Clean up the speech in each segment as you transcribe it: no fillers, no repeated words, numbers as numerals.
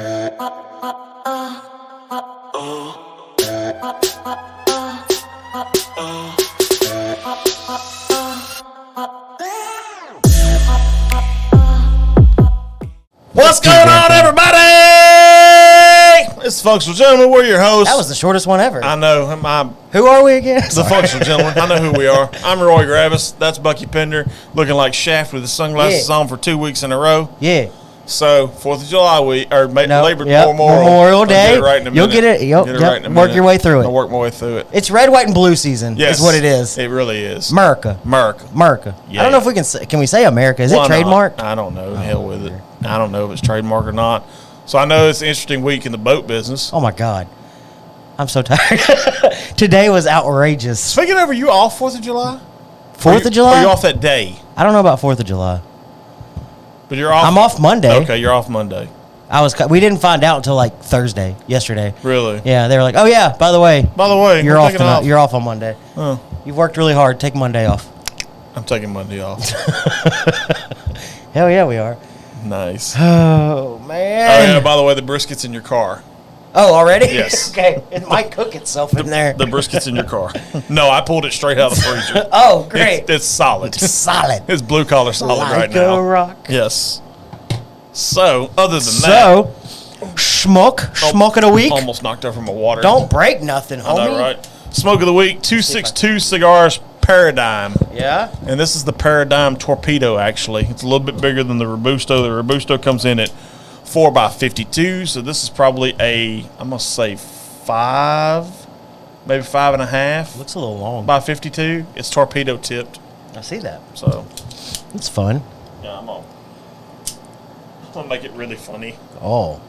What's going on, everybody? It's Functional Gentleman. We're your hosts. That was the shortest one ever. I know. Who are we again? The Functional Gentleman. I know who we are. I'm Roy Gravis. That's Bucky Pender, looking like Shaft with his sunglasses on for 2 weeks in a row. Yeah. So 4th of July week or Memorial Day. Get it right in a You'll minute. get it. Yep, Get it right in a work minute. your way through it. I'll work my way through it. It's red, white, and blue season. Yes, is what it is. It really is. America. Yeah. I don't know if we can we say America? Is Why it trademarked? not? I don't know. Hell with it. I don't know if it's trademark or not. So I know it's an interesting week in the boat business. Oh my God, I'm so tired. Today was outrageous. Speaking of, are you off 4th of July? 4th of July? Are you off that day? I don't know about 4th of July. But you're off. I'm off Monday. Okay, you're off Monday. We didn't find out until like Thursday, yesterday. Really? Yeah, they were like, "Oh yeah, by the way, you're off tonight. off. You're off on Monday. Oh. You've worked really hard. Take Monday off." I'm taking Monday off. Hell yeah, we are. Nice. Oh man. Oh yeah. By the way, the brisket's in your car. Oh, already? Yes. Okay. It might cook itself in there. The brisket's in your car. No, I pulled it straight out of the freezer. Oh, great. It's solid. Solid. It's blue collar solid like right now. a rock. Yes. So, other than that. Smoke of the week. Almost knocked over my water. Don't break nothing, homie. I know, right? Smoke of the week, 262 Cigars Paradigm. Yeah? And this is the Paradigm Torpedo, actually. It's a little bit bigger than the Robusto. The Robusto comes in at 4x52, so this is probably I'm going to say 5, maybe 5.5. Looks a little long. By 52. It's torpedo tipped. I see that. So. It's fun. Yeah, I'm going to make it really funny. Oh.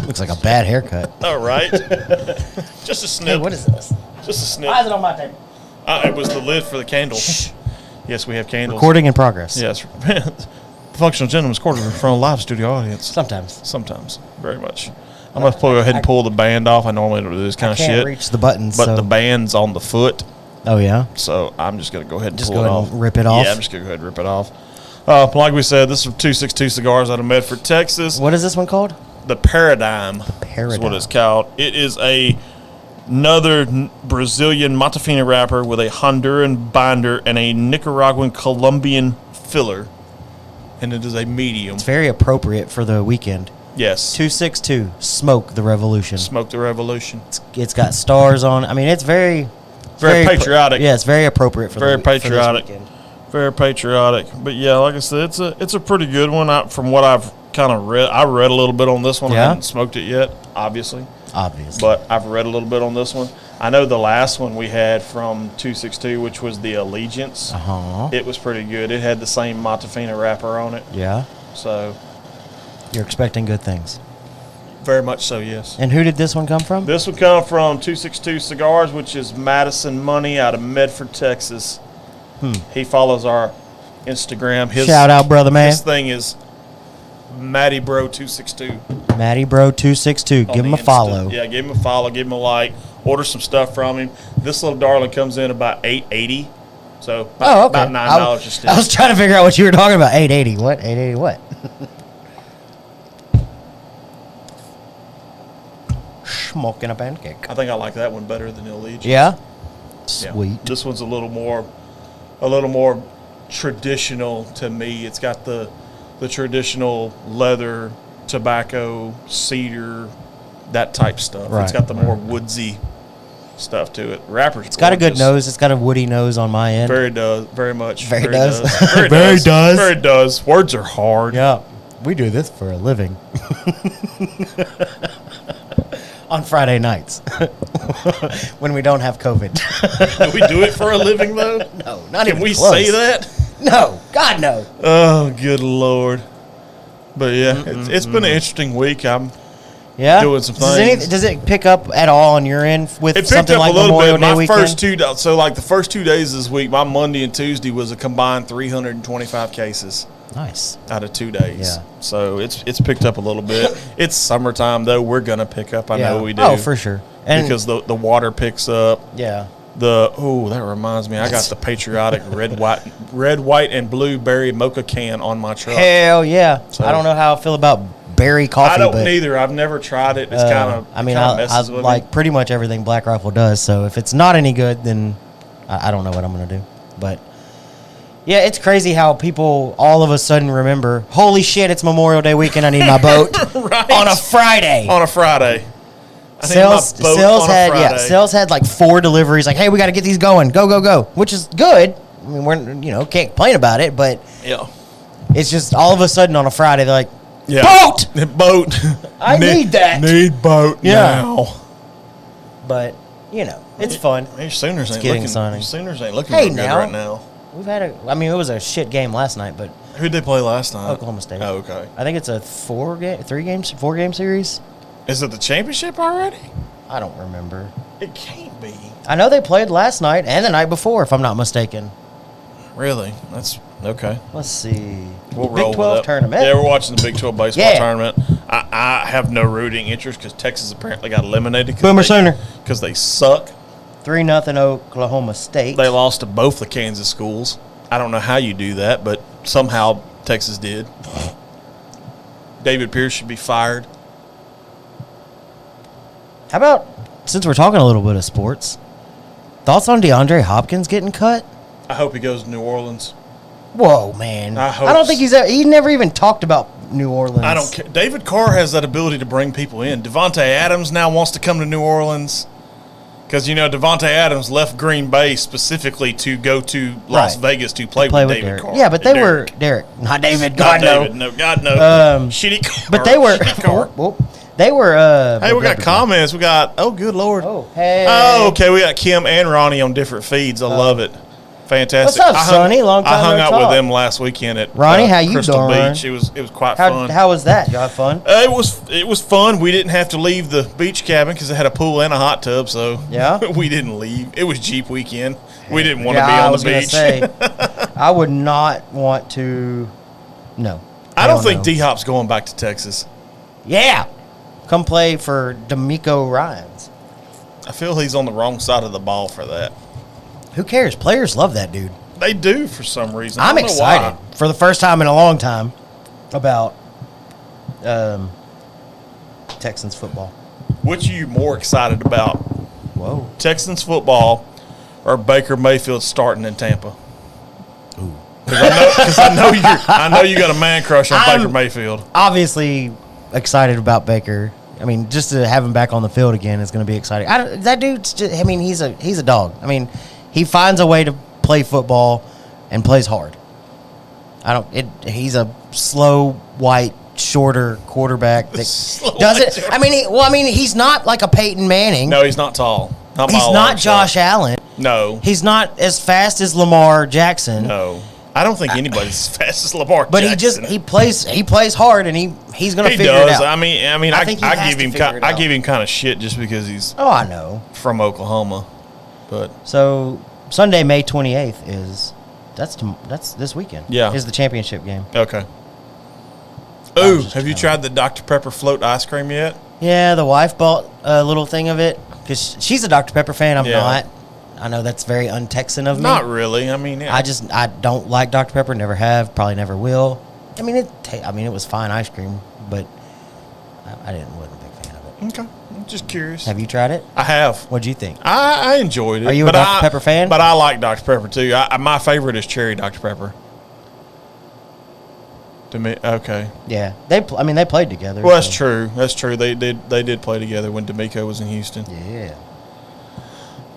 Looks like a bad haircut. All right. Just a snip. Hey, what is this? Just a snip. Why is it on my table? It was the lid for the candle. Yes, we have candles. Recording in progress. Yes. Functional Gentleman's recorded in front of a live studio audience. Sometimes. Very much. I'm going to go ahead and pull the band off. I normally don't do this kind of shit. I can't reach the buttons. But the band's on the foot. Oh, yeah? So I'm just going to go ahead and just pull it off. And rip it off? Yeah, I'm just going to go ahead and rip it off. Like we said, this is 262 Cigars out of Medford, Texas. What is this one called? The Paradigm. The Paradigm. Is what it's called. It is another Brazilian Matafina wrapper with a Honduran binder and a Nicaraguan Colombian filler. And it is a medium. It's very appropriate for the weekend. Yes. 262, Smoke the Revolution. Smoke the Revolution. It's got stars on. I mean, it's very patriotic. Yeah, it's very appropriate for patriotic. For this weekend. Very patriotic. But yeah, like I said, it's a pretty good one. From what I've kind of read, I read a little bit on this one. Yeah? I haven't smoked it yet, obviously. But I've read a little bit on this one. I know the last one we had from 262, which was the Allegiance. It was pretty good. It had the same Matafina wrapper on it. Yeah. So you're expecting good things. Very much so, yes. And who did this one come from? This would come from 262 Cigars, which is Madison Money out of Medford, Texas. He follows our Instagram. Shout out, brother man. His thing is Matty Bro 262. Matty Bro 262. Give him a follow. Yeah, give him a follow. Give him a like. Order some stuff from him. This little darling comes in about $8.80. So about $9 a stick. I was trying to figure out what you were talking about. $8.80. What? $8.80 what? Smoking a pancake. I think I like that one better than the Allegiance. Yeah? Sweet. Yeah. This one's a little more traditional to me. It's got the traditional leather, tobacco, cedar, that type stuff. Right. It's got the more woodsy stuff to it. Wrapper's It's got a good nose. It's got a woody nose on my end. Very does. Very much. Very does. Very does. Very does. Words are hard. Yeah. We do this for a living. On Friday nights. When we don't have COVID. Do we do it for a living, though? No, not even close. Can we say that? No. God, no. Oh, good Lord. But, yeah, it's been an interesting week. I'm doing some things. Does it pick up at all on your end with something like Memorial Memorial Day weekend? The first 2 days this week, my Monday and Tuesday was a combined 325 cases. Nice. Out of 2 days. Yeah. So it's picked up a little bit. It's summertime, though. We're going to pick up. I know we do. Oh, for sure. And because the water picks up. Yeah. That reminds me. I got the patriotic red, white, and blueberry mocha can on my truck. Hell yeah. So, I don't know how I feel about berry coffee. I don't but, neither. I've never tried it. It's kind of. I mean, I like pretty much everything Black Rifle does. So if it's not any good, then I don't know what I'm gonna do. But yeah, it's crazy how people all of a sudden remember. Holy shit! It's Memorial Day weekend. I need my boat right. on a Friday. On a Friday. Sales had like 4 deliveries. Like, hey, we got to get these going. Go, which is good. I mean, can't complain about it, but yeah, it's just all of a sudden on a Friday they're like, boat. I need that. Need boat now. But it's fun. Your Sooners ain't looking real good right now. We've had it was a shit game last night, but who'd they play last night? Oklahoma State. Oh, okay. I think it's a 4-game series. Is it the championship already? I don't remember. It can't be. I know they played last night and the night before, if I'm not mistaken. Really? That's okay. Let's see. We'll Big 12 tournament. Yeah, we're watching the Big 12 baseball tournament. I have no rooting interest because Texas apparently got eliminated. Boomer Sooner. Because they suck. 3-0 Oklahoma State. They lost to both the Kansas schools. I don't know how you do that, but somehow Texas did. David Pierce should be fired. How about, since we're talking a little bit of sports, thoughts on DeAndre Hopkins getting cut? I hope he goes to New Orleans. Whoa, man. I don't think he never even talked about New Orleans. I don't care. David Carr has that ability to bring people in. Devontae Adams now wants to come to New Orleans because, Devontae Adams left Green Bay specifically to go to Las Vegas to play with David Carr. Yeah, but they were Derek. Not David. God, no. David, no. God, no. Shitty Carr. But they were. They were. Hey, we got comments. We got. Oh, good Lord. Oh, hey. Oh, okay. We got Kim and Ronnie on different feeds. I love it. Fantastic. What's up, Sonny? Long time I hung out talk. with them last weekend at Ronnie. How you Crystal doing? Beach. It was quite fun. How was that? You have fun? It was fun. We didn't have to leave the beach cabin because it had a pool and a hot tub. So we didn't leave. It was Jeep weekend. We didn't want to be on the beach. Say, I would not want to. No. I don't think D-Hop's going back to Texas. Yeah. Come play for D'Amico Ryans. I feel he's on the wrong side of the ball for that. Who cares? Players love that dude. They do for some reason. I'm excited for the first time in a long time about Texans football. Which are you more excited about? Whoa. Texans football or Baker Mayfield starting in Tampa? Ooh. Because I know you got a man crush on Baker Mayfield. Obviously excited about Baker. I mean, just to have him back on the field again is going to be exciting. That dude's just, he's a dog. I mean, he finds a way to play football and plays hard. He's a slow, white, shorter quarterback that does it. I mean, he's not like a Peyton Manning. No, he's not tall. He's not Josh Allen. No. He's not as fast as Lamar Jackson. No. I don't think anybody's as fast as Lamar but Jackson. He plays hard, and he's going to figure it out. I mean, I give him kind of shit just because he's I know from Oklahoma. But so Sunday, May 28th that's this weekend. Yeah, is the championship game. Okay. Ooh, have you tried the Dr. Pepper float ice cream yet? Yeah, the wife bought a little thing of it because she's a Dr. Pepper fan. I'm not. I know that's very un-Texan of me. Not really. I mean, yeah. I don't like Dr. Pepper. Never have. Probably never will. I mean, it was fine ice cream, but wasn't a big fan of it. Okay, I'm just curious. Have you tried it? I have. What'd you think? I enjoyed it. Are you a Dr. Pepper fan? But I like Dr. Pepper too. My favorite is cherry Dr. Pepper. To me, okay. Yeah, they played together. Well, that's true. That's true. They did play together when D'Amico was in Houston. Yeah.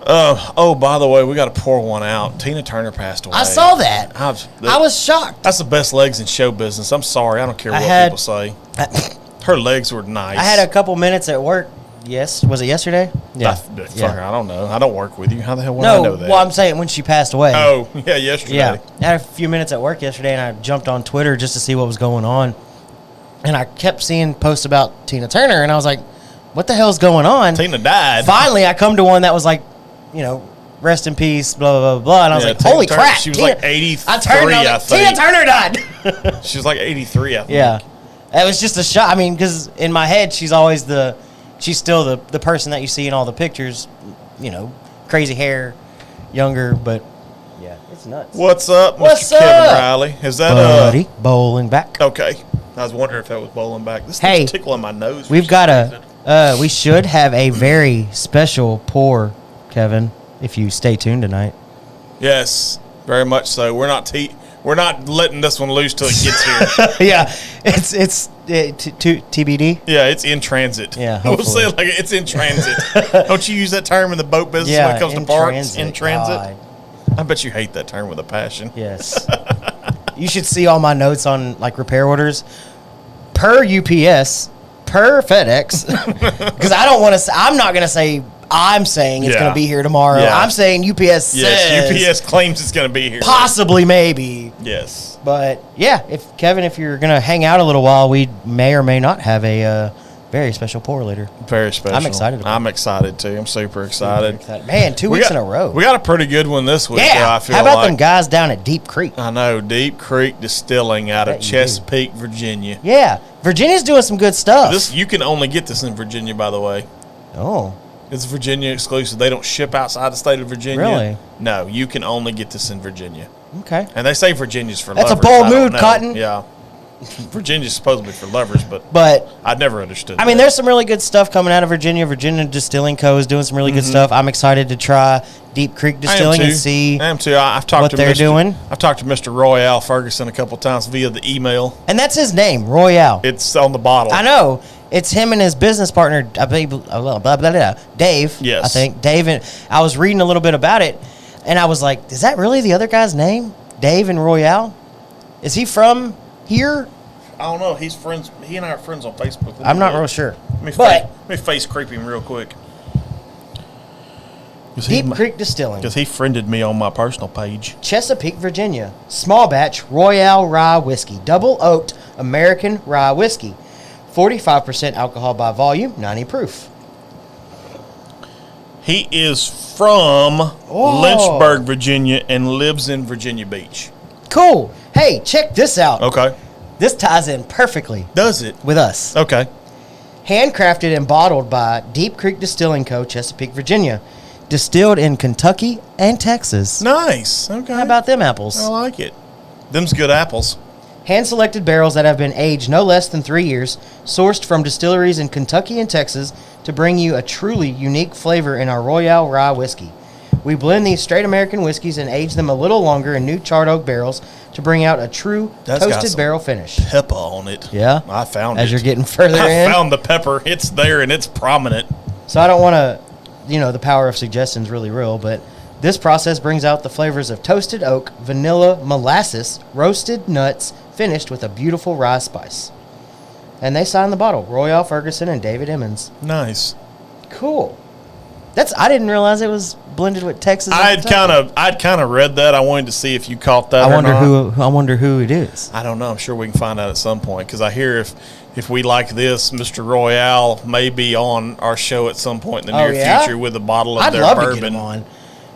By the way, we got to pour one out. Tina Turner passed away. I saw that. I was shocked. That's the best legs in show business. I'm sorry. I don't care what people say. Her legs were nice. I had a couple minutes at work. Yes. Was it yesterday? Yeah. I don't know. I don't work with you. How the hell would I know that? Well, I'm saying when she passed away. Oh, yeah, yesterday. Yeah. I had a few minutes at work yesterday, and I jumped on Twitter just to see what was going on. And I kept seeing posts about Tina Turner, and I was like, what the hell's going on? Tina died. Finally, I come to one that was like, rest in peace, blah, blah, blah, blah. And I was like, holy crap. She was like 83, I think. Tina Turner died. She was like 83, I think. Yeah. It was just a shock. I mean, because in my head, she's still the person that you see in all the pictures, crazy hair, younger, but yeah, it's nuts. What's up, What's Mr. Kevin up? Riley? Is that Buddy, bowling back. Okay. I was wondering if that was bowling back. This Hey, thing's tickling my nose. We've got we should have a very special pour, Kevin, if you stay tuned tonight. Yes, very much so. We're not letting this one loose till it gets here. Yeah, it's TBD. Yeah, it's in transit. Yeah, we'll hopefully. say it like it's in transit. Don't you use that term in the boat business when it comes to parts? In transit. God. I bet you hate that term with a passion. Yes. You should see all my notes on like repair orders per UPS, per FedEx, because I don't want to. I'm not going to say. I'm saying it's going to be here tomorrow. Yeah. I'm saying UPS says. Yes, UPS claims it's going to be here. Possibly, maybe. Yes. But yeah, if you're going to hang out a little while, we may or may not have a very special pour later. Very special. I'm excited. I'm excited too. I'm super excited. Man, 2 weeks in a row. We got a pretty good one this week. Yeah. I feel How about them guys down at Deep Creek? I know, Deep Creek Distilling out of Chesapeake, Virginia. Yeah, Virginia's doing some good stuff. You can only get this in Virginia, by the way. Oh. It's Virginia exclusive. They don't ship outside the state of Virginia. Really? No, you can only get this in Virginia. Okay. And they say Virginia's for That's lovers. That's a bold move, Cotton. Yeah. Virginia's supposed to be for lovers, but I'd never understood I mean, there's some really good stuff coming out of Virginia. Virginia Distilling Co. is doing some really good stuff. I'm excited to try Deep Creek Distilling and see I am too. I've talked what to they're doing. I've talked to Mr. Royall Ferguson a couple times via the email. And that's his name, Royall. It's on the bottle. I know. It's him and his business partner, I believe, Dave. Yes. I think. Dave. And I was reading a little bit about it, and I was like, is that really the other guy's name? Dave and Royall? Is he from here? I don't know. He's friends. He and I are friends on Facebook. I'm not real sure. Let me face creep him real quick. Deep Creek Distilling. Because he friended me on my personal page. Chesapeake, Virginia. Small batch Royall Rye whiskey. Double oaked American rye whiskey. 45% alcohol by volume, 90 proof. He is from Lynchburg, Virginia, and lives in Virginia Beach. Cool. Hey, check this out. Okay. This ties in perfectly. Does it? With us. Okay. Handcrafted and bottled by Deep Creek Distilling Co., Chesapeake, Virginia. Distilled in Kentucky and Texas. Nice. Okay. How about them apples? I like it. Them's good apples. Hand-selected barrels that have been aged no less than 3 years, sourced from distilleries in Kentucky and Texas to bring you a truly unique flavor in our Royall Rye whiskey. We blend these straight American whiskeys and age them a little longer in new charred oak barrels to bring out a true toasted barrel finish. Pepper on it. Yeah? I found it. As you're getting further in. I found the pepper. It's there and it's prominent. So I don't want to, the power of suggestion's really real, but this process brings out the flavors of toasted oak, vanilla, molasses, roasted nuts, finished with a beautiful rye spice. And they signed the bottle, Royall Ferguson and David Emmons. Nice. Cool. I didn't realize it was blended with Texas. I'd kind of read that. I wanted to see if you caught that. I wonder who it is. I don't know. I'm sure we can find out at some point because I hear if we like this, Mr. Royall may be on our show at some point in the near future with a bottle of their bourbon. I'd love to get him on.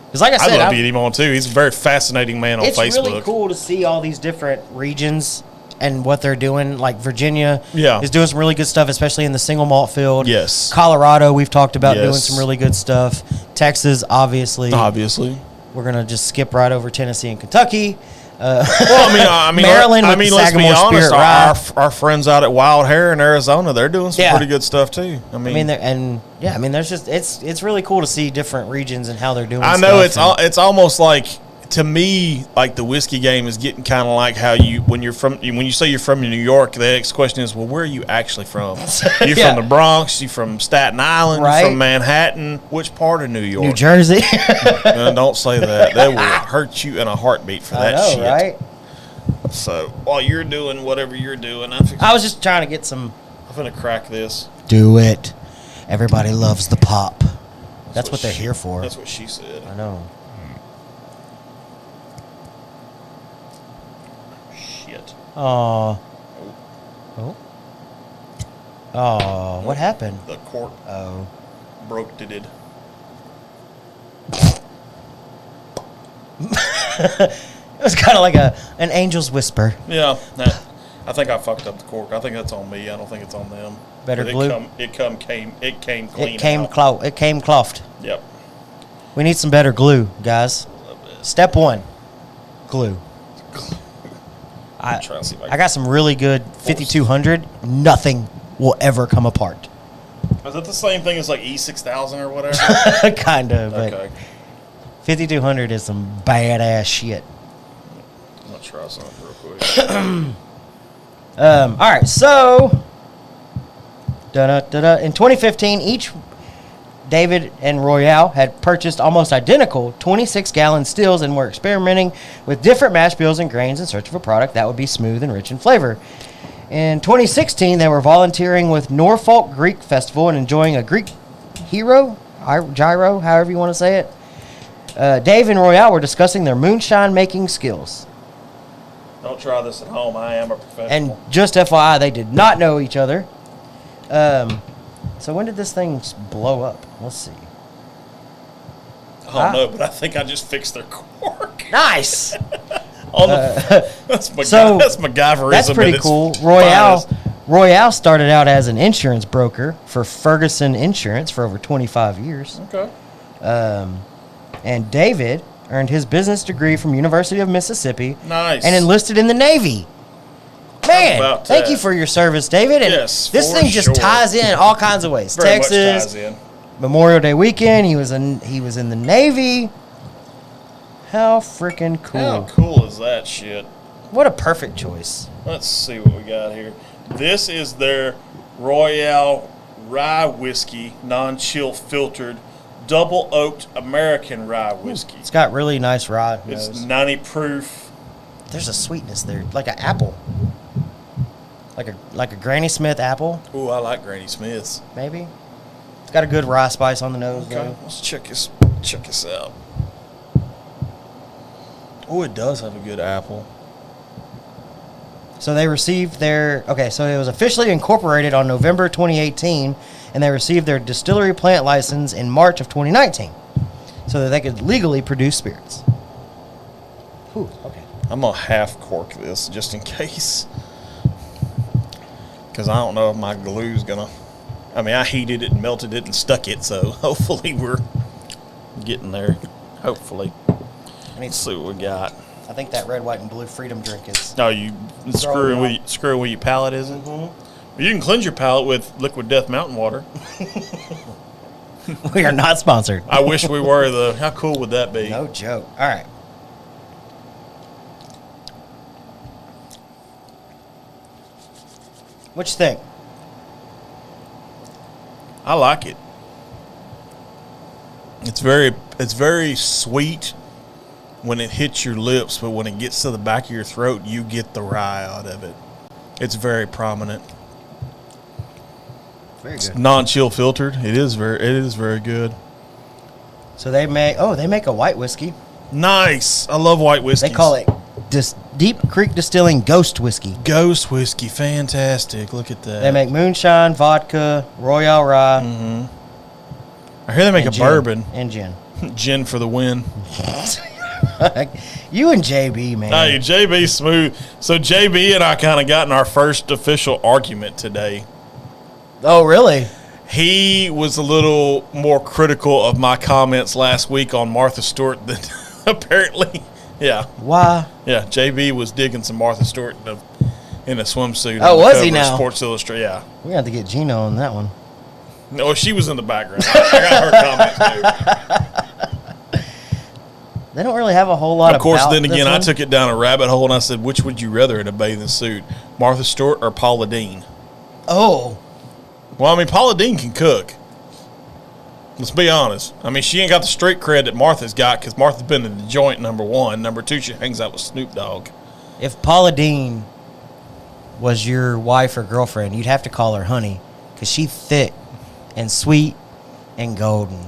Because like I said, I'd love to get him on too. He's a very fascinating man on Facebook. It's really cool to see all these different regions and what they're doing. Like Virginia is doing some really good stuff, especially in the single malt field. Yes. Colorado, we've talked about doing some really good stuff. Texas, obviously. We're going to just skip right over Tennessee and Kentucky. I mean, Maryland with let's be Sagamore honest. Spirit Our friends out at Wild Hare in Arizona, they're doing some pretty good stuff too. There's just it's really cool to see different regions and how they're doing. I know it's almost like, to me, like the whiskey game is getting kind of like how when you say you're from New York, the next question is, well, where are you actually from? You're from the Bronx, you're from Staten Island, you're from Manhattan. Which part of New York? New Jersey. No, don't say that. That will hurt you in a heartbeat for that shit. Right? So while you're doing whatever you're doing, I was just trying to get some. I'm gonna crack this. Do it. Everybody loves the pop. That's what they're here for. That's what she said. I know. Oh. What happened? The cork broke it. It was kind of like an angel's whisper. Yeah. I think I fucked up the cork. I think that's on me. I don't think it's on them. Better glue? It came clean It came clothed. Yep. We need some better glue, guys. Step 1, glue. I'm trying to see if I got some really good 5200. Nothing will ever come apart. Is that the same thing as like E6000 or whatever? Kind of. Okay. 5200 is some badass shit. I'm going to try something real quick. All right, so in 2015, each David and Royall had purchased almost identical 26-gallon stills and were experimenting with different mash bills and grains in search of a product that would be smooth and rich in flavor. In 2016, they were volunteering with Norfolk Greek Festival and enjoying a Greek gyro, however you want to say it. Dave and Royall were discussing their moonshine making skills. Don't try this at home. I am a professional. And just FYI, they did not know each other. So when did this thing blow up? Let's see. I don't know, but I think I just fixed their cork. Nice. That's MacGyverism. That's pretty cool. Royall started out as an insurance broker for Ferguson Insurance for over 25 years. Okay. And David earned his business degree from University of Mississippi. Nice. And enlisted in the Navy. Man, thank you for your service, David. And yes, this thing just ties in all kinds of ways. Very Texas, much ties in. Memorial Day weekend, he was in the Navy. How freaking cool. How cool is that shit? What a perfect choice. Let's see what we got here. This is their Royall Rye whiskey, non-chill filtered, double oaked American rye whiskey. It's got really nice rye It's nose. 90 proof. There's a sweetness there, like an apple. Like a Granny Smith apple, Ooh, I like Granny Smiths. maybe. It's got a good rye spice on the nose, Okay, though. let's check this out. Oh, it does have a good apple. So they received so it was officially incorporated on November 2018, and they received their distillery plant license in March of 2019, so that they could legally produce spirits. Ooh, okay. I'm going to half cork this just in case. Because I don't know if my glue's going to... I mean, I heated it and melted it and stuck it, so hopefully we're getting there. Hopefully. Let's see what we got. I think that red, white, and blue Freedom drink is... Oh, you screwing with your palate, is it? Mm-hmm. You can cleanse your palate with Liquid Death Mountain Water. We are not sponsored. I wish we were, though. How cool would that be? No joke. All right. What you think? I like it. It's very sweet when it hits your lips, but when it gets to the back of your throat, you get the rye out of it. It's very prominent. Very It's good. non-chill filtered. It is very good. So they make a white whiskey. Nice. I love white whiskey. They call it Deep Creek Distilling Ghost Whiskey. Ghost whiskey. Fantastic. Look at that. They make moonshine, vodka, Royall Rye. I hear they make a bourbon. And gin. Gin for the win. You and JB, man. Hey, JB smooth. So JB and I kind of got in our first official argument today. Oh, really? He was a little more critical of my comments last week on Martha Stewart than apparently. Yeah. Why? Yeah, JB was digging some Martha Stewart in a swimsuit. Oh, on the was cover he of now? Sports Illustrated, yeah. We got to get Gino on that one. No, she was in the background. I got her comments too. They don't really have a whole lot Of course, about then this again, I one. took it down a rabbit hole and I said, which would you rather in a bathing suit, Martha Stewart or Paula Deen? Oh. Well, I mean, Paula Deen can cook. Let's be honest. I mean, she ain't got the street cred that Martha's got because Martha's been in the joint, number one. Number two, she hangs out with Snoop Dogg. If Paula Deen was your wife or girlfriend, you'd have to call her honey because she's thick and sweet and golden.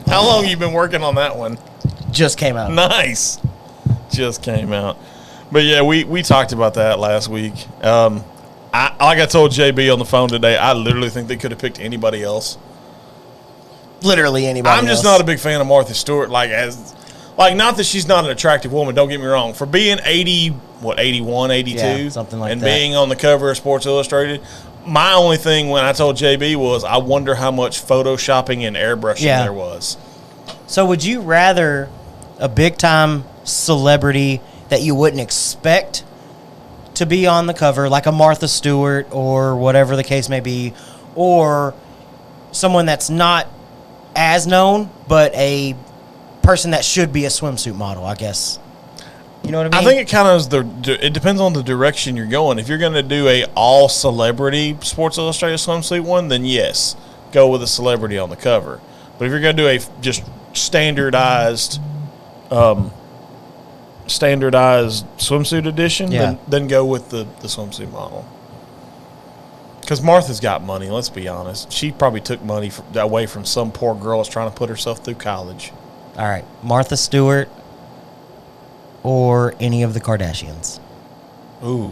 How long you been working on that one? Just came out. Nice. Just came out. But yeah, we talked about that last week. Like I told JB on the phone today, I literally think they could have picked anybody else. Literally anybody I'm just else. not a big fan of Martha Stewart. Not that she's not an attractive woman, don't get me wrong. For being 81, 82, Yeah, something like and that. being on the cover of Sports Illustrated, my only thing when I told JB was I wonder how much photoshopping and airbrushing there was. So would you rather a big-time celebrity that you wouldn't expect to be on the cover, like a Martha Stewart or whatever the case may be, or someone that's not as known, but a person that should be a swimsuit model, I guess. You know what I mean? I think it kind of it depends on the direction you're going. If you're going to do a all celebrity Sports Illustrated swimsuit one, then yes, go with a celebrity on the cover. But if you're going to do a just standardized swimsuit edition, then go with the swimsuit model. Because Martha's got money, let's be honest. She probably took money away from some poor girl that's trying to put herself through college. All right, Martha Stewart or any of the Kardashians? Ooh.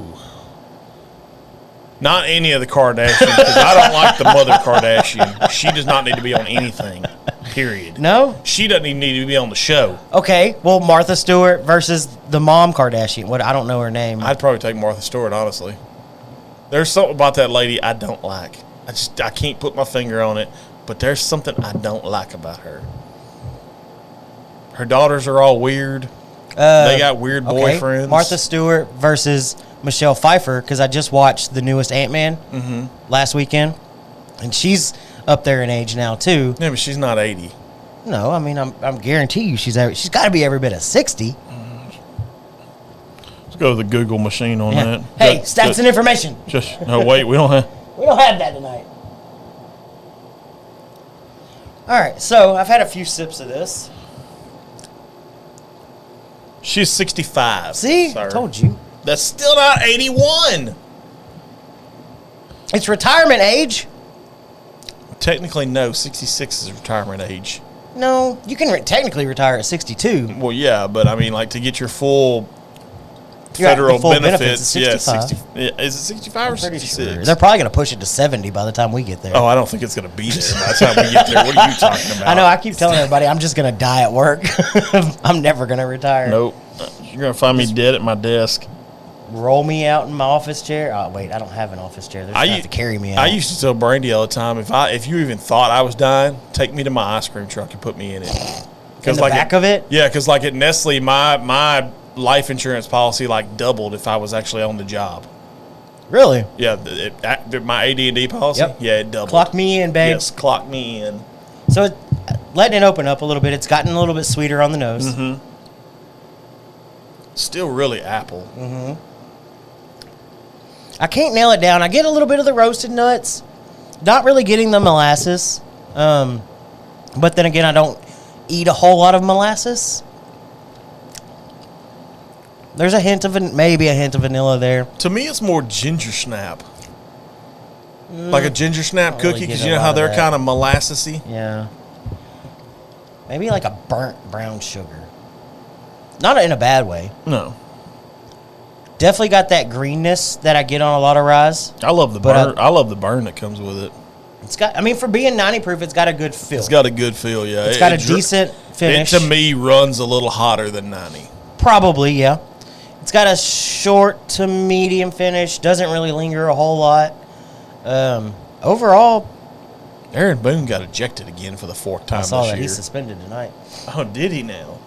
Not any of the Kardashians, because I don't like the mother Kardashian. She does not need to be on anything, period. No? She doesn't even need to be on the show. Okay, well, Martha Stewart versus the mom Kardashian. What? I don't know her name. I'd probably take Martha Stewart, honestly. There's something about that lady I don't like. I can't put my finger on it, but there's something I don't like about her. Her daughters are all weird. They got weird boyfriends. Martha Stewart versus Michelle Pfeiffer, because I just watched the newest Ant-Man last weekend, and she's up there in age now too. Yeah, but she's not 80. No, I mean I'm guarantee you she's got to be every bit of 60. Let's go to the Google machine on that. Hey, stats and information. No, wait, we don't have that tonight. All right, so I've had a few sips of this. She's 65. See? Sir. Told you. That's still not 81. It's retirement age. Technically, no. 66 is retirement age. No, you can technically retire at 62. Well, yeah, but I mean, like, to get your full You're right, federal the full benefits, is yeah, 65. 60. Yeah, is it 65 or 66? Sure. They're probably going to push it to 70 by the time we get there. Oh, I don't think it's going to be there by the time we get there. What are you talking about? I know. I keep telling everybody I'm just going to die at work. I'm never going to retire. Nope. You're going to find me dead at my desk. Roll me out in my office chair. Oh, wait, I don't have an office chair. They're just going to have to carry me out. I used to tell Brandy all the time, if you even thought I was dying, take me to my ice cream truck and put me in it. In the back of it? Yeah, because like at Nestle, my life insurance policy like doubled if I was actually on the job. Really? Yeah, my AD&D policy. Yep. Yeah, it doubled. Clock me in, babe. Yes, clock me in. So letting it open up a little bit. It's gotten a little bit sweeter on the nose. Mm-hmm. Still really apple. Mm-hmm. I can't nail it down. I get a little bit of the roasted nuts. Not really getting the molasses. But then again, I don't eat a whole lot of molasses. There's maybe a hint of vanilla there. To me, it's more ginger snap. Like a ginger snap cookie, because really you know how they're kind of molassesy? Yeah. Maybe like a burnt brown sugar. Not in a bad way. No. Definitely got that greenness that I get on a lot of ryes. I love the burn. I love the burn that comes with it. It's got. I mean, for being 90 proof, it's got a good feel. It's got a good feel, yeah. It's got a decent finish. It, to me, runs a little hotter than 90. Probably, yeah. It's got a short to medium finish. Doesn't really linger a whole lot. Overall, Aaron Boone got ejected again for the fourth time this year. I saw that. He's suspended tonight. Oh, did he now?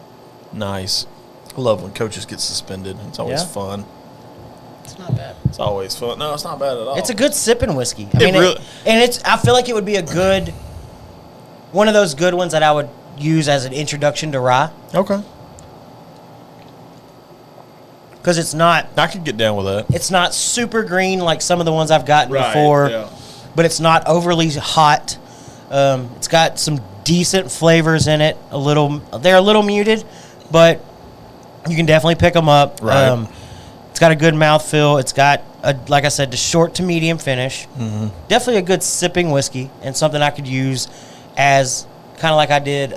Nice. I love when coaches get suspended. It's always fun. It's not bad. It's always fun. No, it's not bad at all. It's a good sipping whiskey. I feel like it would be a good, one of those good ones that I would use as an introduction to rye. Okay. Because it's not. I could get down with that. It's not super green like some of the ones I've gotten before. Yeah. But it's not overly hot. It's got some decent flavors in it. They're a little muted, but you can definitely pick them up. Right. It's got a good mouthfeel. It's got, like I said, the short to medium finish. Mm-hmm. Definitely a good sipping whiskey and something I could use as kind of like I did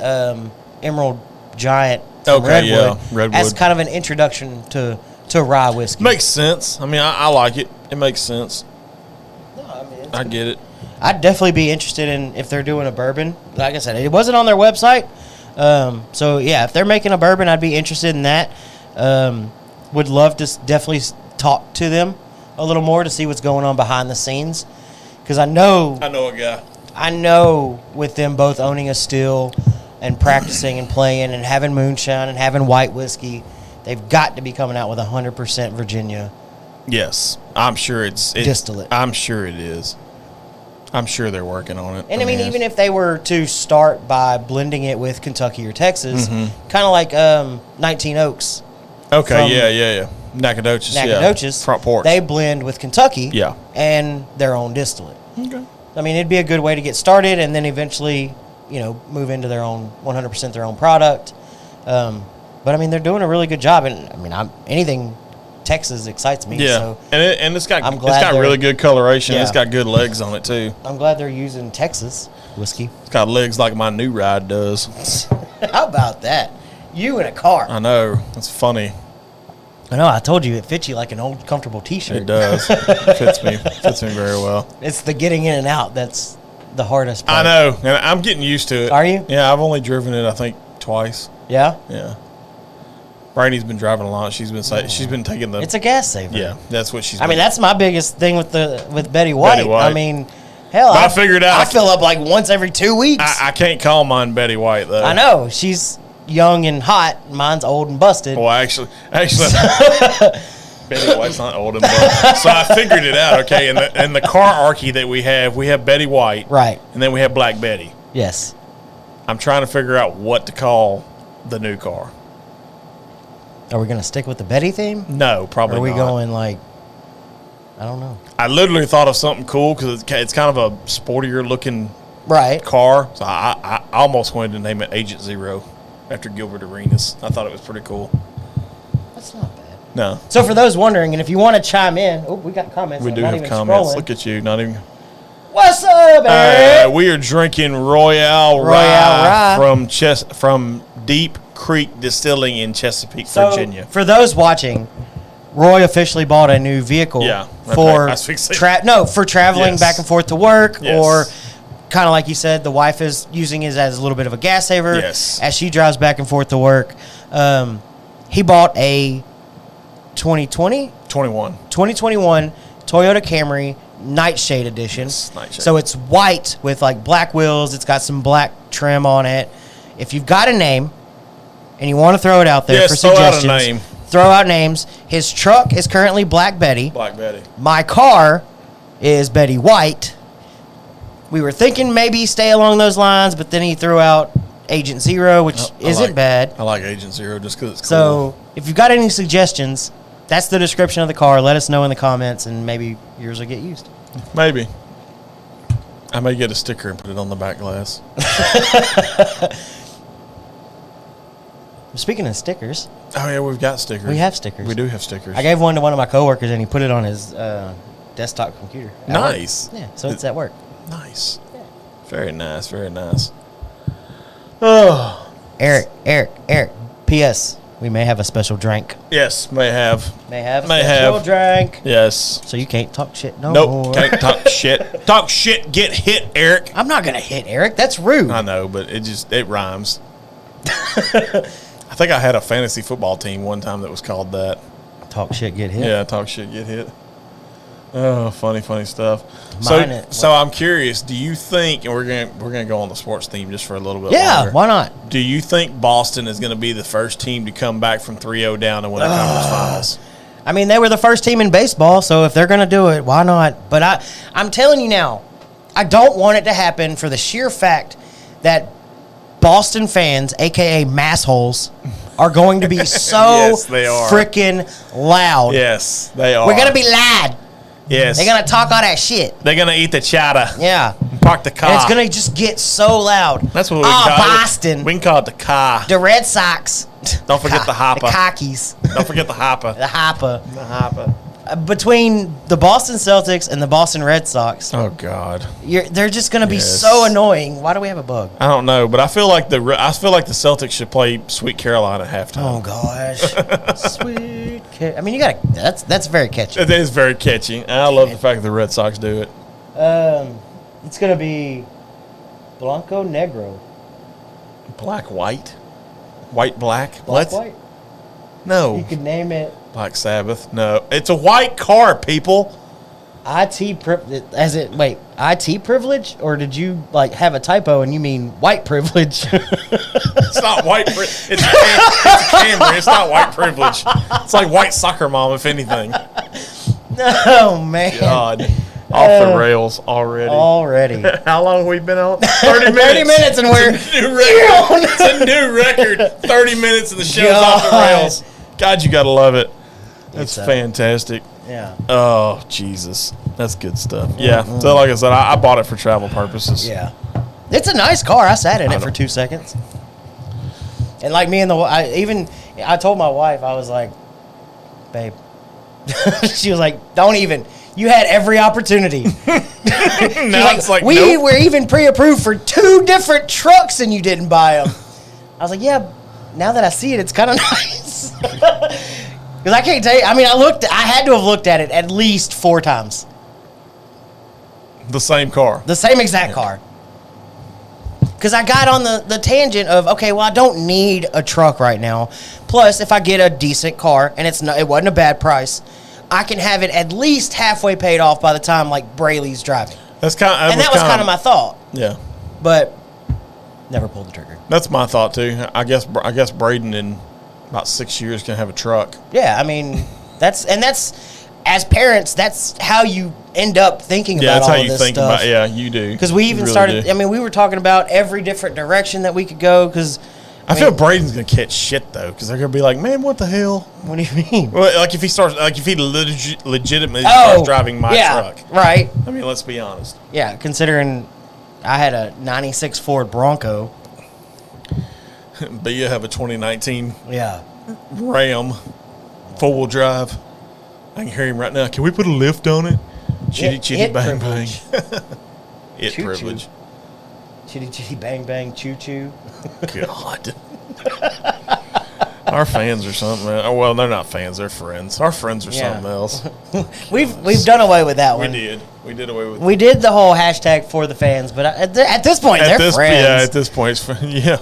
Emerald Giant from Redwood, as kind of an introduction to rye whiskey. Makes sense. I mean, I like it. It makes sense. No, I mean, I get it. I'd definitely be interested in if they're doing a bourbon. Like I said, it wasn't on their website. So, yeah, if they're making a bourbon, I'd be interested in that. Would love to definitely talk to them a little more to see what's going on behind the scenes. Because I know a guy. I know with them both owning a still and practicing and playing and having moonshine and having white whiskey, they've got to be coming out with 100% Virginia. Yes, I'm sure it's distillate. I'm sure it is. I'm sure they're working on it. And I mean, even if they were to start by blending it with Kentucky or Texas, kind of like 19 Oaks. Okay, yeah. Nacogdoches, front porch. They blend with Kentucky, and their own distillate. Okay. I mean, it'd be a good way to get started, and then eventually, move into their own 100% their own product. But I mean, they're doing a really good job, and I mean, anything Texas excites me. Yeah, so and it's got they're- really good coloration. Yeah. It's got good legs on it too. I'm glad they're using Texas whiskey. It's got legs like my new ride does. How about that? You in a car. I know. It's funny. I know. I told you it fits you like an old comfortable T-shirt. It does. Fits me very well. It's the getting in and out that's the hardest part. I know, and I'm getting used to it. Are you? Yeah, I've only driven it I think twice. Yeah. Yeah. Brady's been driving a lot. She's been taking the. It's a gas saver. Yeah, that's what she's. I mean, that's my biggest thing with Betty White. Betty White. I mean, hell, I figured out. I fill up like once every 2 weeks. I can't call mine Betty White though. I know she's young and hot. Mine's old and busted. Well, actually, Betty White's not old and busted. So I figured it out. Okay, in the hierarchy that we have Betty White, right, and then we have Black Betty. Yes. I'm trying to figure out what to call the new car. Are we going to stick with the Betty theme? No, probably not. Or are we going like, I don't know. I literally thought of something cool because it's kind of a sportier looking car. So I almost wanted to name it Agent Zero after Gilbert Arenas. I thought it was pretty cool. That's not bad. No. So for those wondering, and if you want to chime in, we got comments. We do not have even comments. Scrolling. Look at you, not even. What's up, Eric? We are drinking Royall Rye from Deep Creek Distilling in Chesapeake, Virginia. For those watching, Roy officially bought a new vehicle for traveling back and forth to work, or kind of like you said, the wife is using it as a little bit of a gas saver as she drives back and forth to work. He bought a 2021 Toyota Camry Nightshade Edition. Nightshade. So it's white with like black wheels. It's got some black trim on it. If you've got a name and you want to throw it out there for suggestions, throw out names. His truck is currently Black Betty. Black Betty. My car is Betty White. We were thinking maybe stay along those lines, but then he threw out Agent Zero, which isn't bad. I like Agent Zero just because it's cool. So if you've got any suggestions, that's the description of the car. Let us know in the comments, and maybe yours will get used. Maybe. I may get a sticker and put it on the back glass. Speaking of stickers. Oh, yeah, we've got stickers. We have stickers. We do have stickers. I gave one to one of my coworkers, and he put it on his desktop computer. Nice. Yeah, so it's at work. Nice. Yeah. Very nice, very nice. Oh. Eric. P.S. We may have a special drink. Yes, may have. May have a special drink. Yes. So you can't talk shit no more. Nope, can't talk shit. Talk shit, get hit, Eric. I'm not going to hit Eric. That's rude. I know, but it rhymes. I think I had a fantasy football team one time that was called that. Talk shit, get hit? Yeah, talk shit, get hit. Oh, funny stuff. So I'm curious. Do you think, and we're gonna go on the sports theme just for a little bit longer. Why not? Do you think Boston is going to be the first team to come back from 3-0 down and win a conference finals? I mean, they were the first team in baseball, so if they're going to do it, why not? But I'm telling you now, I don't want it to happen for the sheer fact that Boston fans, a.k.a. massholes, are going to be so freaking loud. Yes, they are. We're going to be loud. Yes. They're going to talk all that shit. They're going to eat the cheddar. Yeah. Park the car. And it's going to just get so loud. That's what we call it. Boston. We can call it the car. The Red Sox. Don't forget the hopper. The cockies. Don't forget the hopper. The hopper. The hopper. Between the Boston Celtics and the Boston Red Sox. Oh, God. They're just going to be so annoying. Why do we have a bug? I don't know, but I feel like the Celtics should play Sweet Caroline at halftime. Oh, gosh. Sweet I mean, you got to that's very catchy. It is very catchy. And I love the fact that the Red Sox do it. It's going to be Blanco Negro. Black, white? White, black? Black, white? No. You could name it. Black Sabbath? No. It's a white car, people. IT privilege, or did you like have a typo and you mean white privilege? It's not white privilege. It's Camry. It's not white privilege. It's like white soccer mom, if anything. Oh man. God. Off the rails already. How long have we been on? 30 minutes. 30 minutes and we're it's a new record. 30 minutes and the show's off the rails. God, you gotta love it. That's fantastic. Yeah. Oh, Jesus. That's good stuff. Yeah. So like I said, I bought it for travel purposes. Yeah. It's a nice car. I sat in it for 2 seconds. And like me and I told my wife, I was like, babe. She was like, don't even. You had every opportunity. Now it's like, we nope. were even pre-approved for 2 different trucks and you didn't buy them. I was like, yeah, now that I see it, it's kind of nice. Because I can't tell you, I mean, I had to have looked at it at least 4 times. The same car. The same exact car. Because I got on the tangent of, okay, well, I don't need a truck right now. Plus, if I get a decent car, and it wasn't a bad price, I can have it at least halfway paid off by the time, like, Brayley's driving. That was kind of my thought. Yeah. But never pulled the trigger. That's my thought, too. I guess Braden in about 6 years can have a truck. Yeah, I mean, that's as parents, that's how you end up thinking about all of this stuff. About. Yeah, you do. Because we even started. I mean, we were talking about every different direction that we could go. Because I feel Braden's gonna catch shit though, because they're gonna be like, "Man, what the hell?" What do you mean? Well, like if he legitimately starts driving my truck, right? I mean, let's be honest. Yeah, considering I had a '96 Ford Bronco. But you have a 2019 Ram 4-wheel drive. I can hear him right now. Can we put a lift on it? Chitty chitty bang bang. It privilege. Chitty chitty bang bang choo choo. God. Our fans are something. Well, they're not fans. They're friends. Our friends are something else. We've done away with that one. We did away with. We did the whole hashtag for the fans, but at this point, they're friends. Yeah, at this point, yeah.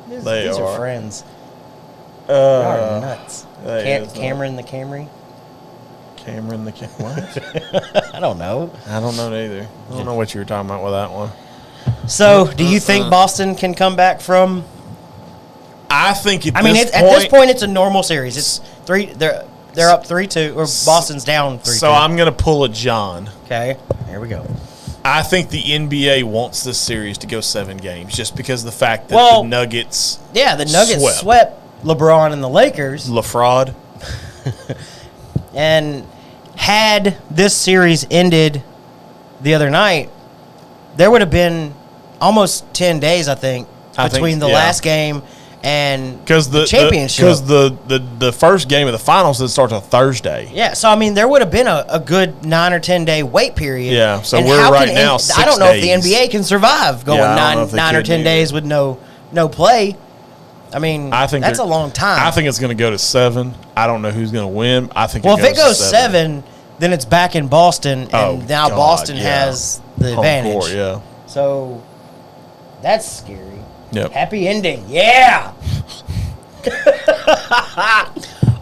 These are friends. They are nuts. Cameron the Camry. Cameron the what? I don't know. I don't know either. I don't know what you were talking about with that one. So, do you think Boston can come back from? I think at this point, it's a normal series. It's 3. They're up 3-2, or Boston's down 3-2. So I'm gonna pull a John. Okay, here we go. I think the NBA wants this series to go 7 games, just because of the fact that the Nuggets. Yeah, the Nuggets swept LeBron and the Lakers. LaFraud. And had this series ended the other night, there would have been almost 10 days, I think, between the last game and the championship. Because the first game of the finals didn't start till Thursday. Yeah, so, I mean, there would have been a good 9 or 10 day wait period. Yeah, so we're right now 6 days. I don't know if the NBA can survive going 9 or 10 days with no play. I mean, that's a long time. I think it's going to go to 7. I don't know who's going to win. I think if it goes 7, then it's back in Boston, and now Boston has the advantage. Court, yeah. So that's scary. Yep. Happy ending. Yeah.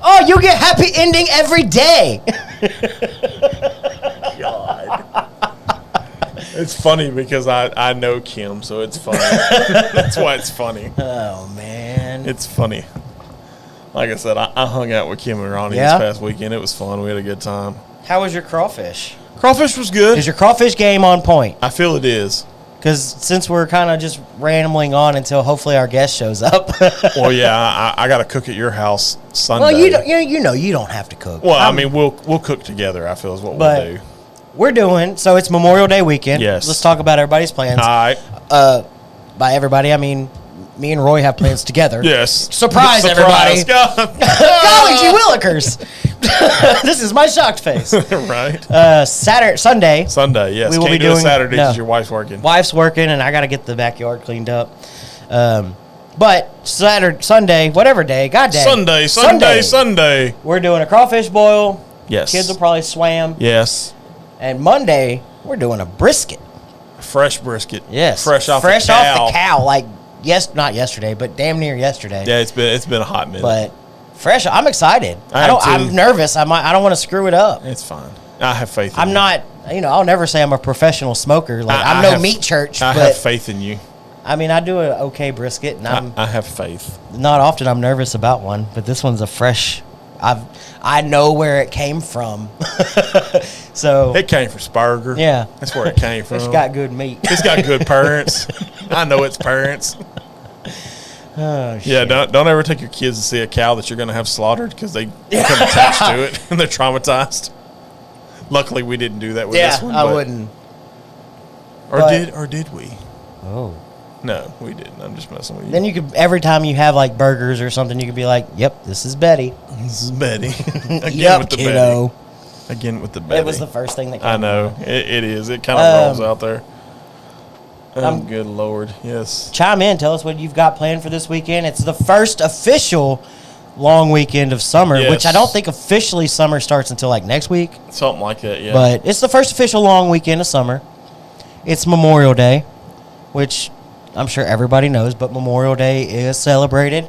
Oh, you get happy ending every day. God. It's funny because I know Kim, so it's funny. That's why it's funny. Oh, man. It's funny. Like I said, I hung out with Kim and Ronnie this past weekend. It was fun. We had a good time. How was your crawfish? Crawfish was good. Is your crawfish game on point? I feel it is. Because since we're kind of just rambling on until hopefully our guest shows up. Well, yeah, I got to cook at your house Sunday. Well, you don't have to cook. Well, I mean, we'll cook together, I feel is what we'll do. We're doing, so it's Memorial Day weekend. Yes. Let's talk about everybody's plans. All right. By everybody, I mean, me and Roy have plans together. Yes. Surprise, everybody. Golly gee willikers. This is my shocked face. Right. Sunday. Sunday, yes. We will Can't be do doing Saturday because your wife's working. Wife's working, and I got to get the backyard cleaned up. But Sunday, whatever day, God dang. Sunday. We're doing a crawfish boil. Yes. Kids will probably swam. Yes. And Monday, we're doing a brisket. Fresh brisket. Yes. Fresh off the cow. Like, not yesterday, but damn near yesterday. Yeah, it's been a hot minute. But fresh, I'm excited. I'm nervous. I don't want to screw it up. It's fine. I have faith in you. I'm not, I'll never say I'm a professional smoker. Like, I'm no meat church. I have faith in you. I mean, I do an okay brisket, and I have faith. Not often I'm nervous about one, but this one's a fresh. I know where it came from. So it came from Spurger. Yeah, that's where it came from. It's got good meat. It's got good parents. I know its parents. Oh, shit. Yeah, don't ever take your kids to see a cow that you're going to have slaughtered because they become attached to it and they're traumatized. Luckily, we didn't do that with this one. I wouldn't. Or did we? Oh. No, we didn't. I'm just messing with you. Then you could, every time you have like burgers or something, you could be like, "Yep, this is Betty." This is Betty. Again yep, with the kiddo. Betty. Again with the Betty. It was the first thing that came I know. It is. It kind of rolls out there. Good Lord. Yes. Chime in. Tell us what you've got planned for this weekend. It's the first official long weekend of summer, which I don't think officially summer starts until like next week. Something like that, yeah. But it's the first official long weekend of summer. It's Memorial Day, which I'm sure everybody knows, but Memorial Day is celebrated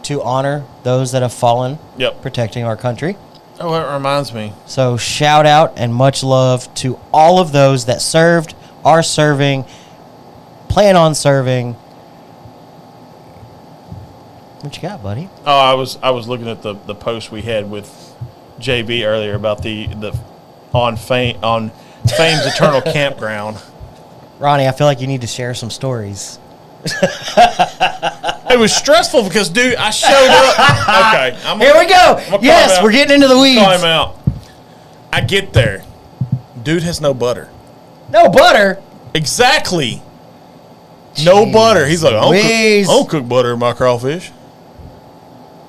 to honor those that have fallen protecting our country. Oh, it reminds me. So shout out and much love to all of those that served, are serving, plan on serving. What you got, buddy? Oh, I was looking at the post we had with JB earlier about the on Fame's Eternal Campground. Ronnie, I feel like you need to share some stories. It was stressful because, dude, I showed up. Okay. Here we go. Yes, we're getting into the weeds. Call him out. I get there. Dude has no butter. No butter? Exactly. No butter. He's like, I don't cook butter in my crawfish.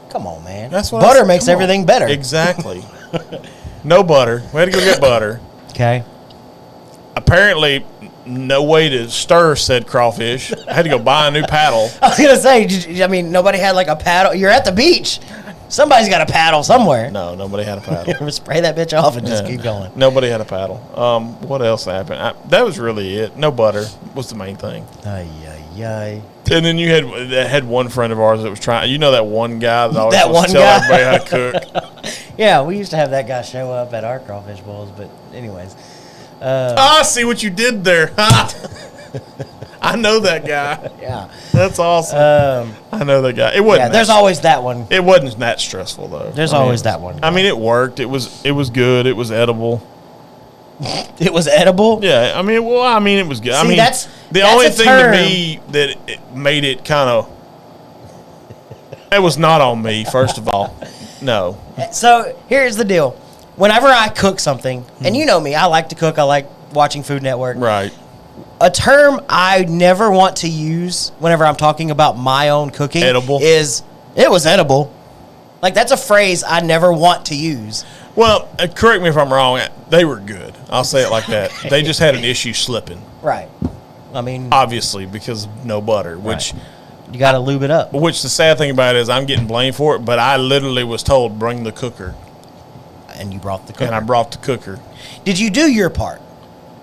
Come on, man. That's what butter makes everything better. Exactly. No butter. We had to go get butter. Okay. Apparently, no way to stir said crawfish. I had to go buy a new paddle. I was going to say, nobody had like a paddle. You're at the beach. Somebody's got a paddle somewhere. No, nobody had a paddle. Spray that bitch off and just keep going. Nobody had a paddle. What else happened? That was really it. No butter was the main thing. Ay. And then you had one friend of ours that was trying. That one guy that always was telling everybody how to cook. Yeah, we used to have that guy show up at our crawfish bowls. But anyways. I see what you did there. I know that guy. Yeah. That's awesome. I know that guy. It wasn't. Yeah, there's always that one. It wasn't that stressful though. There's always that one. I mean, it worked. It was good. It was edible. It was edible? Yeah. I mean, it was good. See, that's the only thing to me that it made it kind of. It was not on me, first of all. No. So here's the deal. Whenever I cook something, and you know me, I like to cook. I like watching Food Network. Right. A term I never want to use whenever I'm talking about my own cooking is, it was edible. Like, that's a phrase I never want to use. Well, correct me if I'm wrong. They were good. I'll say it like that. They just had an issue slipping. Right. I mean, obviously, because of no butter, which you got to lube it up. Which the sad thing about it is I'm getting blamed for it, but I literally was told, bring the cooker. And you brought the cooker. And I brought the cooker. Did you do your part?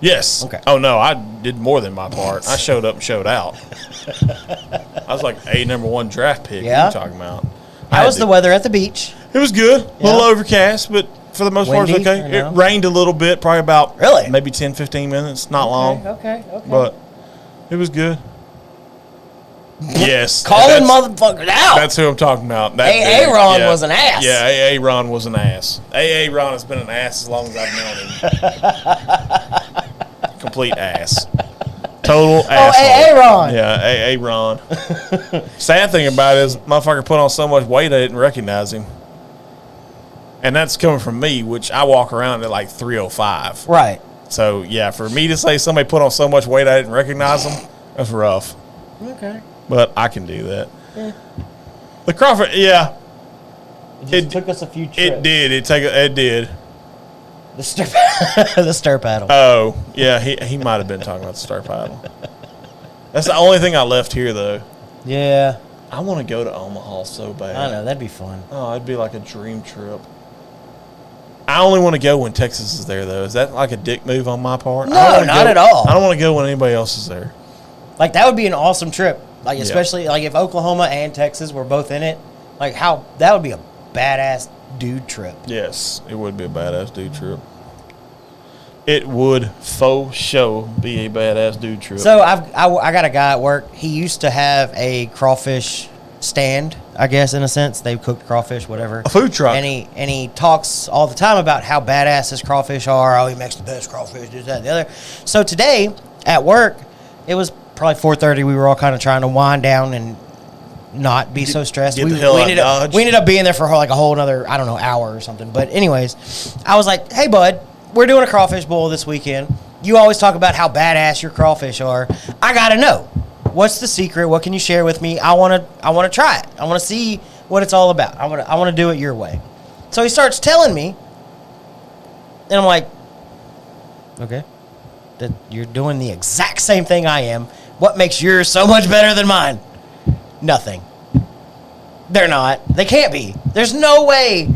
Yes. Okay. Oh, no, I did more than my part. I showed up and showed out. I was like number 1 draft pick. Yeah. What are you talking about? How was the weather at the beach? It was good. A little overcast, but for the most part, it was okay. It rained a little bit, probably about maybe 10, 15 minutes. Not long. Okay. But it was good. Yes. Calling motherfuckers out. That's who I'm talking about. A.A. Ron was an ass. Yeah, A.A. Ron was an ass. A.A. Ron has been an ass as long as I've known him. Complete ass. Total asshole. A.A. Ron. Yeah, A.A. Ron. Sad thing about it is motherfucker put on so much weight I didn't recognize him. And that's coming from me, which I walk around at like 305. Right. So, yeah, for me to say somebody put on so much weight I didn't recognize them, that's rough. Okay. But I can do that. Yeah. The Crawford, yeah. It took us a few trips. It did. It did. The stir paddle. Oh, yeah. He might have been talking about the stir paddle. That's the only thing I left here, though. Yeah. I want to go to Omaha so bad. I know. That'd be fun. Oh, it'd be like a dream trip. I only want to go when Texas is there, though. Is that like a dick move on my part? No, not at all. I don't want to go when anybody else is there. Like, that would be an awesome trip. Like, especially, like, if Oklahoma and Texas were both in it, like, that would be a badass dude trip. Yes, it would be a badass dude trip. It would faux show be a badass dude trip. So I got a guy at work. He used to have a crawfish stand, I guess, in a sense. They cooked crawfish, whatever. A food truck. And he talks all the time about how badass his crawfish are. Oh, he makes the best crawfish, this, that, and the other. So today at work, it was probably 4:30. We were all kind of trying to wind down and not be so stressed. Get the hell out of Dodge. We ended up being there for like a whole another, I don't know, hour or something. But anyways, I was like, hey, bud, we're doing a crawfish boil this weekend. You always talk about how badass your crawfish are. I got to know. What's the secret? What can you share with me? I want to try it. I want to see what it's all about. I want to do it your way. So he starts telling me, and I'm like, okay, that you're doing the exact same thing I am. What makes yours so much better than mine? Nothing. They're not. They can't be. There's no way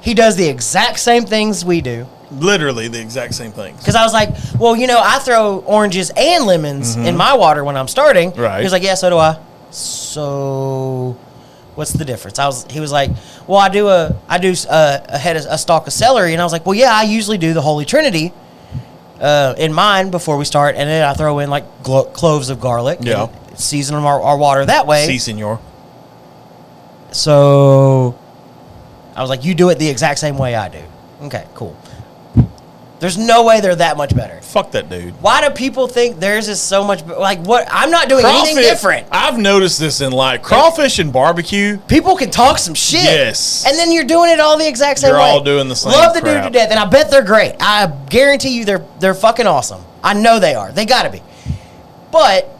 he does the exact same things we do. Literally the exact same things. Because I was like, well, I throw oranges and lemons in my water when I'm starting. Right. He was like, yeah, so do I. So what's the difference? He was like, well, I do a stalk of celery. And I was like, well, yeah, I usually do the Holy Trinity in mine before we start. And then I throw in like cloves of garlic. Yeah. And season our water that way. Si, senor. So I was like, you do it the exact same way I do. Okay, cool. There's no way they're that much better. Fuck that dude. Why do people think theirs is so much like what? I'm not doing anything different. I've noticed this in like crawfish and barbecue. People can talk some shit. Yes. And then you're doing it all the exact same way. You're all doing the same Love the crap. dude to death, and I bet they're great. I guarantee you they're fucking awesome. I know they are. They gotta be. But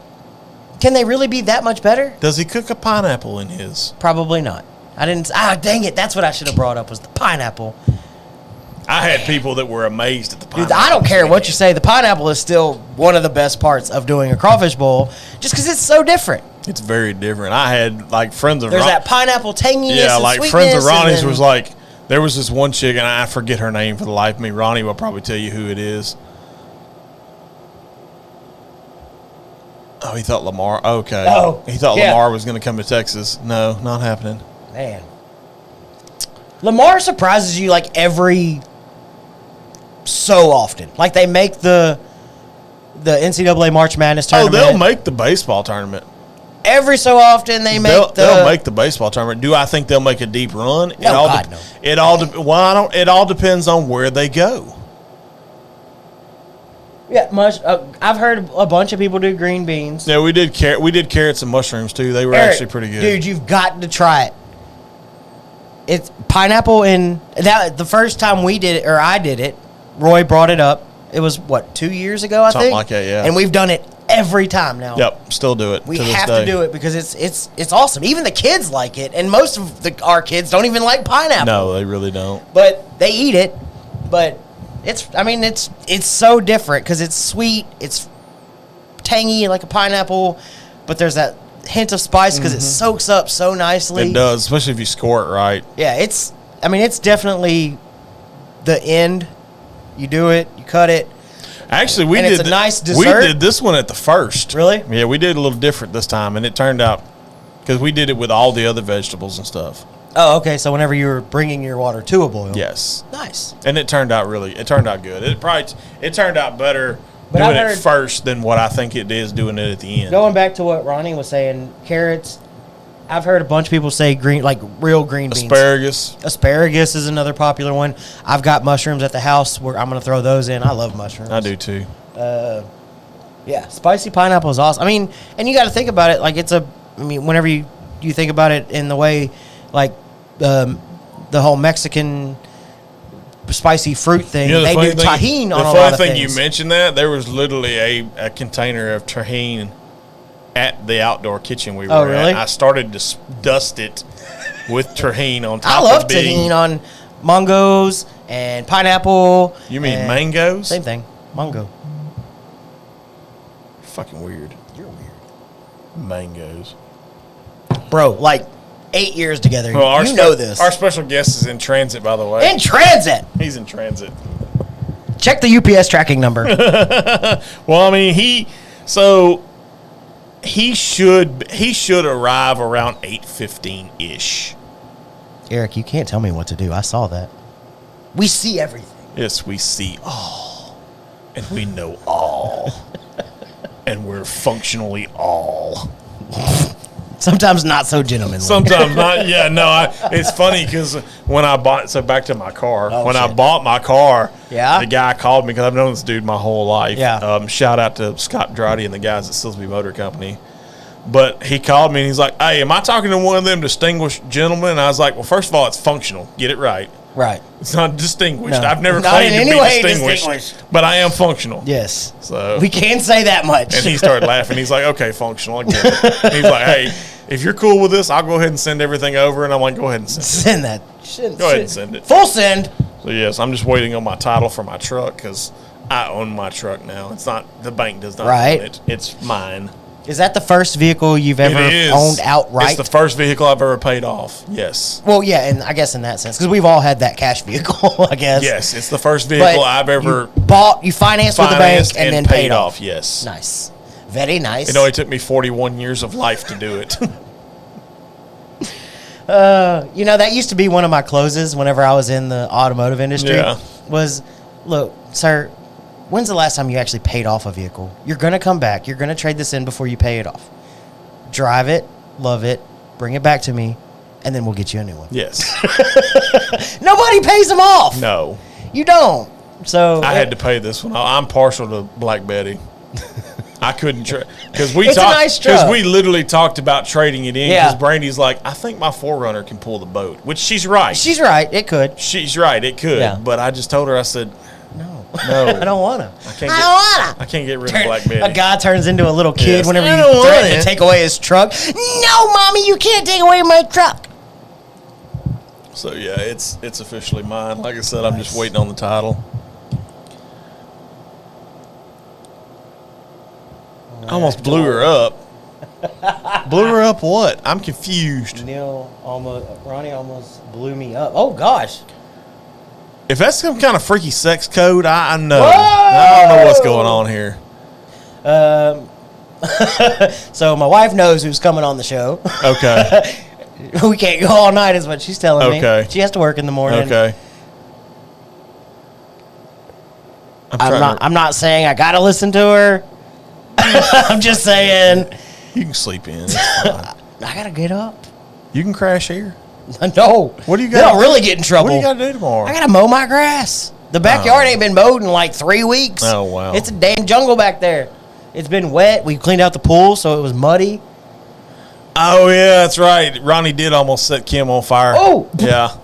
can they really be that much better? Does he cook a pineapple in his? Probably not. I didn't. Dang it. That's what I should have brought up was the pineapple. I had people that were amazed at the pineapple. Dude, I don't care what you say. The pineapple is still one of the best parts of doing a crawfish bowl just because it's so different. It's very different. I had like friends of There's that pineapple tanginess. Yeah, and like sweetness, friends of Ronnie's then, was like, there was this one chick, and I forget her name for the life of me. Ronnie will probably tell you who it is. Oh, he thought Lamar. Okay. Oh, he thought yeah. Lamar was going to come to Texas. No, not happening. Man. Lamar surprises you like every so often. Like they make the NCAA March Madness tournament. Oh, they'll make the baseball tournament. Every so often they make they'll make the baseball tournament. Do I think they'll make a deep run? No, God, no. It all depends on where they go. Yeah, I've heard a bunch of people do green beans. Yeah, we did carrots and mushrooms too. They were actually pretty good. Dude, you've got to try it. It's pineapple and that the first time we did it, or I did it, Roy brought it up. It was 2 years ago, I think. Something like that, yeah. And we've done it every time now. Yep, still do it. We to this have day. to do it because it's awesome. Even the kids like it, and most of our kids don't even like pineapple. No, they really don't. But they eat it. But it's so different because it's sweet, it's tangy like a pineapple, but there's that hint of spice because it soaks up so nicely. It does, especially if you score it right. Yeah, it's definitely the end. You do it, you cut it. Actually, it's a nice dessert. We did this one at the first. Really? Yeah, we did a little different this time, and it turned out because we did it with all the other vegetables and stuff. Oh, okay. So whenever you were bringing your water to a boil. Yes. Nice. And it turned out good. It turned out better But doing I've it heard- first than what I think it is doing it at the end. Going back to what Ronnie was saying, carrots. I've heard a bunch of people say real green beans. Asparagus. Asparagus is another popular one. I've got mushrooms at the house where I'm going to throw those in. I love mushrooms. I do too. Yeah, spicy pineapple is awesome. I mean, and you got to think about it like whenever you think about it in the way like the whole Mexican spicy fruit thing, they do tahini on a lot of things. The funny thing you mentioned that, there was literally a container of tahini at the outdoor kitchen we were Oh, really? at. I started to dust it with tahini on top I love of the tahini on mangoes and pineapple. You mean and mangoes? Same thing. Mango. Fucking weird. You're weird. Mangoes. Bro, like 8 years together. Well, you know this. Our special guest is in transit, by the way. In transit. He's in transit. Check the UPS tracking number. Well, I mean, he should arrive around 8:15-ish. Eric, you can't tell me what to do. I saw that. We see everything. Yes, we see. Oh, and we know all. And we're functionally all. Sometimes not so gentlemanly. Sometimes not. Yeah, no. It's funny because when I bought, so back to my car. I bought my car, the guy called me because I've known this dude my whole life. Yeah. Shout out to Scott Droddy and the guys at Silsby Motor Company. But he called me and he's like, "Hey, am I talking to one of them distinguished gentlemen?" And I was like, "Well, first of all, it's functional. Get it right. Right. It's not distinguished. No. I've never Not claimed in to any be way distinguished, but I am functional." Yes. So we can't say that much. And he started laughing. He's like, "Okay, functional. I get it." He's like, "Hey, if you're cool with this, I'll go ahead and send everything over." And I'm like, "Go ahead and send that. Go ahead and send it. Full send." So yes, I'm just waiting on my title for my truck because I own my truck now. It's not, the bank does not own it. It's mine. Is that the first vehicle you've ever owned outright? It's the first vehicle I've ever paid off. Yes. Well, yeah, and I guess in that sense, because we've all had that cash vehicle, I guess. Yes, it's the first vehicle I've ever you financed with the bank and then paid off. Yes. Nice. Very nice. It only took me 41 years of life to do it. That used to be one of my closes whenever I was in the automotive industry. Yeah. Was, look, sir, when's the last time you actually paid off a vehicle? You're going to come back. You're going to trade this in before you pay it off. Drive it, love it, bring it back to me, and then we'll get you a new one. Yes. Nobody pays them off. No. You don't. So I had to pay this one. I'm partial to Black Betty. I couldn't trade because we It's a nice truck. because we literally talked about trading it in because Yeah. Brandy's like, "I think my 4Runner can pull the boat," which she's right. She's right. It could. She's right. It could. Yeah. But I just told her, I said, No. "No, I don't want to. I can't get rid of Black Betty." A guy turns into a little kid Yes. whenever I you don't threaten want to it. take away his truck. No, Mommy, you can't take away my truck. So yeah, it's officially mine. Like I said, I'm just waiting on the title. I almost blew her up. Blew her up what? I'm confused. Ronnie almost blew me up. Oh, gosh. If that's some kind of freaky sex code, I know. Whoa! I don't know what's going on here. So my wife knows who's coming on the show. Okay. We can't go all night is what she's telling me. Okay. She has to work in the morning. Okay. I'm not saying I got to listen to her. I'm just saying. You can sleep in. It's fine. I got to get up. You can crash here. No. What do you got? Then I'll really get in trouble. What do you got to do tomorrow? I got to mow my grass. The backyard ain't been mowed in like 3 weeks. Oh, wow. It's a damn jungle back there. It's been wet. We cleaned out the pool, so it was muddy. Oh, yeah, that's right. Ronnie did almost set Kim on fire. Oh! Yeah.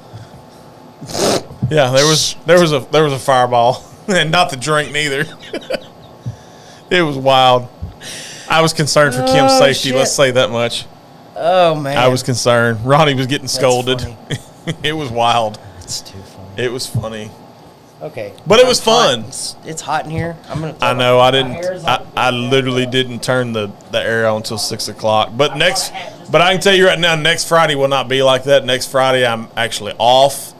Yeah, there was a fireball. And not the drink neither. It was wild. I was concerned for Kim's safety, shit. let's say that much. Oh, man. I was concerned. Ronnie was getting scolded. funny. It was wild. It's too funny. It was funny. Okay. But it was fun. It's hot in here. I'm gonna. I know. I literally didn't turn the air on until 6 o'clock. But I can tell you right now, next Friday will not be like that. Next Friday, I'm actually off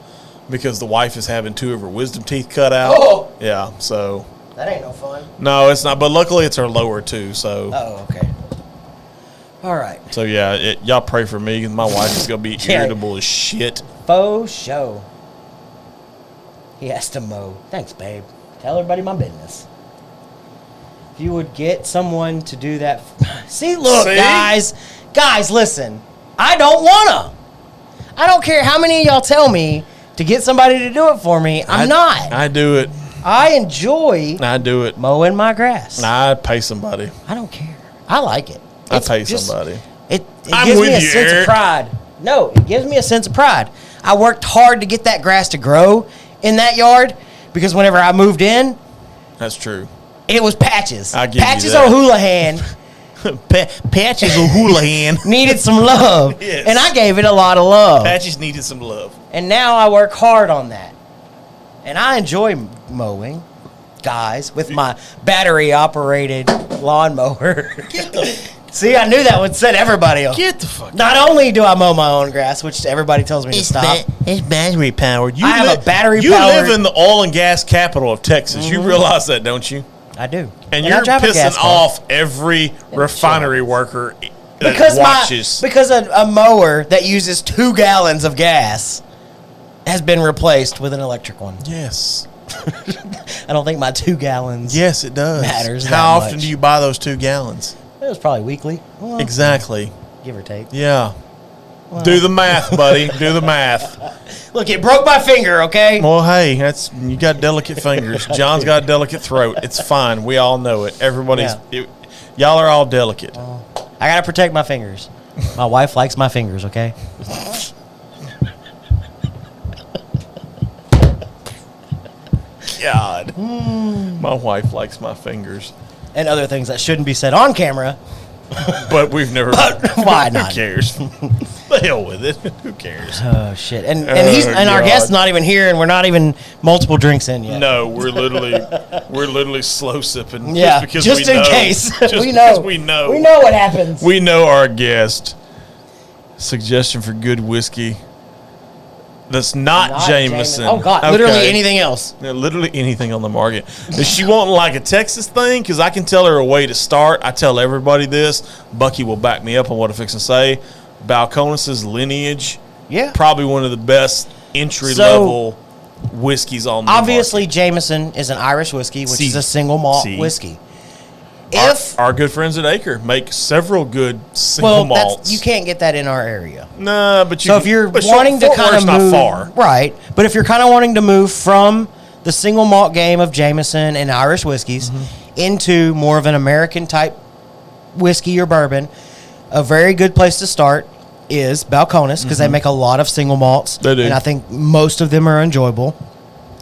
because the wife is having 2 of her wisdom teeth cut out. Oh! Yeah, so. That ain't no fun. No, it's not. But luckily, it's her lower too. So. Oh, okay. All right. So yeah, y'all pray for me. My wife is gonna be irritable as shit. Faux show. He has to mow. Thanks, babe. Tell everybody my business. If you would get someone to do that. See, guys, listen. I don't wanna. I don't care how many of y'all tell me to get somebody to do it for me. I'm not. I do it. I enjoy I do it. mowing my grass. I pay somebody. I don't care. I like it. I pay somebody. It I'm gives with me a you, sense Eric. of pride. No, it gives me a sense of pride. I worked hard to get that grass to grow in that yard because whenever I moved in, That's true. it was Patches. I give you Patches that. O'Houlihan Patches O'Houlihan. needed some love, Yes. and I gave it a lot of love. Patches needed some love. And now I work hard on that. And I enjoy mowing, guys, with my battery-operated lawnmower. See, I knew that would set everybody off. Get the fuck. Not only do I mow my own grass, which everybody tells me to stop. It's battery powered. I have a battery You powered. live in the oil and gas capital of Texas. You realize that, don't you? I do. And I you're drive a gas pissing car. off every refinery worker that because watches. because a mower that uses 2 gallons of gas has been replaced with an electric one. Yes. I don't think my 2 gallons. Yes, it does. Matters that How often much. do you buy those 2 gallons? It was probably weekly. Well, Exactly. give or take. Yeah. Do the math, buddy. Do the math. Look, it broke my finger. Okay. Well, hey, you got delicate fingers. John's got a delicate throat. It's fine. We all know it. Y'all are all delicate. I gotta protect my fingers. My wife likes my fingers. Okay. God. My wife likes my fingers. And other things that shouldn't be said on camera. But we've never. Why not? Who cares? The hell with it. Who cares? Oh shit! And our guest's not even here, and we're not even multiple drinks in yet. No, we're literally slow sipping. Yeah, just in case. We know. We know. We know what happens. We know our guest. Suggestion for good whiskey. That's not Jameson. Oh God! Okay. Literally anything else. Yeah, literally anything on the market. Does she want like a Texas thing? Because I can tell her a way to start. I tell everybody this. Bucky will back me up on what I'm fixing to say. Balcones' lineage. Yeah. Probably one of the best entry-level whiskeys on the Obviously, market. Jameson is an Irish whiskey, which is a single malt whiskey. Our good friends at Acre make several good single malts. You can't get that in our area. Nah, but you. So if you're wanting to kind of move, not far, right? But if you're kind of wanting to move from the single malt game of Jameson and Irish whiskeys into more of an American type whiskey or bourbon, a very good place to start is Balcones because they make a lot of single malts. They do, and I think most of them are enjoyable.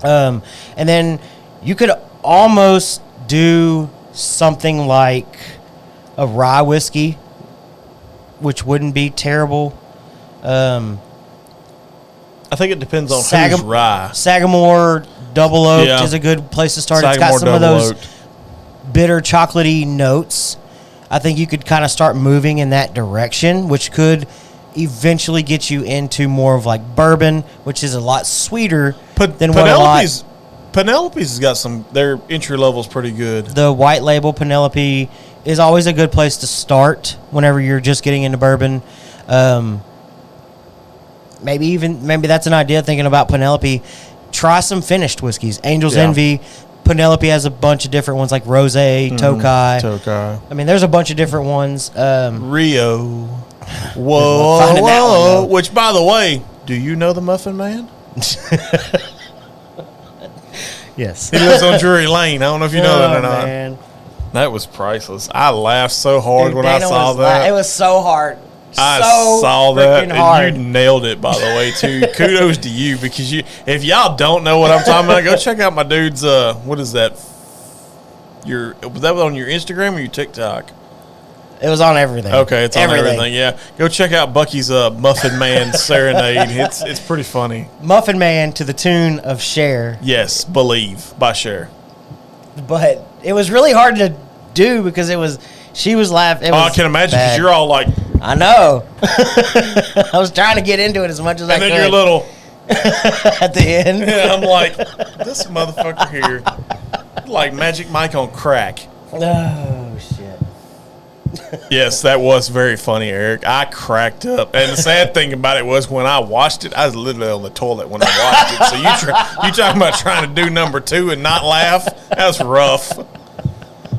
And then you could almost do something like a rye whiskey, which wouldn't be terrible. I think it depends on who's rye. Sagamore Double Oaked is a good place to start. It's got some of those bitter, chocolatey notes. I think you could kind of start moving in that direction, which could eventually get you into more of like bourbon, which is a lot sweeter than what a lot. Penelope's has got their entry level is pretty good. The white label Penelope is always a good place to start whenever you're just getting into bourbon. Maybe that's an idea thinking about Penelope. Try some finished whiskeys. Angel's Envy. Penelope has a bunch of different ones like Rosé, Tokai. I mean, there's a bunch of different ones. Rio. Whoa. Which, by the way, do you know the Muffin Man? Yes. He lives on Drury Lane. I don't know if you know that or not. Man. That was priceless. I laughed so hard when I saw that. It was so hard. I saw that, and you nailed it, by the way, too. Kudos to you, because if y'all don't know what I'm talking about, go check out my dude's, what is that? Was that on your Instagram or your TikTok? It was on everything. Okay, it's on everything, yeah. Go check out Bucky's Muffin Man Serenade. It's pretty funny. Muffin Man to the tune of Cher. Yes, Believe by Cher. But it was really hard to do because she was laughing. I can imagine because you're all like... I know. I was trying to get into it as much as I could. And then you're a little... at the end. Yeah, I'm like, this motherfucker here, like Magic Mike on crack. Oh, shit. Yes, that was very funny, Eric. I cracked up. And the sad thing about it was when I watched it, I was literally on the toilet when I watched it. So you talking about trying to do number 2 and not laugh? That was rough.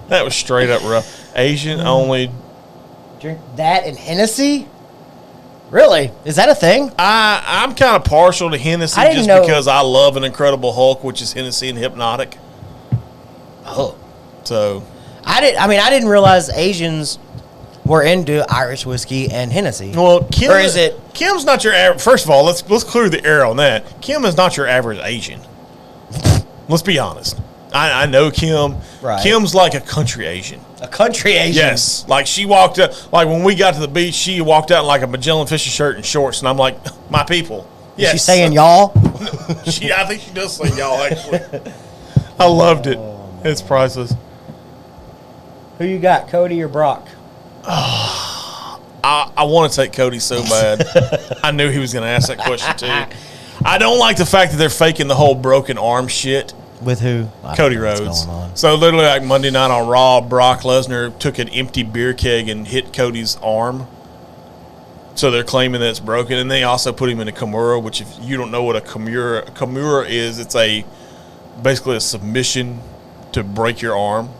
That was straight up rough. Asian only... Drink that and Hennessy? Really? Is that a thing? I'm kind of partial to Hennessy just because I love an Incredible Hulk, which is Hennessy and Hypnotic. Oh. So... I didn't realize Asians were into Irish whiskey and Hennessy. Well, Kim's not your average. First of all, let's clear the air on that. Kim is not your average Asian. Let's be honest. I know Kim. Right. Kim's like a country Asian. A country Asian? Yes. Like she walked up, like when we got to the beach, she walked out in like a Magellan Fisher shirt and shorts, and I'm like, my people. Yes. Is she saying y'all? I think she does say y'all, actually. I loved it. It's priceless. Who you got, Cody or Brock? I want to take Cody so bad. I knew he was going to ask that question, too. I don't like the fact that they're faking the whole broken arm shit. With who? Cody Rhodes. So literally like Monday night on Raw, Brock Lesnar took an empty beer keg and hit Cody's arm. So they're claiming that it's broken. And they also put him in a Kimura, which if you don't know what a Kimura is, it's a basically a submission to break your arm.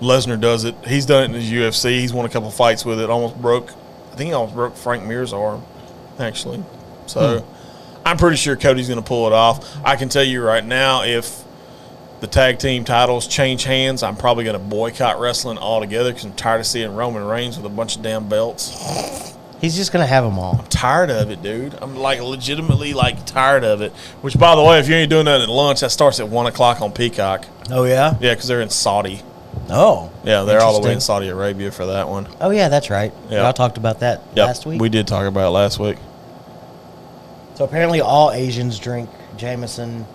Lesnar does it. He's done it in his UFC. He's won a couple fights with it. I think he almost broke Frank Mir's arm, actually. So I'm pretty sure Cody's going to pull it off. I can tell you right now, if the tag team titles change hands, I'm probably going to boycott wrestling altogether because I'm tired of seeing Roman Reigns with a bunch of damn belts. He's just going to have them all. I'm tired of it, dude. I'm legitimately tired of it. Which, by the way, if you ain't doing that at lunch, that starts at 1 o'clock on Peacock. Oh, yeah? Yeah, because they're in Saudi. Oh. Yeah, they're all the way in Saudi Arabia for that one. Oh, yeah, that's right. Yep. Y'all talked about that last week. We did talk about it last week. So apparently all Asians drink Jameson.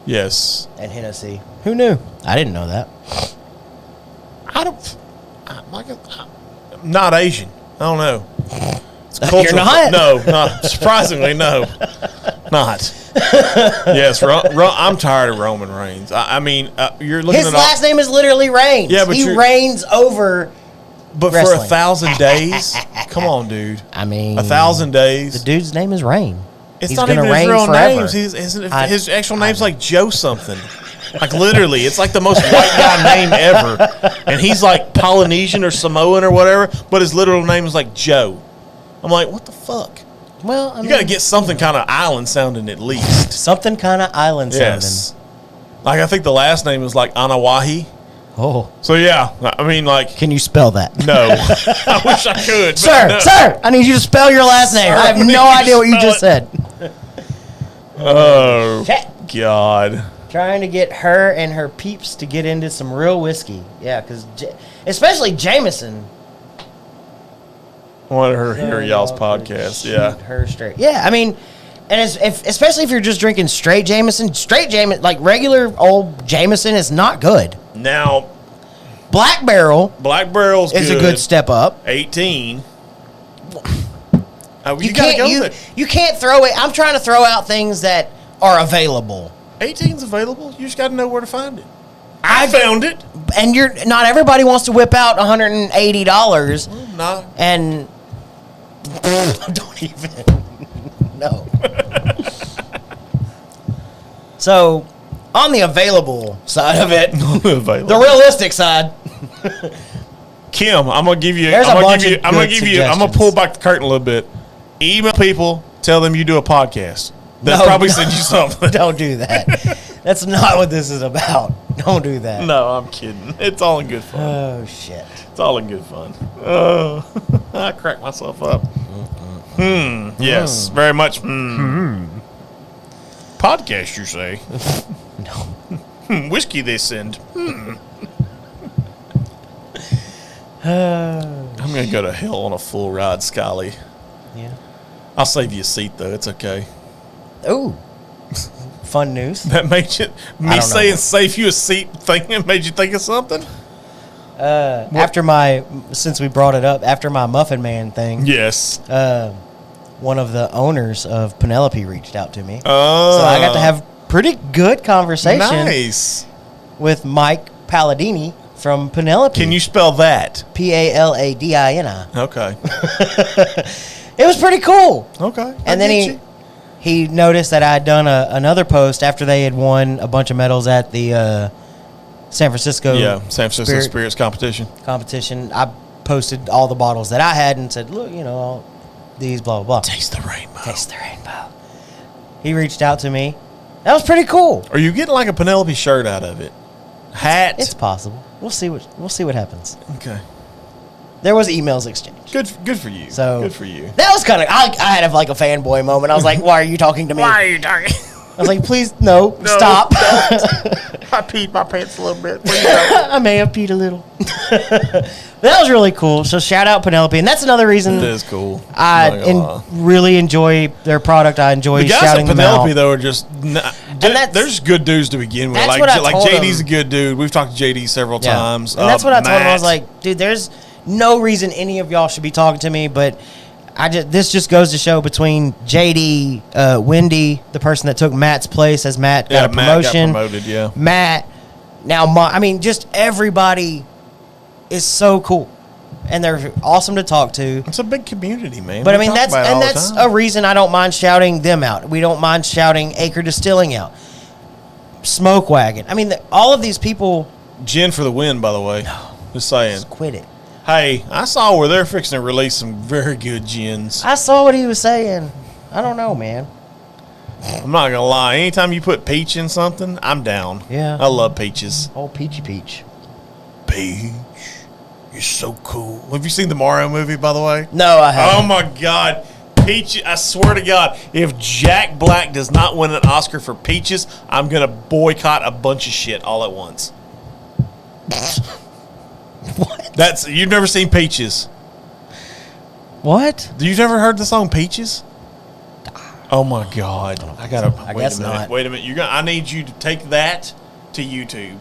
Yes. And Hennessy. Who knew? I didn't know that. I'm not Asian. I don't know. It's You're not? No, not surprisingly, no. Not. Yes, I'm tired of Roman Reigns. I mean, you're looking at his last name is literally Reigns. Yeah, but he reigns over. But wrestling. for 1,000 days, come on, dude. I mean, 1,000 days. The dude's name is Reign. It's He's not gonna even his reign real forever. name. His actual name's like Joe something. Like literally, it's like the most white guy name ever, and he's like Polynesian or Samoan or whatever. But his literal name is like Joe. I'm like, what the fuck? Well, I mean, You got to get something kind of island sounding at least. something kind of island Yes. sounding. Like I think the last name is like Anawahi. Oh, So yeah, I mean like can you spell that? no. I wish I could. But Sir, no. sir, I need you to spell your last name. I have we need no you to idea what you spell just it. said. Oh Okay. God. Trying to get her and her peeps to get into some real whiskey. Yeah, because especially Jameson. I wanted her to hear y'all's Could podcast. shoot Yeah. her straight. Yeah, I mean, and especially if you're just drinking straight Jameson, like regular old Jameson is not good. Now, Black Barrel Black Barrel's is a good step up. 18. You can't throw it. I'm trying to throw out things that are available. 18's available. You just got to know where to find it. I found it. And not everybody wants to whip out $180 Nah. and don't even no. So, on the available side of it, Available. the realistic side, Kim, I'm gonna give you. There's a bunch of I'm good gonna pull back the curtain a little bit. Email people. Tell them you do a podcast. They'll No, probably no. send you something. don't do that. That's not what this is about. Don't do that. No, I'm kidding. It's all in good fun. Oh shit. It's all in good fun. Oh, I cracked myself up. Yes, very much. Podcast, you say? No. Whiskey they send. I'm gonna go to hell on a full ride, Scully. Yeah. I'll save you a seat though. It's okay. Ooh. Fun news. That made you I don't saying know. save you a seat thing made you think of something. Since we brought it up, after my Muffin Man thing, Yes. one of the owners of Penelope reached out to me. Oh, So I got to have pretty good conversation nice. with Mike Palladini from Penelope. Can you spell that? Paladini. Okay. It was pretty cool. Okay. And then he noticed that I had done another post after they had won a bunch of medals at the San Francisco San Francisco Spirits competition. competition. I posted all the bottles that I had and said, look, all these blah, blah, blah. Taste the rainbow. Taste the rainbow. He reached out to me. That was pretty cool. Are you getting like a Penelope shirt out of it? Hat? It's possible. We'll see what happens. Okay. There was emails exchanged. Good for you. So good for you. That was kind of I had like a fanboy moment. I was like, "Why are you talking to me?" Why are you talking? I was like, "Please, no, stop." I peed my pants a little bit. I may have peed a little. That was really cool. So shout out Penelope, and that's another reason That is cool. I really enjoy their product. I enjoy The guys shouting at them out. Penelope though are just they're just good dudes to begin with. That's Like what I like told JD's him. a good dude. We've talked to JD several Yeah. times. And that's what I told him. I was Matt. like, dude, there's no reason any of y'all should be talking to me, but this just goes to show between JD, Wendy, the person that took Matt's place as Matt got a promotion. Matt got promoted, yeah. Matt, just everybody is so cool. And they're awesome to talk to. It's a big community, man. But We talk about it all the time. a reason I don't mind shouting them out. We don't mind shouting Acre Distilling out. Smoke Wagon. I mean, all of these people. Gin for the win, by the way. Just saying. Just quit it. Hey, I saw where they're fixing to release some very good gins. I saw what he was saying. I don't know, man. I'm not gonna lie. Anytime you put peach in something, I'm down. Yeah. I love peaches. Oh, peachy peach. Peach, you're so cool. Have you seen the Mario movie, by the way? No, I haven't. Oh my God, Peach! I swear to God, if Jack Black does not win an Oscar for Peaches, I'm gonna boycott a bunch of shit all at once. What? You've never seen Peaches? What? You've never heard the song Peaches? Oh my God! I gotta. I guess not. Wait a minute. I need you to take that to YouTube.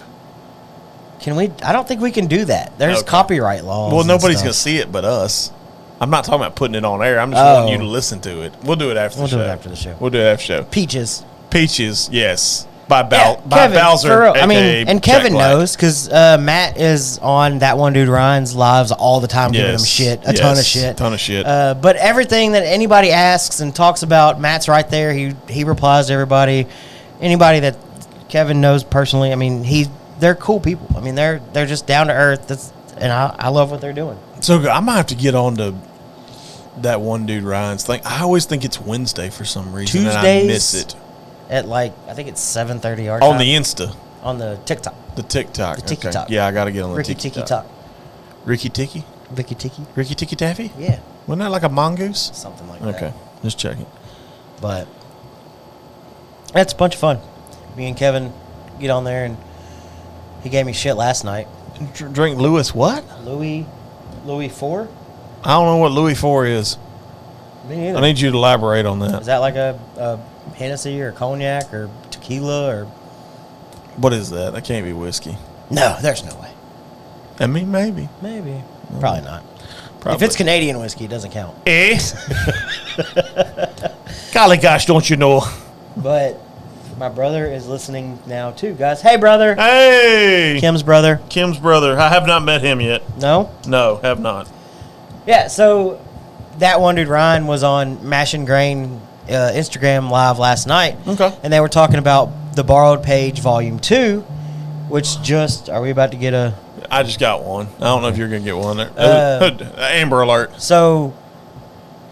Can we? I don't think we can do that. There's Okay. copyright laws. Well, and nobody's stuff. gonna see it but us. I'm not talking about putting it on air. I'm just wanting you to listen to it. We'll do it after the show. We'll do it after the show. We'll do it after the show. Peaches. Peaches, yes. By Kevin, Bowser. for real. AKA I mean, and Jack Kevin Black. knows because Matt is on That One Dude Ryan's lives all the time, giving him shit, a ton of shit. Ton of shit. But everything that anybody asks and talks about, Matt's right there. He replies to everybody. Anybody that Kevin knows personally, I mean, they're cool people. I mean, they're just down to earth. And I love what they're doing. So I might have to get on to That One Dude Ryan's thing. I always think it's Wednesday for some reason, and I miss it. At I think it's 7:30 our time. On the Insta. On the TikTok. The TikTok. The TikTok. Okay. Yeah, I got to get on the Ricky TikTok. Tiki Talk. Ricky Tiki? Vicky Tiki. Ricky Tiki Taffy? Yeah. Wasn't that like a mongoose? Something like that. Okay, just checking. But that's a bunch of fun. Me and Kevin get on there, and he gave me shit last night. Drink Louis what? Louis 4? I don't know what Louis 4 is. Me neither. I need you to elaborate on that. Is that like a Hennessy or cognac or tequila or? What is that? That can't be whiskey. No, there's no way. I mean, maybe. Maybe. Probably not. Probably. If it's Canadian whiskey, it doesn't count. Eh? Golly gosh, don't you know? But my brother is listening now too, guys. Hey, brother. Hey! Kim's brother. Kim's brother. I have not met him yet. No? No, have not. Yeah, so That One Dude Ryan was on Mash and Grain Instagram live last night. Okay. And they were talking about the Borrowed Page Volume 2, which are we about to get a... I just got one. I don't know if you're going to get one. Amber alert. So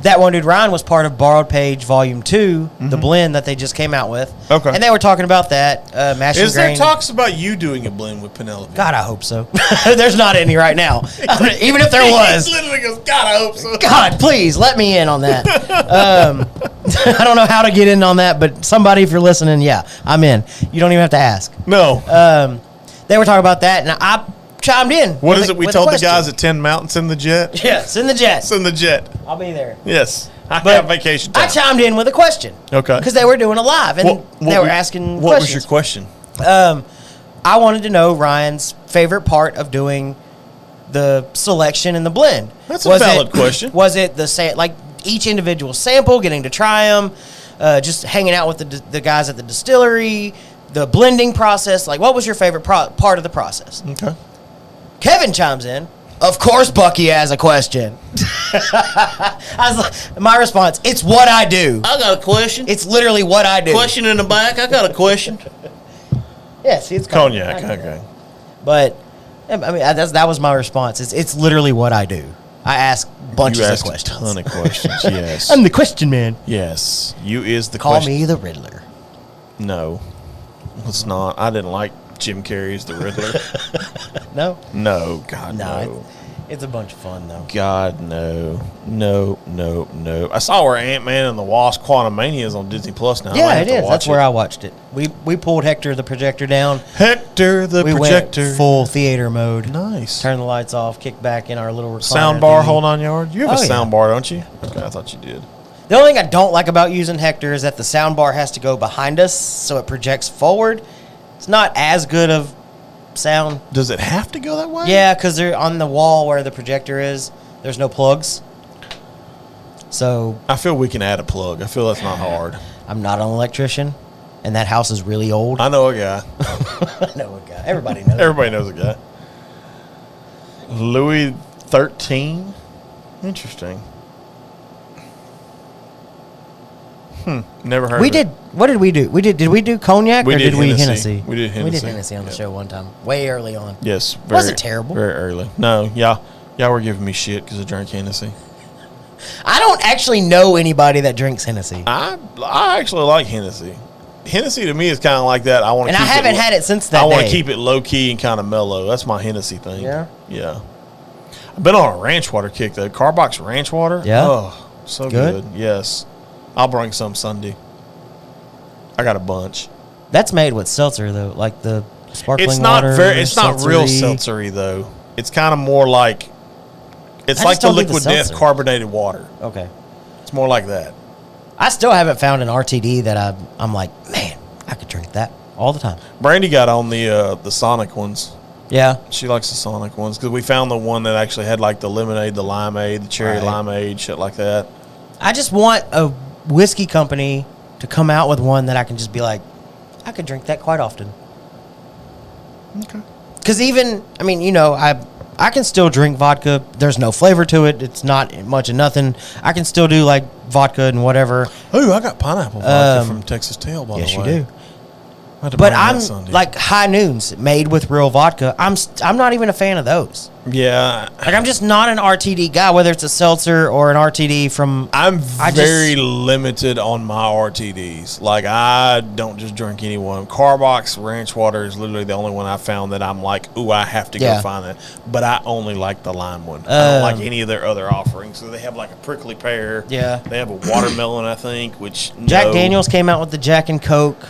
That One Dude Ryan was part of Borrowed Page Volume 2, the blend that they just came out with. Okay. And they were talking about that, Mash and Is there Grain. talks about you doing a blend with Penelope? God, I hope so. There's not any right now. Even if there was. He literally goes, God, I hope so. God, please let me in on that. I don't know how to get in on that, but somebody, if you're listening, yeah, I'm in. You don't even have to ask. No. They were talking about that, and I chimed in. What is it we told the guys at 10 Mountain? Send the jet? Yeah, send the jet. Send the jet. I'll be there. Yes. I But have vacation time. I chimed in with a question. Okay. Because they were doing a live, and they were asking What was questions. your question? I wanted to know Ryan's favorite part of doing the selection and the blend. That's a valid question. Was it like each individual sample, getting to try them, just hanging out with the guys at the distillery, the blending process? Like, what was your favorite part of the process? Okay. Kevin chimes in. Of course, Bucky has a question. My response: it's what I do. I got a question. It's literally what I do. Question in the back. I got a question. Yeah, see, it's Cognac. Okay. But I mean, that was my response. It's literally what I do. I ask bunches You of asked questions. a ton of questions. Yes. I'm the question man. Yes. You is the Call question. me the Riddler. No. It's not. I didn't like Jim Carrey's The Riddler. No, No. God, no, no. it's a bunch of fun though. God, no. No, no, no. I saw where Ant-Man and the Wasp Quantumania is on Disney Plus now. I might Yeah, have it to is. watch That's where I watched it. We pulled Hector the projector down. Hector the We projector. went full theater mode. Nice. Turn the lights off. Kick back in our little recliner Sound bar, thingy. hold on yard. You have Oh, a yeah. sound bar, don't you? Okay, I thought you did. The only thing I don't like about using Hector is that the sound bar has to go behind us, so it projects forward. It's not as good of sound. Does it have to go that way? Yeah, because they're on the wall where the projector is. There's no plugs. So I feel we can add a plug. I feel that's not hard. I'm not an electrician, and that house is really old. I know a guy. I know a guy. Everybody knows. Everybody knows a guy. Louis 13? Interesting. Never heard We of did. it. What did we do? Did we do cognac or did we Hennessy? We did Hennessy. We did Hennessy on the show one time, way early on. Yes. Wasn't terrible. Very early. No, y'all were giving me shit because I drank Hennessy. I don't actually know anybody that drinks Hennessy, I actually like Hennessy. Hennessy to me is kind of like that. I want to. and I haven't had it since that I want day. to keep it low key and kind of mellow. That's my Hennessy thing. Yeah? Yeah. I've been on a ranch water kick though. Carbox ranch water. Yeah? Oh, so Good? good. Yes. I'll bring some Sunday. I got a bunch. That's made with seltzer though, like the sparkling It's not water. very. It's not real seltzery. seltzery though. It's kind of more like. It's I like just the don't do the liquid death seltzer. carbonated water. Okay. It's more like that. I still haven't found an RTD that I'm like, man, I could drink that all the time. Brandy got on the Sonic ones. Yeah. She likes the Sonic ones because we found the one that actually had like the lemonade, the limeade, the cherry Right. limeade, shit like that. I just want a whiskey company to come out with one that I can just be like, I could drink that quite often. Okay. Because even, I mean, you know, I can still drink vodka. There's no flavor to it. It's not much of nothing. I can still do like vodka and whatever. Ooh, I got pineapple vodka from Texas Tail, by Yes, the you way. do. I had to But bring that I'm Sunday. like High Noons made with real vodka. I'm not even a fan of those. Yeah, Like I'm just not an RTD guy, whether it's a seltzer or an RTD from. I'm I just- very limited on my RTDs. Like, I don't just drink any one. Carbox Ranch Water is literally the only one I found that I'm like, ooh, I have to Yeah. go find that. But I only like the lime one. I don't like any of their other offerings. So they have like a prickly pear. Yeah. They have a watermelon, I think, which Jack no. Daniels came out with the Jack and Coke.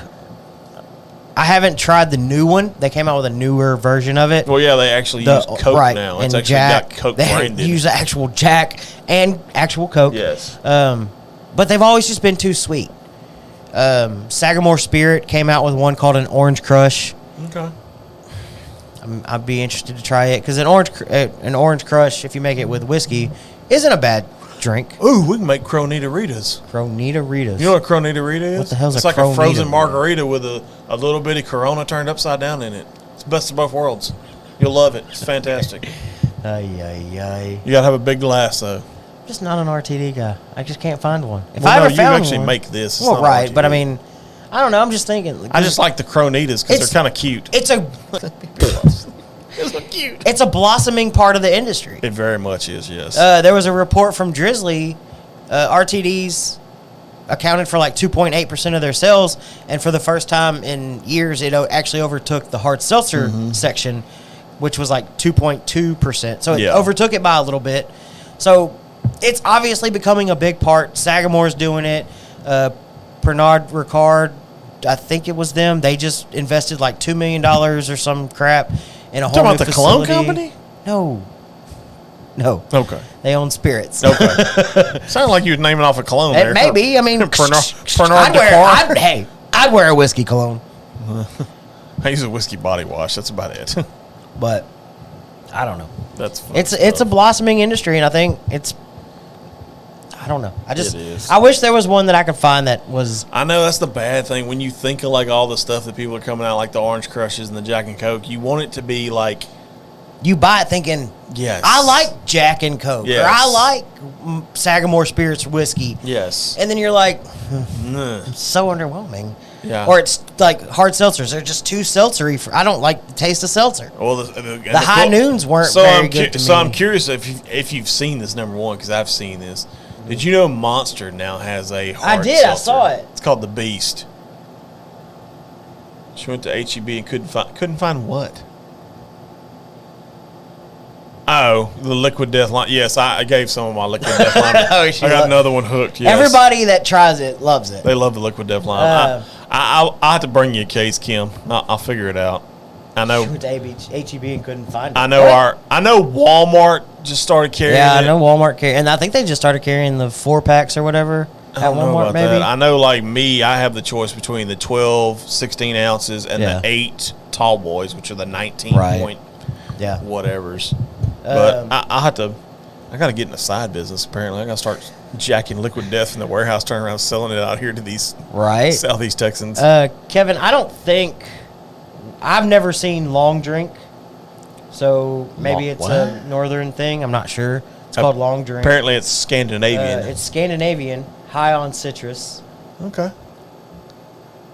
I haven't tried the new one. They came out with a newer version of it. Well, yeah, they actually use Coke now. It's and actually Jack, got Coke they branded. use the actual Jack and actual Coke. Yes. But they've always just been too sweet. Sagamore Spirit came out with one called an Orange Crush. Okay. I'd be interested to try it because an Orange Crush, if you make it with whiskey, isn't a bad drink. Ooh, we can make Cronita Ritas. Cronita Ritas. You know what a Cronita Rita is? What the hell's it's a like a Cronita frozen Rita? margarita with a little bitty Corona turned upside down in it. It's the best of both worlds. You'll love it. It's fantastic. Ay, ay, ay. You gotta have a big glass though. I'm just not an RTD guy. I just can't find one. If Well, I no, ever you found actually one, make this. It's well, not right, but I RTD. mean, I don't know. I'm just thinking. I just like the Cronitas because It's- they're kind of cute. It's a It's so cute. it's a blossoming part of the industry. It very much is, yes. There was a report from Drizzly, RTDs accounted for like 2.8% of their sales, and for the first time in years, it actually overtook the hard seltzer section, which was like 2.2%. So it Yeah. overtook it by a little bit. So it's obviously becoming a big part. Sagamore's doing it. Pernod Ricard, I think it was them. They just invested like $2 million or some crap in a whole Talking new about the cologne facility. company? No. Okay. They own spirits. Okay. Sounded like you were naming off a cologne there. It may be. I mean, Pernod I'd wear a whiskey cologne, I use a whiskey body wash. That's about it. but I don't know. That's fun It's a stuff. blossoming industry, and I think I don't know. It is. I wish there was one that I could find that was. I know that's the bad thing when you think of like all the stuff that people are coming out, like the Orange Crushes and the Jack and Coke. You want it to be like, You buy it thinking, yes, I like Jack and Coke, Yes. or I like Sagamore Spirits whiskey, yes, and then you're like, Nah. so underwhelming. Yeah. Or it's like hard seltzers. They're just too seltzery. I don't like the taste of seltzer. Well, The High Noons weren't so very good to So me. I'm curious if you've seen this, number one, because I've seen this. Did you know Monster now has a hard I did. I seltzer? saw it. It's called the Beast. She went to HEB and couldn't find what? Oh, the Liquid Death line. Yes, I gave some of my Liquid Death line. Oh, I she got lo- another one hooked. Yes. Everybody that tries it loves it. They love the Liquid Death line. I'll have to bring you a case, Kim. I'll figure it out. I know. Went to HEB and couldn't find it. I know Walmart just started carrying Yeah, I it. know Walmart carry, and I think they just started carrying the 4-packs or whatever I at don't know Walmart. about Maybe that. I know, like me, I have the choice between the 12, 16 ounces and Yeah. the 8 tall boys, which are the 19 Right. point yeah. whatevers. But Um, I have to. I got to get in a side business. Apparently, I got to start jacking Liquid Death in the warehouse, turning around selling it out here to these Right. Southeast Texans. Kevin, I don't think I've never seen Long Drink, so maybe it's a What? northern thing. I'm not sure. It's called Long Drink. Apparently, it's Scandinavian. It's Scandinavian, high on citrus. Okay.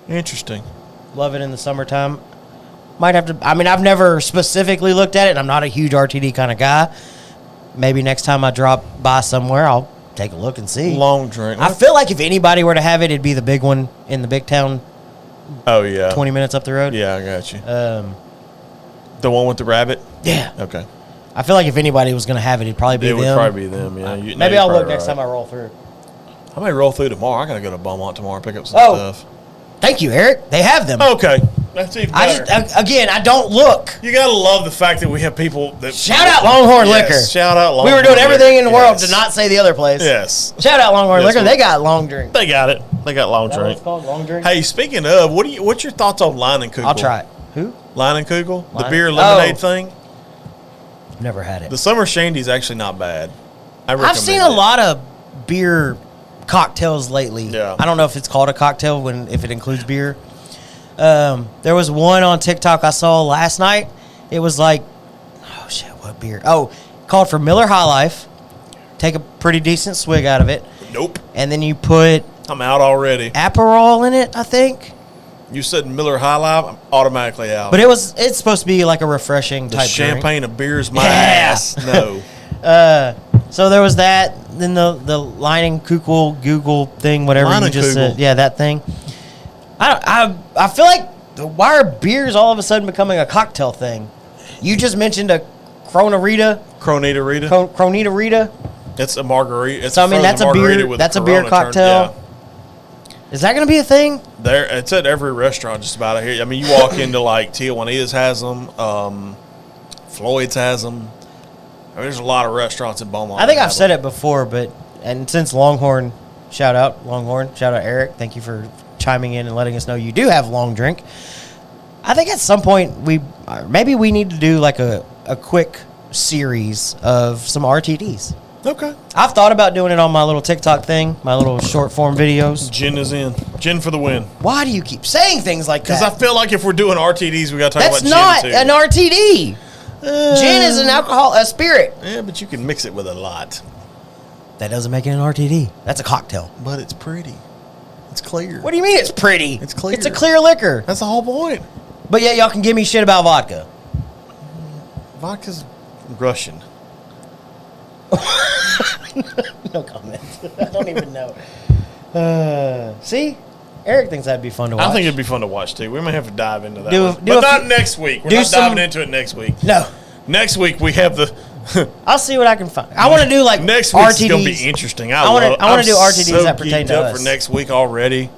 Interesting. Love it in the summertime. Might have to. I mean, I've never specifically looked at it, and I'm not a huge RTD kind of guy. Maybe next time I drop by somewhere, I'll take a look and see. Long drink. I feel like if anybody were to have it, it'd be the big one in the big town. Oh, yeah. 20 minutes up the road. Yeah, I got you. The one with the rabbit? Yeah. Okay. I feel like if anybody was going to have it, it'd probably be them. It would probably be them, yeah. Maybe I'll look next time I roll through. I may roll through tomorrow. I got to go to Beaumont tomorrow and pick up some stuff. Thank you, Eric. They have them. Okay. That's even better. I don't look. You got to love the fact that we have people that... Shout out Longhorn Liquor. Shout out Longhorn Liquor. We were doing everything in the world to Yes. not say the other place. Yes. Shout out Longhorn Liquor. They got long drink. They got it. They got long Is that what drink. it's called? Long drink? Hey, speaking of, what's your thoughts on Leinenkugel? I'll try it. Who? Leinenkugel? The Leinen- beer lemonade Oh. thing? Never had it. The summer shandy's actually not bad. I've seen a lot of beer cocktails lately. Yeah. I don't know if it's called a cocktail if it includes beer. There was one on TikTok I saw last night. It was like, oh shit, what beer? Oh, called for Miller High Life. Take a pretty decent swig out of it. Nope. And then you put I'm out already. Aperol in it, I think. You said Miller High Life, I'm automatically out. But it's supposed to be like a refreshing the type champagne of beer's my Yeah. ass. No. drink. So there was that. Then the Leinenkugel Google thing, whatever you just Leinenkugel. said. Yeah, that thing. I feel like why are beers all of a sudden becoming a cocktail thing? You just mentioned a Cronarita. Cronita Rita. Cronita Rita. It's a margarita. It's So I mean, frozen that's a margarita beer. with That's a beer Corona turned- cocktail. Is that going to be a thing? There, it's at every restaurant just about here. I mean, you walk into like Tijuana's has them, Floyd's has them. I mean, there's a lot of restaurants in Beaumont. I think that I've have said them. it before, and since Longhorn, shout out Eric. Thank you for chiming in and letting us know you do have long drink. I think at some point maybe we need to do like a quick series of some RTDs. Okay. I've thought about doing it on my little TikTok thing, my little short form videos. Gin is in. Gin for the win. Why do you keep saying things like that? Because I feel like if we're doing RTDs, we got to talk That's about not gin too. an RTD. Gin is an alcohol, a spirit. Yeah, but you can mix it with a lot. That doesn't make it an RTD. That's a cocktail. But it's pretty. It's clear. What do you mean it's pretty? It's clear. It's a clear liquor. That's the whole point. But yeah, y'all can give me shit about vodka. Vodka's Russian. No comment. I don't even know. See? Eric thinks that'd be fun to watch. I think it'd be fun to watch too. We may have to dive into that Do one. a- do But a not few- next week. We're do not some- diving into it next week. No. Next week we have the I'll see what I can find. I want to do like next week's RTDs. gonna be interesting. I wanna I'm do RTDs so that pertain geeked to up us. for next week already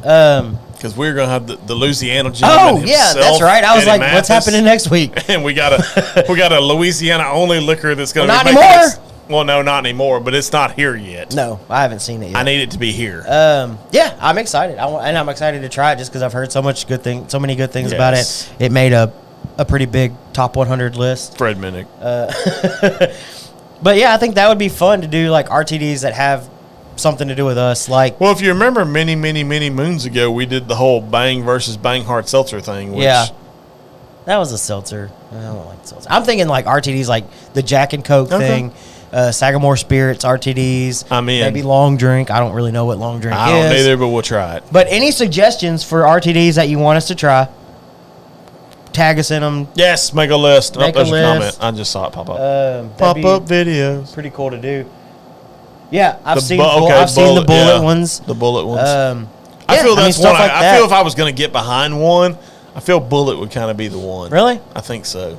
Um. because we're gonna have the Louisiana gentleman Oh yeah, himself, that's right. I was Eddie like, what's Mathis. happening next week? And we got a Louisiana only liquor that's gonna Well, be not making anymore. well, no, not anymore. But it's not here yet. No, I haven't seen it yet. I need it to be here. Yeah, I'm excited. And I'm excited to try it just because I've heard so many good things about Yes. it. It made a pretty big top 100 list. Fred Minnick. But yeah, I think that would be fun to do like RTDs that have something to do with us. Like, Well, if you remember, many moons ago, we did the whole Bang versus Bang Hard Seltzer thing. Which, yeah, that was a seltzer. I don't like seltzer. I'm thinking like RTDs, like the Jack and Coke Okay. thing, Sagamore Spirits RTDs. I'm in. Maybe long drink. I don't really know what long drink I is. don't either, but we'll try it. But any suggestions for RTDs that you want us to try? Tag us in them. Yes, make a list. Make a There's list. comment. I just saw it pop up. That'd Pop be up videos. pretty cool to do. Yeah, I've The seen. bu- okay, I've seen the bullet yeah, ones. The bullet ones. I I feel that's stuff one. like I that. feel if I was going to get behind one, I feel Bullet would kind of be the one. Really? I think so.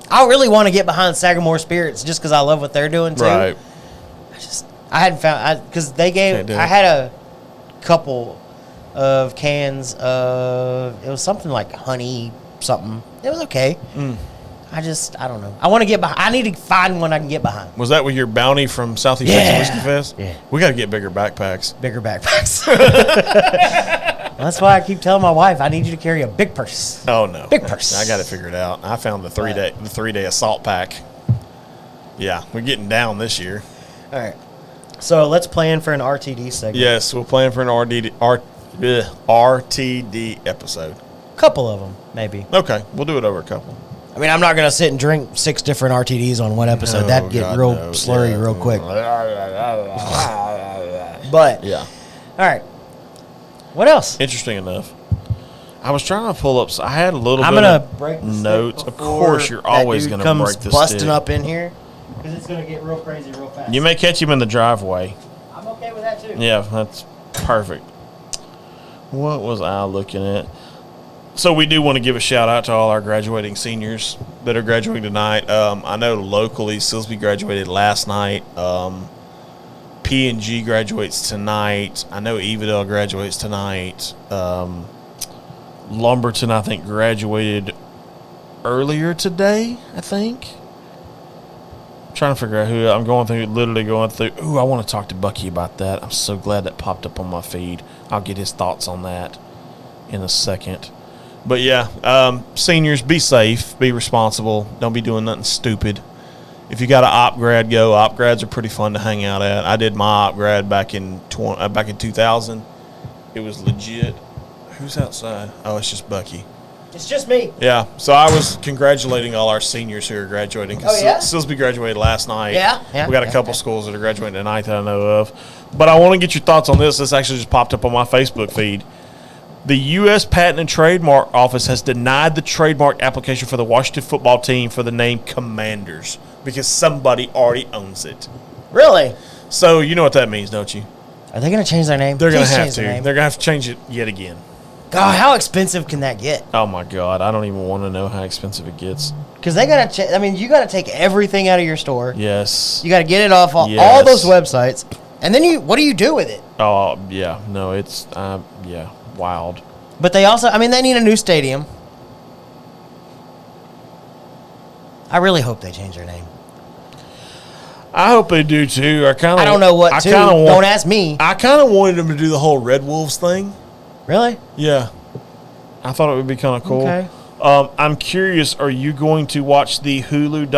I really want to get behind Sagamore Spirits just because I love what they're doing too. Right. I hadn't found because they gave. Can't do I it. had a couple of cans of. It was something like honey something. It was okay. I don't know. I want to get behind. I need to find one I can get behind. Was that with your bounty from Southeast Yeah. Texas Whiskey Fest? Yeah. We got to get bigger backpacks. Bigger backpacks. That's why I keep telling my wife I need you to carry a big purse. Oh no, Big purse. I got it figured out. I found the 3-day assault pack. Yeah, we're getting down this year. All right. So let's plan for an RTD segment. Yes, we're planning for an RTD episode. Couple of them, maybe. Okay, we'll do it over a couple. I mean, I'm not gonna sit and drink 6 different RTDs on one episode. That'd get God, real no. slurry Yeah. real quick. But Yeah. all right. What else? Interesting enough. I was trying to pull up. I had a little I'm bit gonna of break the notes. stick Of course, before you're always that dude going to comes break the busting stick. up in here because it's gonna get real crazy real fast. You may catch him in the driveway. I'm okay with that too. Yeah, that's perfect. What was I looking at? So we do want to give a shout out to all our graduating seniors that are graduating tonight. I know locally, Silsbee graduated last night. P&G graduates tonight. I know Evadale graduates tonight. Lumberton, I think, graduated earlier today, I think. I'm trying to figure out who. I'm literally going through. Ooh, I want to talk to Bucky about that. I'm so glad that popped up on my feed. I'll get his thoughts on that in a second. But yeah, seniors, be safe, be responsible. Don't be doing nothing stupid. If you got an op grad, go. Op grads are pretty fun to hang out at. I did my op grad back in 2000. It was legit. Who's outside? Oh, it's just Bucky. It's just me. Yeah, so I was congratulating all our seniors who are graduating. Oh, yeah? Silsbee graduated last night. Yeah? We got a couple schools that are graduating tonight that I know of. But I want to get your thoughts on this. This actually just popped up on my Facebook feed. The U.S. Patent and Trademark Office has denied the trademark application for the Washington football team for the name Commanders because somebody already owns it. Really? So you know what that means, don't you? Are they going to change their name? They're going to Please have change to. their name. They're going to have to change it yet again. God, how expensive can that get? Oh, my God. I don't even want to know how expensive it gets. Because they got to. I mean, you got to take everything out of your store. Yes. You got to get it off all those websites, and then what do you do with it? Oh, yeah. No, it's, yeah, wild. But they also, I mean, they need a new stadium. I really hope they change their name. I hope they do, too. I don't know what to. Don't ask me. I kind of wanted them to do the whole Red Wolves thing. Really? Yeah. I thought it would be kind of cool. Okay. I'm curious, are you going to watch the Hulu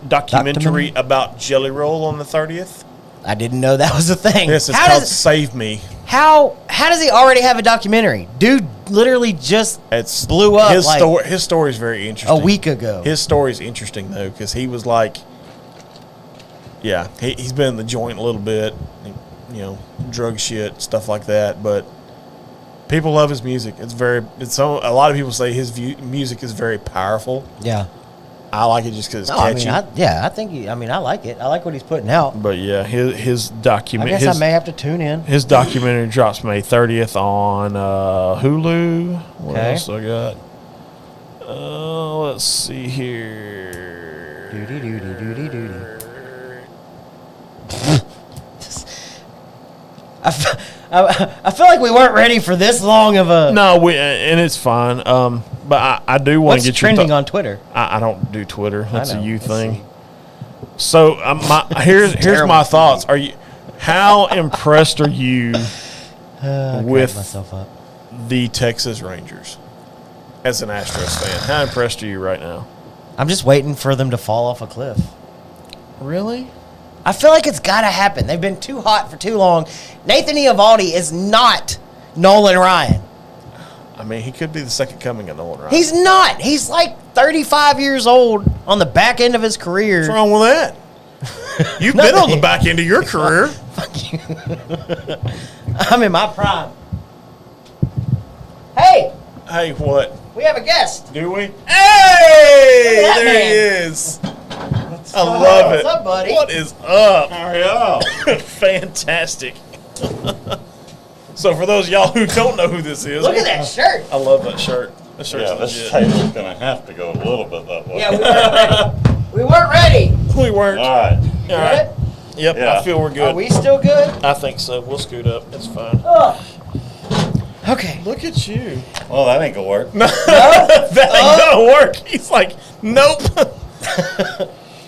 documentary about Jelly Roll on the 30th? I didn't know that was a thing. Yes, it's called Save Me. How does he already have a documentary? Dude literally just blew up His story is very interesting. a week ago. His story is interesting, though, because he was like, yeah, he's been in the joint a little bit, you know, drug shit, stuff like that, but people love his music. A lot of people say his music is very powerful. Yeah. I like it just because it's catchy. I like it. I like what he's putting out. But yeah, his document. I guess I may have to tune in. His documentary drops May 30th on Hulu. What else I got? Let's see here. I feel like we weren't ready for this long of a. No, and it's fine. But I do want to get trending on Twitter. I don't do Twitter. That's a you thing. So here's my thoughts. How impressed are you with the Texas Rangers as an Astros fan? How impressed are you right now? I'm just waiting for them to fall off a cliff. Really? I feel like it's got to happen. They've been too hot for too long. Nathan Eovaldi is not Nolan Ryan. I mean, he could be the second coming of Nolan Ryan. He's not. He's like 35 years old on the back end of his career. What's wrong with that? You've been on the back end of your career. Fuck you. I'm in my prime. Hey! Hey, what? We have a guest. Do we? Hey! There man. he is. I love it. What's up, buddy? What is up? How are y'all? Fantastic. So for those of y'all who don't know who this is, Look at that shirt. I love that shirt. That shirt's Yeah, this legit. table's going to have to go a little bit that way. Yeah, we weren't ready. We weren't. All right. All right. Yep, Yeah. I feel we're good. Are we still good? I think so. We'll scoot up. It's fine. Okay. Look at you. Well, that ain't going to work. That ain't gonna work. He's like, nope.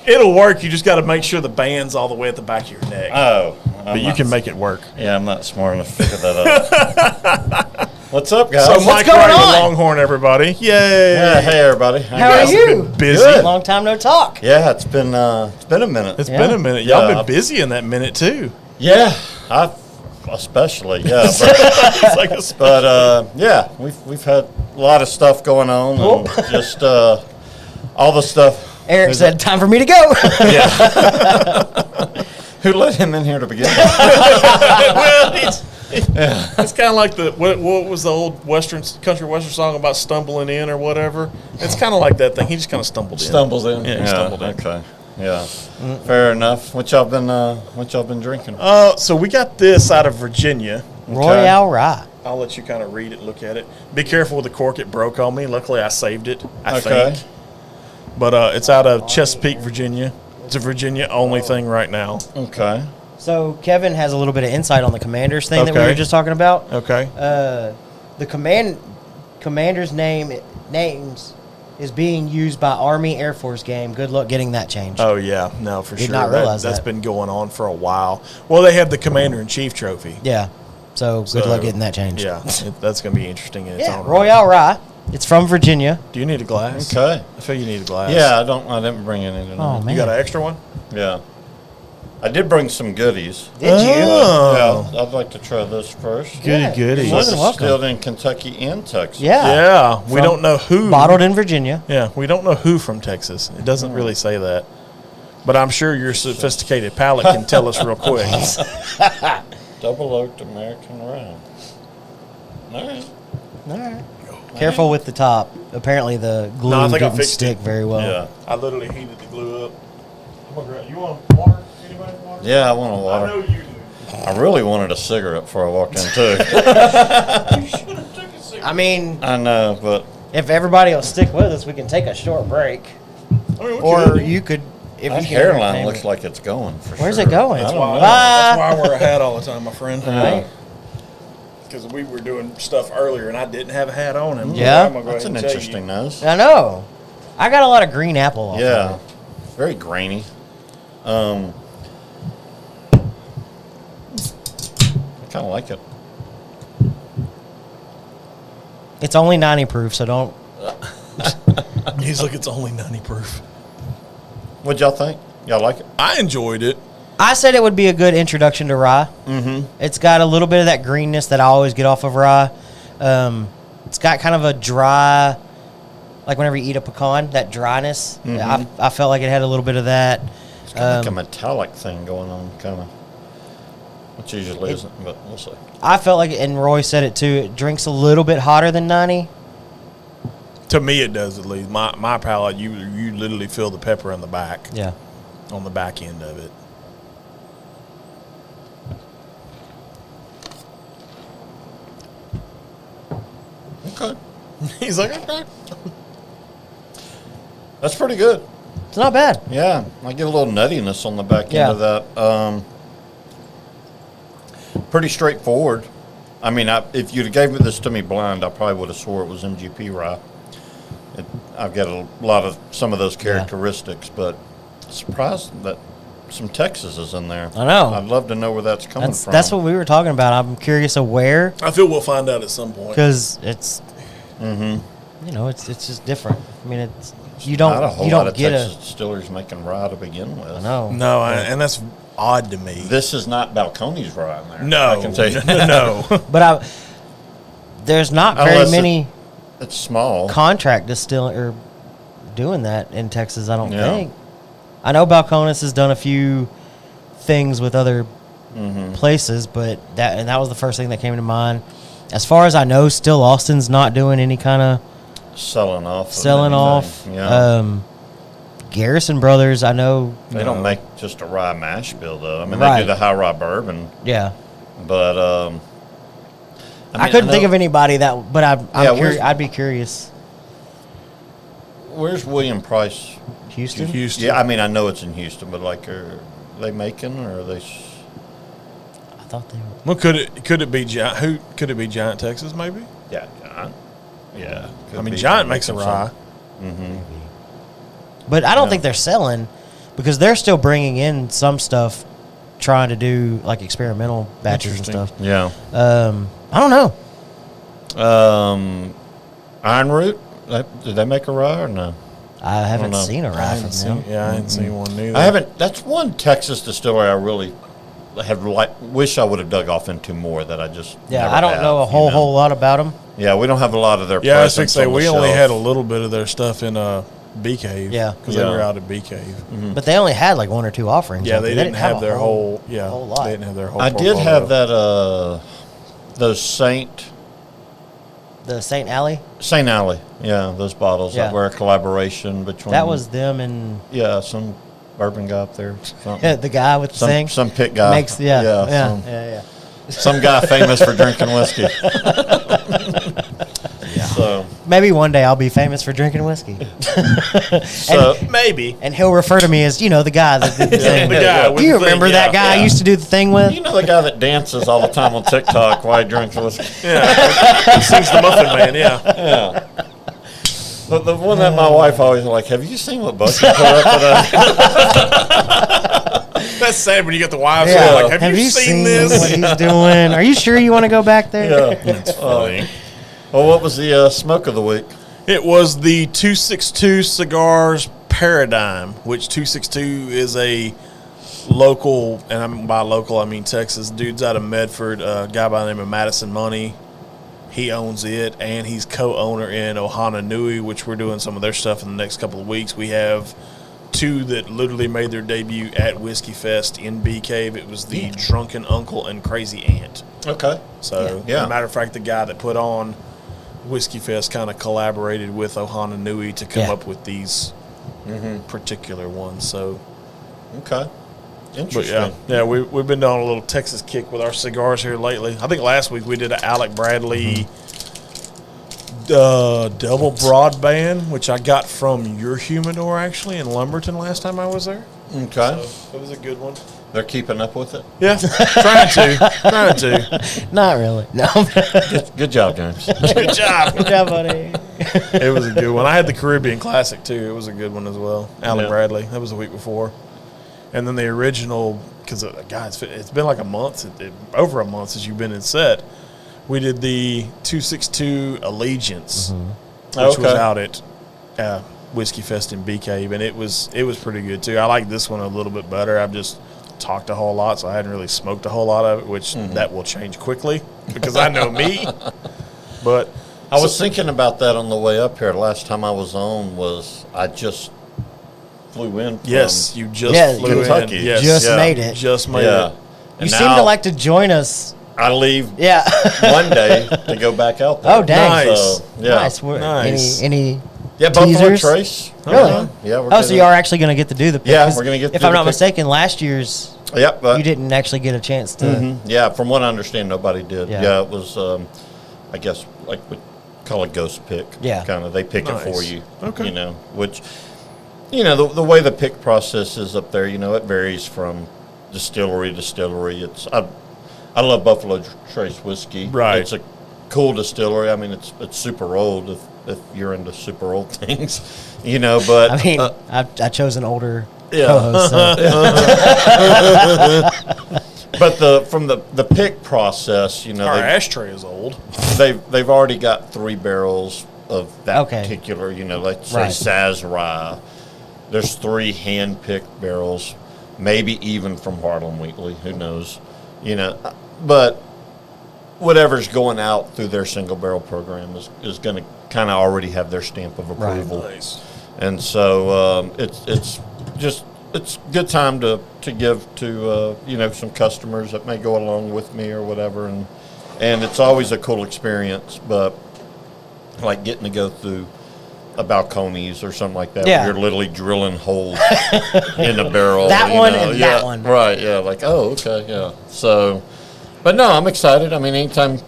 It'll work. You just got to make sure the band's all the way at the back of your neck. Oh. But you can make it work. Yeah, I'm not smart enough to figure that out. What's up, guys? So Mike going Wright on? with Longhorn, everybody. Yay. Yeah, hey, everybody. How are you? Been busy. Good. Long time no talk. Yeah, it's been a minute. It's been a minute. Y'all Yeah, been busy in that minute too. Yeah, especially, yeah. It's like a But yeah, we've had a lot of stuff going on, and just all the stuff. Eric said, time for me to go. Who let him in here to begin with? Well, it's kind of like what was the old country western song about stumbling in or whatever? It's kind of like that thing. He just kind of stumbled in. Stumbles in. Yeah, he stumbled in. Okay. Yeah. Fair enough. What y'all been drinking? So we got this out of Virginia. Royall Rye. I'll let you kind of read it, look at it. Be careful with the cork; it broke on me. Luckily, I saved it. I think. But it's out of Chesapeake, Virginia. It's a Virginia-only thing right now. Okay. So Kevin has a little bit of insight on the Commanders thing that we were just talking about. Okay. The Commander's names is being used by Army Air Force game. Good luck getting that changed. Oh yeah, no, for Did sure. not realize That's that. been going on for a while. Well, they have the Commander-in-Chief trophy. Yeah. So good luck getting that changed. Yeah, that's going to be interesting in its own right. Royall Rye. It's from Virginia. Do you need a glass? Okay. I feel you need a glass. Yeah, I didn't bring any tonight. Oh man. You got an extra one? Yeah. I did bring some goodies. Did you? Oh. Yeah, I'd like to try this first. Goody. More This than is welcome. still in Kentucky and Texas. Yeah. Yeah, we don't know who. Bottled in Virginia. Yeah, we don't know who from Texas. It doesn't really say that. But I'm sure your sophisticated palate can tell us real quick. Double oaked American Rye. All right. All right. Careful with the top. Apparently the glue No, I think I didn't fixed stick it. very well. Yeah. I literally heated the glue up. You want water? Anybody water? Yeah, I want a I water. know you do. I really wanted a cigarette before I walked in, too. You should have took a cigarette. I mean, I know, but if everybody will stick with us, we can take a short break. I mean, Or you could, if that you can hairline entertain looks it. like it's going for Where's sure. it going? I That's don't why, know. that's why I wear a hat all the time, my friend. Right. Because we were doing stuff earlier and I didn't have a hat on. And Yeah? I'm gonna go That's ahead an and tell interesting you. nose. I know. I got a lot of green apple off Yeah. of it. Very grainy. I kind of like it. It's only 90 proof, so don't. He's like, it's only 90 proof. What'd y'all think? Y'all like it? I enjoyed it. I said it would be a good introduction to rye. Mm-hmm. It's got a little bit of that greenness that I always get off of rye. It's got kind of a dry, like whenever you eat a pecan, that dryness. I felt like it had a little bit of that. It's kind of like a metallic thing going on, kind of. Which usually isn't, but we'll see. I felt like, and Roy said it too, it drinks a little bit hotter than 90. To me, it does at least. My palate, you literally feel the pepper in the back. Yeah. On the back end of it. Okay. He's like, okay. That's pretty good. It's not bad. Yeah. I get a little nuttiness on the back Yeah. end of that. Pretty straightforward. I mean, if you'd have gave me this to me blind, I probably would have swore it was MGP rye. I've got a lot of some of those characteristics, but surprised that some Texas is in there. I know. I'd love to know where that's coming from. That's what we were talking about. I'm curious of where, I feel we'll find out at some point. because it's, Mm-hmm. you know, it's just different. I mean, it's Not a whole you lot don't of get Texas distilleries making rye to begin with. I know. No, and that's odd to me. This is not Balcones rye in there. No, I can tell you. no. But there's not very Unless many It's small. contract distilling or doing that in Texas. I don't Yeah. think. I know Balcones has done a few things with other places, but that was the first thing that came to mind. As far as I know, still Austin's not doing any kind of Selling off. Yeah. Garrison Brothers, I know. They don't make just a rye mash bill, though. I mean, Right. they do the high rye bourbon, Yeah. but I couldn't think of anybody that, but I'd be curious. Where's William Price? Houston? Houston. Yeah, I mean, I know it's in Houston, but like, are they making or are they? I thought they were. Well, could it be Giant? Who could it be? Giant, Texas, maybe. Yeah, Giant. Yeah. I mean, Giant makes a rye. But I don't think they're selling, because they're still bringing in some stuff, trying to do like experimental batches and stuff. Yeah. I don't know. Iron Root. Did they make a rye or no? I haven't know. seen a I rye haven't from seen. them. Yeah, I haven't seen one neither. I haven't. That's one Texas distillery I really wish I would have dug off into more. That I just never I don't know a have, whole lot about them. Yeah, we don't have a lot of their. Yeah, I was going to presence say on the we only shelf. had a little bit of their stuff in Bee Cave. Yeah. Because they were out at Bee Cave. But they only had like 1 or 2 offerings. Yeah, out they there. didn't have a their whole lot. They didn't have their whole I did portfolio. have that, those Saint The St. Alley. Alley. Yeah, those bottles Yeah. that were a collaboration between. That was them and Yeah, some bourbon guy up there. Something. the guy with the thing. Some pit guy. Makes yeah. Some guy famous for drinking whiskey. So Maybe one day I'll be famous for drinking whiskey. Maybe. And he'll refer to me as, the guy that did the thing. The guy with Do you the thing, remember that guy I used to do the thing with? you know the guy that dances all the time on TikTok while he drinks whiskey. Yeah. He sings the Muffin Man, yeah. Yeah. The one that my wife always like, have you seen what Bucky put up today? That's sad when you get the wives Yeah. like, have you seen this? what he's doing? Are you sure you want to go back there? Yeah. It's funny. Well, what was the smoke of the week? It was the 262 Cigars Paradigm, which 262 is a local, and by local I mean Texas, dude's out of Medford, a guy by the name of Madison Money. He owns it, and he's co-owner in Ohananui, which we're doing some of their stuff in the next couple of weeks. We have 2 that literally made their debut at Whiskey Fest in Bee Cave. It was the Drunken Uncle and Crazy Aunt. Okay. So, Yeah. as a matter of fact, the guy that put on Whiskey Fest kind of collaborated with Ohananui to come Yeah. up with these particular ones. So, Okay. but Interesting. yeah, we've been on a little Texas kick with our cigars here lately. I think last week we did an Alec Bradley double broadband, which I got from your humidor actually in Lumberton last time I was there. Okay. So it was a good one. They're keeping up with it. Yeah, trying to. Not really. No. Good job, James. Good job. Good job, buddy. It was a good one. I had the Caribbean Classic too. It was a good one as well. Alec Yeah. Bradley. That was the week before. And then the original, because guys, it's been like a month, over a month since you've been in set. We did the 262 Allegiance, which was Okay. out at Whiskey Fest in Bee Cave, and it was pretty good too. I like this one a little bit better. I've just talked a whole lot, so I hadn't really smoked a whole lot of it, which that will change quickly because I know me. But I was thinking about that on the way up here. Last time I was on was I just flew in from yes, you just flew Kentucky. in. Yes, Just made it. Just made Yeah. it. You And seem now to like to join us. I leave Yeah. Monday to go back out there. Oh, dang. Nice. So, yeah. Nice. Nice. Any Yeah, Buffalo teasers? Trace. Really? Yeah. We're Oh, so you are actually going to get to do the pick? Yeah, 'Cause we're gonna get to If do I'm the not pick. mistaken, last year's Yep. you didn't actually get a chance to. Yeah, from what I understand, nobody did. Yeah. Yeah, it was, I guess, like we call it ghost pick. Yeah. Kind of. They pick it for Nice. you. Okay. Which, the way the pick process is up there, it varies from distillery to distillery. I love Buffalo Trace whiskey. Right. It's a cool distillery. I mean, it's super old if you're into super old things, but. I mean, I chose an older Yeah. co-host. So. But from the pick process, Our ashtray is old. they've already got 3 barrels of that Okay. particular, let's say Right. Saz Rye. There's 3 hand-picked barrels, maybe even from Harlan Wheatley, who knows, But whatever's going out through their single barrel program is going to kind of already have their stamp of approval. Nice. And so it's a good time to give to some customers that may go along with me or whatever, and it's always a cool experience. But like getting to go through a balconies or something like that, Yeah. where you're literally drilling holes in a barrel. That you one know, and yeah, that one. right? Yeah, like okay, yeah. So, but no, I'm excited. I mean, anytime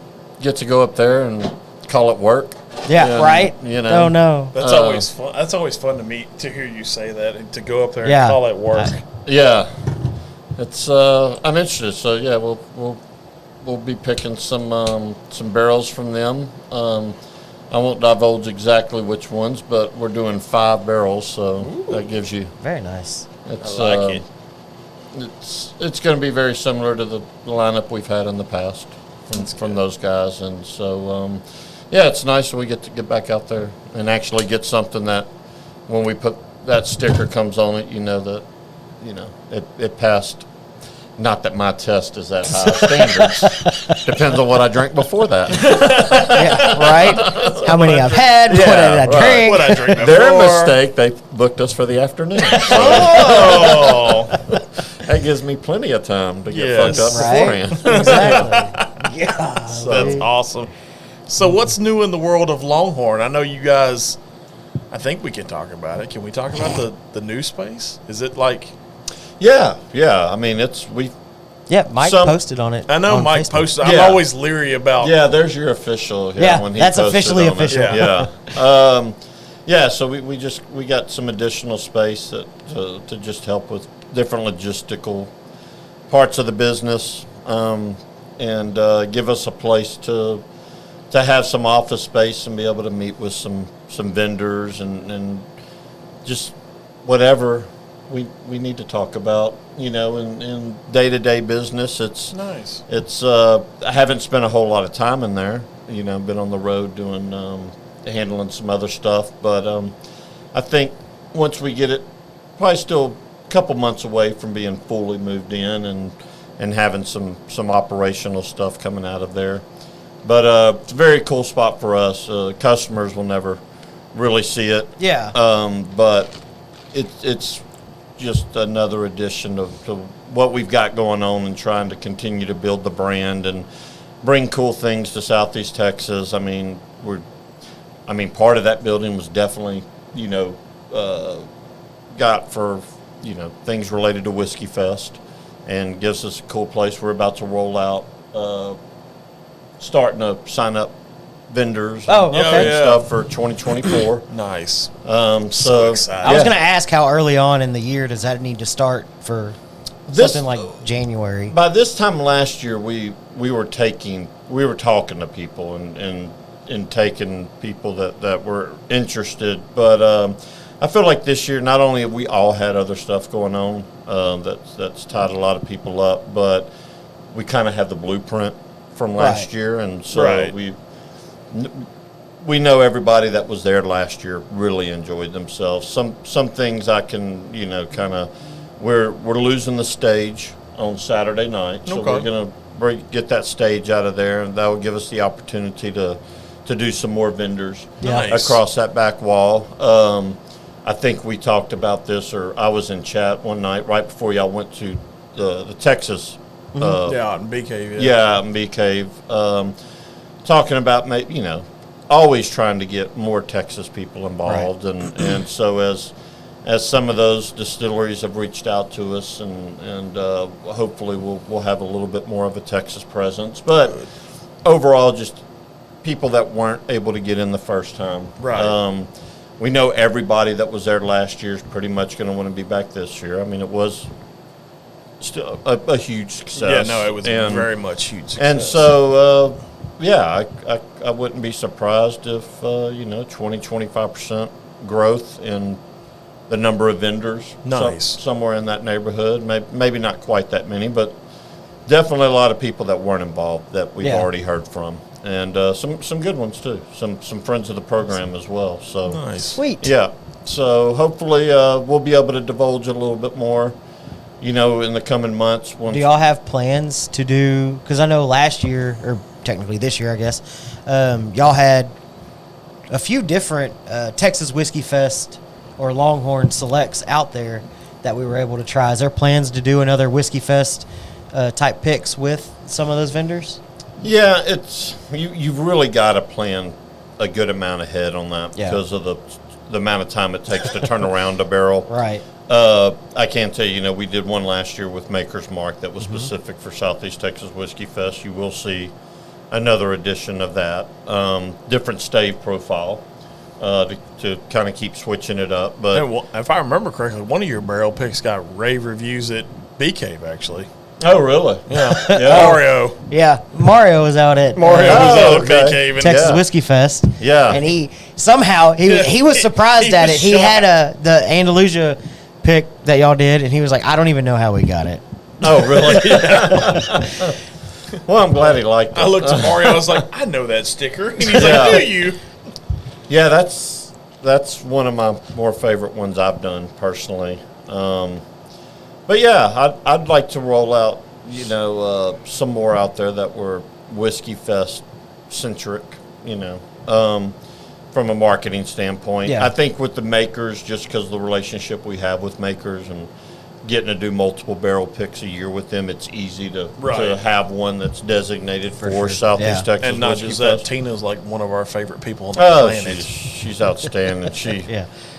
get to go up there and call it work. Yeah, and, right? Oh, no. That's always fun. That's always fun to hear you say that and to go up there Yeah. and call it work. Yeah, it's I'm interested. So yeah, we'll be picking some barrels from them. I won't divulge exactly which ones, but we're doing 5 barrels, so that gives you. Very nice. It's, I like it. It's going to be very similar to the lineup we've had in the past from those guys, and so yeah, it's nice when we get to get back out there and actually get something that when we put that sticker comes on it, that it passed Not that my test is that high standards. Depends on what I drank before that. Yeah, right? How many I've had? What did I drink? What I drink before. Their mistake. They booked us for the afternoon. So Oh, that gives me plenty of time to get Yes. fucked up Right? beforehand. Exactly. Yeah. that's awesome. So what's new in the world of Longhorn? I know you guys, I think we can talk about it. Can we talk about the new space? Is it like, Yeah. I mean, Yeah, Mike posted on it. I know on Mike Facebook. posted, I'm Yeah. always leery about. Yeah, there's your official. Yeah, when he that's posted officially on it. official. Yeah. So we got some additional space to just help with different logistical parts of the business, and give us a place to have some office space and be able to meet with some vendors and just whatever we need to talk about, in day-to-day business. It's Nice. I haven't spent a whole lot of time in there. Been on the road doing handling some other stuff, but I think once we get it, probably still a couple months away from being fully moved in and having some operational stuff coming out of there. But it's a very cool spot for us. Customers will never really see it. Yeah. But it's just another addition to what we've got going on and trying to continue to build the brand and bring cool things to Southeast Texas. I mean, part of that building was definitely, got for, things related to Whiskey Fest, and gives us a cool place. We're about to roll out, starting to sign up vendors Oh, and okay. stuff for 2024. Nice. So excited. I was going to ask how early on in the year does that need to start for This- something like January? By this time last year, we were talking to people and taking people that were interested. But I feel like this year, not only have we all had other stuff going on that's tied a lot of people up, but we kind of have the blueprint from last Right. year, and so Right. we know everybody that was there last year really enjoyed themselves. Some things I can kind of we're losing the stage on Saturday night, so Okay. we're gonna get that stage out of there, and that will give us the opportunity to do some more vendors Yeah. Nice. across that back wall. I think we talked about this, or I was in chat one night right before y'all went to the Texas. Yeah, out in Bee Cave. Yeah, out in Bee Cave. Talking about, always trying to get more Texas people involved. And so as some of those distilleries have reached out to us, and hopefully we'll have a little bit more of a Texas presence. But overall, just people that weren't able to get in the first time. Right. We know everybody that was there last year is pretty much going to want to be back this year. I mean, it was still a huge success. Yeah, no, it was And- very much huge success. and so, I wouldn't be surprised if, 20-25% growth in the number of vendors. Nice. Somewhere in that neighborhood. Maybe not quite that many, but definitely a lot of people that weren't involved that we've Yeah. already heard from. And some good ones, too. Some friends of the program as well. So, Nice. Sweet. yeah. So hopefully we'll be able to divulge a little bit more, in the coming months. Once Do y'all have plans to do? Because I know last year, or technically this year, I guess, y'all had a few different Texas Whiskey Fest or Longhorn Selects out there that we were able to try. Is there plans to do another Whiskey Fest type picks with some of those vendors? Yeah, it's you've really got to plan a good amount ahead on that Yeah. because of the amount of time it takes to turn around a barrel. Right. I can tell you, we did one last year with Maker's Mark that was specific for Southeast Texas Whiskey Fest. You will see another edition of that, different stave profile to kind of keep switching it up. But And if I remember correctly, one of your barrel picks got rave reviews at Bee Cave, actually. oh, really? Yeah. Yeah. Mario. Yeah, Mario was out at Mario was Oh, out at okay. Bee Cave. And Texas Yeah. Whiskey Fest. Yeah. And he somehow he was surprised He at was it. He shocked. had the Andalusia pick that y'all did, and he was like, I don't even know how we got it. Oh, really? Well, I'm glad he liked it. I looked at Mario. I was like, I know that sticker. And he's Yeah. like, do you? Yeah, that's one of my more favorite ones I've done personally. But yeah, I'd like to roll out some more out there that were Whiskey Fest centric, from a marketing standpoint. Yeah. I think with the makers, just because of the relationship we have with makers and getting to do multiple barrel picks a year with them, it's easy to have one that's designated for Southeast Texas. And not Whiskey just that, Fest. Tina's like one of our favorite people on the planet. She's outstanding.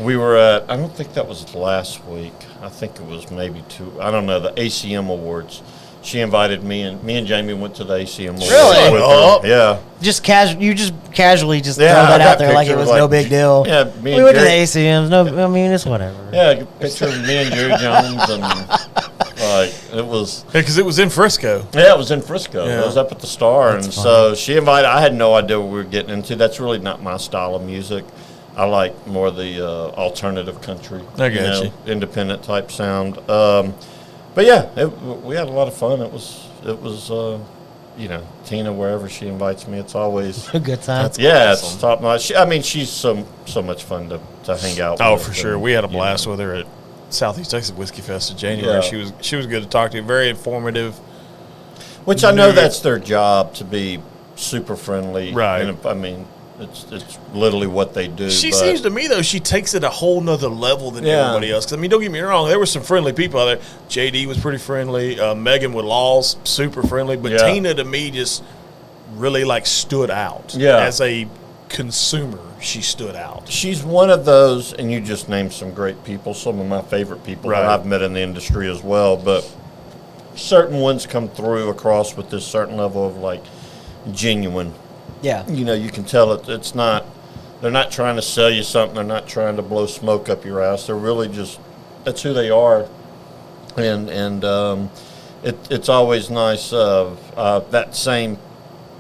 We were at, I don't think that was last week. I think it was maybe I don't know, the ACM Awards. She invited me and Jamie went to the ACM Awards. Really? With her. Yeah. Just casually throw I that got out there like it pictures, was no big deal. Yeah, me we and went to the Jerry- ACMs. No, I mean it's whatever. Yeah, a picture of me and Jerry Jones and it was. Yeah, because it was in Frisco. Yeah, it was in Frisco. Yeah. It was up at the Star, and so she invited. I had no idea what we were getting into. That's really not my style of music. I like more the alternative country, I get you. independent type sound. But yeah, we had a lot of fun. It was Tina, wherever she invites me, it's always A good time. It's top notch. She's so much fun to hang out with. Oh, for sure. And, We had a blast with her at Southeast Texas Whiskey Fest in January. Yeah. She was good to talk to. Very informative. Which I know that's their job, to be super friendly. Right. And I mean, it's literally what they do. She but seems to me, though, she takes it a whole nother level than everybody else. 'Cause, I mean, don't get me wrong, there were some friendly people out there. JD was pretty friendly. Megan with Laws, super friendly. But Tina, to me, just really, stood out. Yeah. As a consumer, she stood out. She's one of those, and you just named some great people, some of my favorite people that I've met in the industry as well. But certain ones come through across with this certain level of, genuine. Yeah. You can tell it's not, they're not trying to sell you something. They're not trying to blow smoke up your ass. They're really just, that's who they are. And it's always nice. That same,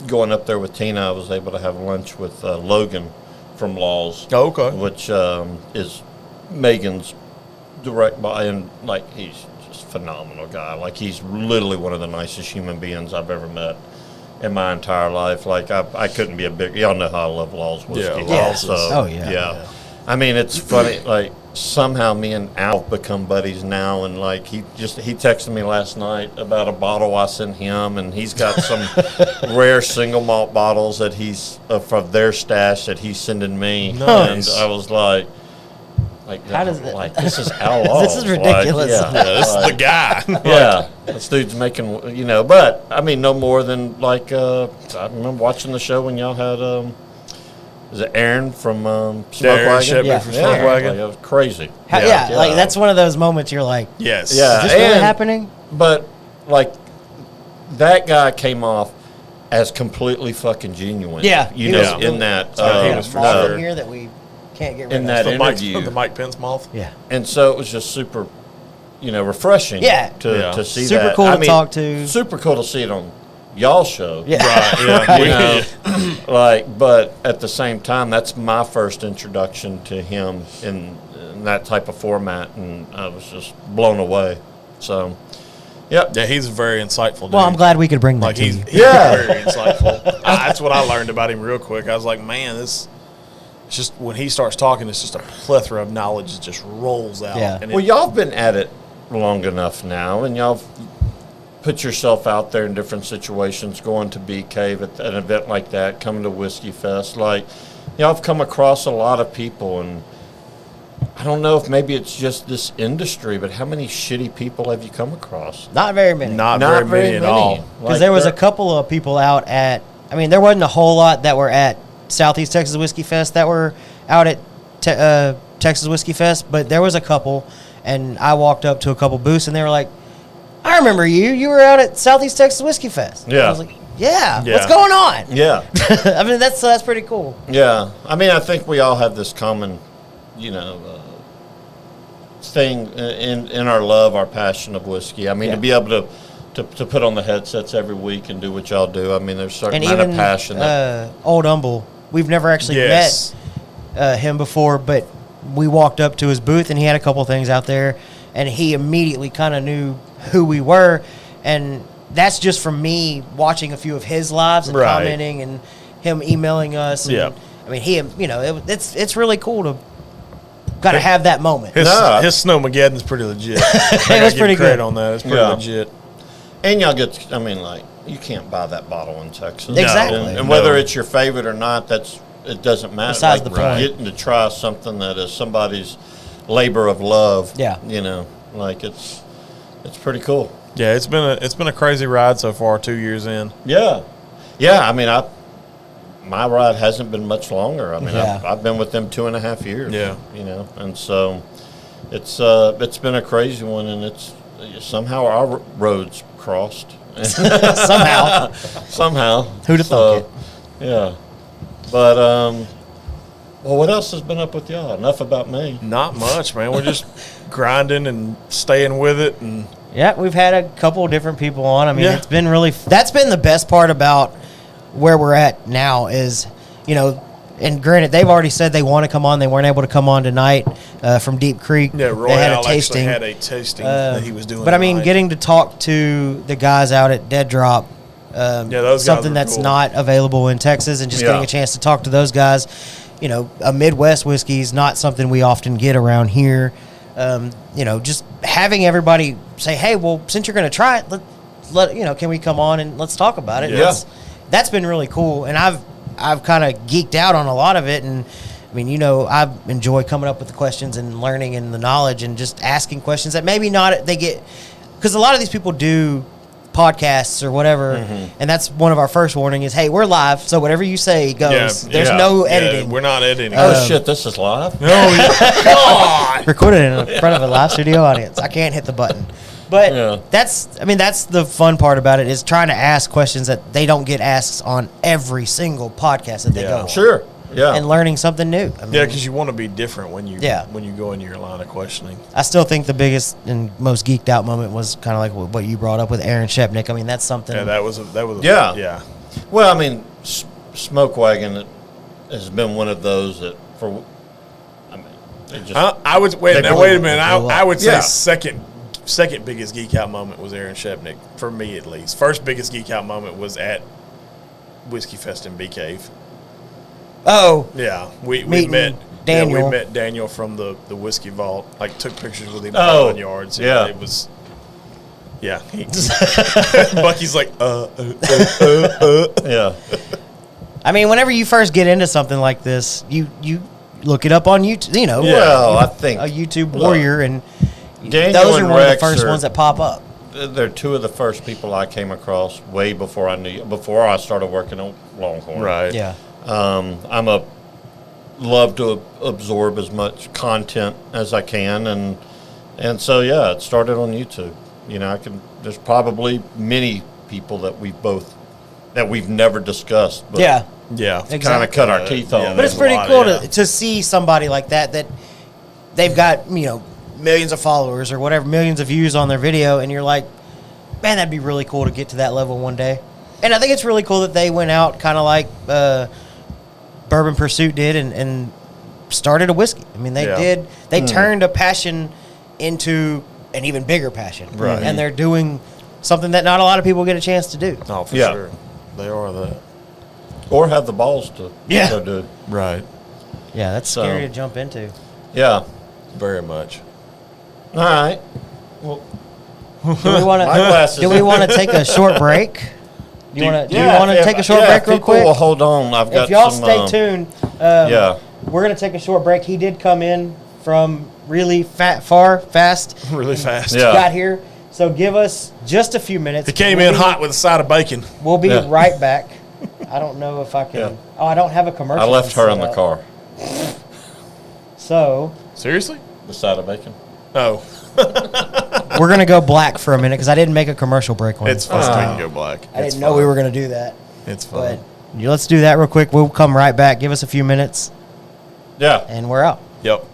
going up there with Tina, I was able to have lunch with Logan from Laws. Oh, okay. Which is Megan's direct buy, and he's just a phenomenal guy. He's literally one of the nicest human beings I've ever met in my entire life. I couldn't be y'all know how I love Laws whiskey. Yeah, Laws so, is- oh, yeah. I mean, it's funny, somehow me and Al become buddies now, and he texted me last night about a bottle I sent him, and he's got some rare single malt bottles that he's from their stash that he's sending me. Nice. And I was like How does that- this is Al Laws. This is ridiculous. This is the guy. Yeah, this dude's making, but I mean, no more than I remember watching the show when y'all had, is it Aaron from Smoke Aaron Wagon? Shepard from Smoke Wagon. It was crazy. That's one of those moments you're like, Yes. Yeah. is this really And- happening? But that guy came off as completely fucking genuine. Yeah, you he know, was- in that, he He was for moth sure. in here that we can't get rid in of. that The Mike, interview. the Mike Pence mouth. Yeah. And so it was just super, refreshing. Yeah. To see Super that. cool to talk to. Super cool to see it on y'all's show. Yeah. Right. Yeah. But at the same time, that's my first introduction to him in that type of format, and I was just blown away. So, yep. Yeah, he's a very insightful dude. Well, I'm glad we could bring that to he's you. very insightful. That's what I learned about him real quick. I was like, man, it's just when he starts talking, it's just a plethora of knowledge that just rolls out. Yeah. And Well, y'all have been at it long enough now, and y'all put yourself out there in different situations, going to Bee Cave at an event like that, coming to Whiskey Fest. Y'all have come across a lot of people, and I don't know if maybe it's just this industry, but how many shitty people have you come across? Not very many. not very many at all. Because there was a couple of people out at, there wasn't a whole lot that were at Southeast Texas Whiskey Fest that were out at Texas Whiskey Fest, but there was a couple, and I walked up to a couple booths, and they were like, I remember you. You were out at Southeast Texas Whiskey Fest. Yeah. I was like, yeah. Yeah. What's going on? Yeah. That's pretty cool. Yeah. I think we all have this common, thing in our love, our passion of whiskey. To be able to put on the headsets every week and do what y'all do. There's a certain And amount even of passion. Old Humble, we've never actually Yes. met him before, but we walked up to his booth and he had a couple things out there, and he immediately kind of knew who we were, and that's just from me watching a few of his lives and Right. commenting and him emailing us. And, Yeah. it's really cool to gotta have that moment. His No. Snowmageddon's pretty legit. It was I gotta give pretty credit good. on that. It's pretty Yeah. legit. And y'all get, I mean, like, you can't buy that bottle in Texas. Exactly. And whether it's your favorite or not, it doesn't matter. Besides like, the point. getting to try something that is somebody's labor of love. Yeah. You know, like it's pretty cool. Yeah, it's been a crazy ride so far. 2 years in. Yeah. I mean, my ride hasn't been much longer. I mean, Yeah. I've been with them 2.5 years. Yeah. You know, and so it's been a crazy one, and it's somehow our roads crossed. Somehow. Who'd have thunk it? Yeah. But well, what else has been up with y'all? Enough about me. Not much, man. We're just grinding and staying with it, and Yeah, we've had a couple of different people on. I mean, Yeah. it's been really that's been the best part about where we're at now is, you know, and granted, they've already said they want to come on. They weren't able to come on tonight from Deep Creek. yeah, they had a Royall tasting. actually had a tasting that he was doing. But I mean, tonight. getting to talk to the guys out at Dead Drop, those guys something were that's cool. not available in Texas, and just Yeah. getting a chance to talk to those guys. You know, a Midwest whiskey is not something we often get around here. You know, just having everybody say, "Hey, well, since you're going to try it, let you know, can we come on and let's talk about it?" Yeah. That's been really cool, and I've kind of geeked out on a lot of it, and I mean, you know, I enjoy coming up with the questions and learning and the knowledge and just asking questions that maybe not they get, because a lot of these people do podcasts or whatever, and that's one of our first warning is, hey, we're live, so whatever you say goes. There's no editing. We're not editing. Oh shit! This is live. oh yeah. God. Recorded in front of a live studio audience. I can't hit the button. But Yeah. that's the fun part about it is trying to ask questions that they don't get asked on every single podcast that they Yeah. go on. Sure. Yeah. And learning something new. I mean, Yeah, because you want to be different when you Yeah. when you go into your line of questioning. I still think the biggest and most geeked out moment was kind of like what you brought up with Aaron Shepnick. I mean, that's something. Yeah, that was Yeah. yeah. Well, I mean, Smoke Wagon has been one of those that I mean, it just I would wait They now. blew- Wait a minute. they blew I up. would say Yeah. second biggest geek out moment was Aaron Shepnick for me at least. First biggest geek out moment was at Whiskey Fest in Bee Cave. Oh, Yeah, we Meeting met Daniel. Yeah, we met Daniel from the Whiskey Vault. Like took pictures with him Oh, on yards. yeah. It was. Yeah, Bucky's like yeah. I mean, whenever you first get into something like this, you look it up on YouTube. You know, Well, I think a YouTube warrior, and Daniel those are and one of the Rex first are- ones that pop up. they're two of the first people I came across way before I started working on Longhorn. right. Yeah. Love to absorb as much content as I can, and so yeah, it started on YouTube. You know, there's probably many people that we've never discussed, but Yeah. Yeah, Exactly. kind of cut our teeth on. yeah, But it's There's a pretty lot, cool yeah. to see somebody like that they've got, you know, millions of followers or whatever, millions of views on their video, and you're like, man, that'd be really cool to get to that level one day. And I think it's really cool that they went out kind of like Bourbon Pursuit did and started a whiskey. I mean, they Yeah. turned a passion into an even bigger passion. Right. And they're doing something that not a lot of people get a chance to do. Oh, for Yeah. sure. They are that. or have the balls to Yeah. go do it. Right. Yeah, that's So- scary to jump into. Yeah. Very much. All right. Well, Do we want My glasses. to? Do we want to take a short break? Do you want to? Do you yeah, want to if- take a short yeah, break if real people quick? will hold on. I've got If y'all some, stay tuned, yeah. we're gonna take a short break. He did come in from really fast. Really fast. Yeah. Got here, so give us just a few minutes. He came We'll in be- hot with a side of bacon. We'll be Yeah. right back. I don't know if I can. Yeah. Oh, I don't have a commercial. I left her set in the up. car. So Seriously? The side of bacon. Oh, we're gonna go black for a minute because I didn't make a commercial break on it's it. fun to go black. I It's didn't know we fun. were gonna do that. It's fun. But let's do that real quick. We'll come right back. Give us a few minutes, Yeah. and we're out. Yep.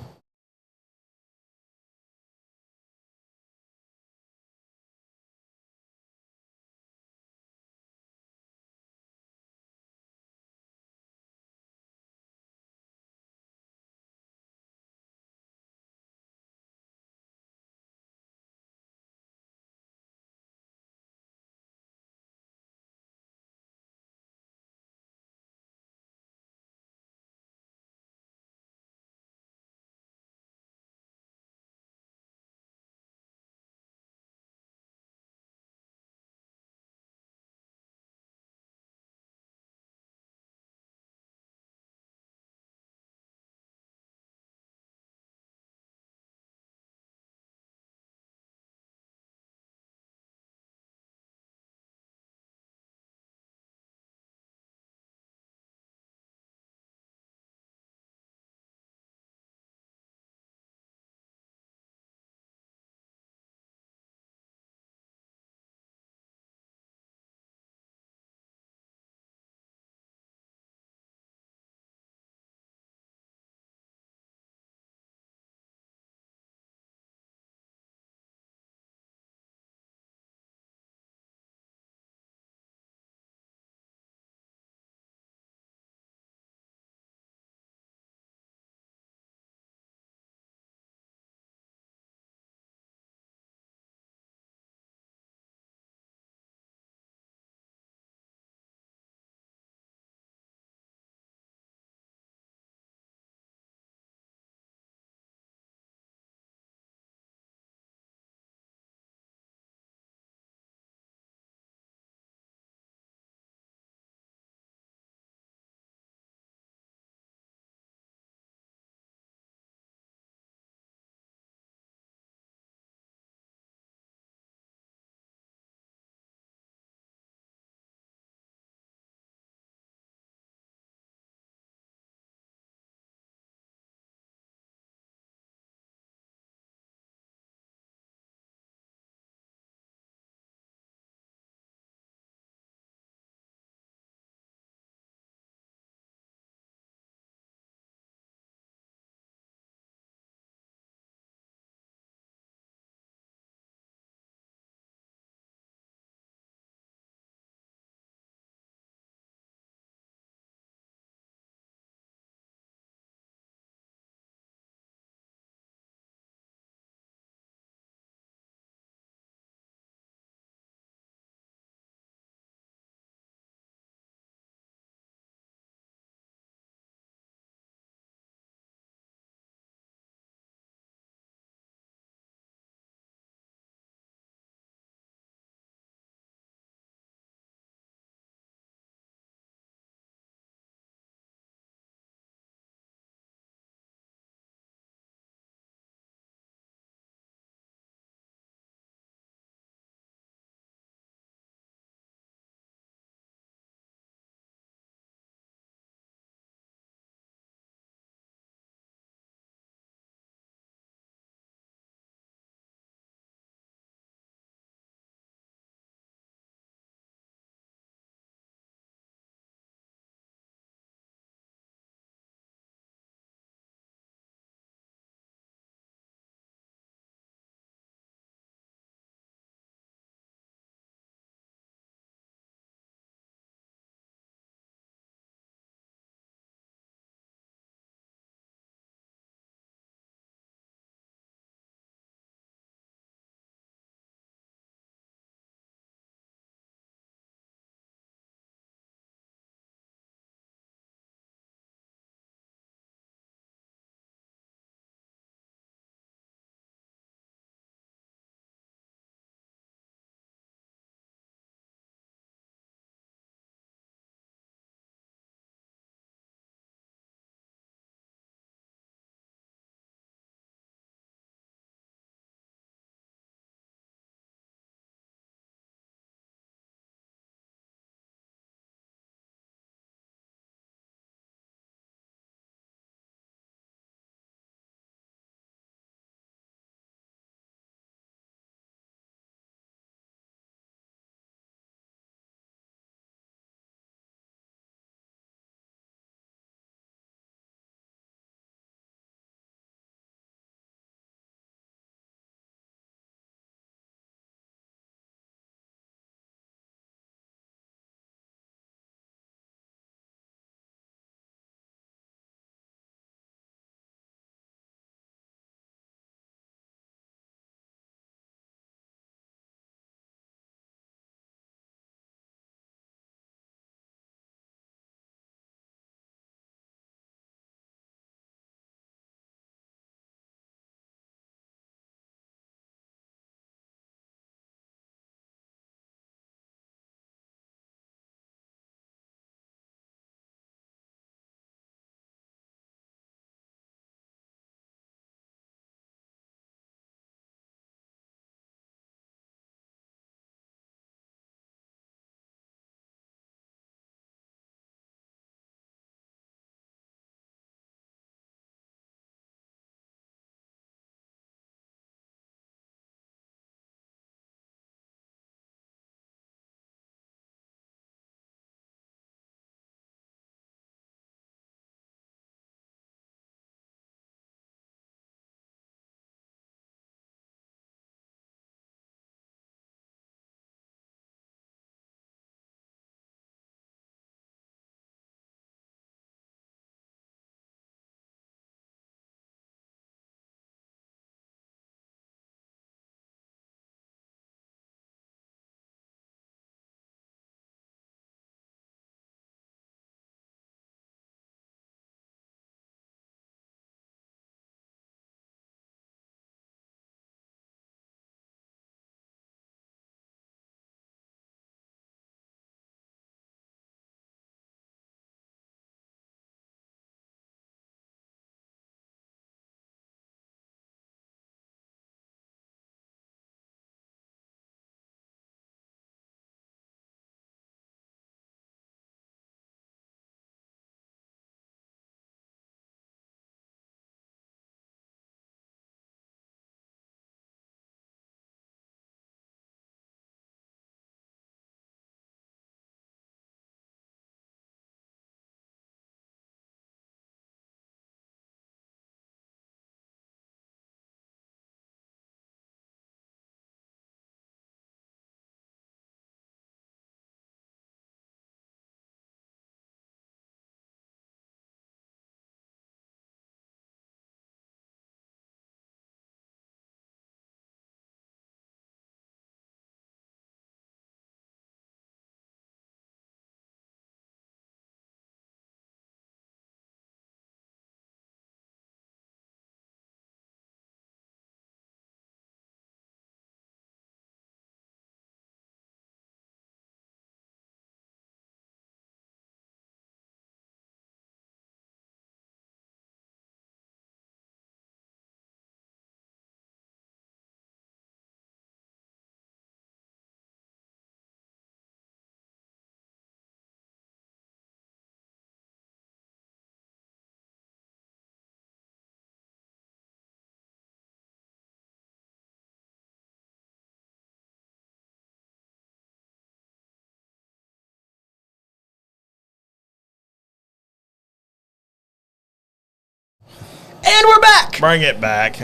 And we're back. Bring it back.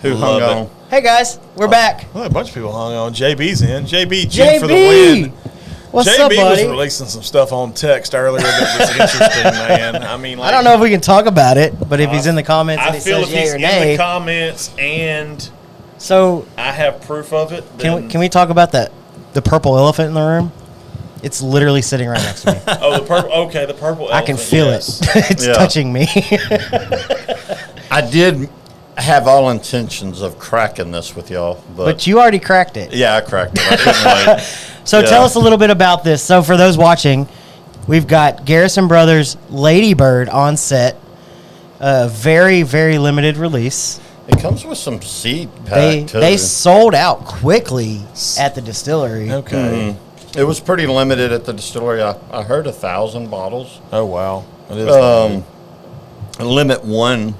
Who Love hung it. on? Hey guys, we're back. Well, a bunch of people hung on. JB's in. JB, G for the win. What's JB up, buddy? was releasing some stuff on text earlier that was interesting, man. I mean, like, I don't know if we can talk about it, but if he's in the comments and I he feel says if yay he's or in nay, the comments and so I have proof of it, can we talk about the purple elephant in the room? It's literally sitting right next to me. Oh, the purple. Okay, the purple. I can elephant, feel yes. it. It's Yeah. touching me. I did have all intentions of cracking this with y'all, But you already cracked it. yeah, I cracked it. I couldn't wait. So Yeah. tell us a little bit about this. So for those watching, we've got Garrison Brothers Lady Bird on set. Very, very limited release. It comes with some seed They pack too. they sold out quickly at the distillery. Okay. It was pretty limited at the distillery. I heard 1,000 bottles. Oh wow. It is. Limit 1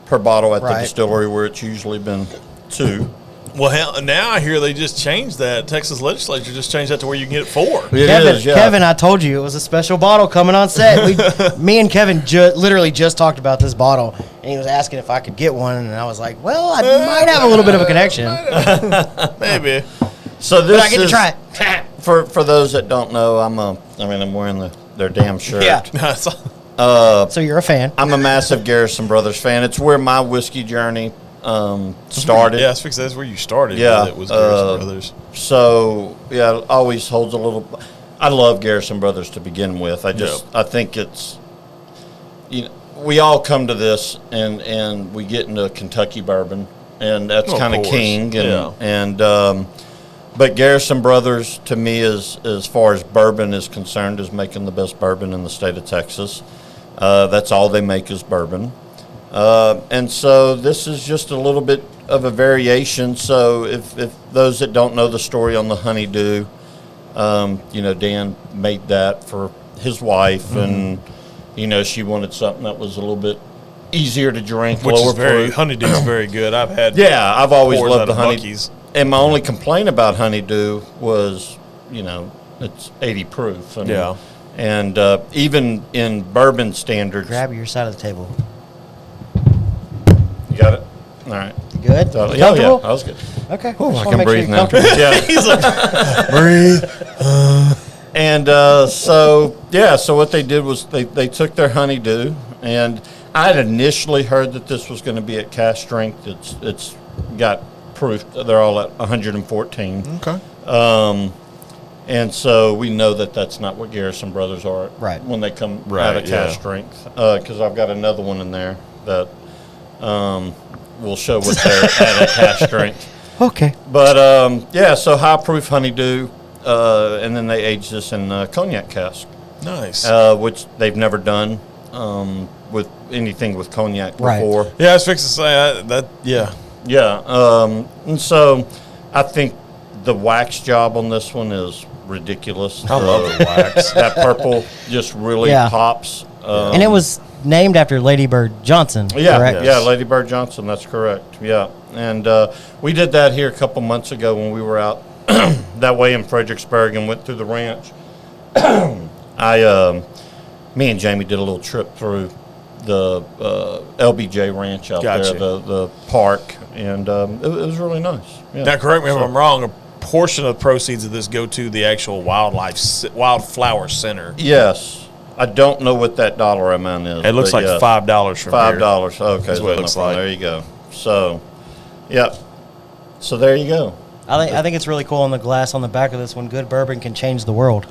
per bottle at Right. the distillery, where it's usually been 2. Well, hell, now I hear they just changed that. Texas legislature just changed that to where you can get 4. It Kevin, is, yeah. Kevin, I told you it was a special bottle coming on set. Me and Kevin literally just talked about this bottle, and he was asking if I could get one, and I was like, "Well, I might have a little bit of a connection, but Maybe. So this I get to is, try it." for those that don't know, I'm wearing their damn shirt. Yeah. So you're a fan. I'm a massive Garrison Brothers fan. It's where my whiskey journey started. Yeah, that's where you started. Yeah, It was Garrison Brothers. So yeah, it always holds a little. I love Garrison Brothers to begin with. I think it's, we all come to this and we get into Kentucky bourbon, and that's Of kind of course, king. yeah. But Garrison Brothers, to me, is, as far as bourbon is concerned, is making the best bourbon in the state of Texas. That's all they make is bourbon. And so this is just a little bit of a variation. So if those that don't know the story on the honeydew, Dan made that for his wife, and she wanted something that was a little bit easier to drink, Which lower is very proof. Honeydew's very good. I've had I've always pours loved out the of honey. Bucky's. And my only complaint about honeydew was, it's 80 proof. And, Yeah. And even in bourbon standards, Grab your side of the table. you got it. All right. You good? So, You yeah, comfortable? that was good. Okay. I Just wanna can make sure breathe you're now. comfortable. Yeah. He's like, breathe. And so what they did was they took their honeydew, and I had initially heard that this was going to be at cask strength. It's got proof. They're all at 114. okay. And so we know that that's not what Garrison Brothers are Right. when they come Right, out of cask yeah. strength. Because I've got another one in there that will show what they're at cask strength. Okay. But so high proof honeydew, and then they age this in cognac cask, Nice. which they've never done with anything with cognac Right. before. Yeah, I was fixing to say that. Yeah. Yeah, and so I think the wax job on this one is ridiculous. I love the wax. That purple just really Yeah. pops. And it was named after Lady Bird Johnson, Yeah, correct? yeah, Lady Bird Johnson, that's correct. Yeah, and we did that here a couple months ago when we were out that way in Fredericksburg and went through the ranch. Me and Jamie did a little trip through the LBJ Ranch out Gotcha. there, the park, and it was really nice. Yeah. Now, correct me if So- I'm wrong. A portion of the proceeds of this go to the actual wildflower center. Yes. I don't know what that dollar amount is. It looks but like yes. $5 from here. $5. Okay, That's what it so looks no problem. like. There you go. So, yep. So there you go. I think it's really cool on the glass on the back of this one. Good bourbon can change the world.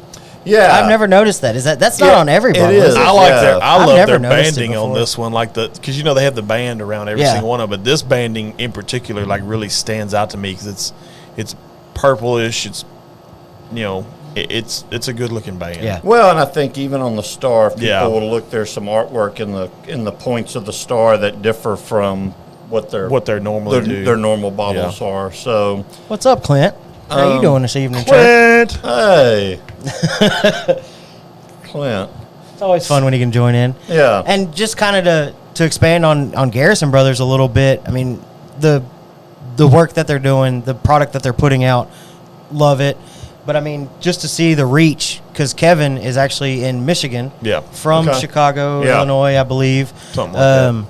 Yeah. I've never noticed that. That's not Yeah, on every it bottle. is. I like Yeah. I I've love never their noticed it banding on before. this one, like because they have the band around every Yeah. single one of them. But this banding in particular, like, really stands out to me because it's purplish. It's it's a good looking band. Yeah. Well, and I think even on the star, if people Yeah. will look, there's some artwork in the points of the star that differ from what They're normally do. their normal bottles are. So, What's up, Clint? How you doing this evening, Trent? Clint. hey, Clint. It's always fun when he can join in. Yeah. And just kind of to expand on Garrison Brothers a little bit, I mean, the work that they're doing, the product that they're putting out, love it. But, I mean, just to see the reach, because Kevin is actually in Michigan. Yeah. From Okay. Chicago, Yeah. Illinois, I believe. Something like that.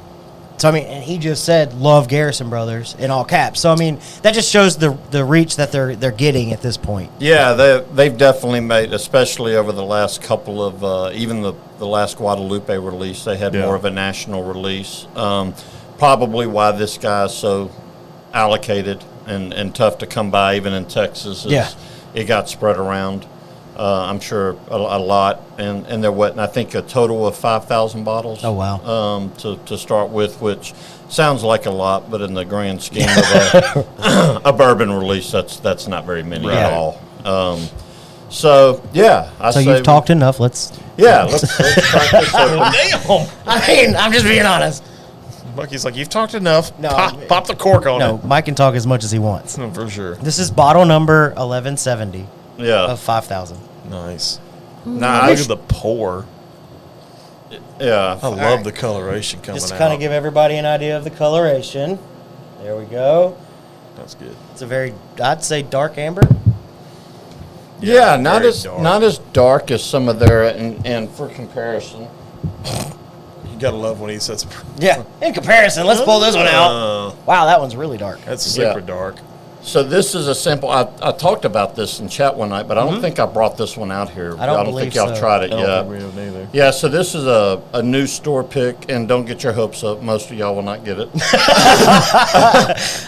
So, I mean, and he just said, love Garrison Brothers in all caps. So, I mean, that just shows the reach that they're getting at this point. Yeah, they've definitely made, especially over the last couple of, even the last Guadalupe release, they had more of a national release. Probably why this guy is so allocated and tough to come by, even in Texas. It got spread around. I'm sure a lot, and they're and I think a total of 5,000 bottles. Oh wow! To start with, which sounds like a lot, but in the grand scheme of a bourbon release, that's not very many at all. So you've talked enough. Let's crack this open. Damn. I mean, I'm just being honest. Bucky's like, you've talked enough. No, pop the cork on No, it. Mike can talk as much as he wants. No, for sure. This is bottle number 1170 of 5,000. Nice. Nice. Look at the pour. Yeah. I love the coloration coming out. Just to kind of give everybody an idea of the coloration. There we go. That's good. It's a very, I'd say, dark amber. Yeah, not dark. as dark as some of their, and for comparison. You gotta love when he says. Yeah, in comparison, let's pull this one out. Wow, that one's really dark. That's super dark. So this is a sample. I talked about this in chat one night, but I don't think I brought this one out here. I don't think believe y'all so. tried it I yet. don't think we have neither. Yeah, so this is a new store pick, and don't get your hopes up. Most of y'all will not get it.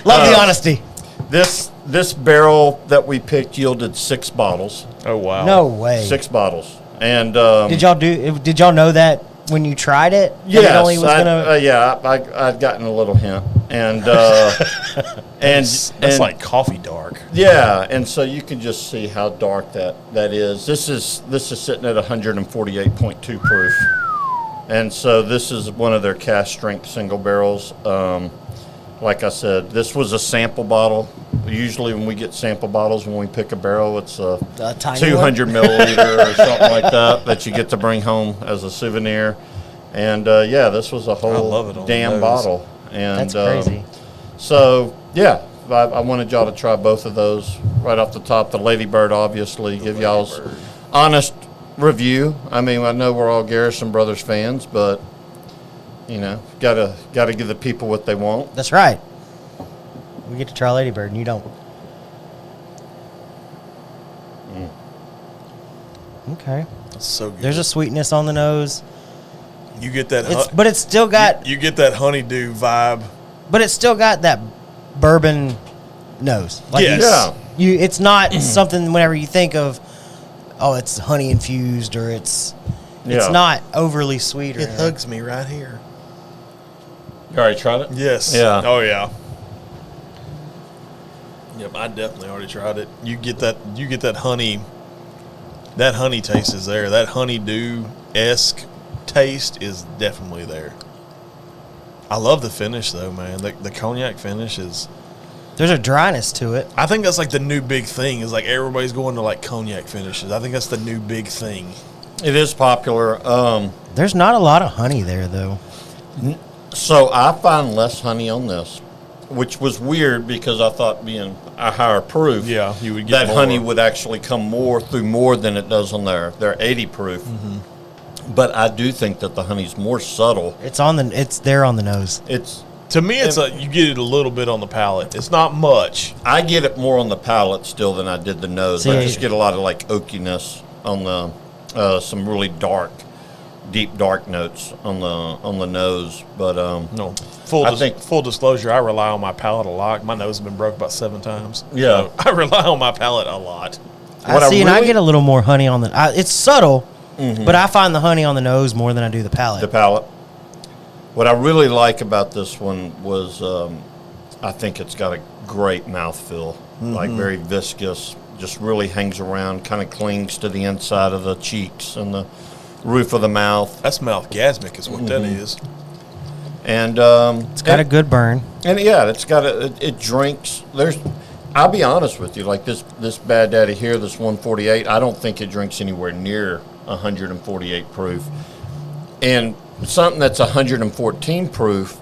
Love the honesty. This barrel that we picked yielded 6 bottles. Oh wow. No way. 6 bottles. And Did y'all know that when you tried it? yes, That it only was gonna. I'd gotten a little hint, and That's like coffee dark. yeah, and so you can just see how dark that is. This is sitting at 148.2 proof, and so this is one of their cask strength single barrels. Like I said, this was a sample bottle. Usually when we get sample bottles, when we pick a barrel, it's a tiny 200 milliliter or something like that you get to bring home as a souvenir. And this was a whole damn bottle. And That's crazy. So I wanted y'all to try both of those right off the top. The Ladybird, obviously, give y'all's honest review. I mean, I know we're all Garrison Brothers fans, but you know, gotta give the people what they want. That's right. We get to try Ladybird, and you don't. Okay. That's so good. There's a sweetness on the nose. You get that. But it's still got. You get that honeydew vibe. But it's still got that bourbon nose. Like Yes. It's not something whenever you think of, oh, it's honey infused or it's not overly sweet. It hugs me right here. You already tried it? Yes. Yeah. Oh yeah. Yep, I definitely already tried it. You get that honey. That honey taste is there. That honeydew-esque taste is definitely there. I love the finish though, man. The cognac finish is. There's a dryness to it. I think that's like the new big thing. Is like everybody's going to like cognac finishes. I think that's the new big thing. It is popular. There's not a lot of honey there though. So I find less honey on this, which was weird because I thought being a higher proof, Yeah, you would get that more. honey would actually come through more than it does on their 80 proof. Mm-hmm. But I do think that the honey's more subtle. It's there on the nose. To me, you get it a little bit on the palate. It's not much. I get it more on the palate still than I did the nose. I just get a lot of like oakiness on the some really deep dark notes on the nose. But No, full disclosure, I rely on my palate a lot. My nose has been broke about 7 times. Yeah. So I rely on my palate a lot. And I get a little more honey on the. It's subtle, but I find the honey on the nose more than I do the palate. The palate. What I really like about this one was I think it's got a great mouthfeel, like very viscous, just really hangs around, kind of clings to the inside of the cheeks and the roof of the mouth. That's mouthgasmic is what that is. And It's got a good burn. And it's got it drinks. I'll be honest with you, like this Bad Daddy here, this 148, I don't think it drinks anywhere near 148 proof. And something that's 114 proof,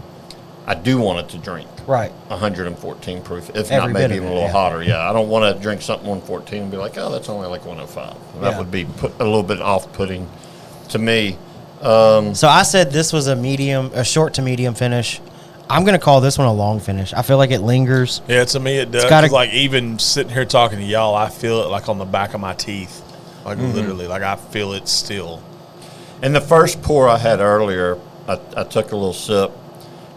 I do want it to drink. Right. 114 proof, if Every not bit maybe of even it, a little yeah. hotter. Yeah, I don't want to drink something 114 and be like, oh, that's only like 105. That would be a little bit off-putting to me. So I said this was a short to medium finish. I'm going to call this one a long finish. I feel like it lingers. Yeah, to me it does. gotta- 'Cause, like, even sitting here talking to y'all, I feel it like on the back of my teeth. Like, literally, like I feel it still. And the first pour I had earlier, I took a little sip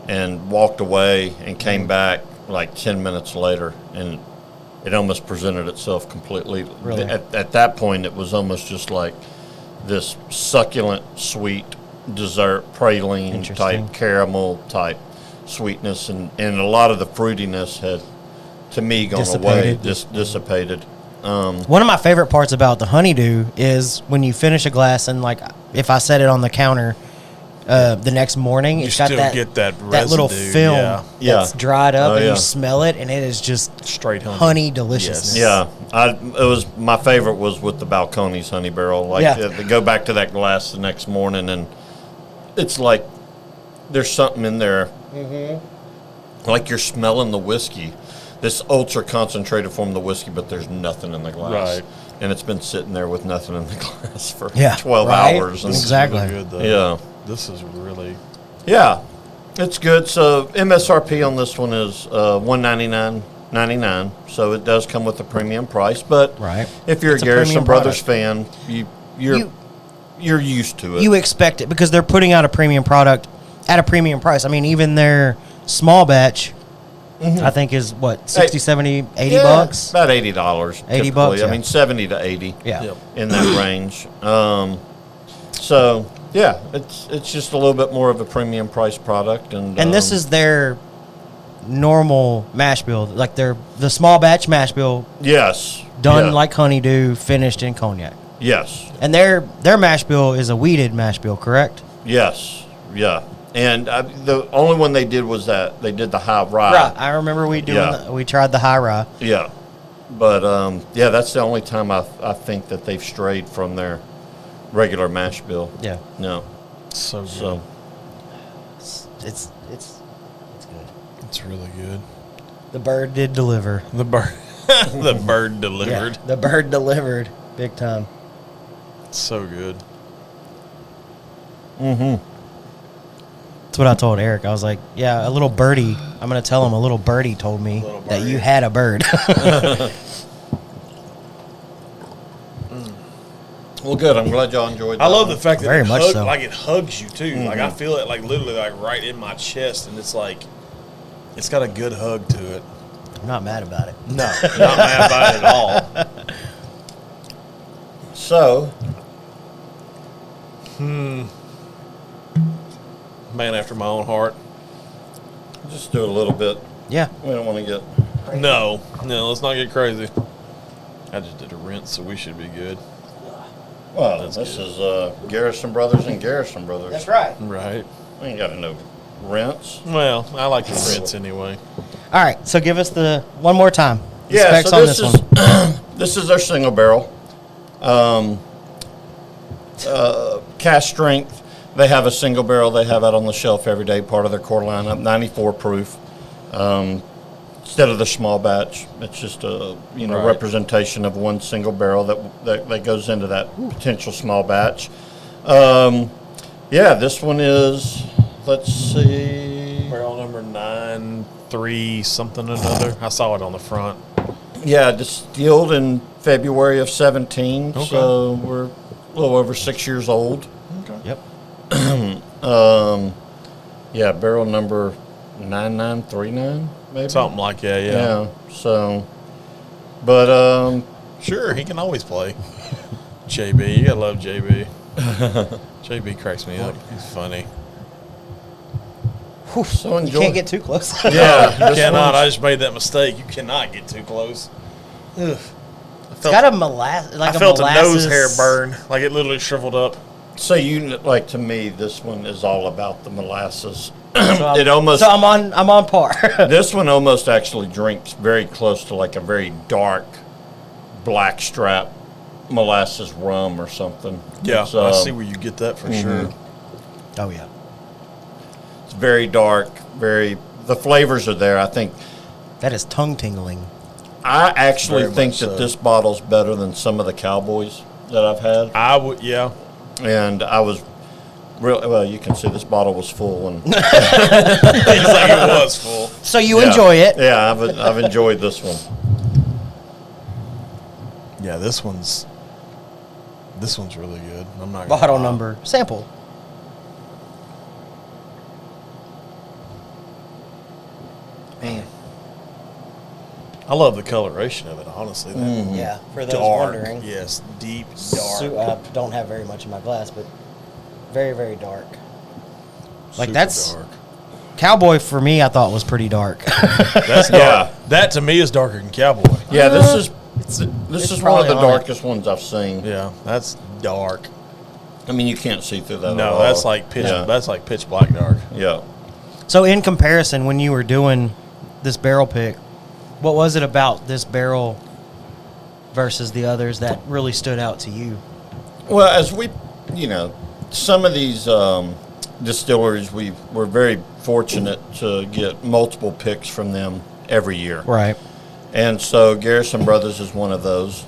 and walked away and came back like 10 minutes later, and it almost presented itself completely. Really? At that point, it was almost just like this succulent, sweet dessert, praline Interesting. type, caramel type sweetness, and a lot of the fruitiness had, to me, gone away, Dissipated. just dissipated. One of my favorite parts about the honeydew is when you finish a glass and, like, if I set it on the counter the next morning, You it's got still that, get that little residue, film yeah. that's Yeah. dried up, Oh, and yeah. you smell it, and it is just Straight honey. honey deliciousness. Yes. Yeah, it was my favorite was with the Balcones Honey Barrel. Like Yeah. to go back to that glass the next morning, and it's like there's something in there, like you're smelling the whiskey, this ultra concentrated form of the whiskey, but there's nothing in the glass, Right. and it's been sitting there with nothing in the glass for Yeah, 12 right? hours. And Exactly. Really good, though. Yeah, This is really. yeah, it's good. So MSRP on this one is $199.99. So it does come with a premium price, but Right. if you're It's a a Garrison premium Brothers product. fan, you're used to it. You expect it because they're putting out a premium product at a premium price. I mean, even their small batch, I think, is what, 60, 70, 80 Yeah, bucks? about $80. $80, typically. yeah. I mean, 70 to 80. Yeah. Yep. In that range. So yeah, it's just a little bit more of a premium price product, and And this is their normal mash bill, like the small batch mash bill yes done yeah, like honeydew, finished in cognac. yes, And their mash bill is a weeded mash bill, correct? yes, yeah. And the only one they did was that they did the high rye. I remember we Yeah. we tried the high rye. Yeah, but yeah, that's the only time I think that they've strayed from their regular mash bill. Yeah, No, So good. so it's good. It's really good. The bird did deliver. The bird, the bird delivered. Yeah, the bird delivered big time. So good. That's what I told Eric. I was like, yeah, a little birdie. I'm going to tell him a little birdie told me Little that birdie. you had a bird. well, good. I'm glad y'all enjoyed that. I love the one. fact that Very it much so. like it hugs you too. Like I feel it like literally like right in my chest, and it's like it's got a good hug to it. I'm not mad about it. No, not mad about it at all. So Man after my own heart. just do a little bit. Yeah. We don't want to get. No, let's not get crazy. I just did a rinse, so we should be good. Well, That's this good. is Garrison Brothers and Garrison Brothers. right. Right. We ain't got no rents. Well, I like the rinse anyway. All right. So give us the one more time. The Yeah, specs so on this this is one. this is our single barrel. Cask strength. They have a single barrel they have out on the shelf every day, part of their core lineup, 94 proof. Instead of the small batch, it's just a Right. representation of one single barrel that goes into that potential small batch. Yeah, this one is. Let's see. Barrel number 93 something or another. I saw it on the front. Yeah, distilled in February of 17, Okay. so we're a little over 6 years old. Okay. Yep. Yeah, barrel number 9939, maybe. Something like that, yeah. Yeah. So, but Sure, he can always play. JB, you gotta love JB. JB cracks me up. He's funny. so You enjoy. can't get too close. Yeah, You this cannot. one's- I just made that mistake. You cannot get too close. Ugh. It's got a molasses. Like I felt a molasses nose hair burn. Like it literally shriveled up. So like to me, this one is all about the molasses. So I'm, It almost. So I'm on par. This one almost actually drinks very close to like a very dark blackstrap molasses rum or something. Yeah, It's, I see where you get that for sure. Oh yeah. It's very dark, the flavors are there. I think That is tongue tingling. I actually Very think much that so. this bottle's better than some of the Cowboys that I've had. I would, yeah. And I was Really, well, you can see this bottle was full, and Seems like it was full. So you Yeah. enjoy it. Yeah, I've enjoyed this one. Yeah, this one's really good. I'm not gonna Bottle lie. number. Sample. Man. I love the coloration of it. Honestly, that Yeah, for those dark, wondering. yes, deep dark. I don't have very much in my glass, but very, very dark. Like Super that's dark. Cowboy for me. I thought was pretty dark. That's dark. Yeah. That to me is darker than Cowboy. Yeah, this is it's one of probably the on it. darkest ones I've seen. Yeah, that's dark. I mean, you can't see through that. at No, all. that's like pitch. Yeah. That's like pitch black dark. Yeah. So in comparison, when you were doing this barrel pick, what was it about this barrel versus the others that really stood out to you? Well, as we, some of these distilleries, we're very fortunate to get multiple picks from them every year. Right. And so Garrison Brothers is one of those.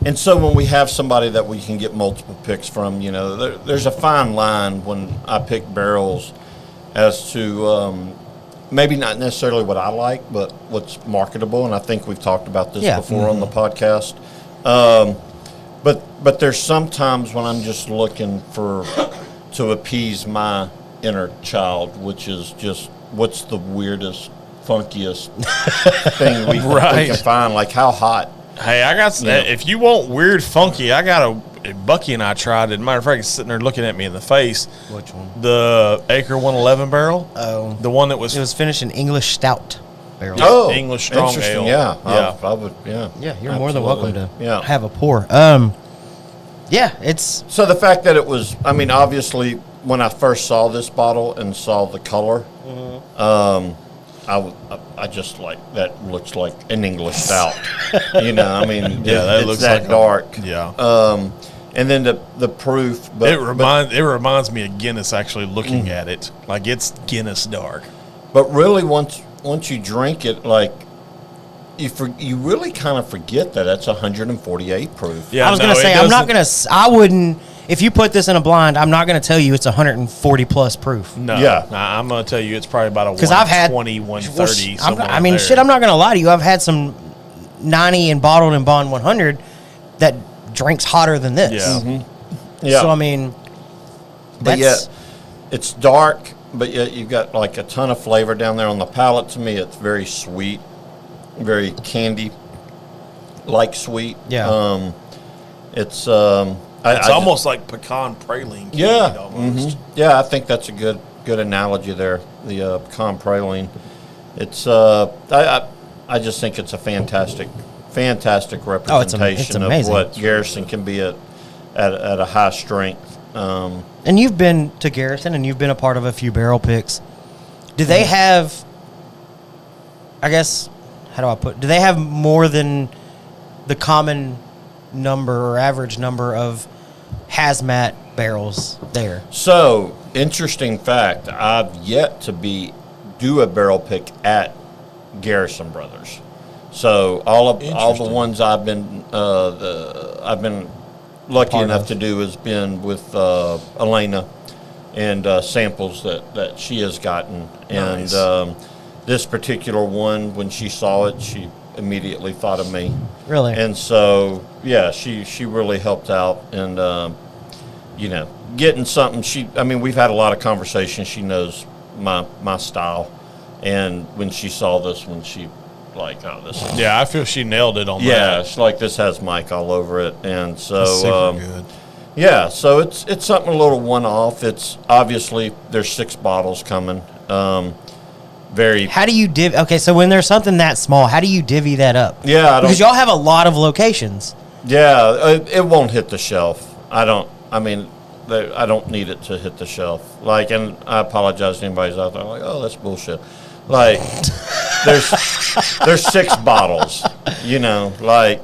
And so when we have somebody that we can get multiple picks from, there's a fine line when I pick barrels as to maybe not necessarily what I like, but what's marketable. And I think we've talked about this before on the podcast. But there's some times when I'm just looking to appease my inner child, which is just what's the weirdest, funkiest thing we Right. can find. Like how hot. Hey, I got. Yeah. If you want weird, funky, I got Bucky and I tried it. Matter of fact, he's sitting there looking at me in the face. Which one? The Acre 111 barrel. Oh. The one that was. It was finished in English stout barrel. Oh, English strong interesting. ale. Yeah, Yeah. I would. Yeah, Yeah, you're more than welcome to Yeah. have a pour. Yeah, it's So the fact that it was, I mean, obviously, when I first saw this bottle and saw the color, I just like that looks like an English stout. I mean, Yeah, that it's looks that like dark. Yeah. And then the proof, but it reminds me of Guinness. Actually, looking at it, like it's Guinness dark. but really once you drink it, like you really kind of forget that that's 148 proof. Yeah, I was gonna no, say it I'm not doesn't- gonna. I wouldn't. If you put this in a blind, I'm not gonna tell you it's 140 plus proof. No, Yeah. nah, I'm gonna tell you it's probably about a 'Cause I've had- 120, 130. I'm somewhere I mean, there. shit. I'm not gonna lie to you. I've had some 90 and bottled and bond 100 that drinks hotter than this. Yeah. Yeah. So I mean, But that's yet, it's dark, but yet you've got like a ton of flavor down there on the palate. To me, it's very sweet, very candy-like sweet. Yeah. It's It's almost like pecan praline. candy yeah, almost. yeah. I think that's a good analogy there. The pecan praline. It's I just think it's a fantastic representation of amazing. what Garrison can be at a high strength. And you've been to Garrison and you've been a part of a few barrel picks. Do they have, I guess, how do I put, do they have more than the common number or average number of hazmat barrels there? So, interesting fact, I've yet to do a barrel pick at Garrison Brothers. So all the Interesting. ones I've been lucky Part enough of. to do has been with Elena and samples that she has gotten. Nice. And this particular one, when she saw it, she immediately thought of me. Really? And so, yeah, she really helped out, and getting something. We've had a lot of conversations. She knows my style, and when she saw this one, she like, oh, this is Yeah, I feel she nailed it on yeah, that. it's like this has Mike all over it, and so That's super good. yeah, so it's something a little one-off. It's obviously there's 6 bottles coming. Very How do you okay, so when there's something that small, how do you divvy that up? yeah, I don't. Because y'all have a lot of locations. Yeah, it won't hit the shelf. I don't need it to hit the shelf. Like, and I apologize to anybody who's out there like, oh, that's bullshit. Like, there's 6 bottles, like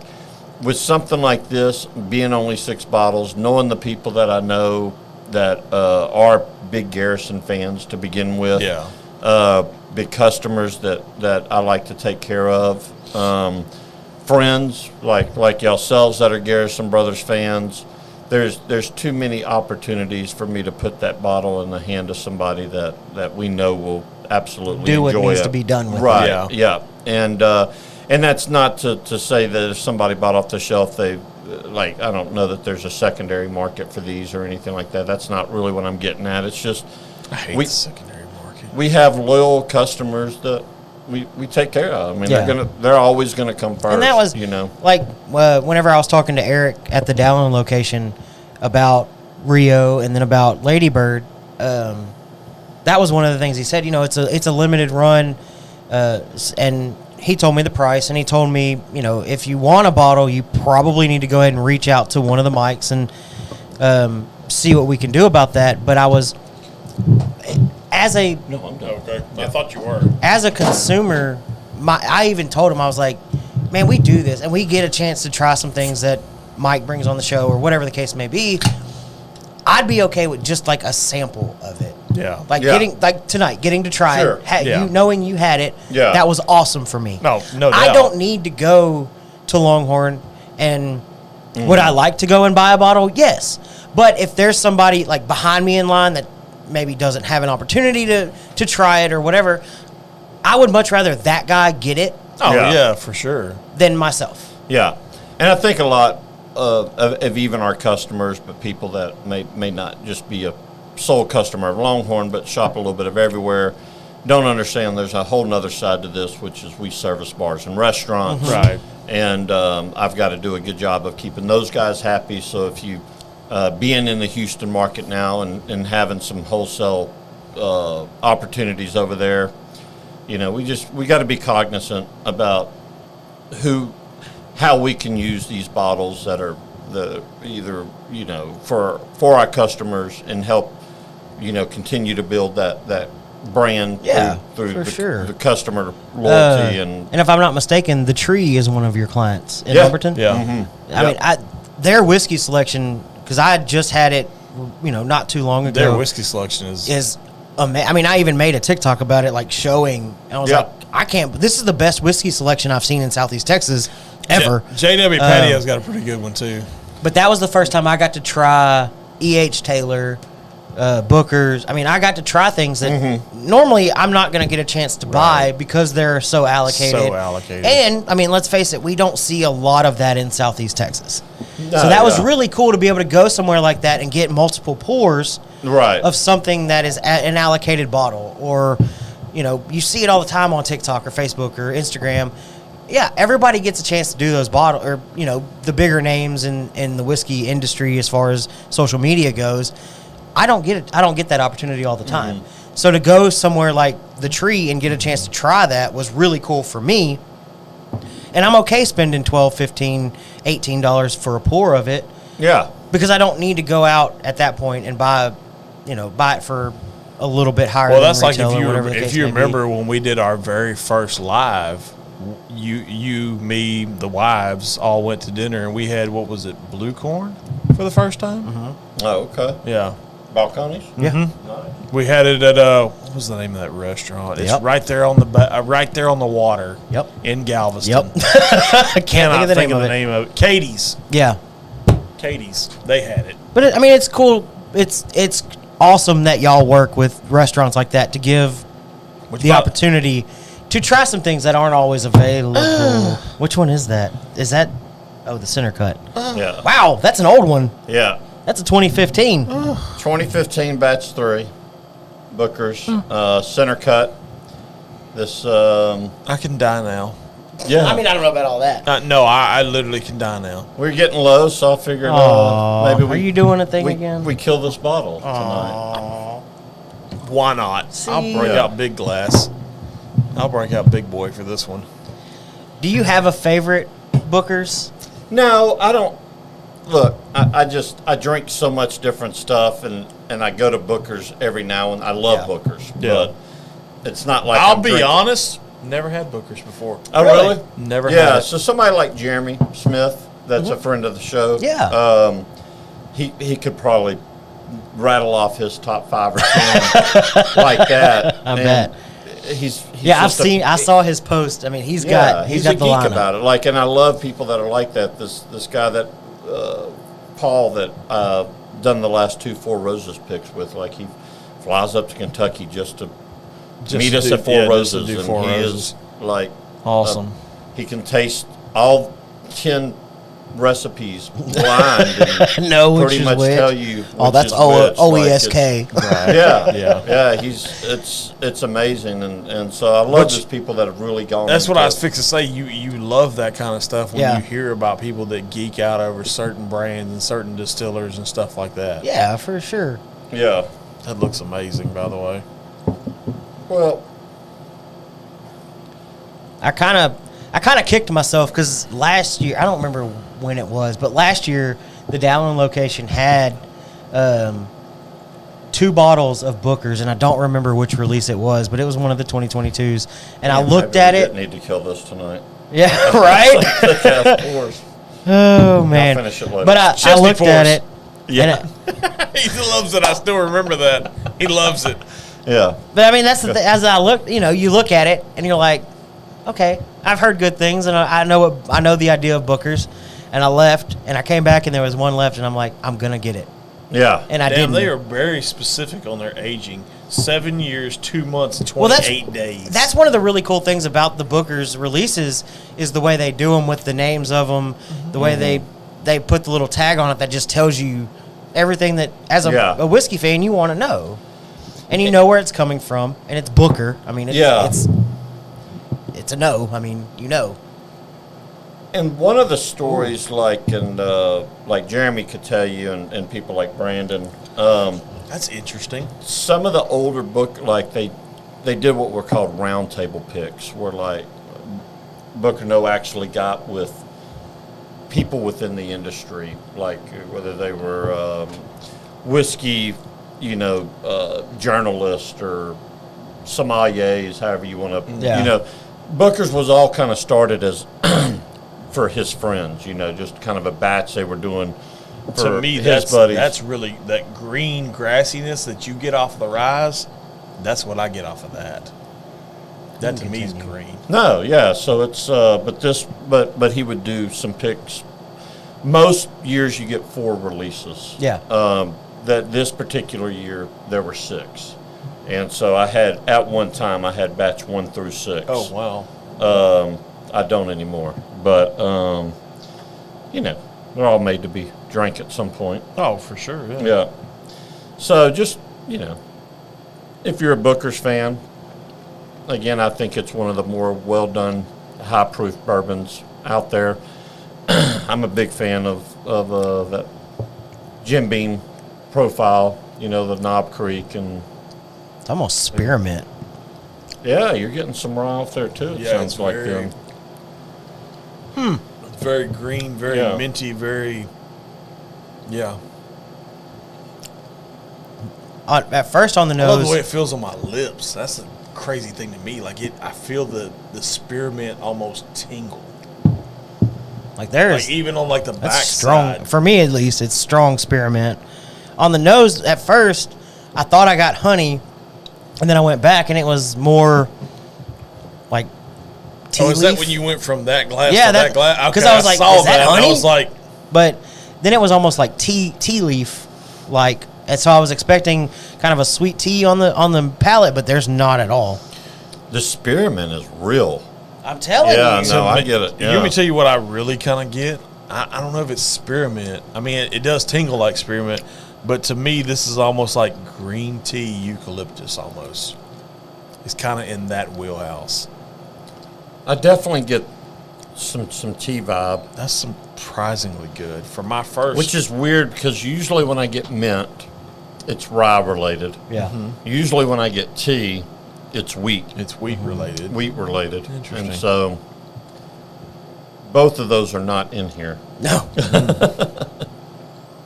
with something like this, being only 6 bottles, knowing the people that I know that are big Garrison fans to begin with. Yeah. Big customers that I like to take care of. Friends like yourselves that are Garrison Brothers fans. there's too many opportunities for me to put that bottle in the hand of somebody that we know will absolutely Do what enjoy needs it. to be done with it. Right. Yeah. And that's not to say that if somebody bought off the shelf, they like, I don't know that there's a secondary market for these or anything like that. That's not really what I'm getting at. It's just I hate the secondary market. we have loyal customers that we take care of. I mean, Yeah. they're always gonna come first. And that was, like, whenever I was talking to Eric at the Dowling location about Rio and then about Ladybird, that was one of the things he said. It's a limited run, and he told me the price, and he told me, if you want a bottle, you probably need to go ahead and reach out to one of the mics and see what we can do about that. But I was, as a No, I'm done. Okay. I thought you were. as a consumer, I even told him, I was like, man, we do this, and we get a chance to try some things that Mike brings on the show or whatever the case may be. I'd be okay with just like a sample of it. Yeah. Getting to try Sure. it, Yeah. knowing you had it, Yeah. that was awesome for me. No doubt. I don't need to go to Longhorn, and would I like to go and buy a bottle? Yes. But if there's somebody like behind me in line that maybe doesn't have an opportunity to try it or whatever, I would much rather that guy get it Oh, Yeah. yeah, for sure. than myself. Yeah, and I think a lot of even our customers, but people that may not just be a sole customer of Longhorn, but shop a little bit of everywhere, don't understand there's a whole nother side to this, which is we service bars and restaurants. Right. And I've got to do a good job of keeping those guys happy. So if you being in the Houston market now and having some wholesale opportunities over there, we got to be cognizant about how we can use these bottles that are for our customers and help continue to build that brand through for sure. the customer loyalty and if I'm not mistaken, the Tree is one of your clients in Yeah. Lumberton. Yeah. Mm-hmm. I mean, their whiskey selection, because I had just had it, not too long ago. Their whiskey selection is I mean, I even made a TikTok about it, like showing. And I was Yeah. like, I can't. This is the best whiskey selection I've seen in Southeast Texas ever. JW Patio's got a pretty good one too. But that was the first time I got to try E.H. Taylor, Booker's. I mean, I got to try things that normally I'm not going to get a chance to buy because they're so allocated. And, I mean, let's face it, we don't see a lot of that in Southeast Texas. So that was really cool to be able to go somewhere like that and get multiple pours right of something that is an allocated bottle. Or, you see it all the time on TikTok or Facebook or Instagram. Yeah, everybody gets a chance to do those bottle or, the bigger names in the whiskey industry as far as social media goes. I don't get it. I don't get that opportunity all the time. So to go somewhere like the Tree and get a chance to try that was really cool for me. And I'm okay spending $12, $15, $18 for a pour of it. Yeah. Because I don't need to go out at that point and buy it for a little bit higher. Well, than that's like retail or whatever the if case you may be. remember when we did our very first live, you, me, the wives all went to dinner and we had, what was it, blue corn for the first time? Oh, okay. Yeah. Balcones? Yeah. Nice. We had it at what was the name of that restaurant? It's Yep. right there on the water. Yep. In Galveston. Yep. I Cannot think of the it. name of it. Katie's. Yeah. Katie's. They had it. But it's cool. It's awesome that y'all work with restaurants like that to give the opportunity to try some things that aren't always available. Which one is that? Is that the center cut? Yeah. Wow, that's an old one. Yeah. That's a 2015. 2015 batch 3. Booker's center cut. This I can die now. yeah. I mean, I don't know about all that. No, I literally can die now. We're getting low, so I figured maybe Are you doing a thing again? we kill this bottle tonight. Why not? I'll See? break Yeah. out big glass. I'll break out big boy for this one. Do you have a favorite Booker's? No, I don't. Look, I drink so much different stuff, and I go to Booker's every now and I love Yeah. Booker's, Yeah. but it's not like I'll I'm be drinking- honest. Never had Booker's before. Oh, really? Never Yeah. had it. So somebody like Jeremy Smith, that's a friend of the show. Yeah. He could probably rattle off his top 5 or 10 like that. I And bet. He's Yeah, just I saw his post. I mean, he's got a the geek lineup. about it. Like, and I love people that are like that. This guy that Paul that done the last 2 Four Roses picks with. Like, he flies up to Kentucky just to meet us at Four Roses, and Four he Roses. is like Awesome. he can taste all 10 recipes blind and No, which pretty is much which. tell you. Oh, which that's is which. OESK. Right. Yeah. It's amazing, and so I love those people that have really gone. That's what into I was fixing to say. You love that kind of stuff when Yeah. you hear about people that geek out over certain brands and certain distillers and stuff like that. Yeah, for sure. Yeah. That looks amazing, by the way. Well, I kind of kicked myself because last year, I don't remember when it was, but last year the Dowling location had 2 bottles of Booker's, and I don't remember which release it was, but it was one of the 2022s. And I looked at it. Need to kill this tonight. Yeah, right. Oh man! finish it later. But I Chesty looked at Pours. it. Yeah. He loves it. I still remember that. He loves it. Yeah. But I mean, that's the thing. As I look, you look at it and you're like, okay, I've heard good things, and I know the idea of Booker's. And I left, and I came back, and there was one left, and I'm like, I'm gonna get it. Yeah. And I Damn, didn't. they are very specific on their aging. 7 years, 2 months, 28 days. That's one of the really cool things about the Booker's releases is the way they do them with the names of them, the way they put the little tag on it that just tells you everything that, as a whiskey fan, you want to know. And you know where it's coming from, and it's Booker. I mean, it's a no. I mean, And one of the stories, like Jeremy could tell you, and people like Brandon, That's interesting. some of the older book, like they did what were called round table picks, where like Booker No actually got with people within the industry, like whether they were whiskey, journalists or sommeliers, however you want to, Yeah. Booker's was all kind of started as for his friends, just kind of a batch they were doing for To me, his buddies. that's really that green grassiness that you get off the rise. That's what I get off of that. That to me is green. No, yeah. So it's but he would do some picks. Most years you get 4 releases. Yeah. That this particular year there were 6, and so at one time I had batch 1 through 6. Oh wow. I don't anymore, but they're all made to be drank at some point. Oh, for sure. Yeah. Yeah. So just if you're a Booker's fan, again, I think it's one of the more well done, high proof bourbons out there. I'm a big fan of that Jim Beam profile. The Knob Creek, and it's almost spearmint. yeah, you're getting some raw off there too. It Yeah, sounds it's like very- them. It's very green, very Yeah. minty, very. Yeah. At first on the I love nose, the way it feels on my lips. That's the crazy thing to me. Like I feel the spearmint almost tingle. like there's Like even on like the that's back strong. side. For me at least, it's strong spearmint. On the nose, at first, I thought I got honey, and then I went back, and it was more like tea Oh, is that leaf. when you went from that glass Yeah, to that glass? Okay, 'cause I was like, saw is that and honey? I was like, But then it was almost like tea leaf, like, and so I was expecting kind of a sweet tea on the palate, but there's not at all. The spearmint is real. I'm telling Yeah, you. no, I get it. Let me tell you what I really kind of get. I don't know if it's spearmint. I mean, it does tingle like spearmint, but to me, this is almost like green tea eucalyptus almost. It's kind of in that wheelhouse. I definitely get some tea vibe, That's surprisingly good for my first. which is weird because usually when I get mint, it's rye related. Yeah. Usually when I get tea, it's wheat wheat related. related. Interesting. And so both of those are not in here. No.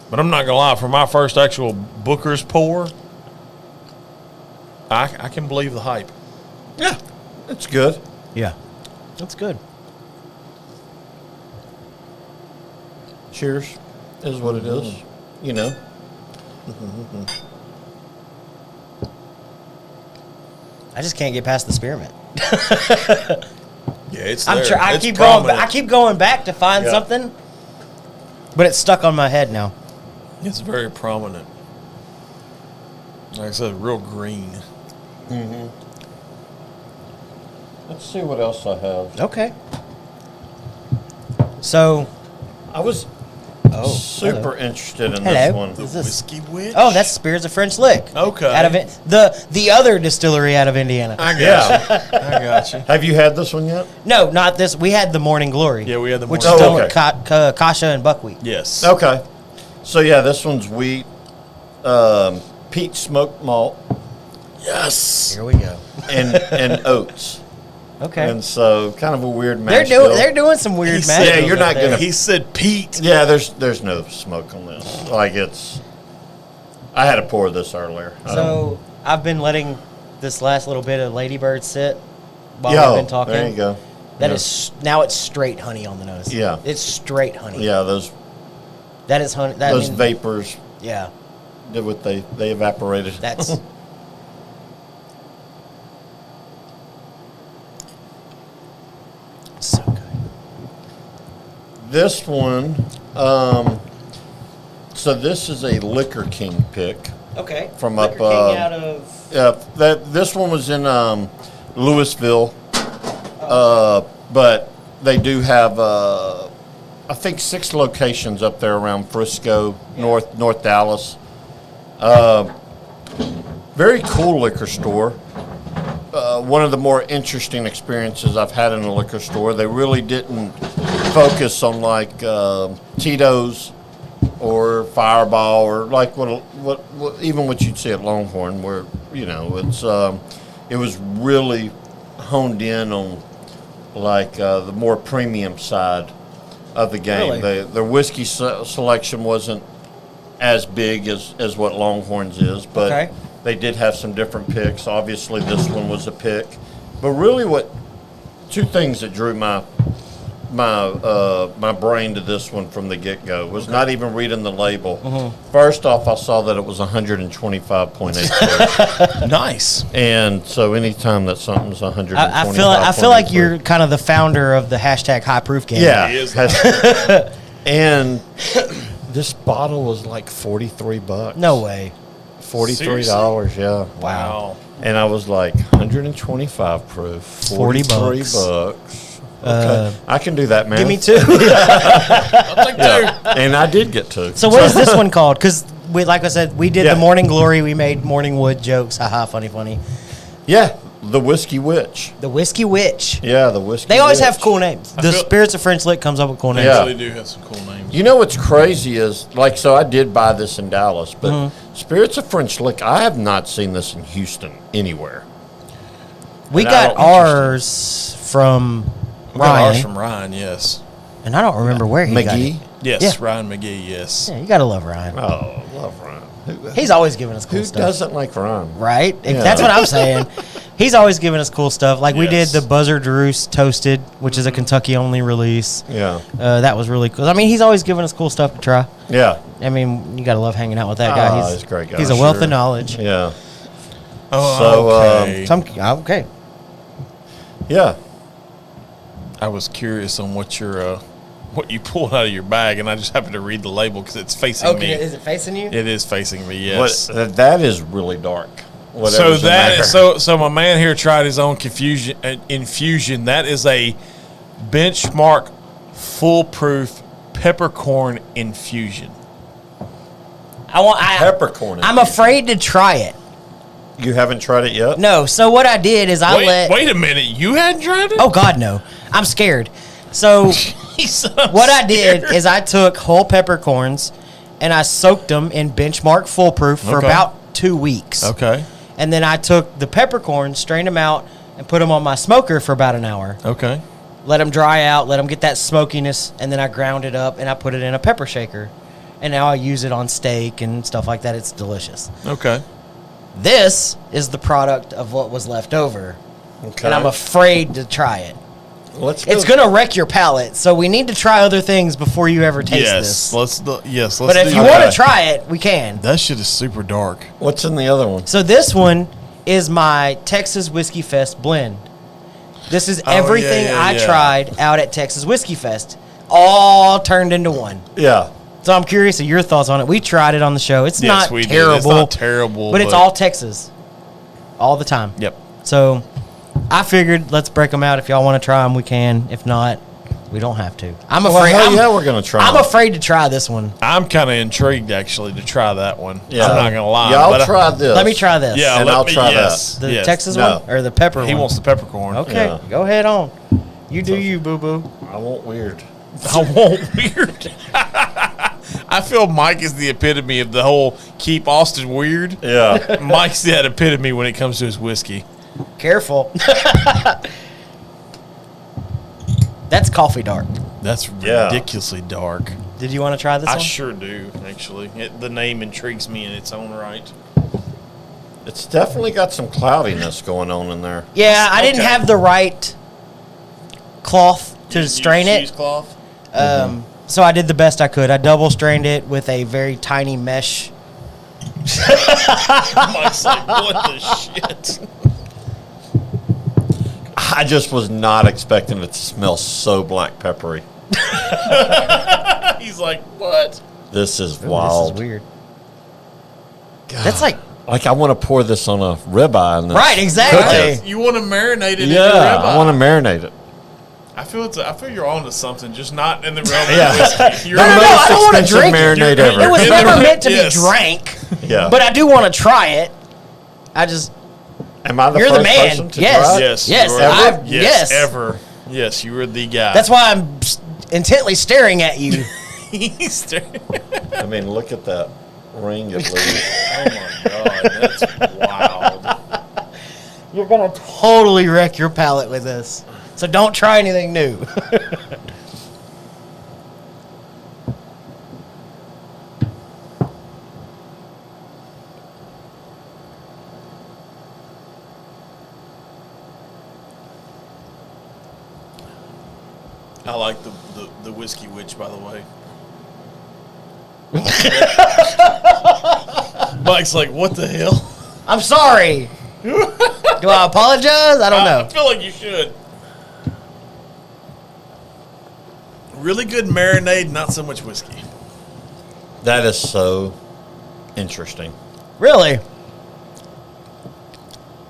But I'm not gonna lie. For my first actual Booker's pour, I can believe the hype. Yeah, it's good. Yeah. That's good. Cheers is what it is. I just can't get past the spearmint. Yeah, it's. I'm there. sure I It's keep prominent. going. I keep going back to find Yeah. something, but it's stuck on my head now. It's very prominent. Like I said, real green. Let's see what else I have. Okay. So, I was super interested in this one. The Is this- Whiskey Witch? oh, that's Spears of French Lick. Okay. Out of it, the other distillery out of Indiana. I got Yeah. you. I got you. Have you had this one yet? No, not this. We had the Morning Glory. Yeah, we had the which Morning is Glory. done with Kasha and buckwheat. Yes. Okay. So, yeah, this one's wheat, peat smoked malt, Yes. Here we go. and oats. Okay. And so, kind of a weird they're mash doing bill. they're doing some weird He magic. said- Yeah, you're not gonna- He said Pete. Yeah, there's no smoke on this. Like, it's... I had to pour this earlier. So I've been letting this last little bit of Ladybird sit while Yo, we've been talking. there you go. That Yeah. is now it's straight honey on the nose. Yeah. It's straight honey. Yeah, those That is honey. That those vapors, Yeah. did what they evaporated. That's so good. This one, so this is a Liquor King pick. Okay. From Liquor up, King out of Yeah, this one was in Louisville, but they do have I think 6 locations up there around Frisco, North Dallas. Very cool liquor store. One of the more interesting experiences I've had in a liquor store. They really didn't focus on like Tito's or Fireball or like what even what you'd see at Longhorn, where it was really honed in on like the more premium side of the game. Really? Their whiskey selection wasn't as big as what Longhorn's is, but Okay. they did have some different picks. Obviously, this one was a pick, but really, two things that drew my brain to this one from the get-go was not even reading the label. First off, I saw that it was 125.8 Nice. and so anytime that something's 125, I feel like you're kind of the founder of the hashtag high proof game. yeah. He is. And this bottle was like $43. No way. $43, yeah. Wow. And I was like, 125 proof, 40 bucks. bucks. Okay, I can do that, man. Give me 2. I'll take 2. And I did get 2. So what is this one called? Because like I said, we did Yeah. the Morning Glory. We made Morning Wood jokes. Haha, funny. Yeah, the Whiskey Witch. The Whiskey Witch. Yeah, the Whiskey They always Witch. have cool names. The feel- Spirits of French Lick comes up with cool names. Yeah. They really do have some cool names. You know what's crazy is, like, so I did buy this in Dallas, but Spirits of French Lick, I have not seen this in Houston anywhere. We And got I don't- ours from We got ours Ryan, from Ryan, yes. and I don't remember where he got McGee? it. Yes, Yeah. Ryan McGee, yes. Yeah, you gotta love Ryan. Oh, love Ryan. He's always giving us cool Who stuff. doesn't like Ryan? Right? Yeah. That's what I'm saying. He's always giving us cool stuff. Like we did Yes. the Buzzard Roost Toasted, which is a Kentucky only release. Yeah. That was really cool. I mean, he's always giving us cool stuff to try. Yeah. I mean, you got to love hanging out with that guy. Ah, he's a great guy. He's a wealth Sure. of knowledge. Yeah. Oh, So, okay. Okay. Yeah. I was curious on what you pulled out of your bag, and I just happened to read the label because it's facing me. Is it facing you? It is facing me, yes. That is really dark. So Whatever's in there. so my man here tried his own infusion. That is a Benchmark foolproof peppercorn infusion. Peppercorn. I'm afraid to try it. You haven't tried it yet? No. So what I did is Wait a minute, you hadn't tried it? Oh God, no! I'm scared. So what I did is I took whole peppercorns and I soaked them in Benchmark Foolproof for Okay. about 2 weeks. Okay. And then I took the peppercorns, strained them out, and put them on my smoker for about an hour. Okay. Let them dry out, let them get that smokiness, and then I ground it up and I put it in a pepper shaker. And now I use it on steak and stuff like that. It's delicious. Okay. This is the product of what was left over. Okay. And I'm afraid to try it. Let's It's going to wreck your palate, so we need to try other things before you ever taste this. Let's But do if you that. want to try it, we can. That shit is super dark. What's in the other one? So this one is my Texas Whiskey Fest blend. This is everything yeah, I yeah. tried out at Texas Whiskey Fest, all turned into one. Yeah. So I'm curious of your thoughts on it. We tried it on the show. It's Yes, not we did. terrible. It's not terrible, but it's all Texas, all the time. Yep. So I figured let's break them out. If y'all want to try them, we can. If not, we don't have to. I'm Well, afraid. hell yeah, we're gonna try I'm 'em. afraid to try this one. I'm kind of intrigued actually to try that one. Yeah. I'm not gonna lie. Y'all but try this. Let me try this. Yeah, And let I'll me- try yes, The yes. Texas No. one or the pepper He one? wants the peppercorn. Okay, Yeah. go ahead on. You do you, boo boo. I want weird. I want weird. I feel Mike is the epitome of the whole keep Austin weird. Yeah. Mike's that epitome when it comes to his whiskey. Careful. That's coffee dark. That's Yeah. ridiculously dark. Did you want to try this I one? sure do, actually. The name intrigues me in its own right. It's definitely got some cloudiness going on in there. Yeah, I didn't Okay. have the right cloth to You strain use it. cheesecloth? So I did the best I could. I double strained it with a very tiny mesh. Mike's like, what the shit? I just was not expecting it to smell so black peppery. He's like, what? This is Ooh, wild. This is weird. That's like Like I want to pour this on a ribeye and then right, exactly. cook it. You want to marinate it in the Yeah, ribeye. I want to marinate it. I feel you're onto something, just not in the realm of Yeah. whiskey. You're No, The no, most I don't wanna expensive drink it. marinade You're- ever. It was In never the- meant to yes. be drank. Yeah. But I do want to try it. I just Am I the You're first the man. person to Yes. try it? Yes. Yes, you are. I've- yes. yes. Ever. Yes, you were the guy. that's why I'm intently staring at you. He's I mean, look at that ring it leaves. Oh my god, that's wild. You're gonna totally wreck your palate with this. So don't try anything new. I like the whiskey witch, by the way. Mike's like, what the hell? I'm sorry. Do I apologize? I don't I know. feel like you should. Really good marinade, not so much whiskey. That is so interesting. Really?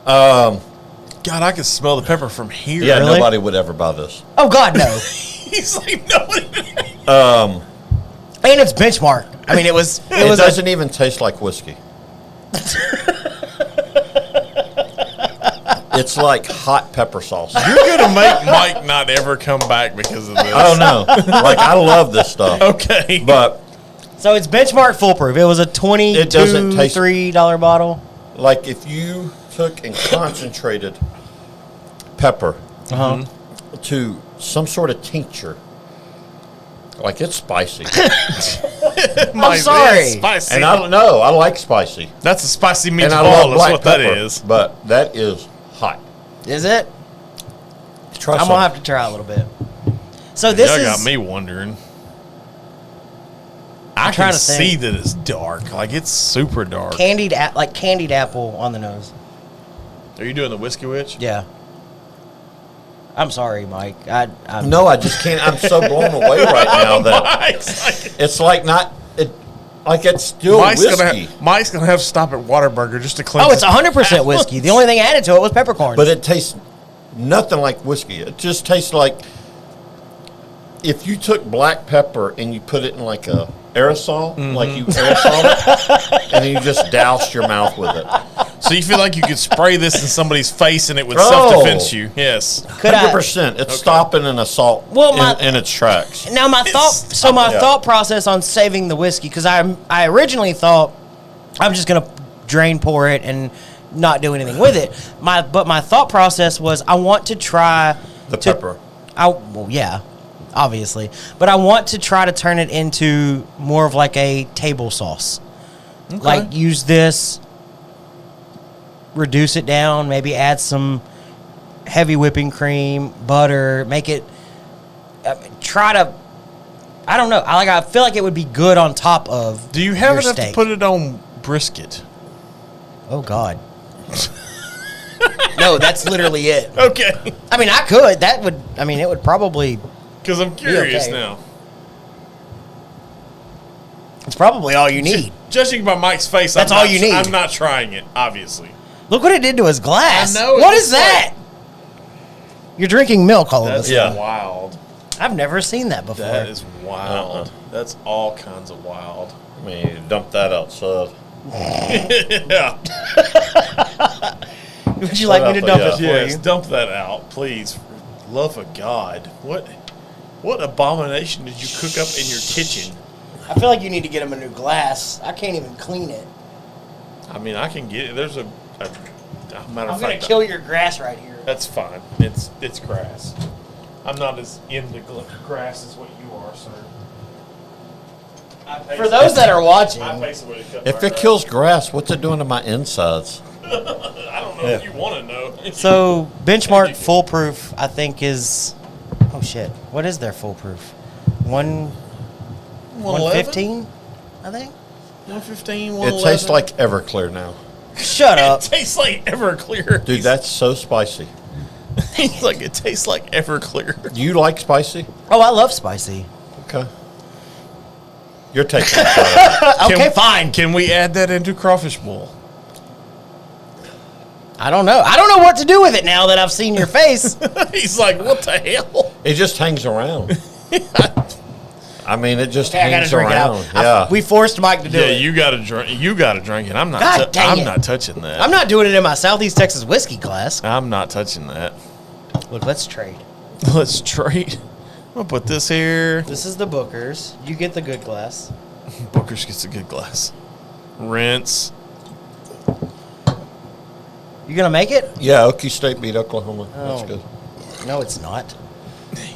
God, I can smell the pepper from here. Yeah, Really? nobody would ever buy this. Oh God, no. He's like, nobody. And it's benchmark. I mean, it was. It a- doesn't even taste like whiskey. It's like hot pepper sauce. You're gonna make Mike not ever come back because of this. I don't know. Like I love this stuff, Okay. but So it's benchmark foolproof. It was a It doesn't taste- $23 bottle. like if you took and concentrated pepper Uh-huh. to some sort of tincture, like it's spicy. Mike, sorry. it's spicy. And I don't know. I like spicy, That's a spicy and meatball. I love That's black what pepper. that is. But that is hot. Is it? Try I'm some. gonna have to try a little bit. So this Y'all is. got me wondering. I trying can to see think. that it's dark. Like it's super dark. Candied apple on the nose. Are you doing the whiskey witch? Yeah. I'm sorry, Mike. I'm No, I just can't. I'm so blown away right now that Mike's like, it's like not. It like it's still whiskey, Mike's gonna have to stop at Whataburger just to cleanse. Oh, it's his 100% palate. whiskey. The only thing added to it was peppercorns. but it tastes nothing like whiskey. It just tastes like if you took black pepper and you put it in like a aerosol, like you aerosol it, and then you just doused your mouth with it. So you feel like you could spray this in somebody's face and it would Oh. self-defense you? Yes. Could I- 100%. It's stopping an assault Well, my- in its tracks. Now my Yeah. thought process on saving the whiskey, because I originally thought I'm just gonna drain pour it and not do anything with it. But my thought process was I want to try The pepper. Well, yeah, obviously, but I want to try to turn it into more of like a table sauce. Like use this, reduce it down, maybe add some heavy whipping cream, butter, make it. Try to. I don't know. I feel like it would be good on top of. Do you have your enough steak. to put it on brisket? Oh God. No, that's literally it. Okay. I mean, I could. That would. I mean, it would probably. Because I'm curious okay. now. It's probably all you need. Judging by Mike's face, That's all you need. I'm not trying it, obviously. Look what it did to his glass. I know. What is that? You're drinking milk all of a That's sudden. wild. I've never seen that before. That is wild. That's all kinds of wild. I mean, you dump that outside. Yeah. Would you like me to dump it for Yes, you? dump that out, please. For love of God. What abomination did you cook up in your kitchen? I feel like you need to get him a new glass. I can't even clean it. I mean, I can get it. There's a matter I'm of gonna fact. kill your grass right here. That's fine. It's grass. I'm not as into grass as what you are, sir. For those that are watching, I basically cut If my it grass. kills grass, what's it doing to my insides? I don't know if you want to know. so benchmark foolproof, I think is. Oh shit! What is their foolproof? 115, I think. 115, It 111. tastes like Everclear now. Shut up. It tastes like Everclear. Dude, that's so spicy. He's like, it tastes like Everclear. Do you like spicy? Oh, I love spicy. Okay. You're taking it. Okay, fine. Can we add that into crawfish bowl? I don't know. I don't know what to do with it now that I've seen your face. He's like, what the hell? It just hangs around. I mean, it just Okay, I gotta hangs drink around. it out. Yeah. We forced Mike to do Yeah, it. you gotta drink. You gotta drink it. I'm not. God dang I'm it. not touching that. I'm not doing it in my Southeast Texas whiskey glass. I'm not touching that. Look, let's trade. Let's trade. I'm gonna put this here. This is the Booker's. You get the good glass. Booker's gets a good glass. Rinse. You gonna make it? Yeah, Okie State beat Oklahoma. That's Oh. good. No, it's not.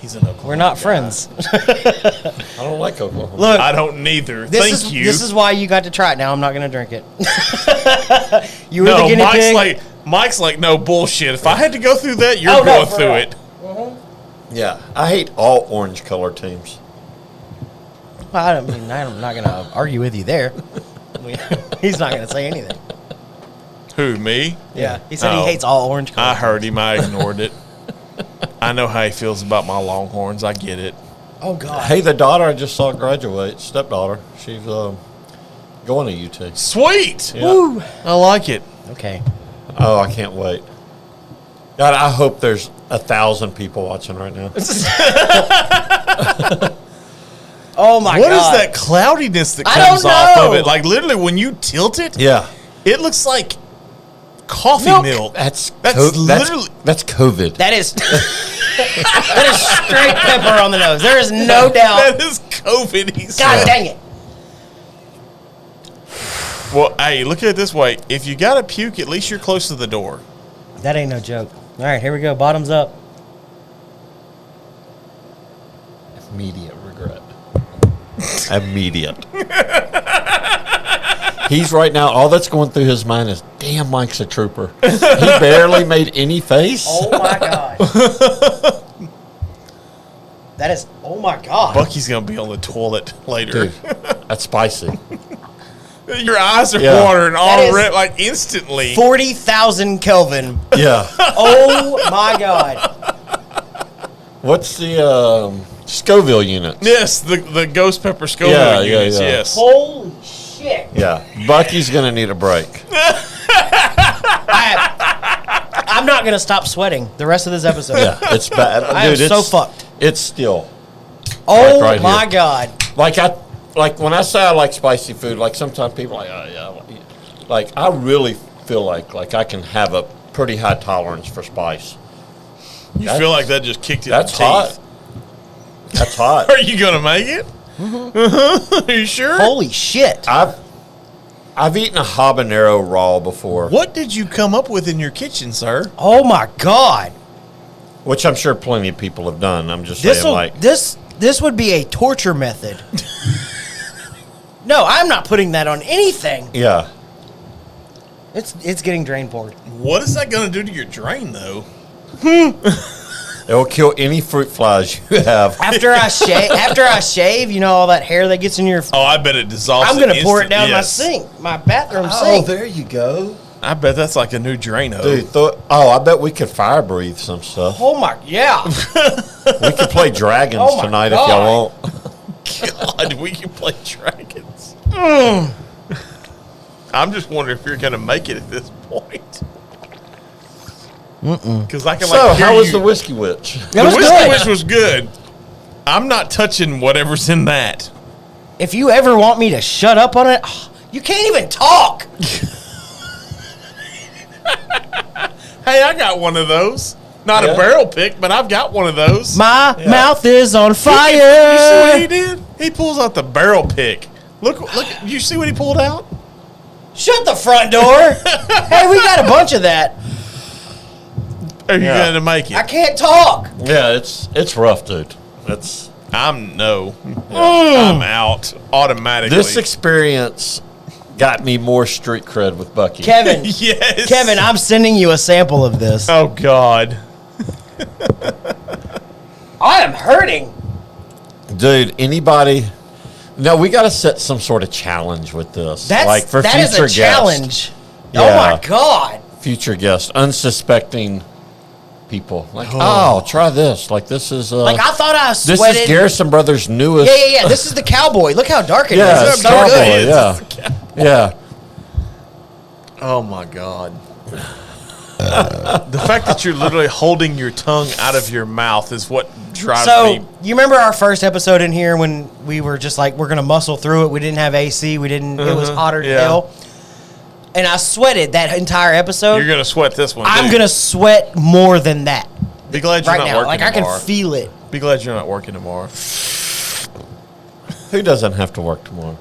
He's an Oklahoma. We're not guy. friends. I don't like Oklahoma. Look, I don't neither. this Thank is you. this is why you got to try it. Now I'm not gonna drink it. You were the no, guinea pig. Mike's like, no bullshit. If I had to go through that, you're Oh, no, going for through real. it. Yeah, I hate all orange color teams. Well, I mean, I'm not gonna argue with you there. He's not gonna say anything. Who, me? Yeah, he said Oh. he hates all orange color. I heard him. I ignored it. I know how he feels about my Longhorns. I get it. Oh God. Hey, the daughter I just saw graduate, stepdaughter, she's going to UT. Sweet. Yeah. Woo. I like it. Okay. Oh, I can't wait. God, I hope there's 1,000 people watching right now. Oh my What God. is that cloudiness that I comes don't off know. of it? Like literally, when you tilt it, Yeah, it looks like coffee Milk. milk. that's literally. that's COVID. That is that is straight pepper on the nose. There is no doubt. That is COVID. He God said. dang it. Well, hey, look at it this way. If you got to puke, at least you're close to the door. That ain't no joke. All right, here we go. Bottoms up. Immediate regret. Immediate. He's right now, all that's going through his mind is, damn, Mike's a trooper. He barely made any face. Oh my God. That is. Oh my God. Bucky's going to be on the toilet later. Dude, that's spicy. Your eyes are Yeah. watering That all is red, like instantly. 40,000 Kelvin. Yeah. Oh my God. What's the Scoville unit? Yes, the ghost pepper Scoville Yeah, units, yeah. yes. Holy shit. Yeah. Bucky's going to need a break. I'm not going to stop sweating the rest of this episode. Yeah, it's bad. I am Dude, so it's fucked. It's still. Oh right my here. God. Like when I say I like spicy food, like sometimes people are like, oh yeah. Like I really feel like I can have a pretty high tolerance for spice. You feel like that just kicked it That's in the hot. teeth. That's hot. Are you going to make it? Are you sure? Holy shit. I've eaten a habanero raw before, What did you come up with in your kitchen, sir? Oh my God. which I'm sure plenty of people have done. I'm just This saying, like, this would be a torture method. No, I'm not putting that on anything. yeah. It's getting drain poured. What is that going to do to your drain, though? It will kill any fruit flies you have. After I shave, you know all that hair that gets in your. Oh, I bet it dissolves. I'm gonna pour it down yes. my sink, my bathroom Oh, sink. there you go. I bet that's like a new Drano. Dude, I bet we could fire breathe some stuff. Oh my, yeah. We could play dragons Oh my tonight God. if y'all want. God, we can play dragons. I'm just wondering if you're going to make it at this point. Because I can So, hear how was you. the Whiskey Witch? It The was Whiskey good. Witch was good. I'm not touching whatever's in that. If you ever want me to shut up on it, you can't even talk. Hey, I got one of those. Not Yeah. a barrel pick, but I've got one of those. My mouth is on fire. You see what he did? He pulls out the barrel pick. Look! You see what he pulled out? Shut the front door. Hey, we got a bunch of that. Are you Yeah. going to make I it? can't talk. Yeah, it's rough, dude. It's I'm out automatically. this experience got me more street cred with Bucky. Kevin, Yes, Kevin, I'm sending you a sample of this. Oh God. I am hurting. Dude, anybody? No, we got to set some sort of challenge with this. That is a guests. challenge. Oh Yeah. my God. Future guests, unsuspecting people. Like, oh, try this. Like, this is Like I thought I this sweated. is Garrison Brothers' newest. Yeah. This is the cowboy. Look how dark it is. Yeah, It's it's so cowboy. good. Yeah, yeah. Oh my God. The fact that you're literally holding your tongue out of your mouth is what drives So me. you remember our first episode in here when we were just like, we're gonna muscle through it. We didn't have AC. We didn't. It was hotter than Yeah. hell. And I sweated that entire episode. You're gonna sweat this one. I'm too. gonna sweat more than that be glad you're right not now. working Like I tomorrow. can feel it. Be glad you're not working tomorrow. Who doesn't have to work tomorrow?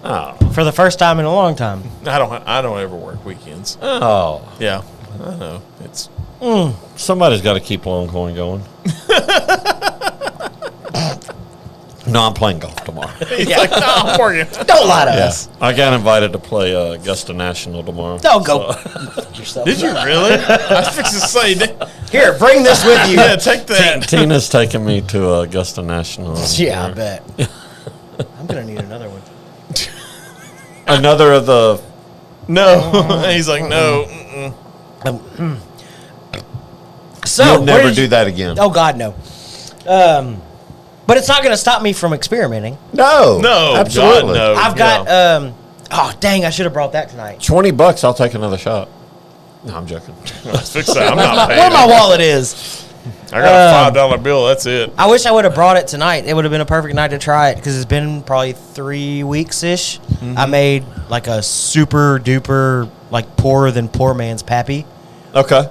Oh, For the first time in a long time. I don't ever work weekends. oh. Yeah, I know. It's Somebody's got to keep Longhorn going. No, I'm playing golf tomorrow. he's like, no, I'm working. Don't lie to Yeah, us. I got invited to play Augusta National tomorrow. Don't go yourself. Did you really? I was fixing to say, Here, bring this with you. yeah, take that. Tina's taking me to Augusta National. Yeah, I bet. I'm gonna need another one. Another of the. No, he's like, no. So You'll where never did do you- that again. Oh God, no. But it's not going to stop me from experimenting. No, No, absolutely. God, no. I've got. Oh dang! I should have brought that tonight. $20, I'll take another shot. No, I'm joking. I was fixing to say, I'm not Where paying. my wallet is. I got a $5 bill. That's it. I wish I would have brought it tonight. It would have been a perfect night to try it because it's been probably 3 weeks ish. I made like a super duper like poorer than poor man's pappy. Okay.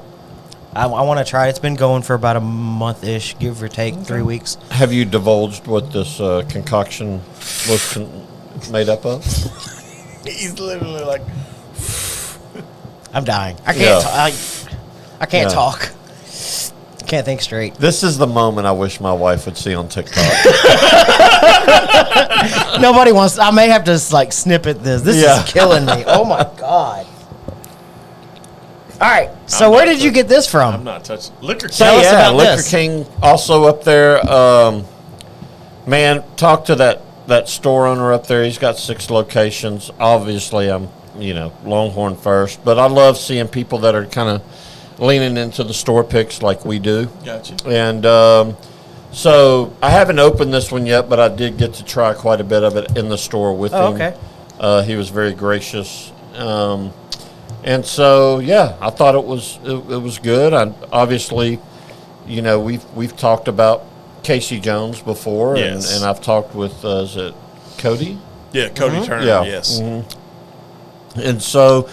I want to try it. It's been going for about a month ish, give or take 3 weeks. Have you divulged what this concoction was made up of? He's literally like, I'm dying. I Yeah. can't. I can't Yeah. talk. Can't think straight. This is the moment I wish my wife would see on TikTok. Nobody wants. I may have to like snippet this. This Yeah. is killing me. Oh my God. All right. So I'm where not did you touching- get this from? I'm not touching. Liquor Tell King. us about Liquor this. King also up there. Man, talk to that store owner up there. He's got 6 locations. Obviously, I'm Longhorn first, but I love seeing people that are kind of leaning into the store picks like we do. Gotcha. And so I haven't opened this one yet, but I did get to try quite a bit of it in the store with Oh, him. okay. He was very gracious. And so, yeah, I thought it was good. Obviously, we've talked about Casey Jones before, Yes. and I've talked with is it Cody? Yeah, Cody Turner. Yeah. Yes. And so,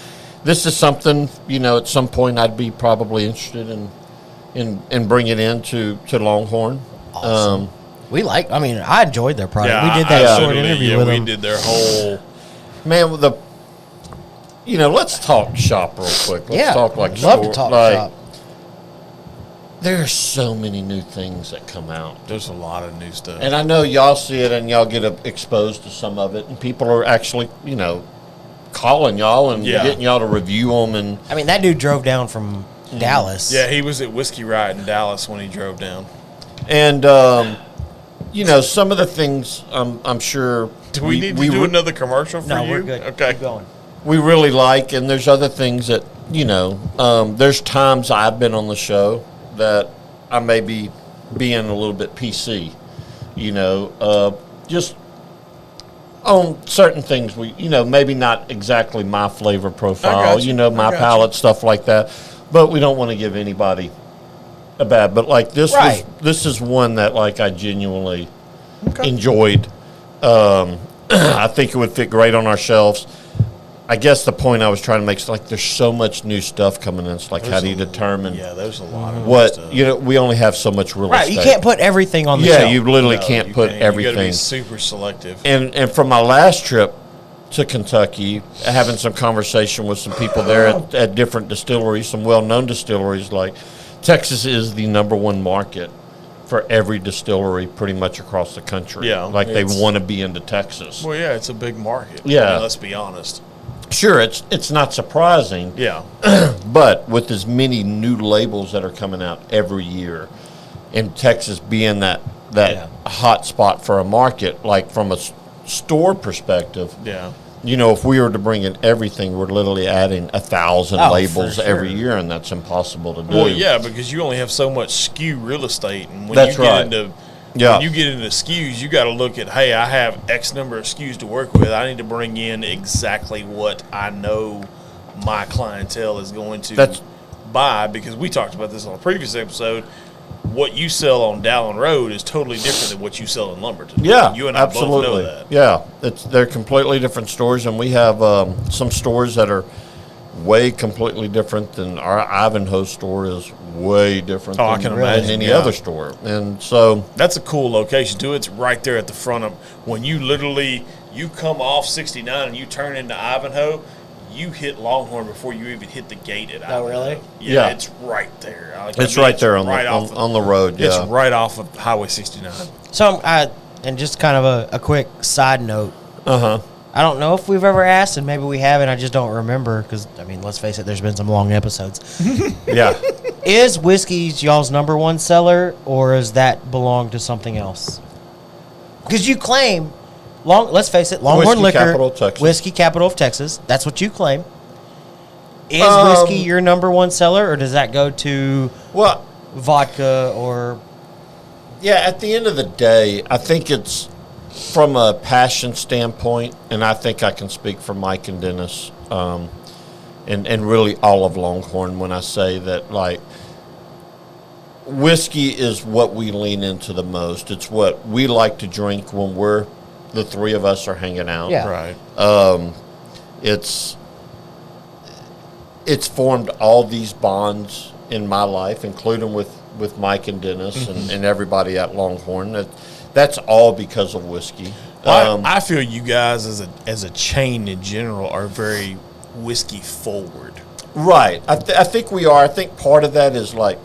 this is something at some point I'd be probably interested in bringing it into Longhorn. Awesome. I enjoyed their product. Yeah, we did that I short literally- interview yeah, with we them. did their whole. Man, with let's talk shop real quick. Let's talk like love store, to talk like, shop. There's so many new things that come out. There's a lot of new stuff. And I know y'all see it and y'all get exposed to some of it, and people are actually, calling y'all and Yeah. getting y'all to review them. And I mean, that dude drove down from Dallas. Yeah, he was at Whiskey Rye in Dallas when he drove down. some of the things I'm sure Do we need to do another commercial for No, you? we're good. Okay. Keep going. we really like, and there's other things that there's times I've been on the show that I may be being a little bit PC, just on certain things, maybe not exactly my flavor profile, my got palate, stuff like that. But we don't want to give anybody a bad. But like this Right. this is one that like I genuinely enjoyed. I think it would fit great on our shelves. I guess the point I was trying to make is like there's so much new stuff coming in. It's like how do you determine there's a lot of what stuff. we only have so much real Right, estate. you can't put everything on the Yeah, shelf. you literally No, can't you put can't. everything. You got to be super selective. And from my last trip to Kentucky, having some conversation with some people there at different distilleries, some well-known distilleries, like Texas is the number one market for every distillery pretty much across the country. Yeah, like they it's- want to be into Texas. Well, yeah, it's a big market. Yeah. Let's be honest. Sure, it's not surprising. Yeah. But with as many new labels that are coming out every year, and Texas being that hot spot for a market, like from a store perspective, Yeah. if we were to bring in everything, we're literally adding 1,000 Oh, labels for every sure. year, and that's impossible to do. Well, yeah, because you only have so much SKU real estate, and when That's you get right. into Yeah. when you get into SKUs, you got to look at, hey, I have X number of SKUs to work with. I need to bring in exactly what I know my clientele is going to buy, because we talked about this on a previous episode. What you sell on Dallin Road is totally different than what you sell in Lumberton. Yeah, you and I absolutely. both know that. Yeah, they're completely different stores, and we have some stores that are way completely different than our Ivanhoe store is way different Oh, I than, can than imagine, any yeah. other store. And so, That's a cool location too. It's right there at the front of when you come off 69 and you turn into Ivanhoe. You hit Longhorn before you even hit the gate at Ivanhoe. really? Yeah, Yeah. it's right there. it's right there on right the off on the road. Yeah. It's right off of Highway 69. So, and just kind of a quick side note. Uh-huh. I don't know if we've ever asked, and maybe we haven't. I just don't remember because, let's face it, there's been some long episodes. Yeah. Is whiskey's y'all's number one seller, or does that belong to something else? Because you claim, let's face it, Longhorn Whiskey Liquor, capital of Texas. whiskey capital of Texas. That's what you claim. Is Um, whiskey your number one seller, or does that go to Well, vodka or? yeah, at the end of the day, I think it's from a passion standpoint, and I think I can speak for Mike and Dennis, and really all of Longhorn when I say that, like, whiskey is what we lean into the most. It's what we like to drink when the three of us are hanging out. Yeah. Right. It's formed all these bonds in my life, including with Mike and Dennis and everybody at Longhorn. That's all because of whiskey. Well, I feel you guys as a chain in general are very whiskey forward. Right. I think we are. I think part of that is like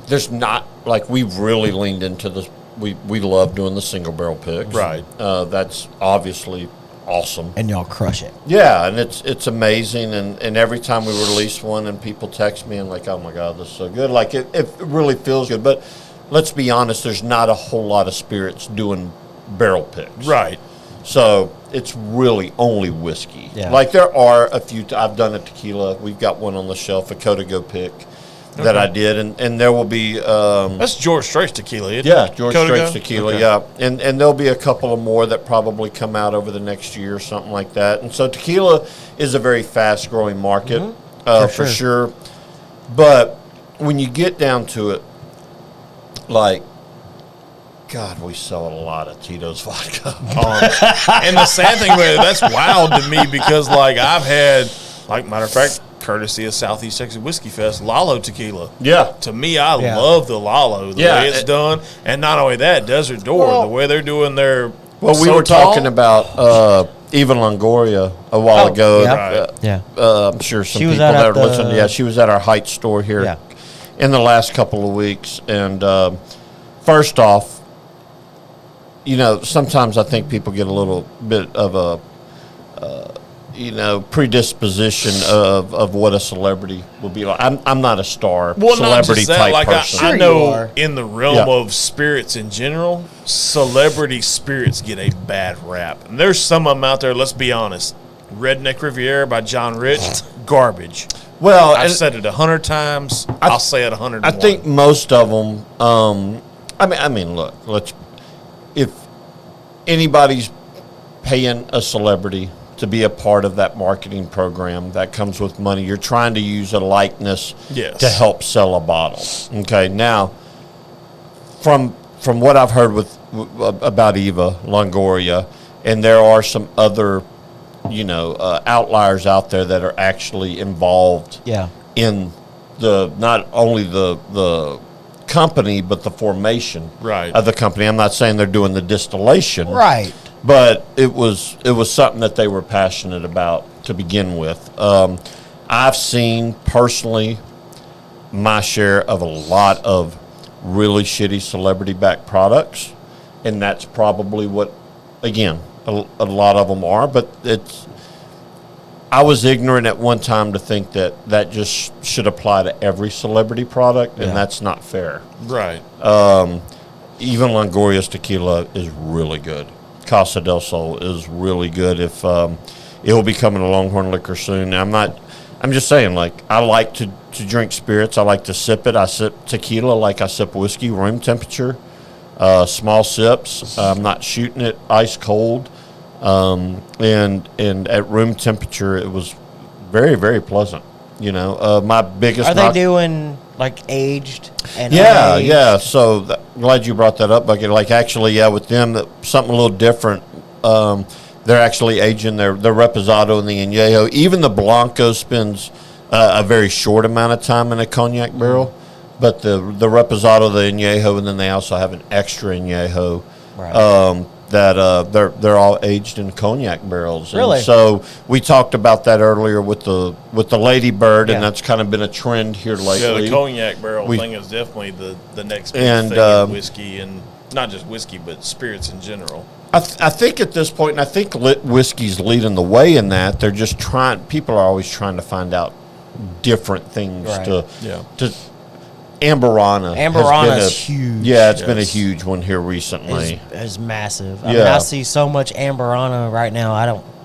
there's not like we've really leaned into this. We love doing the single barrel picks. Right. That's obviously awesome. And y'all crush it. Yeah, and it's amazing, and every time we release one and people text me and like, oh my God, this is so good. Like it really feels good. But let's be honest, there's not a whole lot of spirits doing barrel picks. Right. So it's really only whiskey. Yeah. Like there are a few, I've done a tequila. We've got one on the shelf, a Codago pick that I did. And there will be. That's George Strait's tequila, isn't Yeah, it? George Codago? Strait's tequila, Okay. yeah. And there'll be a couple of more that probably come out over the next year or something like that. And so tequila is a very fast growing market for sure. But when you get down to it, like, God, we sell a lot of Tito's vodka. And the sad thing with it, that's wild to me because, like, I've had, like, matter of fact, courtesy of Southeast Texas Whiskey Fest, Lalo tequila. Yeah. To me, I Yeah. love the Lalo, the Yeah, way it's done. And not only that, Desert Door, Well- the way they're doing their. Well, we So were tall. talking about Eva Longoria a while ago. yeah. Right. Yeah. I'm sure some She was people out that at are the- listening. Yeah, she was at our Heights store here Yeah. in the last couple of weeks. And first off, sometimes I think people get a little bit of a, predisposition of what a celebrity will be like. I'm not a star Well, not celebrity just that. type Like person. I Sure you know are. in the realm Yeah. of spirits in general, celebrity spirits get a bad rap. And there's some of them out there. Let's be honest. Redneck Riviera by John Rich, garbage. Well, I've and said it 100 times. I'll say it 100. I think most of them. I mean, look. If anybody's paying a celebrity to be a part of that marketing program. That comes with money. You're trying to use a likeness to help sell a bottle. Okay, now, from what I've heard about Eva Longoria, and there are some other, outliers out there that are actually involved in not only the company but the formation of the company. I'm not saying they're doing the distillation, right, but it was something that they were passionate about to begin with. I've seen personally my share of a lot of really shitty celebrity-backed products, and that's probably what, again, a lot of them are. But I was ignorant at one time to think that just should apply to every celebrity product, and that's not fair. Right. Even Longoria's tequila is really good. Casa del Sol is really good. If it will be coming to Longhorn Liquor soon. I'm just saying, like, I like to drink spirits. I like to sip it. I sip tequila like I sip whiskey, room temperature, small sips. I'm not shooting it ice cold. And at room temperature, it was very, very pleasant. My biggest. Are they doing like aged and yeah, unaged? yeah. So glad you brought that up, Bucky. Like, actually, with them, something a little different. They're actually aging their Reposado and the Añejo. Even the Blanco spends a very short amount of time in a cognac barrel, but the Reposado, the Añejo, and then they also have an extra Añejo. Right. That they're all aged in cognac barrels. Really? And so we talked about that earlier with the Lady Bird, and that's kind of been a trend here lately. Yeah, the cognac barrel thing is definitely the next big thing in whiskey, and not just whiskey, but spirits in general. I think at this point, and I think whiskey's leading the way in that, they're just people are always trying to find out different things to Amberana is huge. Yeah, it's been a huge one here recently. It's massive. I mean, I see so much Amberana right now.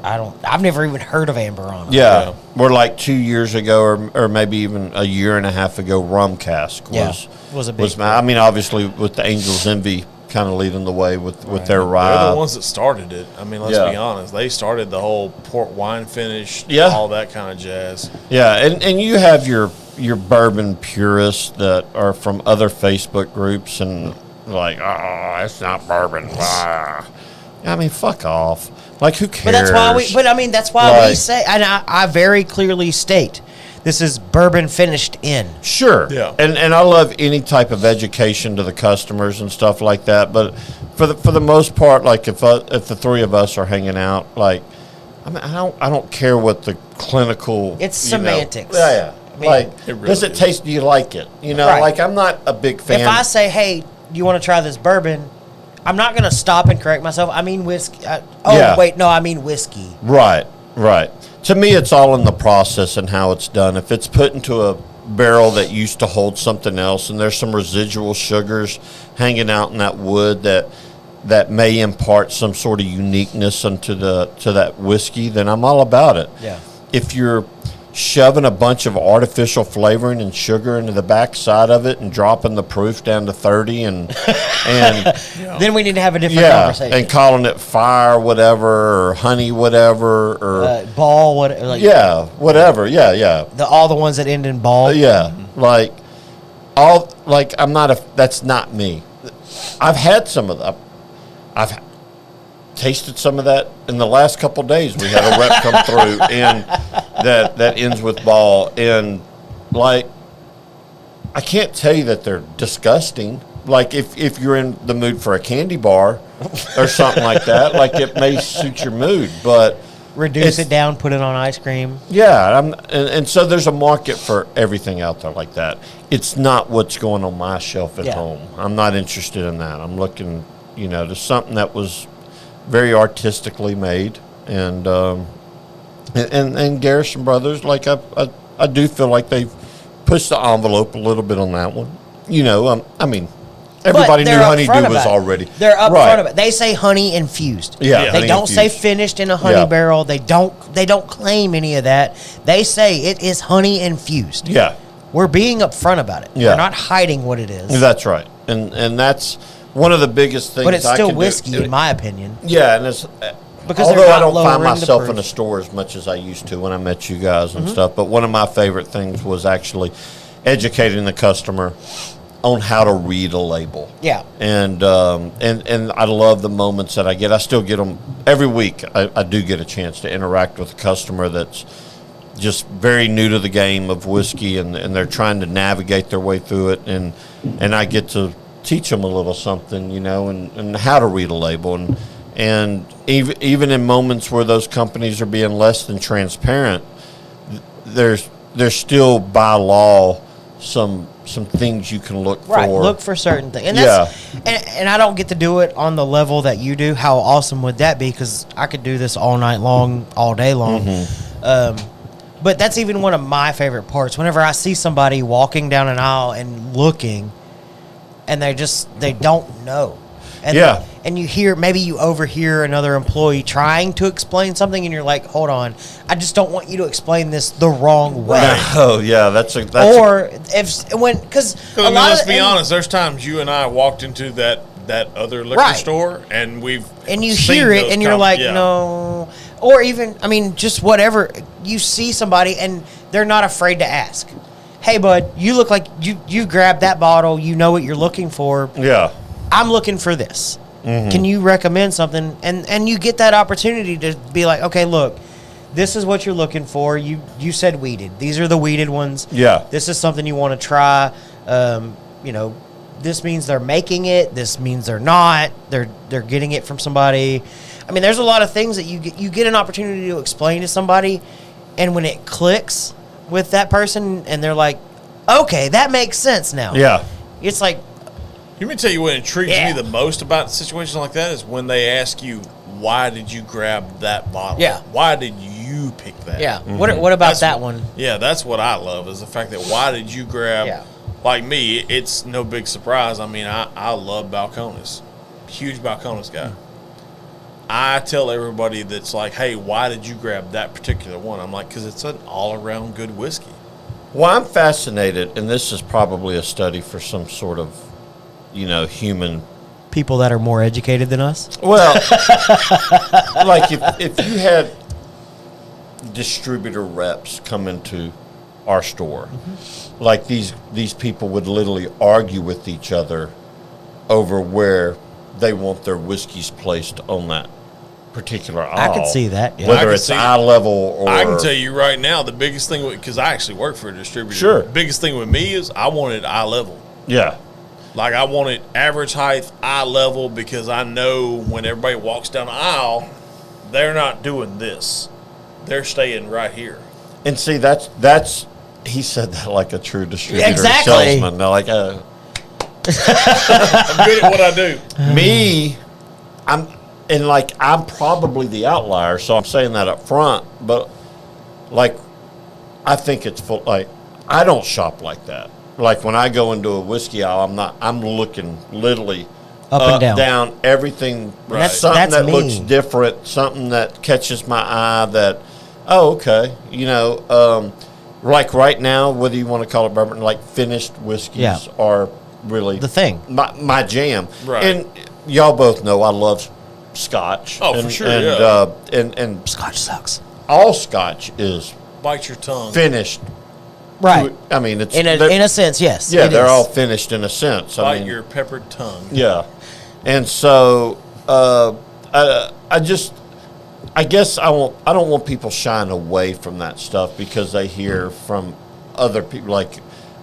I've never even heard of Amberana. Yeah. We're like 2 years ago, or maybe even a year and a half ago, Rum Cask was a big. I mean, obviously with the Angel's Envy kind of leading the way with their rye. They're the ones that started it. I mean, let's be honest. They started the whole port wine finish, all that kind of jazz. Yeah, and you have your bourbon purists that are from other Facebook groups and like, it's not bourbon. I mean, fuck off. Like, who cares? That's why we say, and I very clearly state, this is bourbon finished in. Sure. Yeah. And I love any type of education to the customers and stuff like that. But for the most part, like if the three of us are hanging out, like, I mean, I don't care what the clinical. It's semantics. Yeah. I mean, like, really does it taste? Do you like it? Like, I'm not a big fan. If I say, hey, you want to try this bourbon, I'm not going to stop and correct myself. I mean whiskey. Wait, no, I mean whiskey. Right. To me, it's all in the process and how it's done. If it's put into a barrel that used to hold something else, and there's some residual sugars hanging out in that wood that may impart some sort of uniqueness to that whiskey, then I'm all about it. Yeah. If you're shoving a bunch of artificial flavoring and sugar into the backside of it and dropping the proof down to 30 and then we need to have a different conversation. And calling it fire whatever or honey whatever or ball whatever. Whatever. All the ones that end in ball. That's not me. I've had some of that. I've tasted some of that in the last couple of days. We had a rep come through and that ends with ball, and like, I can't tell you that they're disgusting. Like, if you're in the mood for a candy bar or something like that, like, it may suit your mood, but reduce it down, put it on ice cream. Yeah, and so there's a market for everything out there like that. It's not what's going on my shelf at home. I'm not interested in that. I'm looking, to something that was very artistically made, and Garrison Brothers, like, I do feel like they've pushed the envelope a little bit on that one. I mean, everybody knew honeydew was already. They're up front of it. They say honey infused. Yeah, they don't say finished in a honey barrel. They don't claim any of that. They say it is honey infused. Yeah, we're being upfront about it. Yeah. We're not hiding what it is. That's right, and that's one of the biggest things. But it's still whiskey, in my opinion. Yeah, and Because although they're not I don't find lowering the myself in proof. a store as much as I used to when I met you guys and stuff. But one of my favorite things was actually educating the customer on how to read a label. Yeah. And I love the moments that I get. I still get them every week. I do get a chance to interact with a customer that's just very new to the game of whiskey, and they're trying to navigate their way through it, and I get to teach them a little something, and how to read a label, and even in moments where those companies are being less than transparent, there's still by law some things you can look Right, for. look for certain things. And that's, and I don't get to do it on the level that you do. How awesome would that be? Because I could do this all night long, all day long. But that's even one of my favorite parts. Whenever I see somebody walking down an aisle and looking, and they don't know. And and maybe you overhear another employee trying to explain something, and you're like, hold on, I just don't want you to explain this the wrong way. Oh, yeah, because let's be honest, there's times you and I walked into that other liquor store, and you hear it, and you're like, no. Or even, just whatever. You see somebody, and they're not afraid to ask. Hey, bud, you look like you grabbed that bottle. You know what you're looking for. Yeah. I'm looking for this. Can you recommend something? And you get that opportunity to be like, okay, look, this is what you're looking for. You said weeded. These are the weeded ones. Yeah. This is something you want to try. This means they're making it. This means they're not. They're getting it from somebody. There's a lot of things that you get an opportunity to explain to somebody, and when it clicks with that person, and they're like, okay, that makes sense now. Yeah. It's like, let me tell you what intrigues me the most about situations like that is when they ask you, why did you grab that bottle? Yeah. Why did you pick that? yeah. What about that one? Yeah, that's what I love is the fact that why did you grab, like me, it's no big surprise. I love Balcones. Huge Balcones guy. I tell everybody that's like, hey, why did you grab that particular one? I'm like, because it's an all-around good whiskey. Well, I'm fascinated, and this is probably a study for some sort of, human. People that are more educated than us? Well, like if you had distributor reps come into our store, like these people would literally argue with each other over where they want their whiskeys placed on that particular aisle. I could see that. Yeah. Whether it's eye level or... I can tell you right now, the biggest thing, because I actually work for a distributor. Sure. The biggest thing with me is I wanted eye level. Yeah. Like I wanted average height, eye level, because I know when everybody walks down the aisle, they're not doing this. They're staying right here. And see, that's he said that like a true distributor salesman. They're like, I'm good at what I do. Me, I'm probably the outlier, so I'm saying that up front. But like, I think it's full. Like, I don't shop like that. Like when I go into a whiskey aisle, I'm looking literally up and down everything. Right. Something that's that me. looks different, something that catches my eye. That okay, like right now, whether you want to call it bourbon, like finished whiskeys are really the thing. My jam. Right. And y'all both know I love Scotch. Oh, for sure. And Scotch sucks. all Scotch is Bite your tongue. finished. Right. It's in a sense, yes. Yeah, it they're is. all finished in a sense. Bite your peppered tongue. Yeah, and so I guess I don't want people shying away from that stuff because they hear from other people like,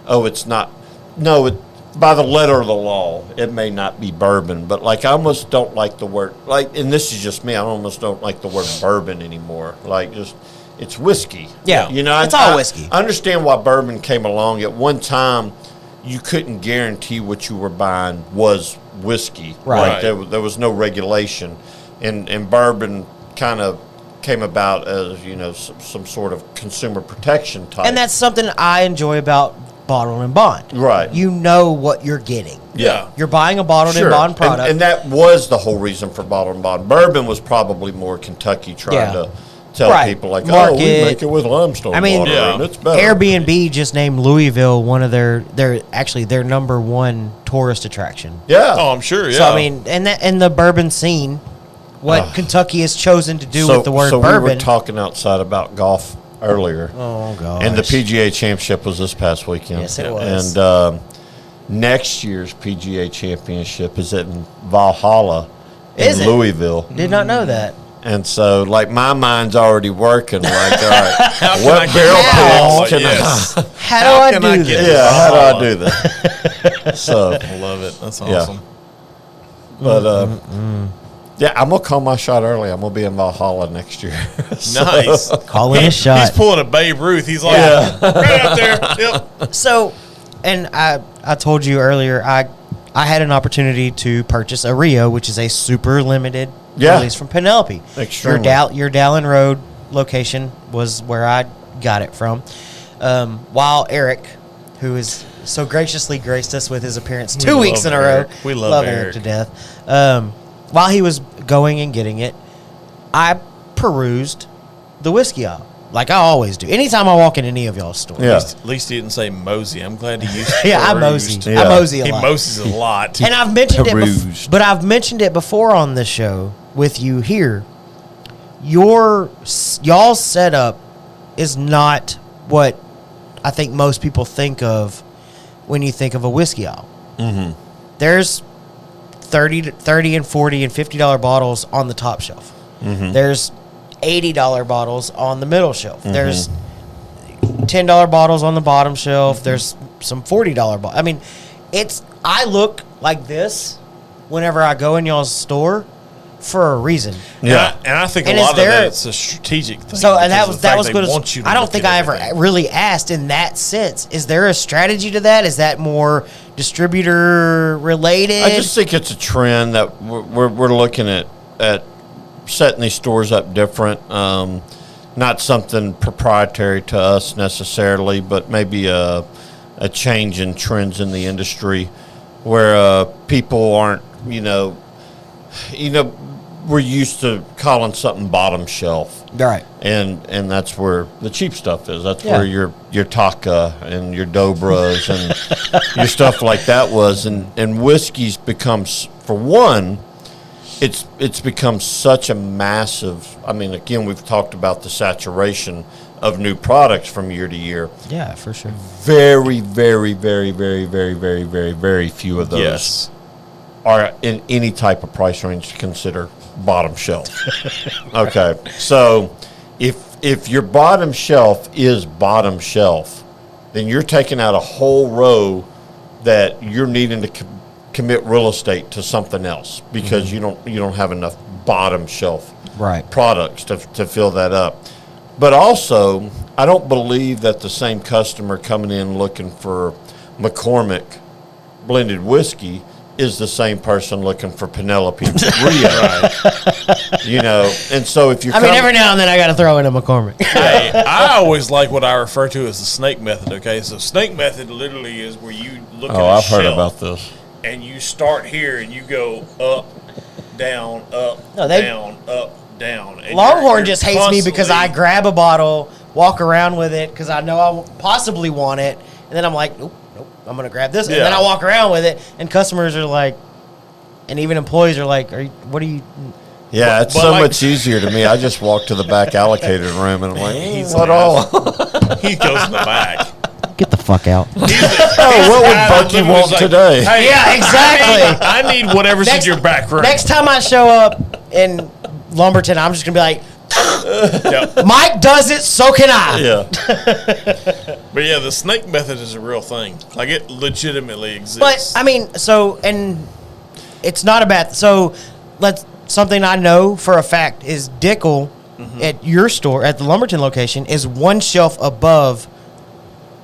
oh, it's not. No, by the letter of the law, it may not be bourbon, but like I almost don't like the word and this is just me. I almost don't like the word bourbon anymore. Like just. It's whiskey. Yeah, it's all whiskey. I understand why bourbon came along. At one time, you couldn't guarantee what you were buying was whiskey. Right. Like there was no regulation. And bourbon kind of came about as, some sort of consumer protection type. And that's something I enjoy about bottled and bond. Right. You know what you're getting. Yeah. You're buying a bottled and bond product. And that was the whole reason for bottled and bond. Bourbon was probably more Kentucky trying to tell people like, Market. we make it with limestone water, and it's better. Airbnb just named Louisville one of their number one tourist attraction. Yeah. Oh, I'm sure. Yeah. So and the bourbon scene what Kentucky has chosen to do with the word so bourbon. we were talking outside about golf earlier. Oh, gosh. And the PGA Championship was this past weekend. Yes, it was. And next year's PGA Championship is in Valhalla Is in it? Louisville. Did not know that. And so, like, my mind's already working. Like, all right, what I barrel get picks can yes. How do I do get this? Yeah, how do I Valhalla? do that? So, I love it. That's Yeah. awesome. but yeah, I'm gonna call my shot early. I'm gonna be in Valhalla next year. So- Nice. Calling a shot. He's pulling a Babe Ruth. He's like, right up there. Yep. So, and I told you earlier, I had an opportunity to purchase a Rio, which is a super limited release from Penelope. Extremely. Your Dallin Road location was where I got it from. While Eric, who has so graciously graced us with his appearance 2 weeks in a row, Eric. We love Eric. to death. While he was going and getting it, I perused the whiskey aisle. Like I always do. Anytime I walk in any of y'all's stores. Yeah. At least he didn't say mosey. I'm glad he used Yeah, I perused. mosey. Yeah. I mosey a He lot. moseys a lot. And I've mentioned Perused. but I've mentioned it before on this show with you here. Y'all's setup is not what I think most people think of when you think of a whiskey aisle. Mm-hmm. There's 30 and 40 and $50 bottles on the top shelf. Mm-hmm. There's $80 bottles on the middle shelf. Mm-hmm. There's $10 bottles on the bottom shelf. Mm-hmm. There's some $40 bottles. I mean, I look like this whenever I go in y'all's store for a reason. Yeah. And I think And a is lot there- of that's a strategic thing. So, and that because was of the fact good. they want you to I don't look think at I ever everything. really asked in that sense. Is there a strategy to that? Is that more distributor related? I just think it's a trend that we're looking at setting these stores up different. Not something proprietary to us necessarily, but maybe a change in trends in the industry where people aren't, we're used to calling something bottom shelf. Right. And that's where the cheap stuff is. That's Yeah. where your Taka and your Dobras and your stuff like that was. And whiskey's becomes, for one, it's become such a massive. I mean, again, we've talked about the saturation of new products from year to year. Yeah, for sure. Very, very, very, very, very, very, very, very few of those Yes. are in any type of price range to consider bottom shelf. Okay, so if your bottom shelf is bottom shelf, then you're taking out a whole row that you're needing to commit real estate to something else because you don't have enough bottom shelf products to fill that up. But also, I don't believe that the same customer coming in looking for McCormick blended whiskey is the same person looking for Penelope Rio. And so if you're every now and then I got to throw in a McCormick. Hey, I always like what I refer to as the snake method, okay? So snake method literally is where you look at a I've shelf heard about this. and you start here and you go up, down, up, No, they- down, up, down. And Longhorn you're just hates me because I constantly- grab a bottle, walk around with it because I know I possibly want it, and then I'm like, nope, I'm going to grab this. And then Yeah. I walk around with it, and customers are like, and even employees are like, what are you... Yeah, it's But so like- much easier to me. I just walk to the back allocated room and I'm like, He's what an all? He goes in the back. Get the fuck out. Oh, what would Bucky want today? Hey, Yeah, exactly. I need whatever's in your back room. Next time I show up in Lumberton, I'm just going to be like, Yeah. Mike does it, so can I. Yeah. But yeah, the snake method is a real thing. Like it legitimately exists. But I mean, and it's not a bad. So something I know for a fact is Dickel at your store at the Lumberton location is one shelf above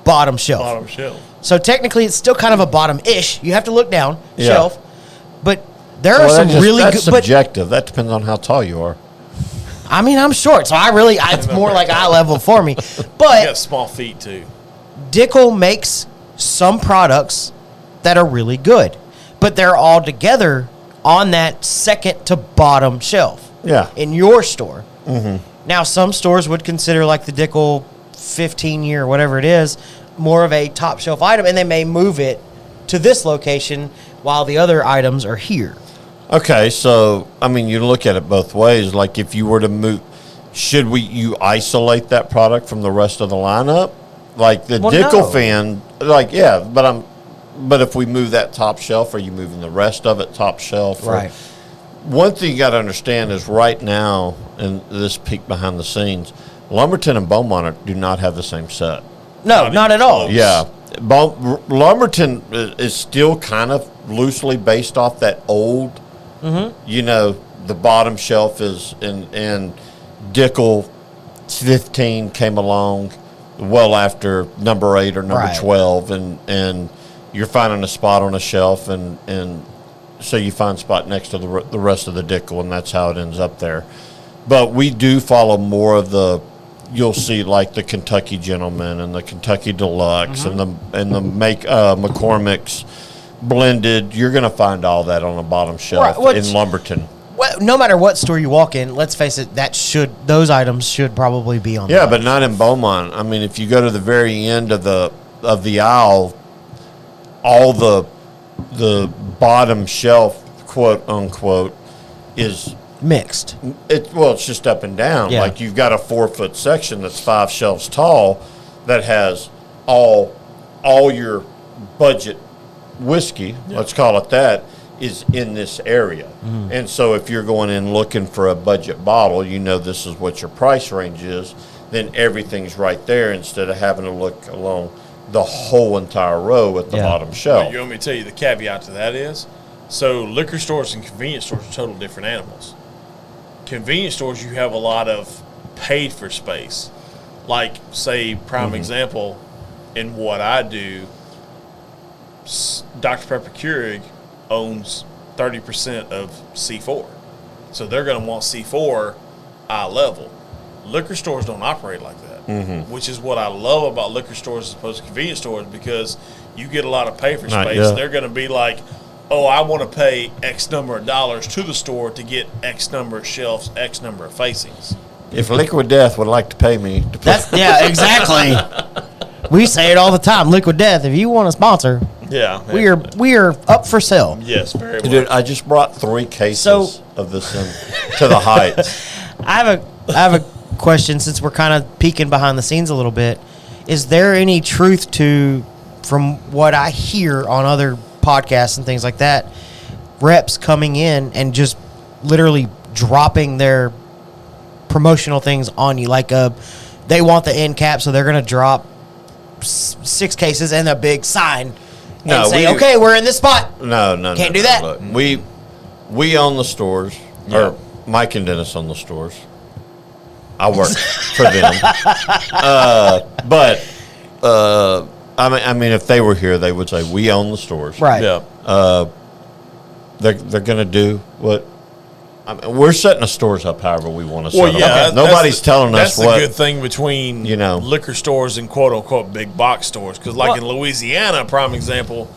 bottom shelf. bottom shelf. So technically, it's still kind of a bottom-ish. You have to look down Yeah. shelf, but there are Well, some really that's good. But subjective. That depends on how tall you are. I mean, I'm short, so it's more like eye level for me. You But got small feet too. Dickel makes some products that are really good, but they're all together on that second to bottom shelf. Yeah. In your store. Mm-hmm. Now, some stores would consider like the Dickel 15-year, whatever it is, more of a top shelf item, and they may move it to this location while the other items are here. Okay, so I mean, you look at it both ways. Like, if you were to move, you isolate that product from the rest of the lineup? Like the Dickel fan, like but if we move that top shelf, are you moving the rest of it top shelf? Right. One thing you got to understand is right now, and this peek behind the scenes, Lumberton and Beaumont do not have the same set. No, not at all. Yeah. Lumberton is still kind of loosely based off that old, the bottom shelf is, and Dickel 15 came along well after number 8 or number 12, and you're finding a spot on a shelf, and so you find a spot next to the rest of the Dickel, and that's how it ends up there. But we do follow more of you'll see like the Kentucky Gentleman and the Kentucky Deluxe and the McCormick's blended. You're going to find all that on the bottom shelf in Lumberton. Well, no matter what store you walk in, let's face it, those items should probably be on. Yeah, but not in Beaumont. I mean, if you go to the very end of the aisle, all the bottom shelf, quote unquote, is mixed. It's just up and down. Yeah. Like, you've got a 4-foot section that's 5 shelves tall that has all your budget whiskey, let's call it that, is in this area. And so if you're going in looking for a budget bottle, this is what your price range is, then everything's right there instead of having to look along the whole entire row at the bottom shelf. Well, you want me to tell you the caveat to that is? So liquor stores and convenience stores are totally different animals. Convenience stores, you have a lot of paid for space. Like, say, prime example, in what I do, Dr. Pepper Keurig owns 30% of C4. So they're going to want C4 eye level. Liquor stores don't operate like that, which is what I love about liquor stores as opposed to convenience stores, because you get a lot of pay for space. They're going to be like, oh, I want to pay X number of dollars to the store to get X number of shelves, X number of facings. If Liquid Death would like to pay me to exactly. We say it all the time. Liquid Death, if you want to sponsor, we are up for sale. Yes, very well. Dude, I just brought 3 cases of this to the Heights. I have a question, since we're kind of peeking behind the scenes a little bit. Is there any truth to, from what I hear on other podcasts and things like that, reps coming in and just literally dropping their promotional things on you? Like, they want the end cap, so they're going to drop 6 cases and a big sign and say, okay, we're in this spot. No. Can't do that. Look, we own the stores, or Mike and Dennis own the stores. I work for them. I mean, if they were here, they would say, we own the stores. Right. Yeah. They're going to do what... we're setting the stores up however we want to set them up. Nobody's telling us what... That's the good thing between liquor stores and quote-unquote big box stores. Because in Louisiana, prime example,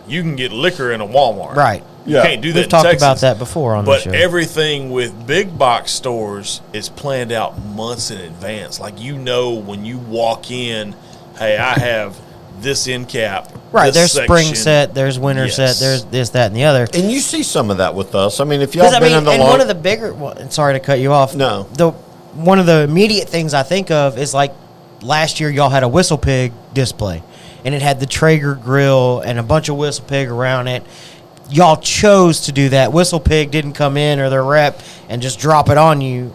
you can get liquor in a Walmart. Right. You can't do that We've talked about that before on the show. But everything with big box stores is planned out months in advance. Like, when you walk in, hey, I have this end cap. Right, there's spring set, there's winter set, there's this, that, and the other. And you see some of that with us. I mean, if y'all been in the one of the bigger, sorry to cut you off. No. One of the immediate things I think of is, like, last year y'all had a Whistle Pig display, and it had the Traeger grill and a bunch of Whistle Pig around it. Y'all chose to do that. Whistle Pig didn't come in, or their rep, and just drop it on you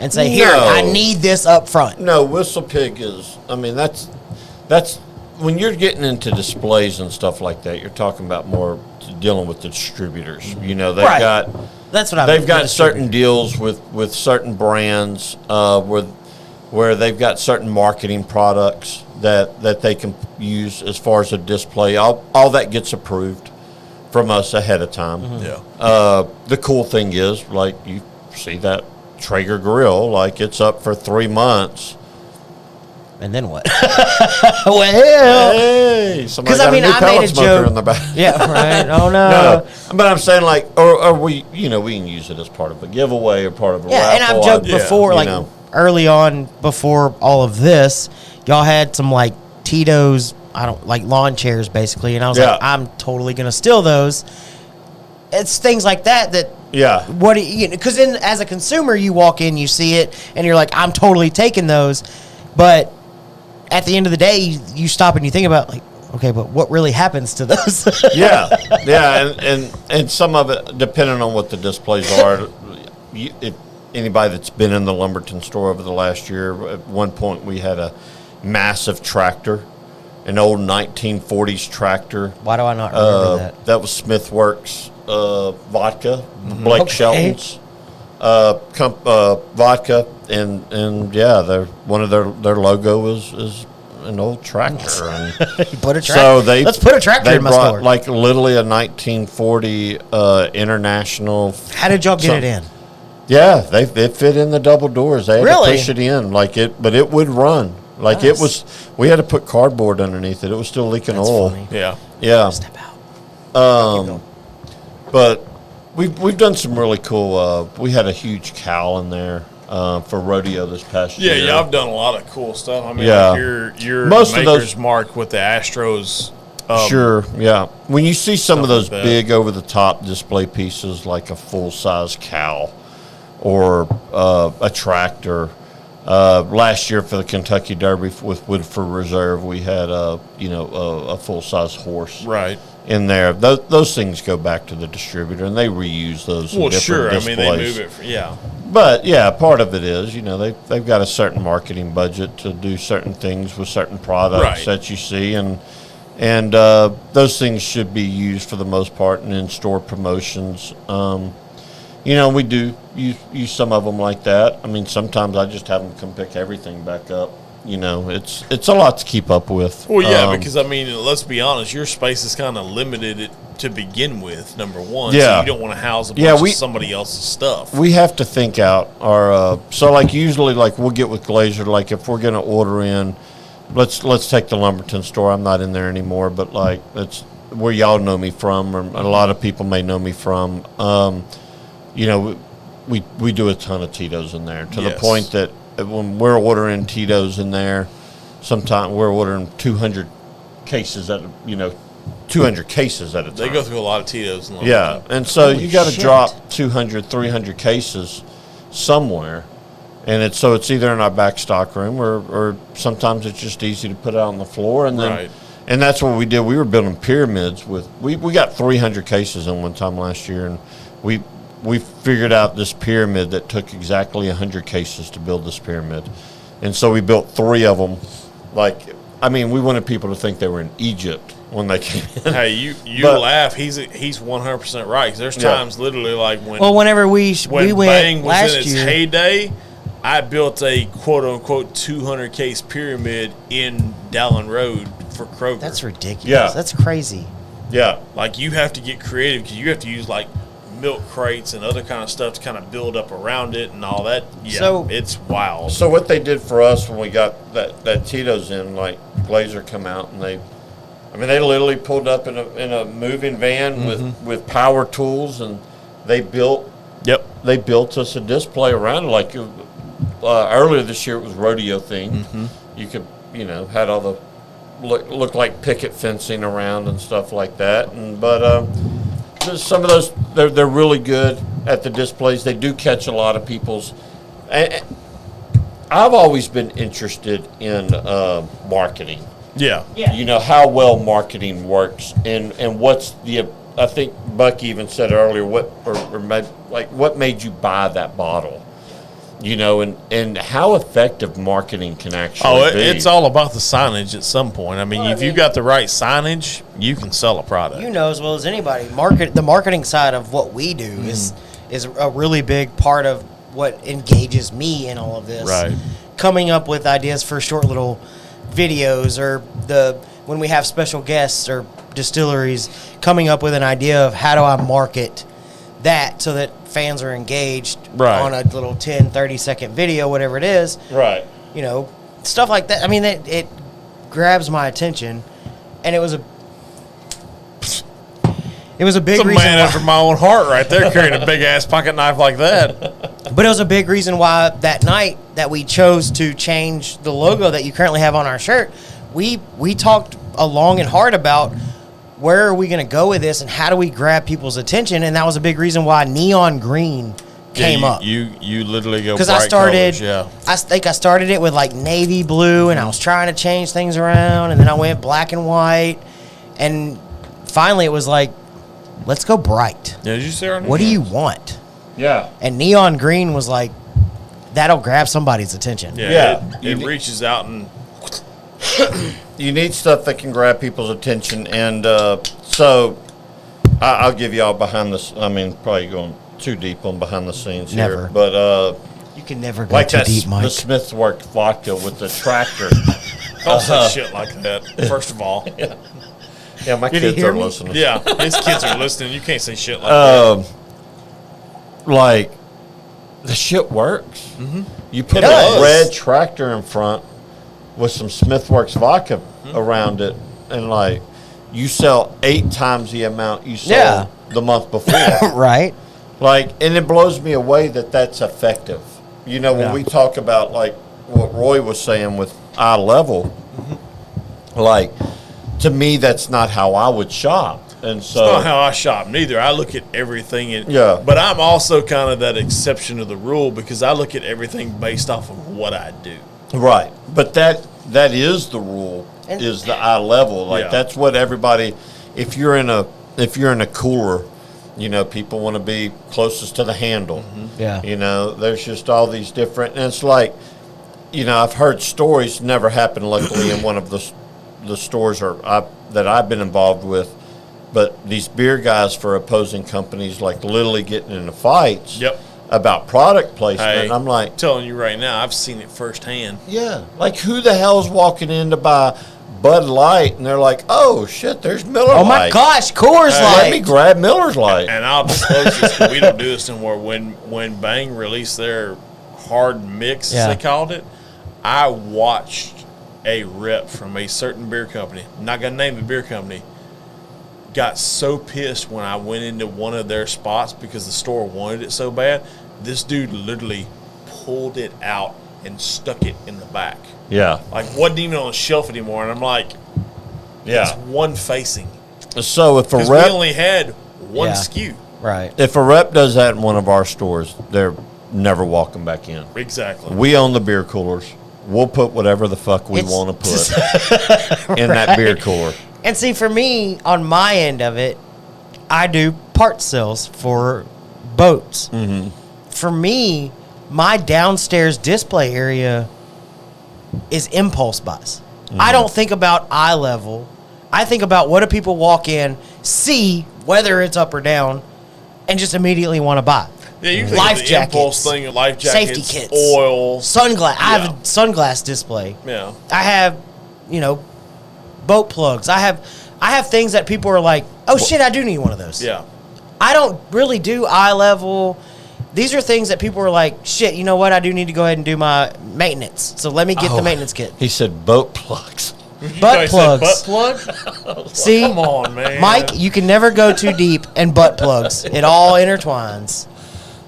and say, here, I need this up front. No, Whistle Pig is, I mean, that's when you're getting into displays and stuff like that, you're talking about more dealing with the distributors. They've got that's what they've got certain deals with certain brands where they've got certain marketing products that they can use as far as a display. All that gets approved from us ahead of time. The cool thing is, like, you see that Traeger grill, like, it's up for 3 months. And then what? Well, hey, somebody got a new pellet smoker in the back. Yeah, right. Oh no. But I'm saying, like, or we can use it as part of a giveaway or part of a raffle. And I've joked before, early on, before all of this, y'all had some, like, Tito's, lawn chairs basically, and I was like, I'm totally gonna steal those. it's things like that. Yeah. What because then as a consumer, you walk in, you see it, and you're like, I'm totally taking those. But at the end of the day, you stop and you think about like, okay, but what really happens to those? Yeah, and some of it, depending on what the displays are, if anybody that's been in the Lumberton store over the last year, at one point we had a massive tractor, an old 1940s tractor. Why do I not remember that? That was Smithworks vodka, Blake Shelton's vodka, and yeah, one of their logo is an old tractor. And put a tractor. so let's put a tractor in my brought, store. like literally a 1940 international. How did y'all get it in? Yeah, it fit in the double doors. They had Really? to push it in but it would run. Like Nice. it was, we had to put cardboard underneath it. It was still leaking That's oil. funny. Yeah. Step out. But we've done some really cool. We had a huge cow in there for rodeo this past year. Yeah, I've done a lot of cool stuff. I mean, Yeah. like your Most of Maker's those- Mark with the Astros. Sure, yeah. When you see some of those Something like that. big over-the-top display pieces, like a full-size cow or a tractor. Last year for the Kentucky Derby with Woodford Reserve, we had a full-size horse Right. in there. Those things go back to the distributor, and they reuse those. in Well, different sure. displays. I mean, they move it. Yeah. But yeah, part of it is, they've got a certain marketing budget to do certain things with certain products Right. that you see, and those things should be used for the most part in in-store promotions. We do use some of them like that. I mean, sometimes I just have them come pick everything back up. It's a lot to keep up with. Well, yeah, because I mean, let's be honest, your space is kind of limited to begin with. Number one, so Yeah. you don't want to house a bunch of somebody else's stuff. We have to think out our so like usually like we'll get with Glazer, like if we're gonna order in, let's take the Lumberton store. I'm not in there anymore, but like it's where y'all know me from, or a lot of people may know me from. We do a ton of Tito's in there to the Yes. point that when we're ordering Tito's in there, sometimes we're ordering 200 cases at 200 cases at a time. They go through a lot of Tito's. And Yeah, and so Holy you got to shit. drop 200, 300 cases somewhere, and it's either in our back stock room or sometimes it's just easy to put out on the floor, and then Right. and that's what we did. We were building pyramids with we got 300 cases in one time last year, and we figured out this pyramid that took exactly 100 cases to build this pyramid, and so we built 3 of them. We wanted people to think they were in Egypt when they came in. Hey, you But- laugh. He's 100% right. 'Cause there's Yeah. times literally like when Whenever we when went Bang was last in its year, heyday, I built a quote unquote 200 case pyramid in Dallin Road for Kroger. that's ridiculous. Yeah. That's crazy. Yeah. Like you have to get creative because you have to use like milk crates and other kind of stuff to kind of build up around it and all that. Yeah, So- it's wild. So what they did for us when we got that Tito's in, like Glazer come out and they literally pulled up in a moving van with power tools, and they built us a display around it. Like earlier this year, it was rodeo themed. You could had all the look like picket fencing around and stuff like that. But some of those they're really good at the displays. They do catch a lot of people's. I've always been interested in marketing. Yeah. How well marketing works and what's I think Bucky even said earlier what made you buy that bottle, and how effective marketing can actually be. It's all about the signage at some point. I mean, if you got the right signage, you can sell a product. You know as well as anybody, the marketing side of what we do is a really big part of what engages me in all of this. Right. Coming up with ideas for short little videos, or when we have special guests or distilleries, coming up with an idea of how do I market that so that fans are engaged Right. on a little 10, 30-second video, whatever it is. Right. Stuff like that. I mean, it grabs my attention, and it was a big It's a reason man why, after my own heart right there, carrying a big ass pocket knife like that. but it was a big reason why that night that we chose to change the logo that you currently have on our shirt. We talked long and hard about where are we going to go with this, and how do we grab people's attention? And that was a big reason why neon green came up. You literally go because bright I started. colors, yeah. I think I started it with like navy blue, and I was trying to change things around, and then I went black and white, and finally it was like, let's go bright. Yeah, did you see our What do you want? Yeah. And neon green was like, that'll grab somebody's attention. Yeah, it reaches out and You need stuff that can grab people's attention, and so I'll give y'all behind the. I mean, probably going too deep on behind the scenes Never. here, but You can never go like too that deep, Mike. the Smith's Work vodka with the tractor. don't say shit like that. First of all, Yeah, my Did he kids hear are me? listening. yeah, his kids are listening. You can't say shit like that. Like the shit works. Mm-hmm. You put It a does. red tractor in front with some Smithworks vodka around it, and like you sell 8 times the amount you sold Yeah. the month before. Right? Like, and it blows me away that that's effective. You know, when Yeah. we talk about like what Roy was saying with eye level, like to me that's not how I would shop, and so It's not how I shop neither. I look at everything. Yeah. But I'm also kind of that exception to the rule because I look at everything based off of what I do. right. But that is the rule. And- Is the eye level like Yeah. that's what everybody? If you're in a cooler, you know, people want to be closest to the handle. Yeah. You know, there's just all these different, and it's like, you know, I've heard stories, never happened luckily in one of the stores that I've been involved with, but these beer guys for opposing companies like literally getting into fights Yep. about product placement. Hey, And I'm like, I'm telling you right now, I've seen it firsthand. yeah, like who the hell's walking in to buy Bud Light and they're like, oh shit, there's Miller Oh my Lite. gosh, Coors Let me Light. grab Miller's Light. And I'll disclose this because we don't do this anymore. When Bang released their hard mix, Yeah. as they called it, I watched a rep from a certain beer company, I'm not going to name the beer company, got so pissed when I went into one of their spots because the store wanted it so bad. This dude literally pulled it out and stuck it in the back. Yeah, Like, wasn't even on the shelf anymore. And I'm like, it's one facing. So if a Because we rep only had one Yeah. SKU. Right. if a rep does that in one of our stores, they're never walking back in. Exactly. We own the beer coolers. We'll put whatever the fuck we It's want to put just- in that beer cooler. And see, for me, on my end of it, I do part sales for boats. Mm-hmm. For me, my downstairs display area is impulse buys. I don't think about eye level. I think about what do people walk in, see whether it's up or down, and just immediately want to buy. Yeah, you think Life of the jackets, impulse thing, life jackets, safety kits, oil. Sunglass. I have Yeah. a sunglass display. Yeah. I have, boat plugs. I have things that people are like, oh shit, I do need one of those. Yeah. I don't really do eye level. These are things that people are like, shit, you know what? I do need to go ahead and do my maintenance. So let me get the maintenance kit. He said boat plugs. Butt You said plugs. Butt plug? See, Come on, man. Mike, you can never go too deep in butt plugs. It all intertwines.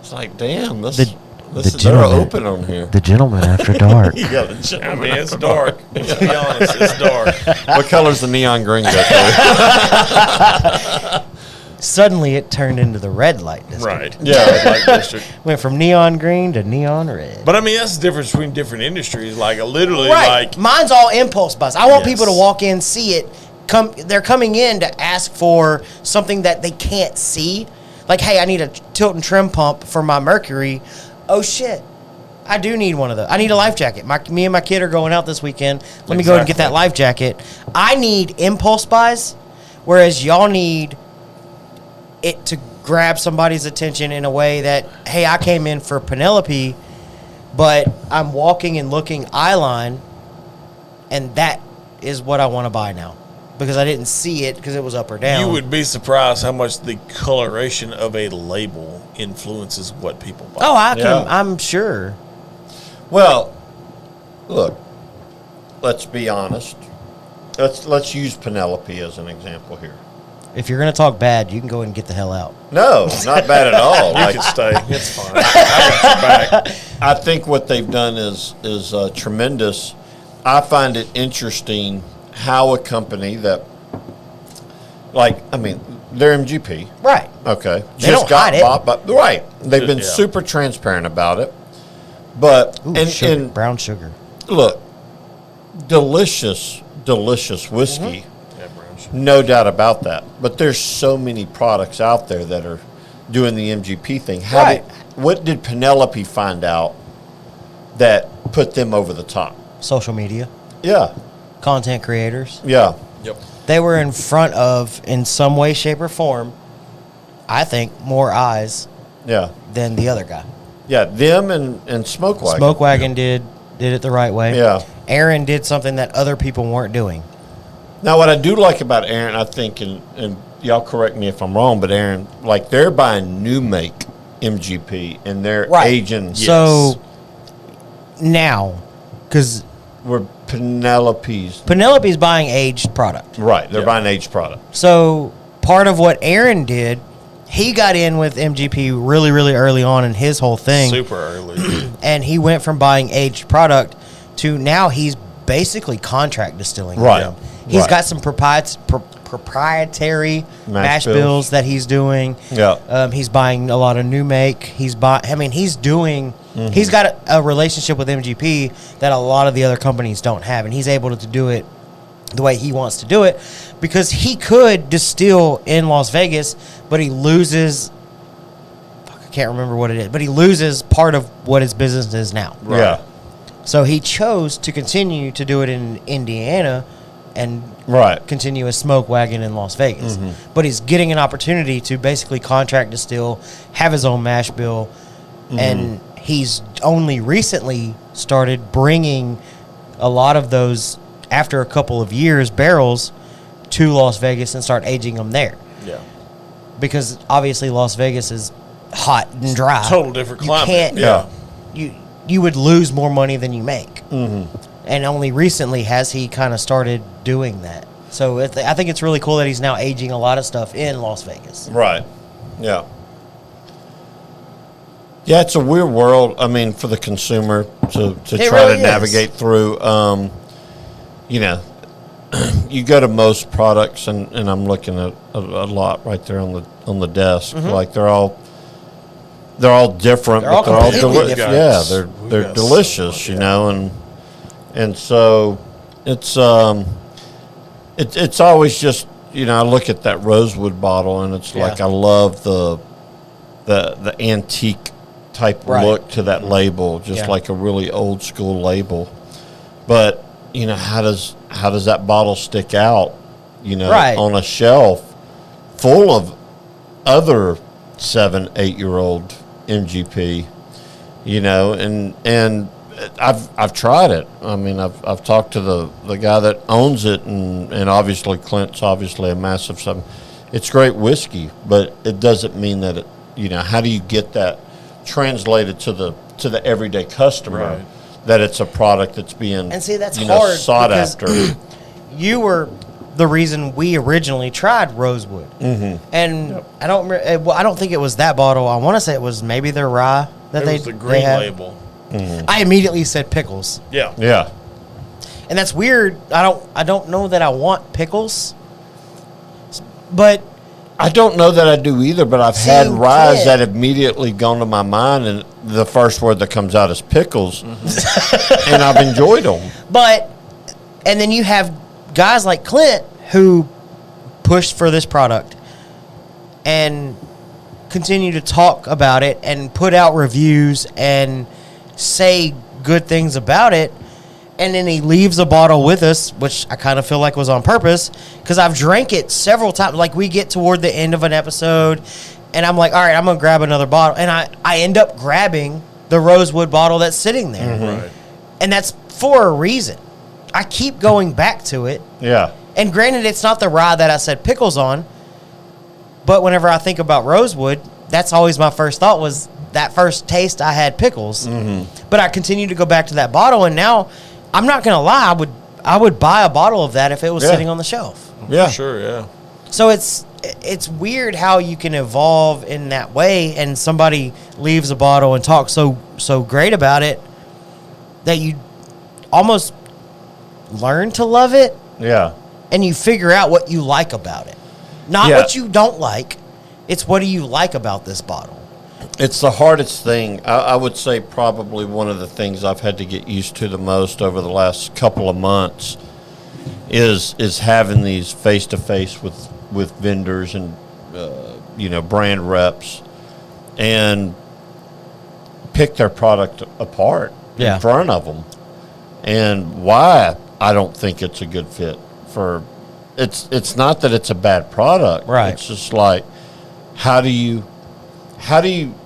It's like, damn, this The they're gentleman. open on here. The gentleman after dark. Yeah, the I gentleman. mean, it's dark. Let's be honest, it's dark. What color's the neon green go through? Suddenly it turned into the red light district. Right. Yeah. Light district. Went from neon green to neon red. But I mean, that's the difference between different industries. Like, literally, Right. like, Mine's all impulse buys. I want Yes. people to walk in, see it. They're coming in to ask for something that they can't see. Like, hey, I need a tilt and trim pump for my Mercury. Oh shit, I do need one of those. I need a life jacket. Me and my kid are going out this weekend. Let me go ahead and get that Exactly. life jacket. I need impulse buys, whereas y'all need it to grab somebody's attention in a way that, hey, I came in for Penelope, but I'm walking and looking eyeline, and that is what I want to buy now because I didn't see it because it was up or down. you would be surprised how much the coloration of a label influences what people buy. Oh, I can. Yeah. I'm sure. Well, look, let's be honest. Let's use Penelope as an example here. If you're gonna talk bad, you can go ahead and get the hell out. No, not bad at all. You Like, can stay. It's fine. I got your back. I think what they've done is tremendous. I find it interesting how a company that Like, I mean, they're MGP. Right. Okay. They don't hide it. bought, but right. They've been Yeah. super transparent about it. But Ooh, and brown sugar. look, delicious whiskey. Yeah, brown sugar. No doubt about that. But there's so many products out there that are doing the MGP thing. Right. What did Penelope find out that put them over the top? Social media, Yeah. content creators. Yeah. Yep. They were in front of, in some way, shape, or form, I think, more eyes Yeah. than the other guy. Yeah. Them and Smoke Wagon. Smoke Wagon did it the right way. Yeah. Aaron did something that other people weren't doing. Now, what I do like about Aaron, I think, and y'all correct me if I'm wrong, but Aaron, like, they're buying new make MGP and they're aging. So now, because We're Penelope's. Penelope's buying aged product. Right. They're Yeah. buying aged product. So part of what Aaron did, he got in with MGP really, really early on in his whole thing. Super early. And he went from buying aged product to now he's basically contract distilling. Right. now. He's Right. got some proprietary mash bills. bills that he's doing. Yeah. He's buying a lot of new make. He's doing. Mm-hmm. He's got a relationship with MGP that a lot of the other companies don't have, and he's able to do it the way he wants to do it because he could distill in Las Vegas, but he loses. I can't remember what it is, but he loses part of what his business is now. Yeah. So he chose to continue to do it in Indiana and Right. continue a Smoke Wagon in Las Vegas. But he's getting an opportunity to basically contract distill, have his own mash bill, and he's only recently started bringing a lot of those, after a couple of years, barrels to Las Vegas and start aging them there. Yeah. Because obviously Las Vegas is hot and dry. Total different climate. You can't, Yeah. you would lose more money than you make. And only recently has he kind of started doing that. So I think it's really cool that he's now aging a lot of stuff in Las Vegas. Right. Yeah. Yeah, it's a weird world. I mean, for the consumer to It try really to is. navigate through. You know, you go to most products, and I'm looking at a lot right there on the desk. Like they're all different, They're all but they're all completely different. Yeah, We they're got so delicious. much, You yeah. know, and so it's always just, you know, I look at that rosewood bottle and it's like Yeah. I love the antique type Right. look to that label, just Yeah. like a really old school label. But you know, how does that bottle stick out, you know, Right. on a shelf full of other 7-8-year-old MGP, you know, and I've tried it. I mean, I've talked to the guy that owns it, and obviously Clint's obviously a massive something. It's great whiskey, but it doesn't mean that it, you know, how do you get that translated to the everyday customer, Right. that it's a product that's being, And see, that's you know, hard sought because after. You were the reason we originally tried rosewood. And I don't think it was that bottle. I want to say it was maybe their rye that It they was the they green had. label. I immediately said pickles. Yeah. Yeah. And that's weird. I don't know that I want pickles. But I don't know that I do either, but I've had Same ryes kid. that immediately gone to my mind, and the first word that comes out is pickles, and I've enjoyed them. and then you have guys like Clint who pushed for this product and continue to talk about it and put out reviews and say good things about it. And then he leaves a bottle with us, which I kind of feel like was on purpose, because I've drank it several times. Like, we get toward the end of an episode, and I'm like, all right, I'm going to grab another bottle. And I end up grabbing the rosewood bottle that's sitting there. Right. And that's for a reason. I keep going back to it. Yeah. And granted, it's not the rye that I said pickles on, but whenever I think about rosewood, that's always my first thought was that first taste I had pickles. But I continue to go back to that bottle, and now I'm not going to lie, I would buy a bottle of that if it was Yeah. sitting on the shelf. Yeah. For sure, yeah. So it's weird how you can evolve in that way, and somebody leaves a bottle and talks so great about it that you almost learn to love it, Yeah. and you figure out what you like about it. Not Yeah. what you don't like. It's what do you like about this bottle? It's the hardest thing. I would say probably one of the things I've had to get used to the most over the last couple of months is having these face-to-face with vendors and, brand reps and pick their product apart Yeah. in front of them and why I don't think it's a good fit for it's not that it's a bad product. Right. It's just like how do you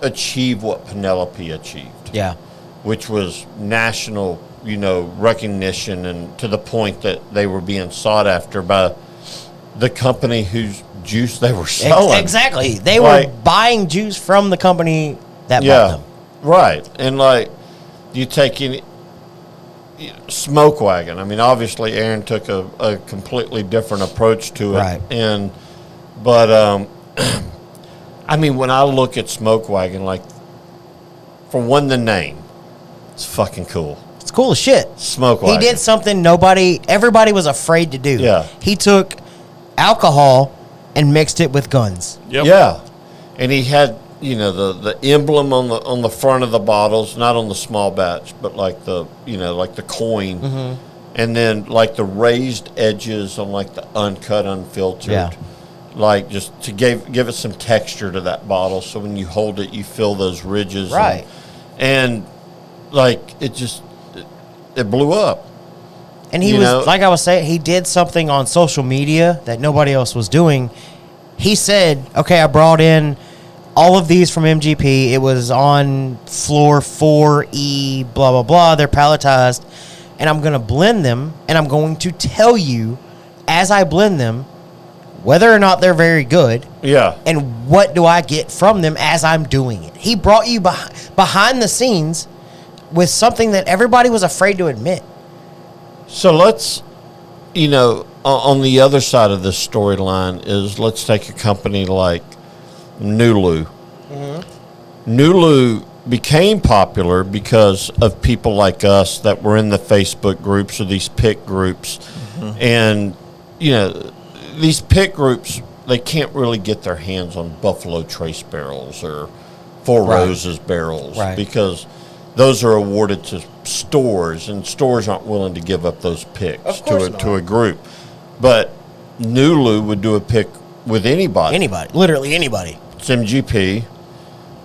achieve what Penelope achieved? Yeah. Which was national, recognition, and to the point that they were being sought after by the company whose juice they were selling. Exactly. They were buying juice from the company that bought them. Right. And you take any Smoke Wagon. I mean, obviously Aaron took a completely different approach to it. Right. But I mean, when I look at Smoke Wagon, for one, the name, it's fucking cool. It's cool as shit. Smoke Wagon. He did something everybody was afraid to do. Yeah. He took alcohol and mixed it with guns. Yep. Yeah. And he had, the emblem on the front of the bottles, not on the small batch, but like the coin. Mm-hmm. And then the raised edges on the uncut, unfiltered. Yeah. Just to give it some texture to that bottle, so when you hold it, you feel those ridges. Right. And it blew up. And he was, like I was saying, he did something on social media that nobody else was doing. He said, okay, I brought in all of these from MGP. It was on floor 4E, blah, blah, blah. They're palletized. And I'm going to blend them, and I'm going to tell you, as I blend them, whether or not they're very good. Yeah. And what do I get from them as I'm doing it. He brought you behind the scenes with something that everybody was afraid to admit. So let's, on the other side of this storyline is let's take a company like Nulu. Mm-hmm. Nulu became popular because of people like us that were in the Facebook groups or these pick groups. Mm-hmm. And, these pick groups, they can't really get their hands on Buffalo Trace barrels or Four Roses barrels because those are awarded to stores, and stores aren't willing to give up those picks to a group. But Nulu would do a pick with anybody. Literally anybody. It's MGP.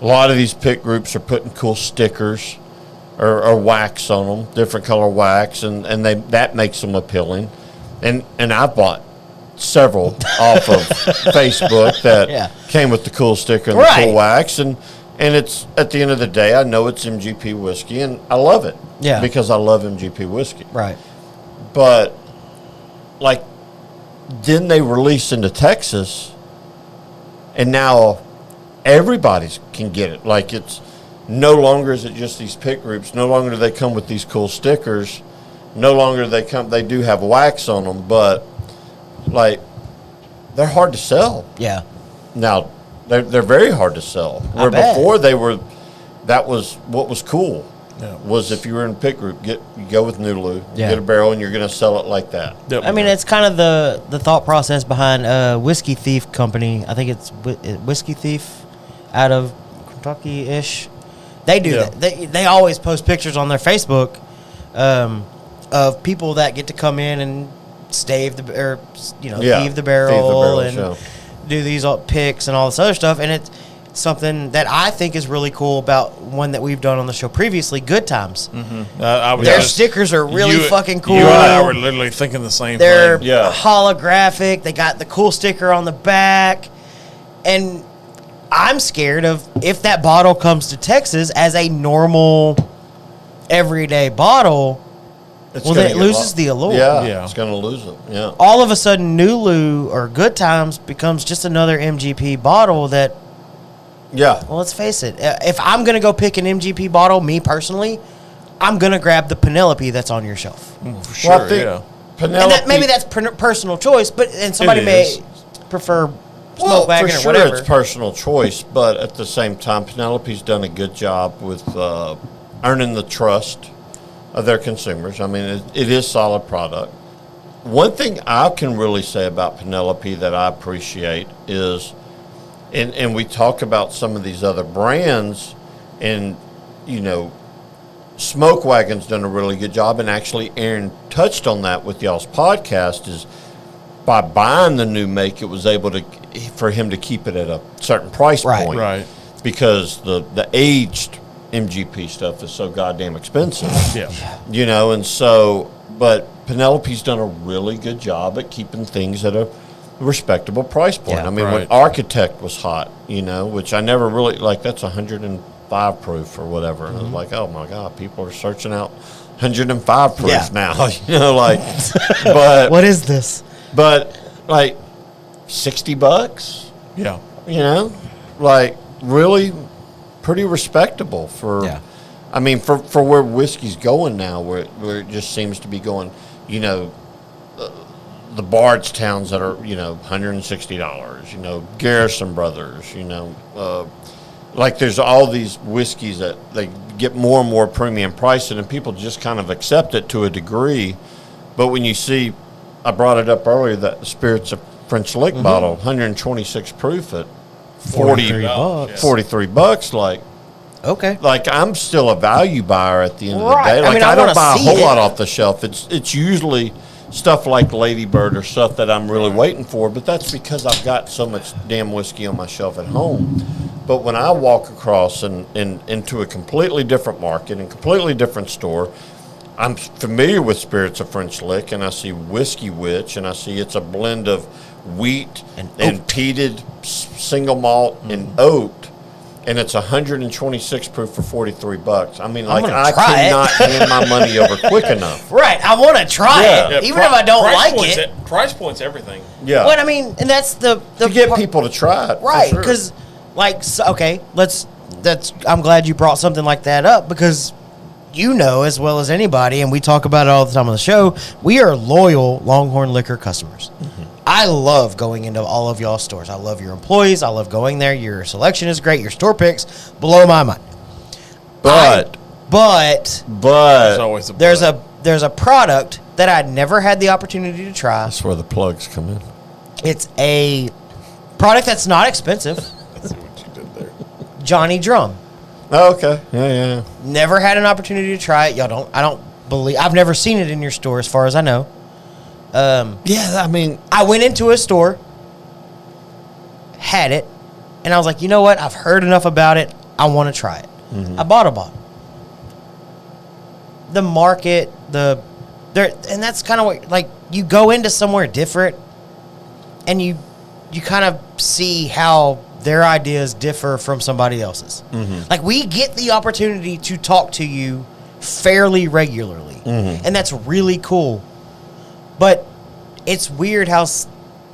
A lot of these pick groups are putting cool stickers or wax on them, different color wax, and that makes them appealing. And I bought several off of Facebook that came with the cool sticker and the cool wax, and it's at the end of the day, I know it's MGP whiskey, and I love it. Yeah. Because I love MGP whiskey. Right. But then they release into Texas, and now everybody can get it. It's no longer is it just these pick groups. No longer do they come with these cool stickers. No longer they do have wax on them, but they're hard to sell. Yeah. Now they're very hard to sell. Where before that was what was cool. Yeah. Was if you were in a pick group, you go with Nulu, get a barrel, and you're going to sell it like that. Yep. I mean, it's kind of the thought process behind Whiskey Thief Company. I think it's Whiskey Thief out of Kentucky-ish. They do that. They always post pictures on their Facebook of people that get to come in and thieve the barrel and do these picks and all this other stuff. And it's something that I think is really cool about one that we've done on the show previously, Good Times. Mm-hmm. Their stickers are really fucking cool. You and I were literally thinking the same They're thing. holographic. They got the cool sticker on the back. And I'm scared of if that bottle comes to Texas as a normal, everyday bottle, then it loses the allure. Yeah, it's going to lose it. Yeah. All of a sudden, Nulu or Good Times becomes just another MGP bottle that. Yeah. Well, let's face it. If I'm going to go pick an MGP bottle, me personally, I'm going to grab the Penelope that's on your shelf. For sure, well, I think Penelope, and maybe that's personal choice, and somebody may prefer Smoke Wagon for or sure whatever. it's personal choice, but at the same time, Penelope's done a good job with earning the trust of their consumers. I mean, it is solid product. one thing I can really say about Penelope that I appreciate is, and we talk about some of these other brands, and, you know, Smoke Wagon's done a really good job, and actually Aaron touched on that with y'all's podcast, is by buying the new make, it was able for him to keep it at a certain price point. Right. Because the aged MGP stuff is so goddamn expensive. Yeah. You know, and so, but Penelope's done a really good job at keeping things at a respectable price point. Yeah, I mean, when Architect was hot, you know, which I never really, like, that's 105 proof or whatever. And I was like, oh my God, people are searching out 105 proof now. You know, like, but. What is this? But, like, $60, Yeah. you know, like, really pretty respectable for, I mean, for where whiskey's going now, where it just seems to be going, you know, the Bardstowns that are, you know, $160, you know, Garrison Brothers, you know, like there's all these whiskeys that they get more and more premium pricing, and people just kind of accept it to a degree. But when you see, I brought it up earlier, that the Spirits of French Lick bottle, 126 proof at $43, like, okay, like I'm still a value buyer at the end of the day. I Like, mean, I don't buy a whole it. lot off the shelf. It's usually stuff like Lady Bird or stuff that I'm really waiting for, but that's because I've got so much damn whiskey on my shelf at home. But when I walk across and into a completely different market and completely different store, I'm familiar with Spirits of French Lick, and I see Whiskey Witch, and I see it's a blend of wheat and peated single malt and oat, and it's 126 proof for $43. I mean, like, I cannot hand my money over quick enough. Right, I want to try it, even if I don't like it. Price point's everything. Yeah. But I mean, and that's the to get people to try it, right? Because, like, so, okay, I'm glad you brought something like that up, because you know as well as anybody, and we talk about it all the time on the show, we are loyal Longhorn Liquor customers. I love going into all of y'all's stores. I love your employees. I love going there. Your selection is great. Your store picks blow my mind. But There's always a there's a product that I never had the opportunity to try. that's where the plugs come in. It's a product that's not expensive. I see what you did there. Johnny Drum. Oh, okay. Yeah. Never had an opportunity to try it. I've never seen it in your store as far as I know. Yeah, I mean, I went into a store, had it, and I was like, you know what? I've heard enough about it. I want to try it. I bought a bottle. The market, and that's kind of what, like, you go into somewhere different, and you kind of see how their ideas differ from somebody else's. Like, we get the opportunity to talk to you fairly regularly, and that's really cool. But it's weird how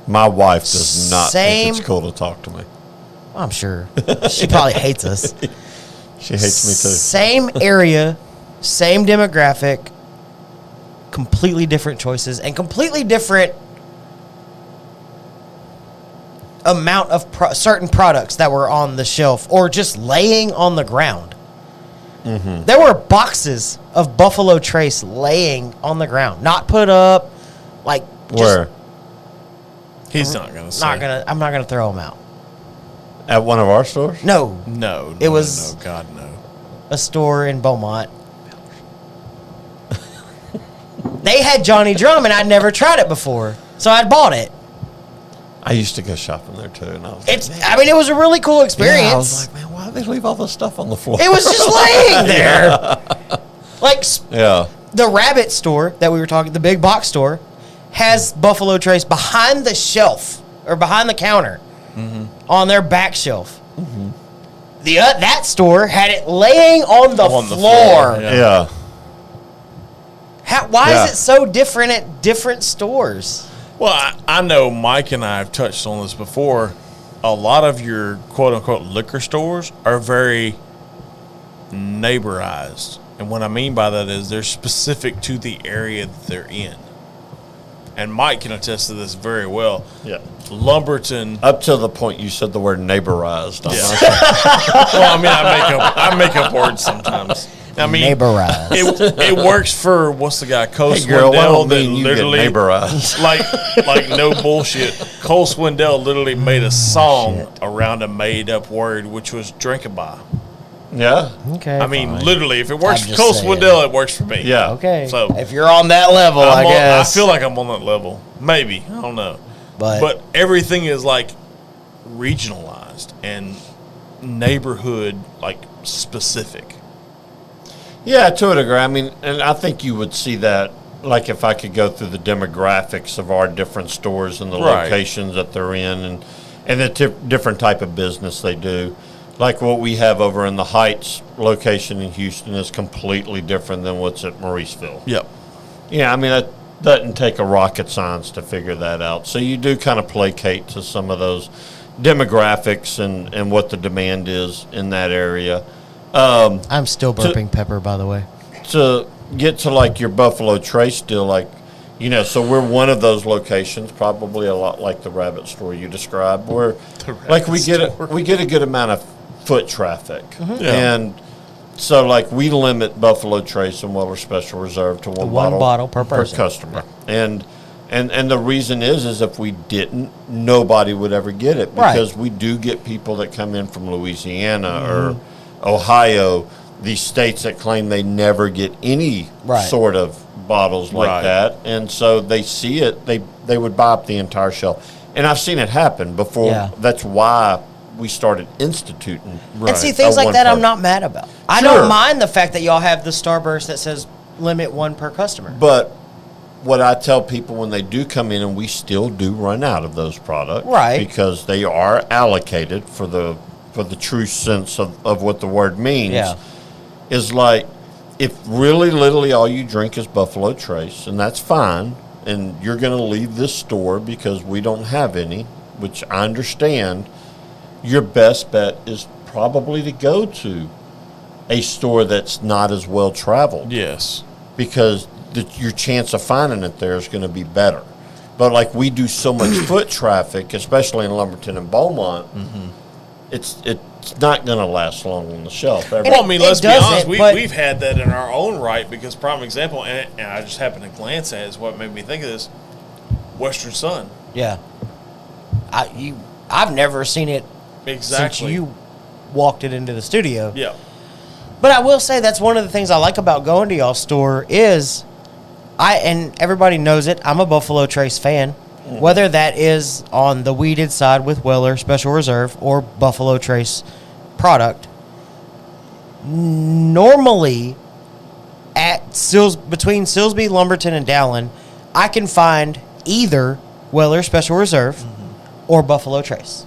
my wife does not think it's Same- cool to talk to me. I'm sure she probably hates us. She hates me too. Same area, same demographic, completely different choices, and completely different amount of certain products that were on the shelf or just laying on the ground. There were boxes of Buffalo Trace laying on the ground, not put up, like, Where? He's not gonna say. I'm not gonna throw them out. At one of our stores? No, No. It was- No, God, no. a store in Beaumont. They had Johnny Drum, and I'd never tried it before, so I'd bought it. I used to go shopping there too, and I was like, It was a really cool experience. yeah, I was like, man, why do they leave all this stuff on the floor? It was just laying there. Like, Yeah. the Rabbit store that we were talking, the big box store, has Buffalo Trace behind the shelf or behind the counter on their back shelf. That store had it laying on the floor. Yeah. Yeah. Why is it so different at different stores? Well, I know Mike and I have touched on this before. A lot of your quote-unquote liquor stores are very neighborized. And what I mean by that is they're specific to the area that they're in. And Mike can attest to this very well. Yeah. Lumberton. Up to the point you said the word neighborized. Well, I mean, I make up words sometimes. I mean, Neighborized. it works for what's the guy Cole Hey, girl, why Swindell don't that me and you get literally neighborized? like no bullshit. Cole Swindell literally made a song around a made up word, which was "drinkabye." Yeah. Okay. I mean, fine. literally, if it works I'm for just Cole saying. Swindell, it works for me. Yeah. Okay. So if you're on that level, I guess. I feel like I'm on that level. Maybe I don't know, But everything is like regionalized and neighborhood like specific. Yeah, to a degree. I mean, and I think you would see that, like if I could go through the demographics of our different stores and the Right. locations that they're in and the different type of business they do. Like what we have over in the Heights location in Houston is completely different than what's at Mauriceville. Yep. Yeah, I mean, that doesn't take a rocket science to figure that out. So you do kind of placate to some of those demographics and what the demand is in that area. I'm still burping pepper, by the way. To get to like your Buffalo Trace deal, like, you know, so we're one of those locations, probably a lot like the rabbit store you described, where like we get a good amount of foot traffic. Yeah. And so like we limit Buffalo Trace and Weller Special Reserve to one bottle per person. customer. And the reason is if we didn't, nobody would ever get it, Right. because we do get people that come in from Louisiana or Ohio, these states that claim they never get any Right. sort of bottles like Right. that, and so they see it, they would buy up the entire shelf. And I've seen it happen before. Yeah. That's why we started instituting. And see, things like that I'm not mad about. I Sure. don't mind the fact that y'all have the Starburst that says limit one per customer. But what I tell people when they do come in, and we still do run out of those products, Right. because they are allocated for the true sense of what the word means, Yeah. is like, if really literally all you drink is Buffalo Trace, and that's fine, and you're going to leave this store because we don't have any, which I understand, your best bet is probably to go to a store that's not as well traveled, Yes. because your chance of finding it there is going to be better. But like we do so much foot traffic, especially in Lumberton and Beaumont, it's not going to last long on the shelf. And Well, I mean, it let's be doesn't, honest. but- We've had that in our own right, because prime example, and I just happened to glance at it, is what made me think of this. Western Sun. Yeah. I've never seen it Exactly. since you walked it into the studio. Yeah. But I will say that's one of the things I like about going to y'all's store is and everybody knows it, I'm a Buffalo Trace fan. Whether that is on the weeded side with Weller Special Reserve or Buffalo Trace product. Normally at between Silsbee, Lumberton, and Dowling, I can find either Weller Special Reserve or Buffalo Trace.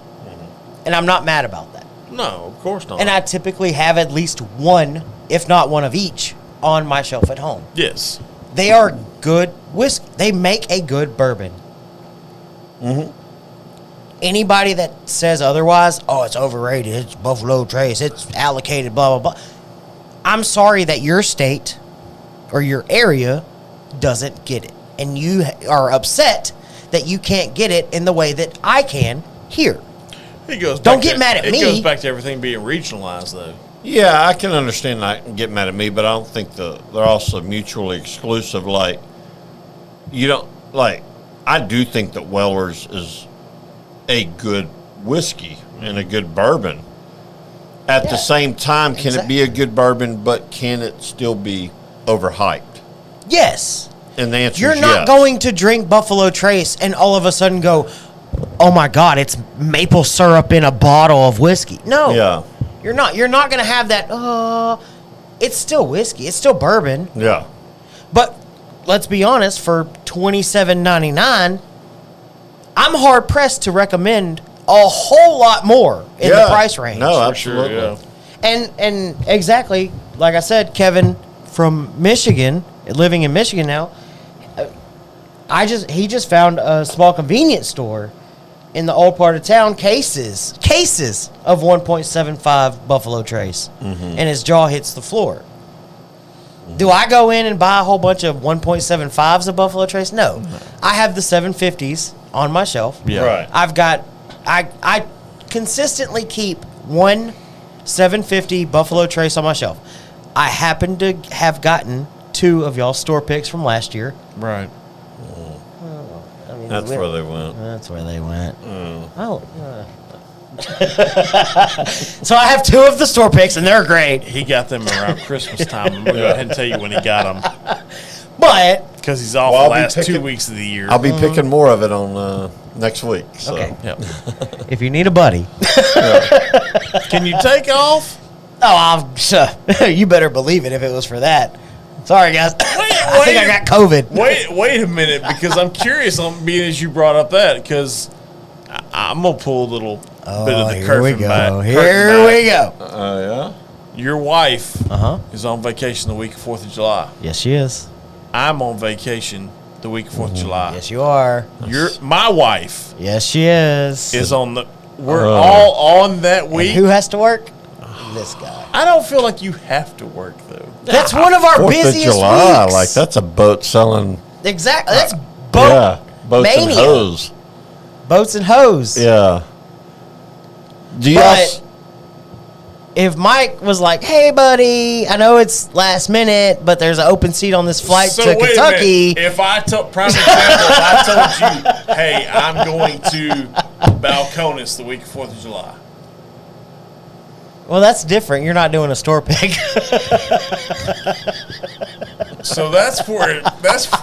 And I'm not mad about that. No, of course not. And I typically have at least one, if not one of each, on my shelf at home. Yes. They are good whiskey. They make a good bourbon. Anybody that says otherwise, oh, it's overrated, it's Buffalo Trace, it's allocated, blah, blah, blah. I'm sorry that your state or your area doesn't get it. And you are upset that you can't get it in the way that I can here. It goes. Don't back get to- mad at me. It goes back to everything being regionalized, though. Yeah, I can understand that and get mad at me, but I don't think they're also mutually exclusive. Like, you don't, like, I do think that Weller's is a good whiskey and a good bourbon. At the same time, can it be a good bourbon, but can it still be overhyped? Yes. And the answer You're is not yes. going to drink Buffalo Trace and all of a sudden go, oh my God, it's maple syrup in a bottle of whiskey. No. Yeah. You're not. You're not going to have that, it's still whiskey. It's still bourbon. Yeah. But let's be honest, for $27.99, I'm hard pressed to recommend a whole lot more in the price range. No, For sure, absolutely. yeah. And exactly, like I said, Kevin from Michigan, living in Michigan now, he just found a small convenience store in the old part of town, cases of 1.75 Buffalo Trace, and his jaw hits the floor. Do I go in and buy a whole bunch of 1.75s of Buffalo Trace? No. I have the 750s on my shelf. Yeah. Right. I consistently keep one 750 Buffalo Trace on my shelf. I happen to have gotten 2 of y'all's store picks from last year. Right. I mean, That's where they went. That's where they went. Oh. So I have 2 of the store picks, and they're great. He got them around Christmas time. I'm going to go ahead and tell you when he got them. But Because he's off Well, the I'll be last 2 picking- weeks of the year. I'll be picking more of it on next week. So. okay, Yep. if you need a buddy, Can you take off? you better believe it if it was for that. Sorry, guys. I think I got COVID. Wait a minute, because I'm curious on being as you brought up that, because I'm going to pull a little bit of the Here we curtain go. back. Here we go. Yeah. Your wife Uh-huh. is on vacation the week of 4th of July. Yes, she is. I'm on vacation the week of 4th of July. Yes, you are. My wife Yes, she is. is on the. We're all on that And week. who has to work? This guy. I don't feel like you have to work though. That's one of our 4th of busiest July, weeks. like that's a boat selling. Exactly. That's boat Yeah, boats mania. and hose. Boats and hose. Yeah. Do you But guys? if Mike was like, "Hey, buddy, I know it's last minute, but there's an open seat on this flight to wait a Kentucky." minute. If I told, prime example, if I told you, "Hey, I'm going to Balcones the week of 4th of July," Well, that's different. You're not doing a store pick. so that's where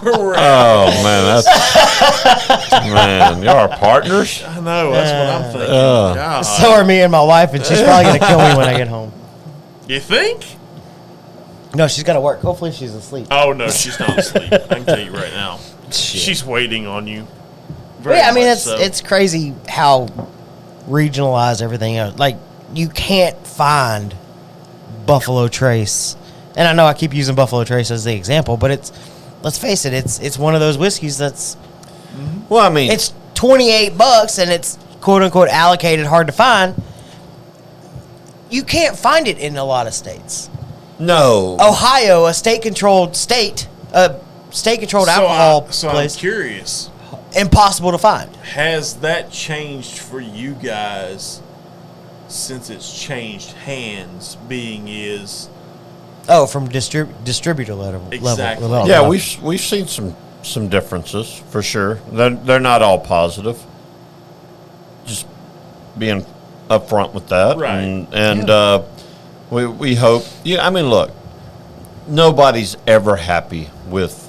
we're at. Oh man, that's man. You are partners. I know that's what I'm thinking. God. So are me and my wife, and she's probably gonna kill me when I get home. You think? No, she's got to work. Hopefully, she's asleep. Oh no, she's not asleep. I can tell you right now. She's waiting on you. Very Yeah, I mean much it's crazy how regionalized everything is. Like you can't find Buffalo Trace, and I know I keep using Buffalo Trace as the example, but let's face it, it's one of those whiskeys that's Well, I mean, it's $28 and it's quote unquote allocated hard to find. You can't find it in a lot of states. no. Ohio, a state-controlled alcohol So I'm place, curious. impossible to find. Has that changed for you guys since it's changed hands? Being is Oh, from distributor level. Exactly. level. Yeah, we've seen some differences for sure. They're not all positive. Just being upfront with that, Right. And we hope. Yeah, I mean, look, nobody's ever happy with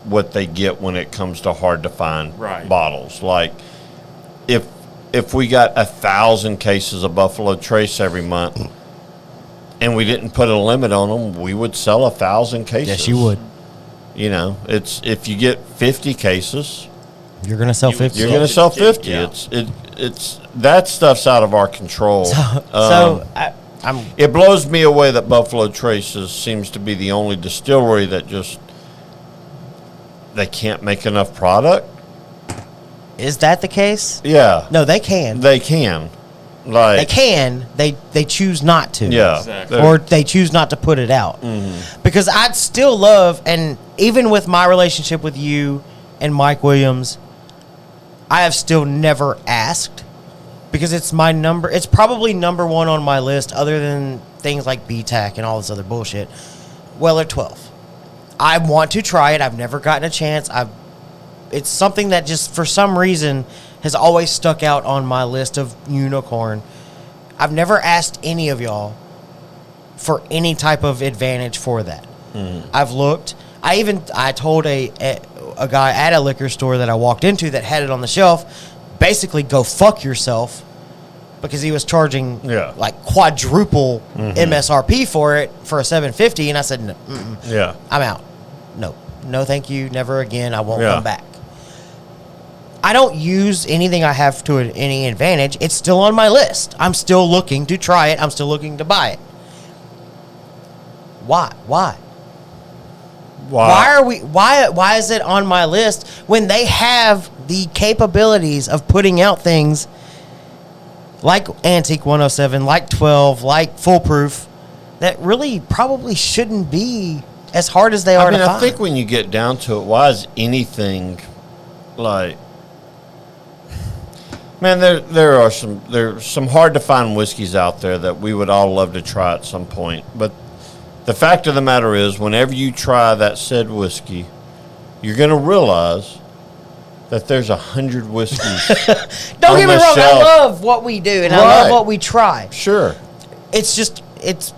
what they get when it comes to hard to find Right. bottles. Like if we got 1,000 cases of Buffalo Trace every month, and we didn't put a limit on them, we would sell 1,000 cases. Yes, you would. You know, it's if you get 50 cases, You're gonna sell 50. you're going to sell 50. Yeah. It's that stuff's out of our control. I'm It blows me away that Buffalo Traces seems to be the only distillery that just they can't make enough product. Is that the case? Yeah, No, they can. they can. Like They can. They choose not to. Yeah, Exactly. they're- Or they choose not to put it out. Because I'd still love, and even with my relationship with you and Mike Williams, I have still never asked because it's my number. It's probably number one on my list, other than things like BTAC and all this other bullshit. Weller 12. I want to try it. I've never gotten a chance. It's something that just for some reason has always stuck out on my list of unicorn. I've never asked any of y'all for any type of advantage for that. I've looked. I told a guy at a liquor store that I walked into that had it on the shelf, basically go fuck yourself, because he was charging like quadruple MSRP for it for a $750, and I said, no, yeah. I'm out. No, thank you. Never again. I won't Yeah. come back. I don't use anything I have to any advantage. It's still on my list. I'm still looking to try it. I'm still looking to buy it. Why? Why is it on my list when they have the capabilities of putting out things like Antique 107, like 12, like Foolproof, that really probably shouldn't be as hard as they are to find? I think when you get down to it, why is anything like? Man, there's some hard to find whiskeys out there that we would all love to try at some point, but The fact of the matter is, whenever you try that said whiskey, you're going to realize that there's 100 whiskeys. Don't get me the wrong. shelf. I love what we do, and I love what we try. Sure. It's just it's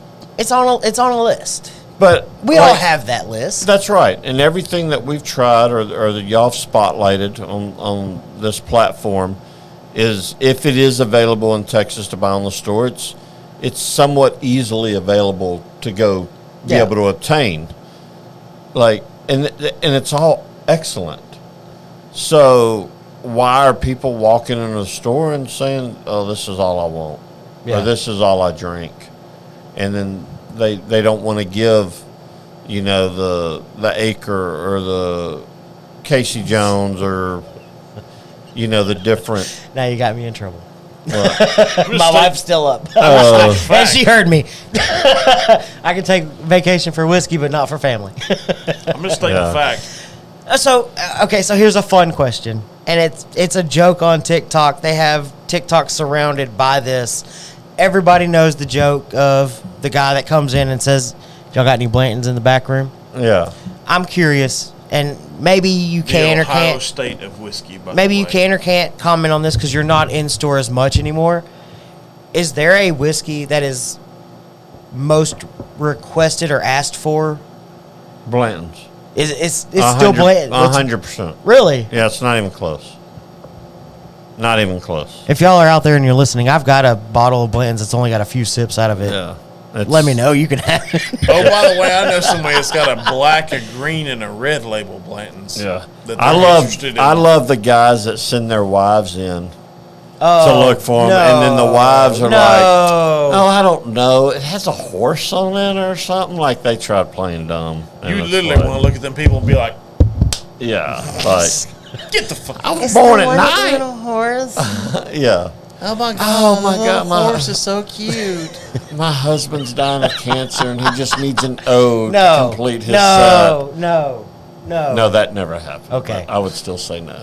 on a list. But We all have that list. That's right. And everything that we've tried or that y'all have spotlighted on this platform is, if it is available in Texas to buy on the store, it's somewhat easily available to go be able to obtain. Like, and it's all excellent. So why are people walking into the store and saying, "Oh, this is all I want," or "This is all I drink," and then they don't want to give, the Acre or the Casey Jones or the different. Now you got me in trouble. My wife's still up. Oh. And she heard me. I can take vacation for whiskey, but not for family. I'm just stating the fact. So here's a fun question. And it's a joke on TikTok. They have TikTok surrounded by this. Everybody knows the joke of the guy that comes in and says, "Y'all got any Blantons in the back room?" Yeah. I'm curious, and maybe you can The or Ohio can't. State of whiskey. Maybe you can or can't comment on this because you're not in store as much anymore. Is there a whiskey that is most requested or asked for? Blanton's. It's still Blanton? 100%. Really? Yeah, it's not even close. Not even close. If y'all are out there and you're listening, I've got a bottle of Blanton's that's only got a few sips out of it. Yeah. Let me know. You can have it. Oh, by the way, I know somebody that's got a black, a green, and a red label Blanton's. Yeah. That I interested in. love the guys that send their wives in to look for them, and then the wives are like, "Oh, I don't know. It has a horse on it or something." Like they tried playing dumb. And You it's literally like- want to look at them people and be like, Yeah. Like, "Get the fuck." I was born at night. Little horse. Yeah. Oh my god! Oh my God, my horse is so cute. My husband's dying of cancer, and he just needs an ode to No. complete his No. set. No. No, that never happened. Okay. but I would still say no.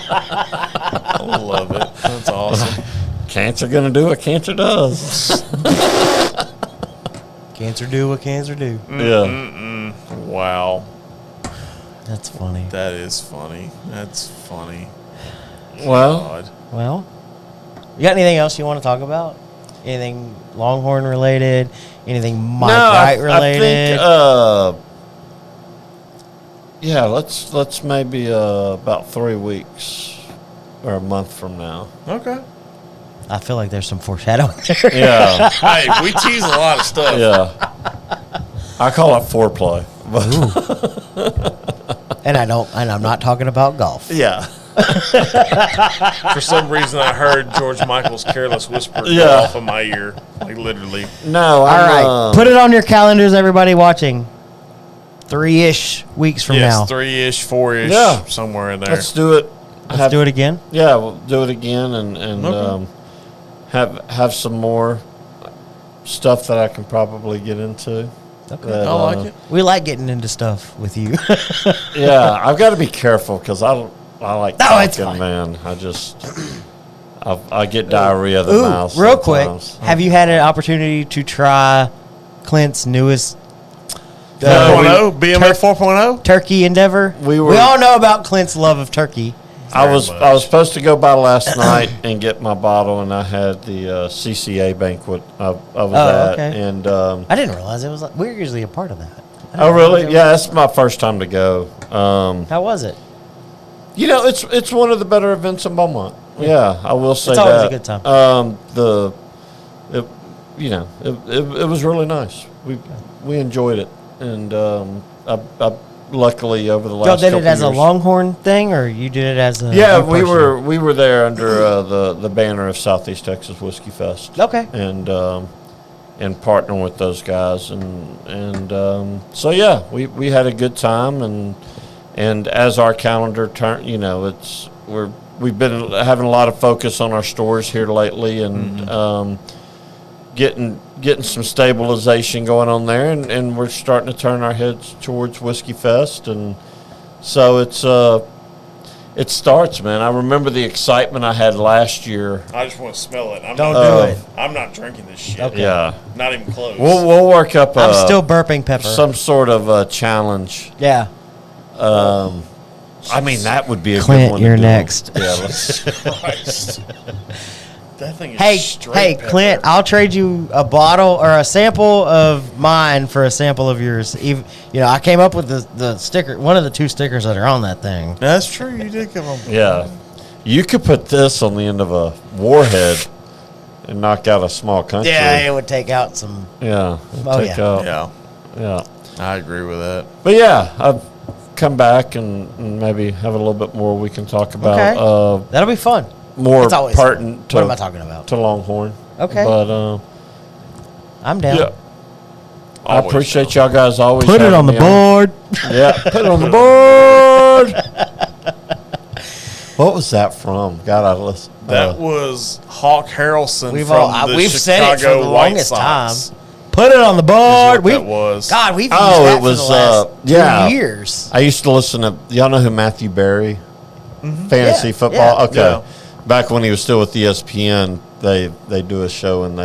I love it. That's awesome. Cancer gonna do what cancer does. Cancer do what cancer do. Yeah. Wow, That's funny. that is funny. That's funny. Well, God. Well, you got anything else you want to talk about? Anything Longhorn related? Anything Mike Wright related? I think, yeah, let's maybe about 3 weeks or a month from now. Okay. I feel like there's some foreshadowing there. Yeah. Hey, we tease a lot of stuff. Yeah. I call it foreplay. And I'm not talking about golf. Yeah. For some reason, I heard George Michael's "Careless Whisper" go Yeah. off of my ear, like literally. No, All right. Put it on your calendars, everybody watching. 3-ish weeks from now. 3-ish, 4-ish, Yeah. somewhere in there. let's do it. Let's do it again. Yeah, we'll do it again and Okay. have some more stuff that I can probably get into. Okay. that, I like it. We like getting into stuff with you. Yeah, I've got to be careful because I like No, it's talking, fine. man. I get diarrhea of the mouth. Real quick, sometimes. have you had an opportunity to try Clint's newest 4.0, BMF 4.0. turkey endeavor? We all know about Clint's love of turkey. I was much. supposed to go by last night and get my bottle, and I had the CCA banquet I was at, okay. and I didn't realize it was. We're usually a part of that. I didn't oh realize really? it was- Yeah, that's my first time to go. How was it? It's one of the better events in Beaumont. Yeah, I will say It's that. always a good time. It was really nice. We enjoyed it, and I luckily over the last Y'all did couple it as a years- Longhorn thing, or you did it as a? Yeah, you we personally? were there under the banner of Southeast Texas Whiskey Fest. Okay. And partnering with those guys, and so yeah, we had a good time, and as our calendar turned, we've been having a lot of focus on our stores here lately, and getting some stabilization going on there, and we're starting to turn our heads towards Whiskey Fest, and so it's It starts, man. I remember the excitement I had last year. I just want to smell it. Don't do it. I'm not drinking this shit. Okay. Yeah. Not even close. We'll work up I'm still burping pepper. some sort of challenge. Yeah. I mean, that would be a Clint, good one. you're to do. next. Yeah, let's, Christ. That thing is Hey, straight pepper. Clint, I'll trade you a bottle or a sample of mine for a sample of yours. Even, I came up with the sticker, one of the 2 stickers that are on that thing. That's true. You did come on. yeah. You could put this on the end of a warhead and knock out a small country. Yeah, it would take out some. Yeah. Oh, take yeah. out. Yeah. Yeah. I agree with that. But yeah, I've come back and maybe have a little bit more we can talk about. Okay. That'll be fun. More It's always pertinent What am I talking about? to Longhorn. Okay. But I'm down. yeah, I Always appreciate so. y'all guys always Put it having on the me board. Yeah, put it on the board. What was that from? God, I listen. That was Hawk Harrelson We've from all the we've Chicago said it for the White longest Sox. time. Put it on the board. Is what that was. God, we've used Oh, that it was, for the last yeah. 2 years. I used to listen to. Y'all know who Matthew Berry? Fantasy Yeah, football. yeah. Okay. Yeah. Back when he was still with ESPN, they do a show and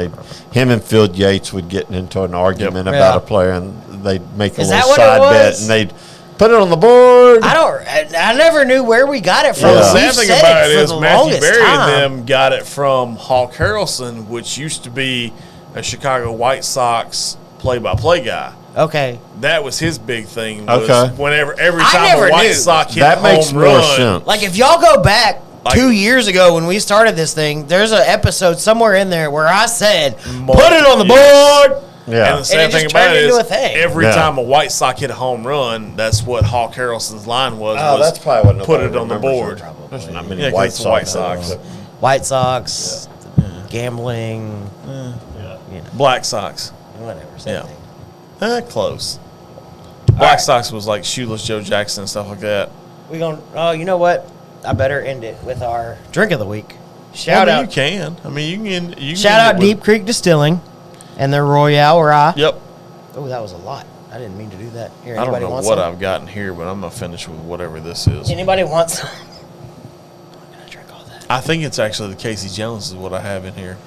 him and Phil Yates would get into an argument Yep. about Yeah. a player and they'd make a Is little that what it side bet was? and they'd put it on the board. I never knew where we got it from. Well, Yeah. the We've sad thing said about it it for is the Matthew longest Berry time. and them got it from Hawk Harrelson, which used to be a Chicago White Sox play-by-play guy. Okay. That was his big thing. Was Okay. Whenever every I time never a White knew. Sox hit That a makes home more run, sense. Like, if y'all go back Like- 2 years ago when we started this thing, there's an episode somewhere in there where I said, Mark- put it on the yes. board. Yeah. And the sad And it thing just about turned it into is a thing. every Yeah. time a White Sox hit a home run, that's what Hawk Harrelson's line was. Oh, was that's probably what put nobody it on the remembers board. it. There's not many Yeah, 'cause White it's the White Sox. Sox. White Sox, gambling, Black Sox. whatever. Same Yeah. thing. Close. Black Sox was like Shoeless Joe Jackson and stuff like that. We gonna. Oh, you know what? I better end it with our drink of the week. Shout Well, I mean, out! You can. I mean, you can. You can Shout end out it with- Deep Creek Distilling and their Royall Rye. Yep. Oh, that was a lot. I didn't mean to do that. Here, I don't anybody know want what some? I've gotten here, but I'm gonna finish with whatever this is. Anybody want some? I'm gonna drink all that. I think it's actually the Casey Jones is what I have in here.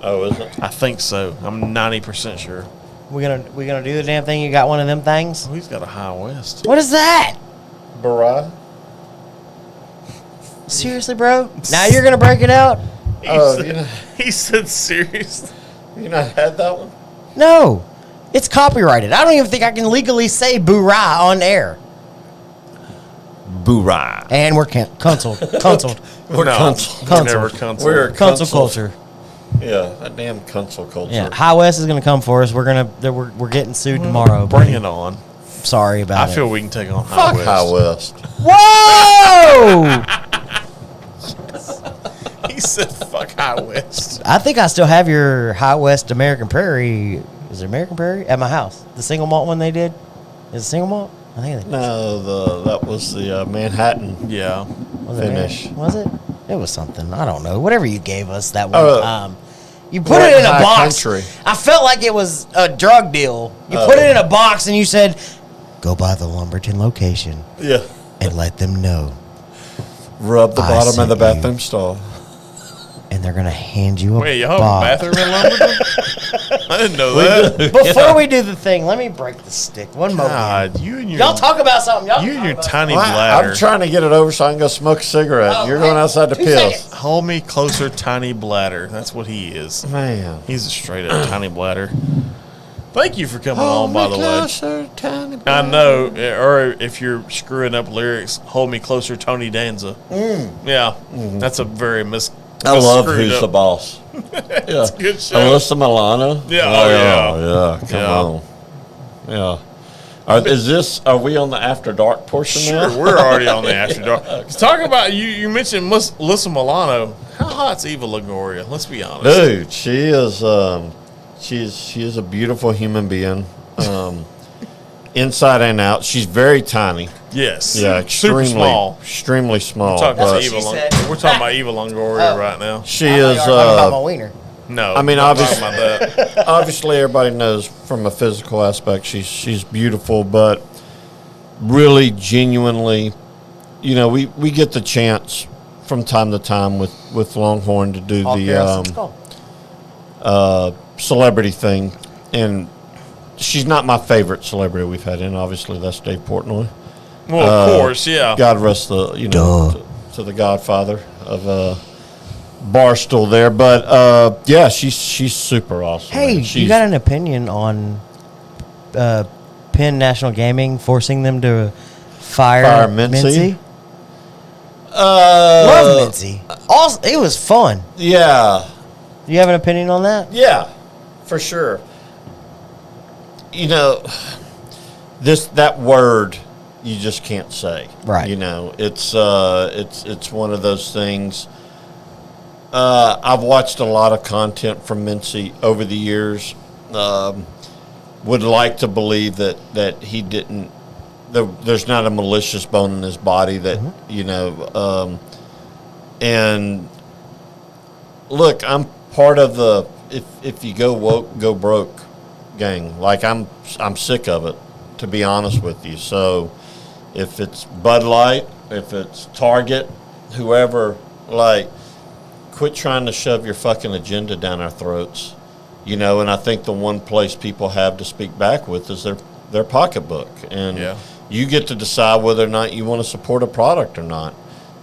Oh, is it? I think so. I'm 90% sure. We gonna do the damn thing. You got one of them things? Oh, he's got a High West. What is that? Barai? Seriously, bro? Now you're gonna break it out? Oh, you know, He said serious. you not had that one? No, it's copyrighted. I don't even think I can legally say "boo-rah" on air. Barai. And we're canceled. We're Kunsel. We're never Kunsel. We're Cancel Kunsel. culture. Yeah, that damn Kunsel culture. Yeah, High West is gonna come for us. We're getting sued tomorrow. Bring buddy. it on. Sorry about I it. feel we can take on High Fuck West. High West. Whoa! He said, "Fuck High West." I think I still have your High West American Prairie. Is it American Prairie at my house? The single malt one they did. Is it single malt? I think it No, that was the Manhattan. Yeah. was. Finish. Was it? It was something. I don't know. Whatever you gave us that one Oh, time. You put White it in a High box. Country. I felt like it was a drug deal. You Oh. put it in a box and you said, "Go by the Lumberton location Yeah. and let them know." Rub the I bottom of sent the you. bathroom stall. And they're gonna hand you a Wait, y'all have a box. bathroom in Lumberton? I didn't know that. Before we do the thing, let me break the stick. One more. God, you and your Y'all talk about something. Y'all you and talk your about tiny Well, bladder. I'm trying to get it over so I can go smoke a cigarette. Oh, You're going hey, outside to 2 piss. seconds. Hold me closer, tiny bladder. That's what he is. Man. He's a straight up tiny bladder. Thank you for coming on, by the way. I know, or if you're screwing up lyrics, hold me closer, Tony Danza. Yeah, that's a very I love screwed Who's up. the Boss. Yeah. Good show. Alyssa Milano. Yeah, oh, yeah. Come Yeah. on. Yeah. Are we on the After Dark portion Sure, now? we're already on the after dark. Talk about you mentioned Alyssa Milano. How hot's Eva Longoria? Let's be honest. Dude, she is she is a beautiful human being. Inside and out. She's very tiny. Yes. Yeah, Super small. Extremely small. We're talking, That's about what Eva she said. We're talking about Eva Longoria Oh. right now. she I thought is y'all were talking about my wiener. No, I mean, I'm not obviously- talking about that. obviously everybody knows from a physical aspect she's beautiful, but really genuinely you know, we get the chance from time to time with Longhorn to do the celebrity thing, and she's not my favorite celebrity we've had in. Obviously, that's Dave Portnoy. Well, of course, yeah. God rest the to the Godfather of Barstool there, but yeah, she's super awesome. Hey, you got an opinion on Penn National Gaming forcing them to fire Mincy? Love Mincy. Also, it was fun. Yeah. You have an opinion on that? Yeah, for sure. You know, that word you just can't say. Right. You know, it's one of those things. I've watched a lot of content from Mincy over the years. Would like to believe that he didn't. There's not a malicious bone in his body that you know. And look, I'm part of the if you go woke, go broke gang. Like I'm sick of it, to be honest with you. So if it's Bud Light, if it's Target, whoever, like, quit trying to shove your fucking agenda down our throats. You know, and I think the one place people have to speak back with is their pocketbook. And you get to decide whether or not you want to support a product or not.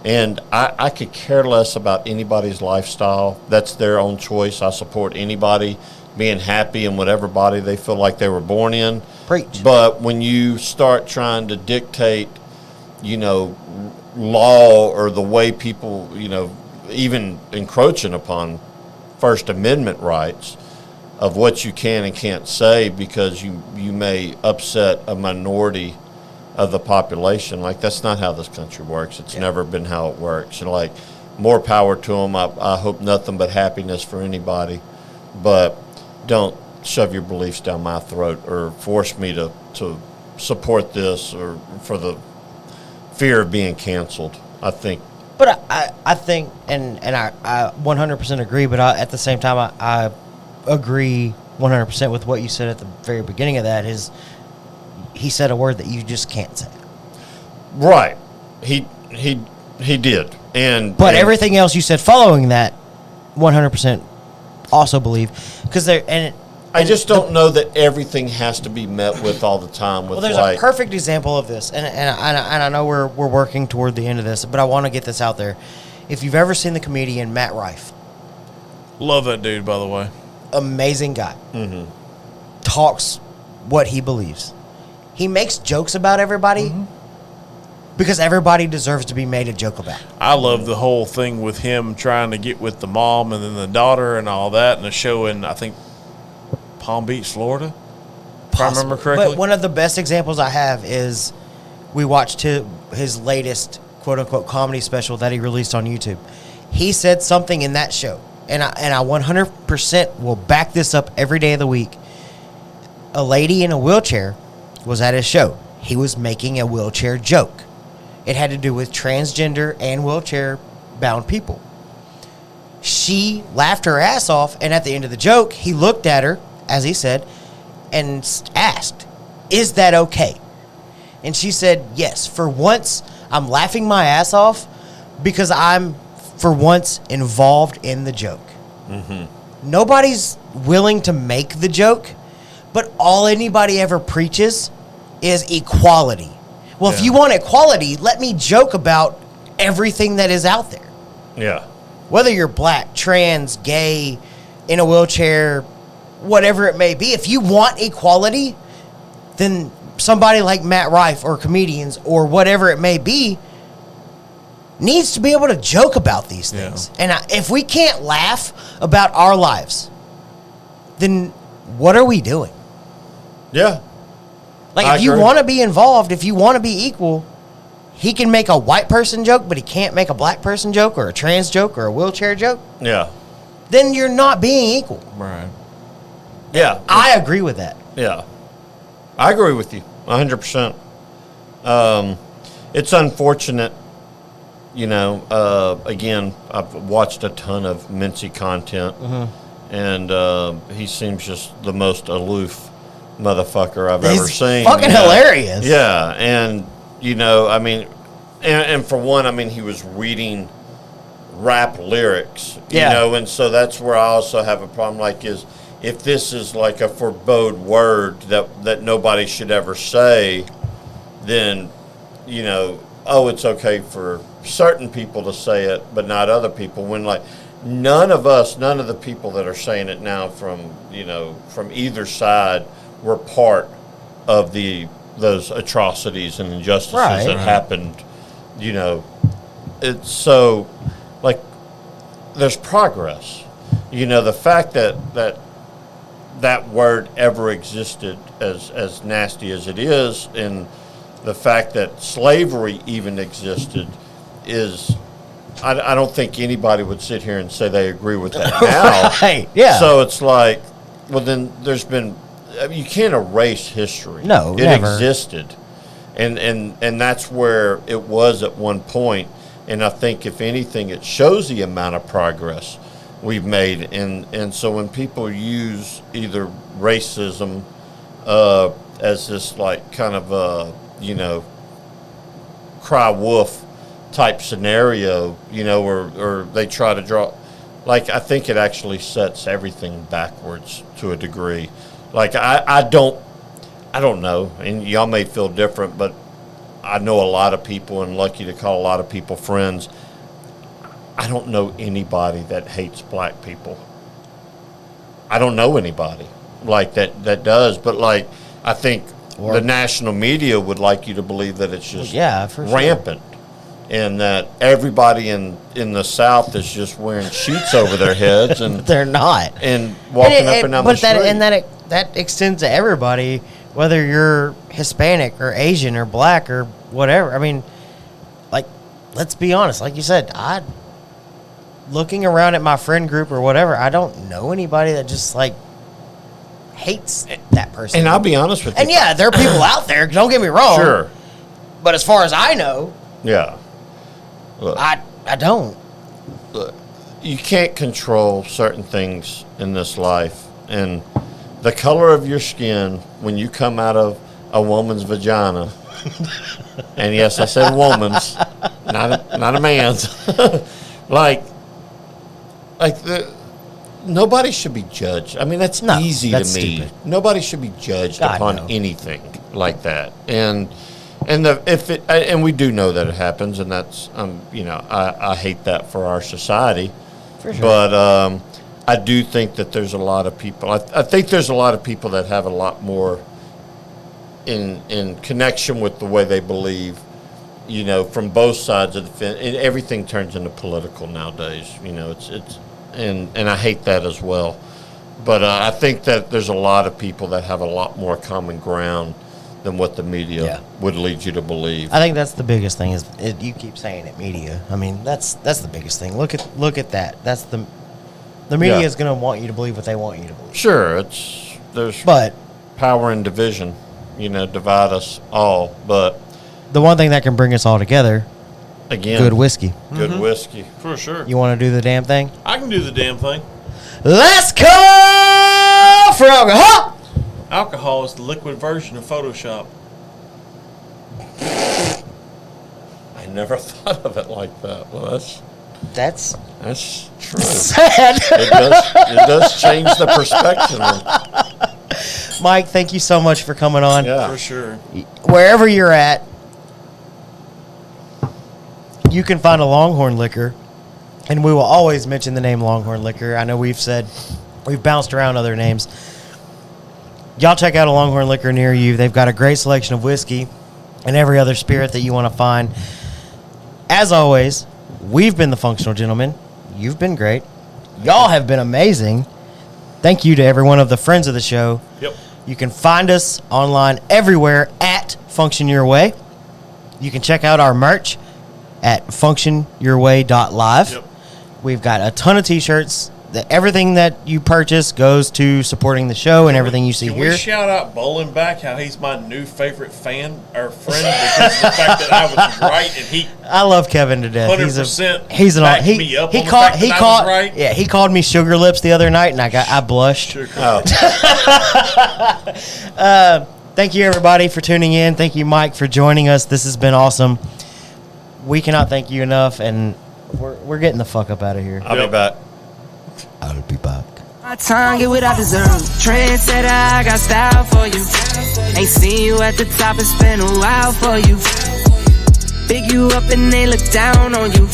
And I could care less about anybody's lifestyle. That's their own choice. I support anybody being happy in whatever body they feel like they were born in. Preach. But when you start trying to dictate, you know, law or the way people, you know, even encroaching upon First Amendment rights of what you can and can't say because you may upset a minority of the population, like, that's not how this country works. It's never been how it works. And, like, more power to them. I hope nothing but happiness for anybody. But don't shove your beliefs down my throat or force me to support this or for the fear of being canceled, I think. But I think, and I 100% agree, but at the same time, I agree 100% with what you said at the very beginning of that is he said a word that you just can't say. Right. He did. But everything else you said following that, 100% also believe. Because I just don't know that everything has to be met with all the time. With there's a perfect example of this, and I know we're working toward the end of this, but I want to get this out there. If you've ever seen the comedian Matt Rife, love that dude, by the way. Amazing guy. Talks what he believes. He makes jokes about everybody because everybody deserves to be made a joke about. I love the whole thing with him trying to get with the mom and then the daughter and all that, and the show in, I think, Palm Beach, Florida, if I remember correctly. But one of the best examples I have is we watched his latest quote-unquote comedy special that he released on YouTube. He said something in that show, and I 100% will back this up every day of the week. A lady in a wheelchair was at his show. He was making a wheelchair joke. It had to do with transgender and wheelchair-bound people. She laughed her ass off, and at the end of the joke, he looked at her, as he said, and asked, "Is that okay?" And she said, "Yes, for once, I'm laughing my ass off because I'm, for once, involved in the joke." Nobody's willing to make the joke, but all anybody ever preaches is equality. Well, if you want equality, let me joke about everything that is out there. Yeah. Whether you're black, trans, gay, in a wheelchair, whatever it may be, if you want equality, then somebody like Matt Rife or comedians or whatever it may be needs to be able to joke about these things. And if we can't laugh about our lives, then what are we doing? Yeah. Like, if you want to be involved, if you want to be equal, he can make a white person joke, but he can't make a black person joke or a trans joke or a wheelchair joke. Yeah. Then you're not being equal. Right. Yeah. I agree with that. Yeah. I agree with you 100%. It's unfortunate, you know, again, I've watched a ton of Mincy content, and he seems just the most aloof motherfucker I've ever seen. Fucking hilarious. Yeah, and, you know, I mean, and for one, I mean, he was reading rap lyrics, you Yeah. know, and so that's where I also have a problem. Like, if this is like a forbode word that nobody should ever say, then, you know, oh, it's okay for certain people to say it, but not other people. When like none of the people that are saying it now from either side were part of those atrocities and injustices Right. that happened. You know, it's so like there's progress. You know, the fact that word ever existed, as nasty as it is, and the fact that slavery even existed is, I don't think anybody would sit here and say they agree with that now. Right, yeah. So it's like, well, then there's been, I mean, you can't erase history. No, it never. existed, and that's where it was at one point. And I think if anything, it shows the amount of progress we've made. And so when people use either racism as this like kind of cry wolf type scenario, you know, or they try to draw, like, I think it actually sets everything backwards to a degree. Like, I don't know, and y'all may feel different, but I know a lot of people, and lucky to call a lot of people friends. I don't know anybody that hates black people. I don't know anybody like that does, but like, I think the national media would like you to believe that it's just for rampant, and that everybody in the South is just wearing sheets over their heads, and They're not. and walking up and down the but street. that extends to everybody, whether you're Hispanic or Asian or black or whatever. I mean, like, let's be honest. Like you said, looking around at my friend group or whatever, I don't know anybody that just like hates that person. And I'll be honest with you. And yeah, there are people out there. Don't get me wrong. Sure. But as far as I know, Yeah. Look, I don't. look, you can't control certain things in this life, and the color of your skin when you come out of a woman's vagina, and yes, I said woman's, not a man's. Nobody should be judged. I mean, that's No, easy that's to me. stupid. Nobody should be judged God, upon no. anything like that. And we do know that it happens, and that's I hate that for our society. For sure. But I do think that there's a lot of people. I think there's a lot of people that have a lot more in connection with the way they believe. You know, from both sides of the fence, and everything turns into political nowadays. You know, it's and I hate that as well. But I think that there's a lot of people that have a lot more common ground than what the media would lead you to believe. I think that's the biggest thing. You keep saying it, media. I mean, that's the biggest thing. Look at that. That's the media is going to want you to believe what they want you to believe. Sure, there's power and division. You know, divide us all. But the one thing that can bring us all together, again, good whiskey. Good whiskey. For sure. You want to do the damn thing? I can do the damn thing. Let's go for alcohol. Alcohol is the liquid version of Photoshop. I never thought of it like that. Well, That's true. sad. It does change the perspective. Mike, thank you so much for coming on. Yeah. For sure. Wherever you're at, you can find a Longhorn Liquor, and we will always mention the name Longhorn Liquor. I know we've bounced around other names. Y'all check out a Longhorn Liquor near you. They've got a great selection of whiskey and every other spirit that you want to find. As always, we've been the Functional Gentlemen. You've been great. Y'all have been amazing. Thank you to every one of the friends of the show. Yep. You can find us online everywhere at Function Your Way. You can check out our merch at functionyourway.live. Yep. We've got a ton of t-shirts. Everything that you purchase goes to supporting the show and everything you see Can here. we shout out Bowling Back, how he's my new favorite fan or friend because of the fact that I was right and he I love Kevin to death. 100% He's an backed he me up he on the called fact he that I called was right. yeah he called me Sugar Lips the other night and I blushed. Sure. Thank you everybody for tuning in. Thank you Mike for joining us. This has been awesome. we cannot thank you enough, and we're getting the fuck up out of here. I'll be back. I'll be back. My tongue, get what I deserve. Trendsetter, I got style for you. Ain't seen you at the top, it's been a while for you. Big you up and they look down on you.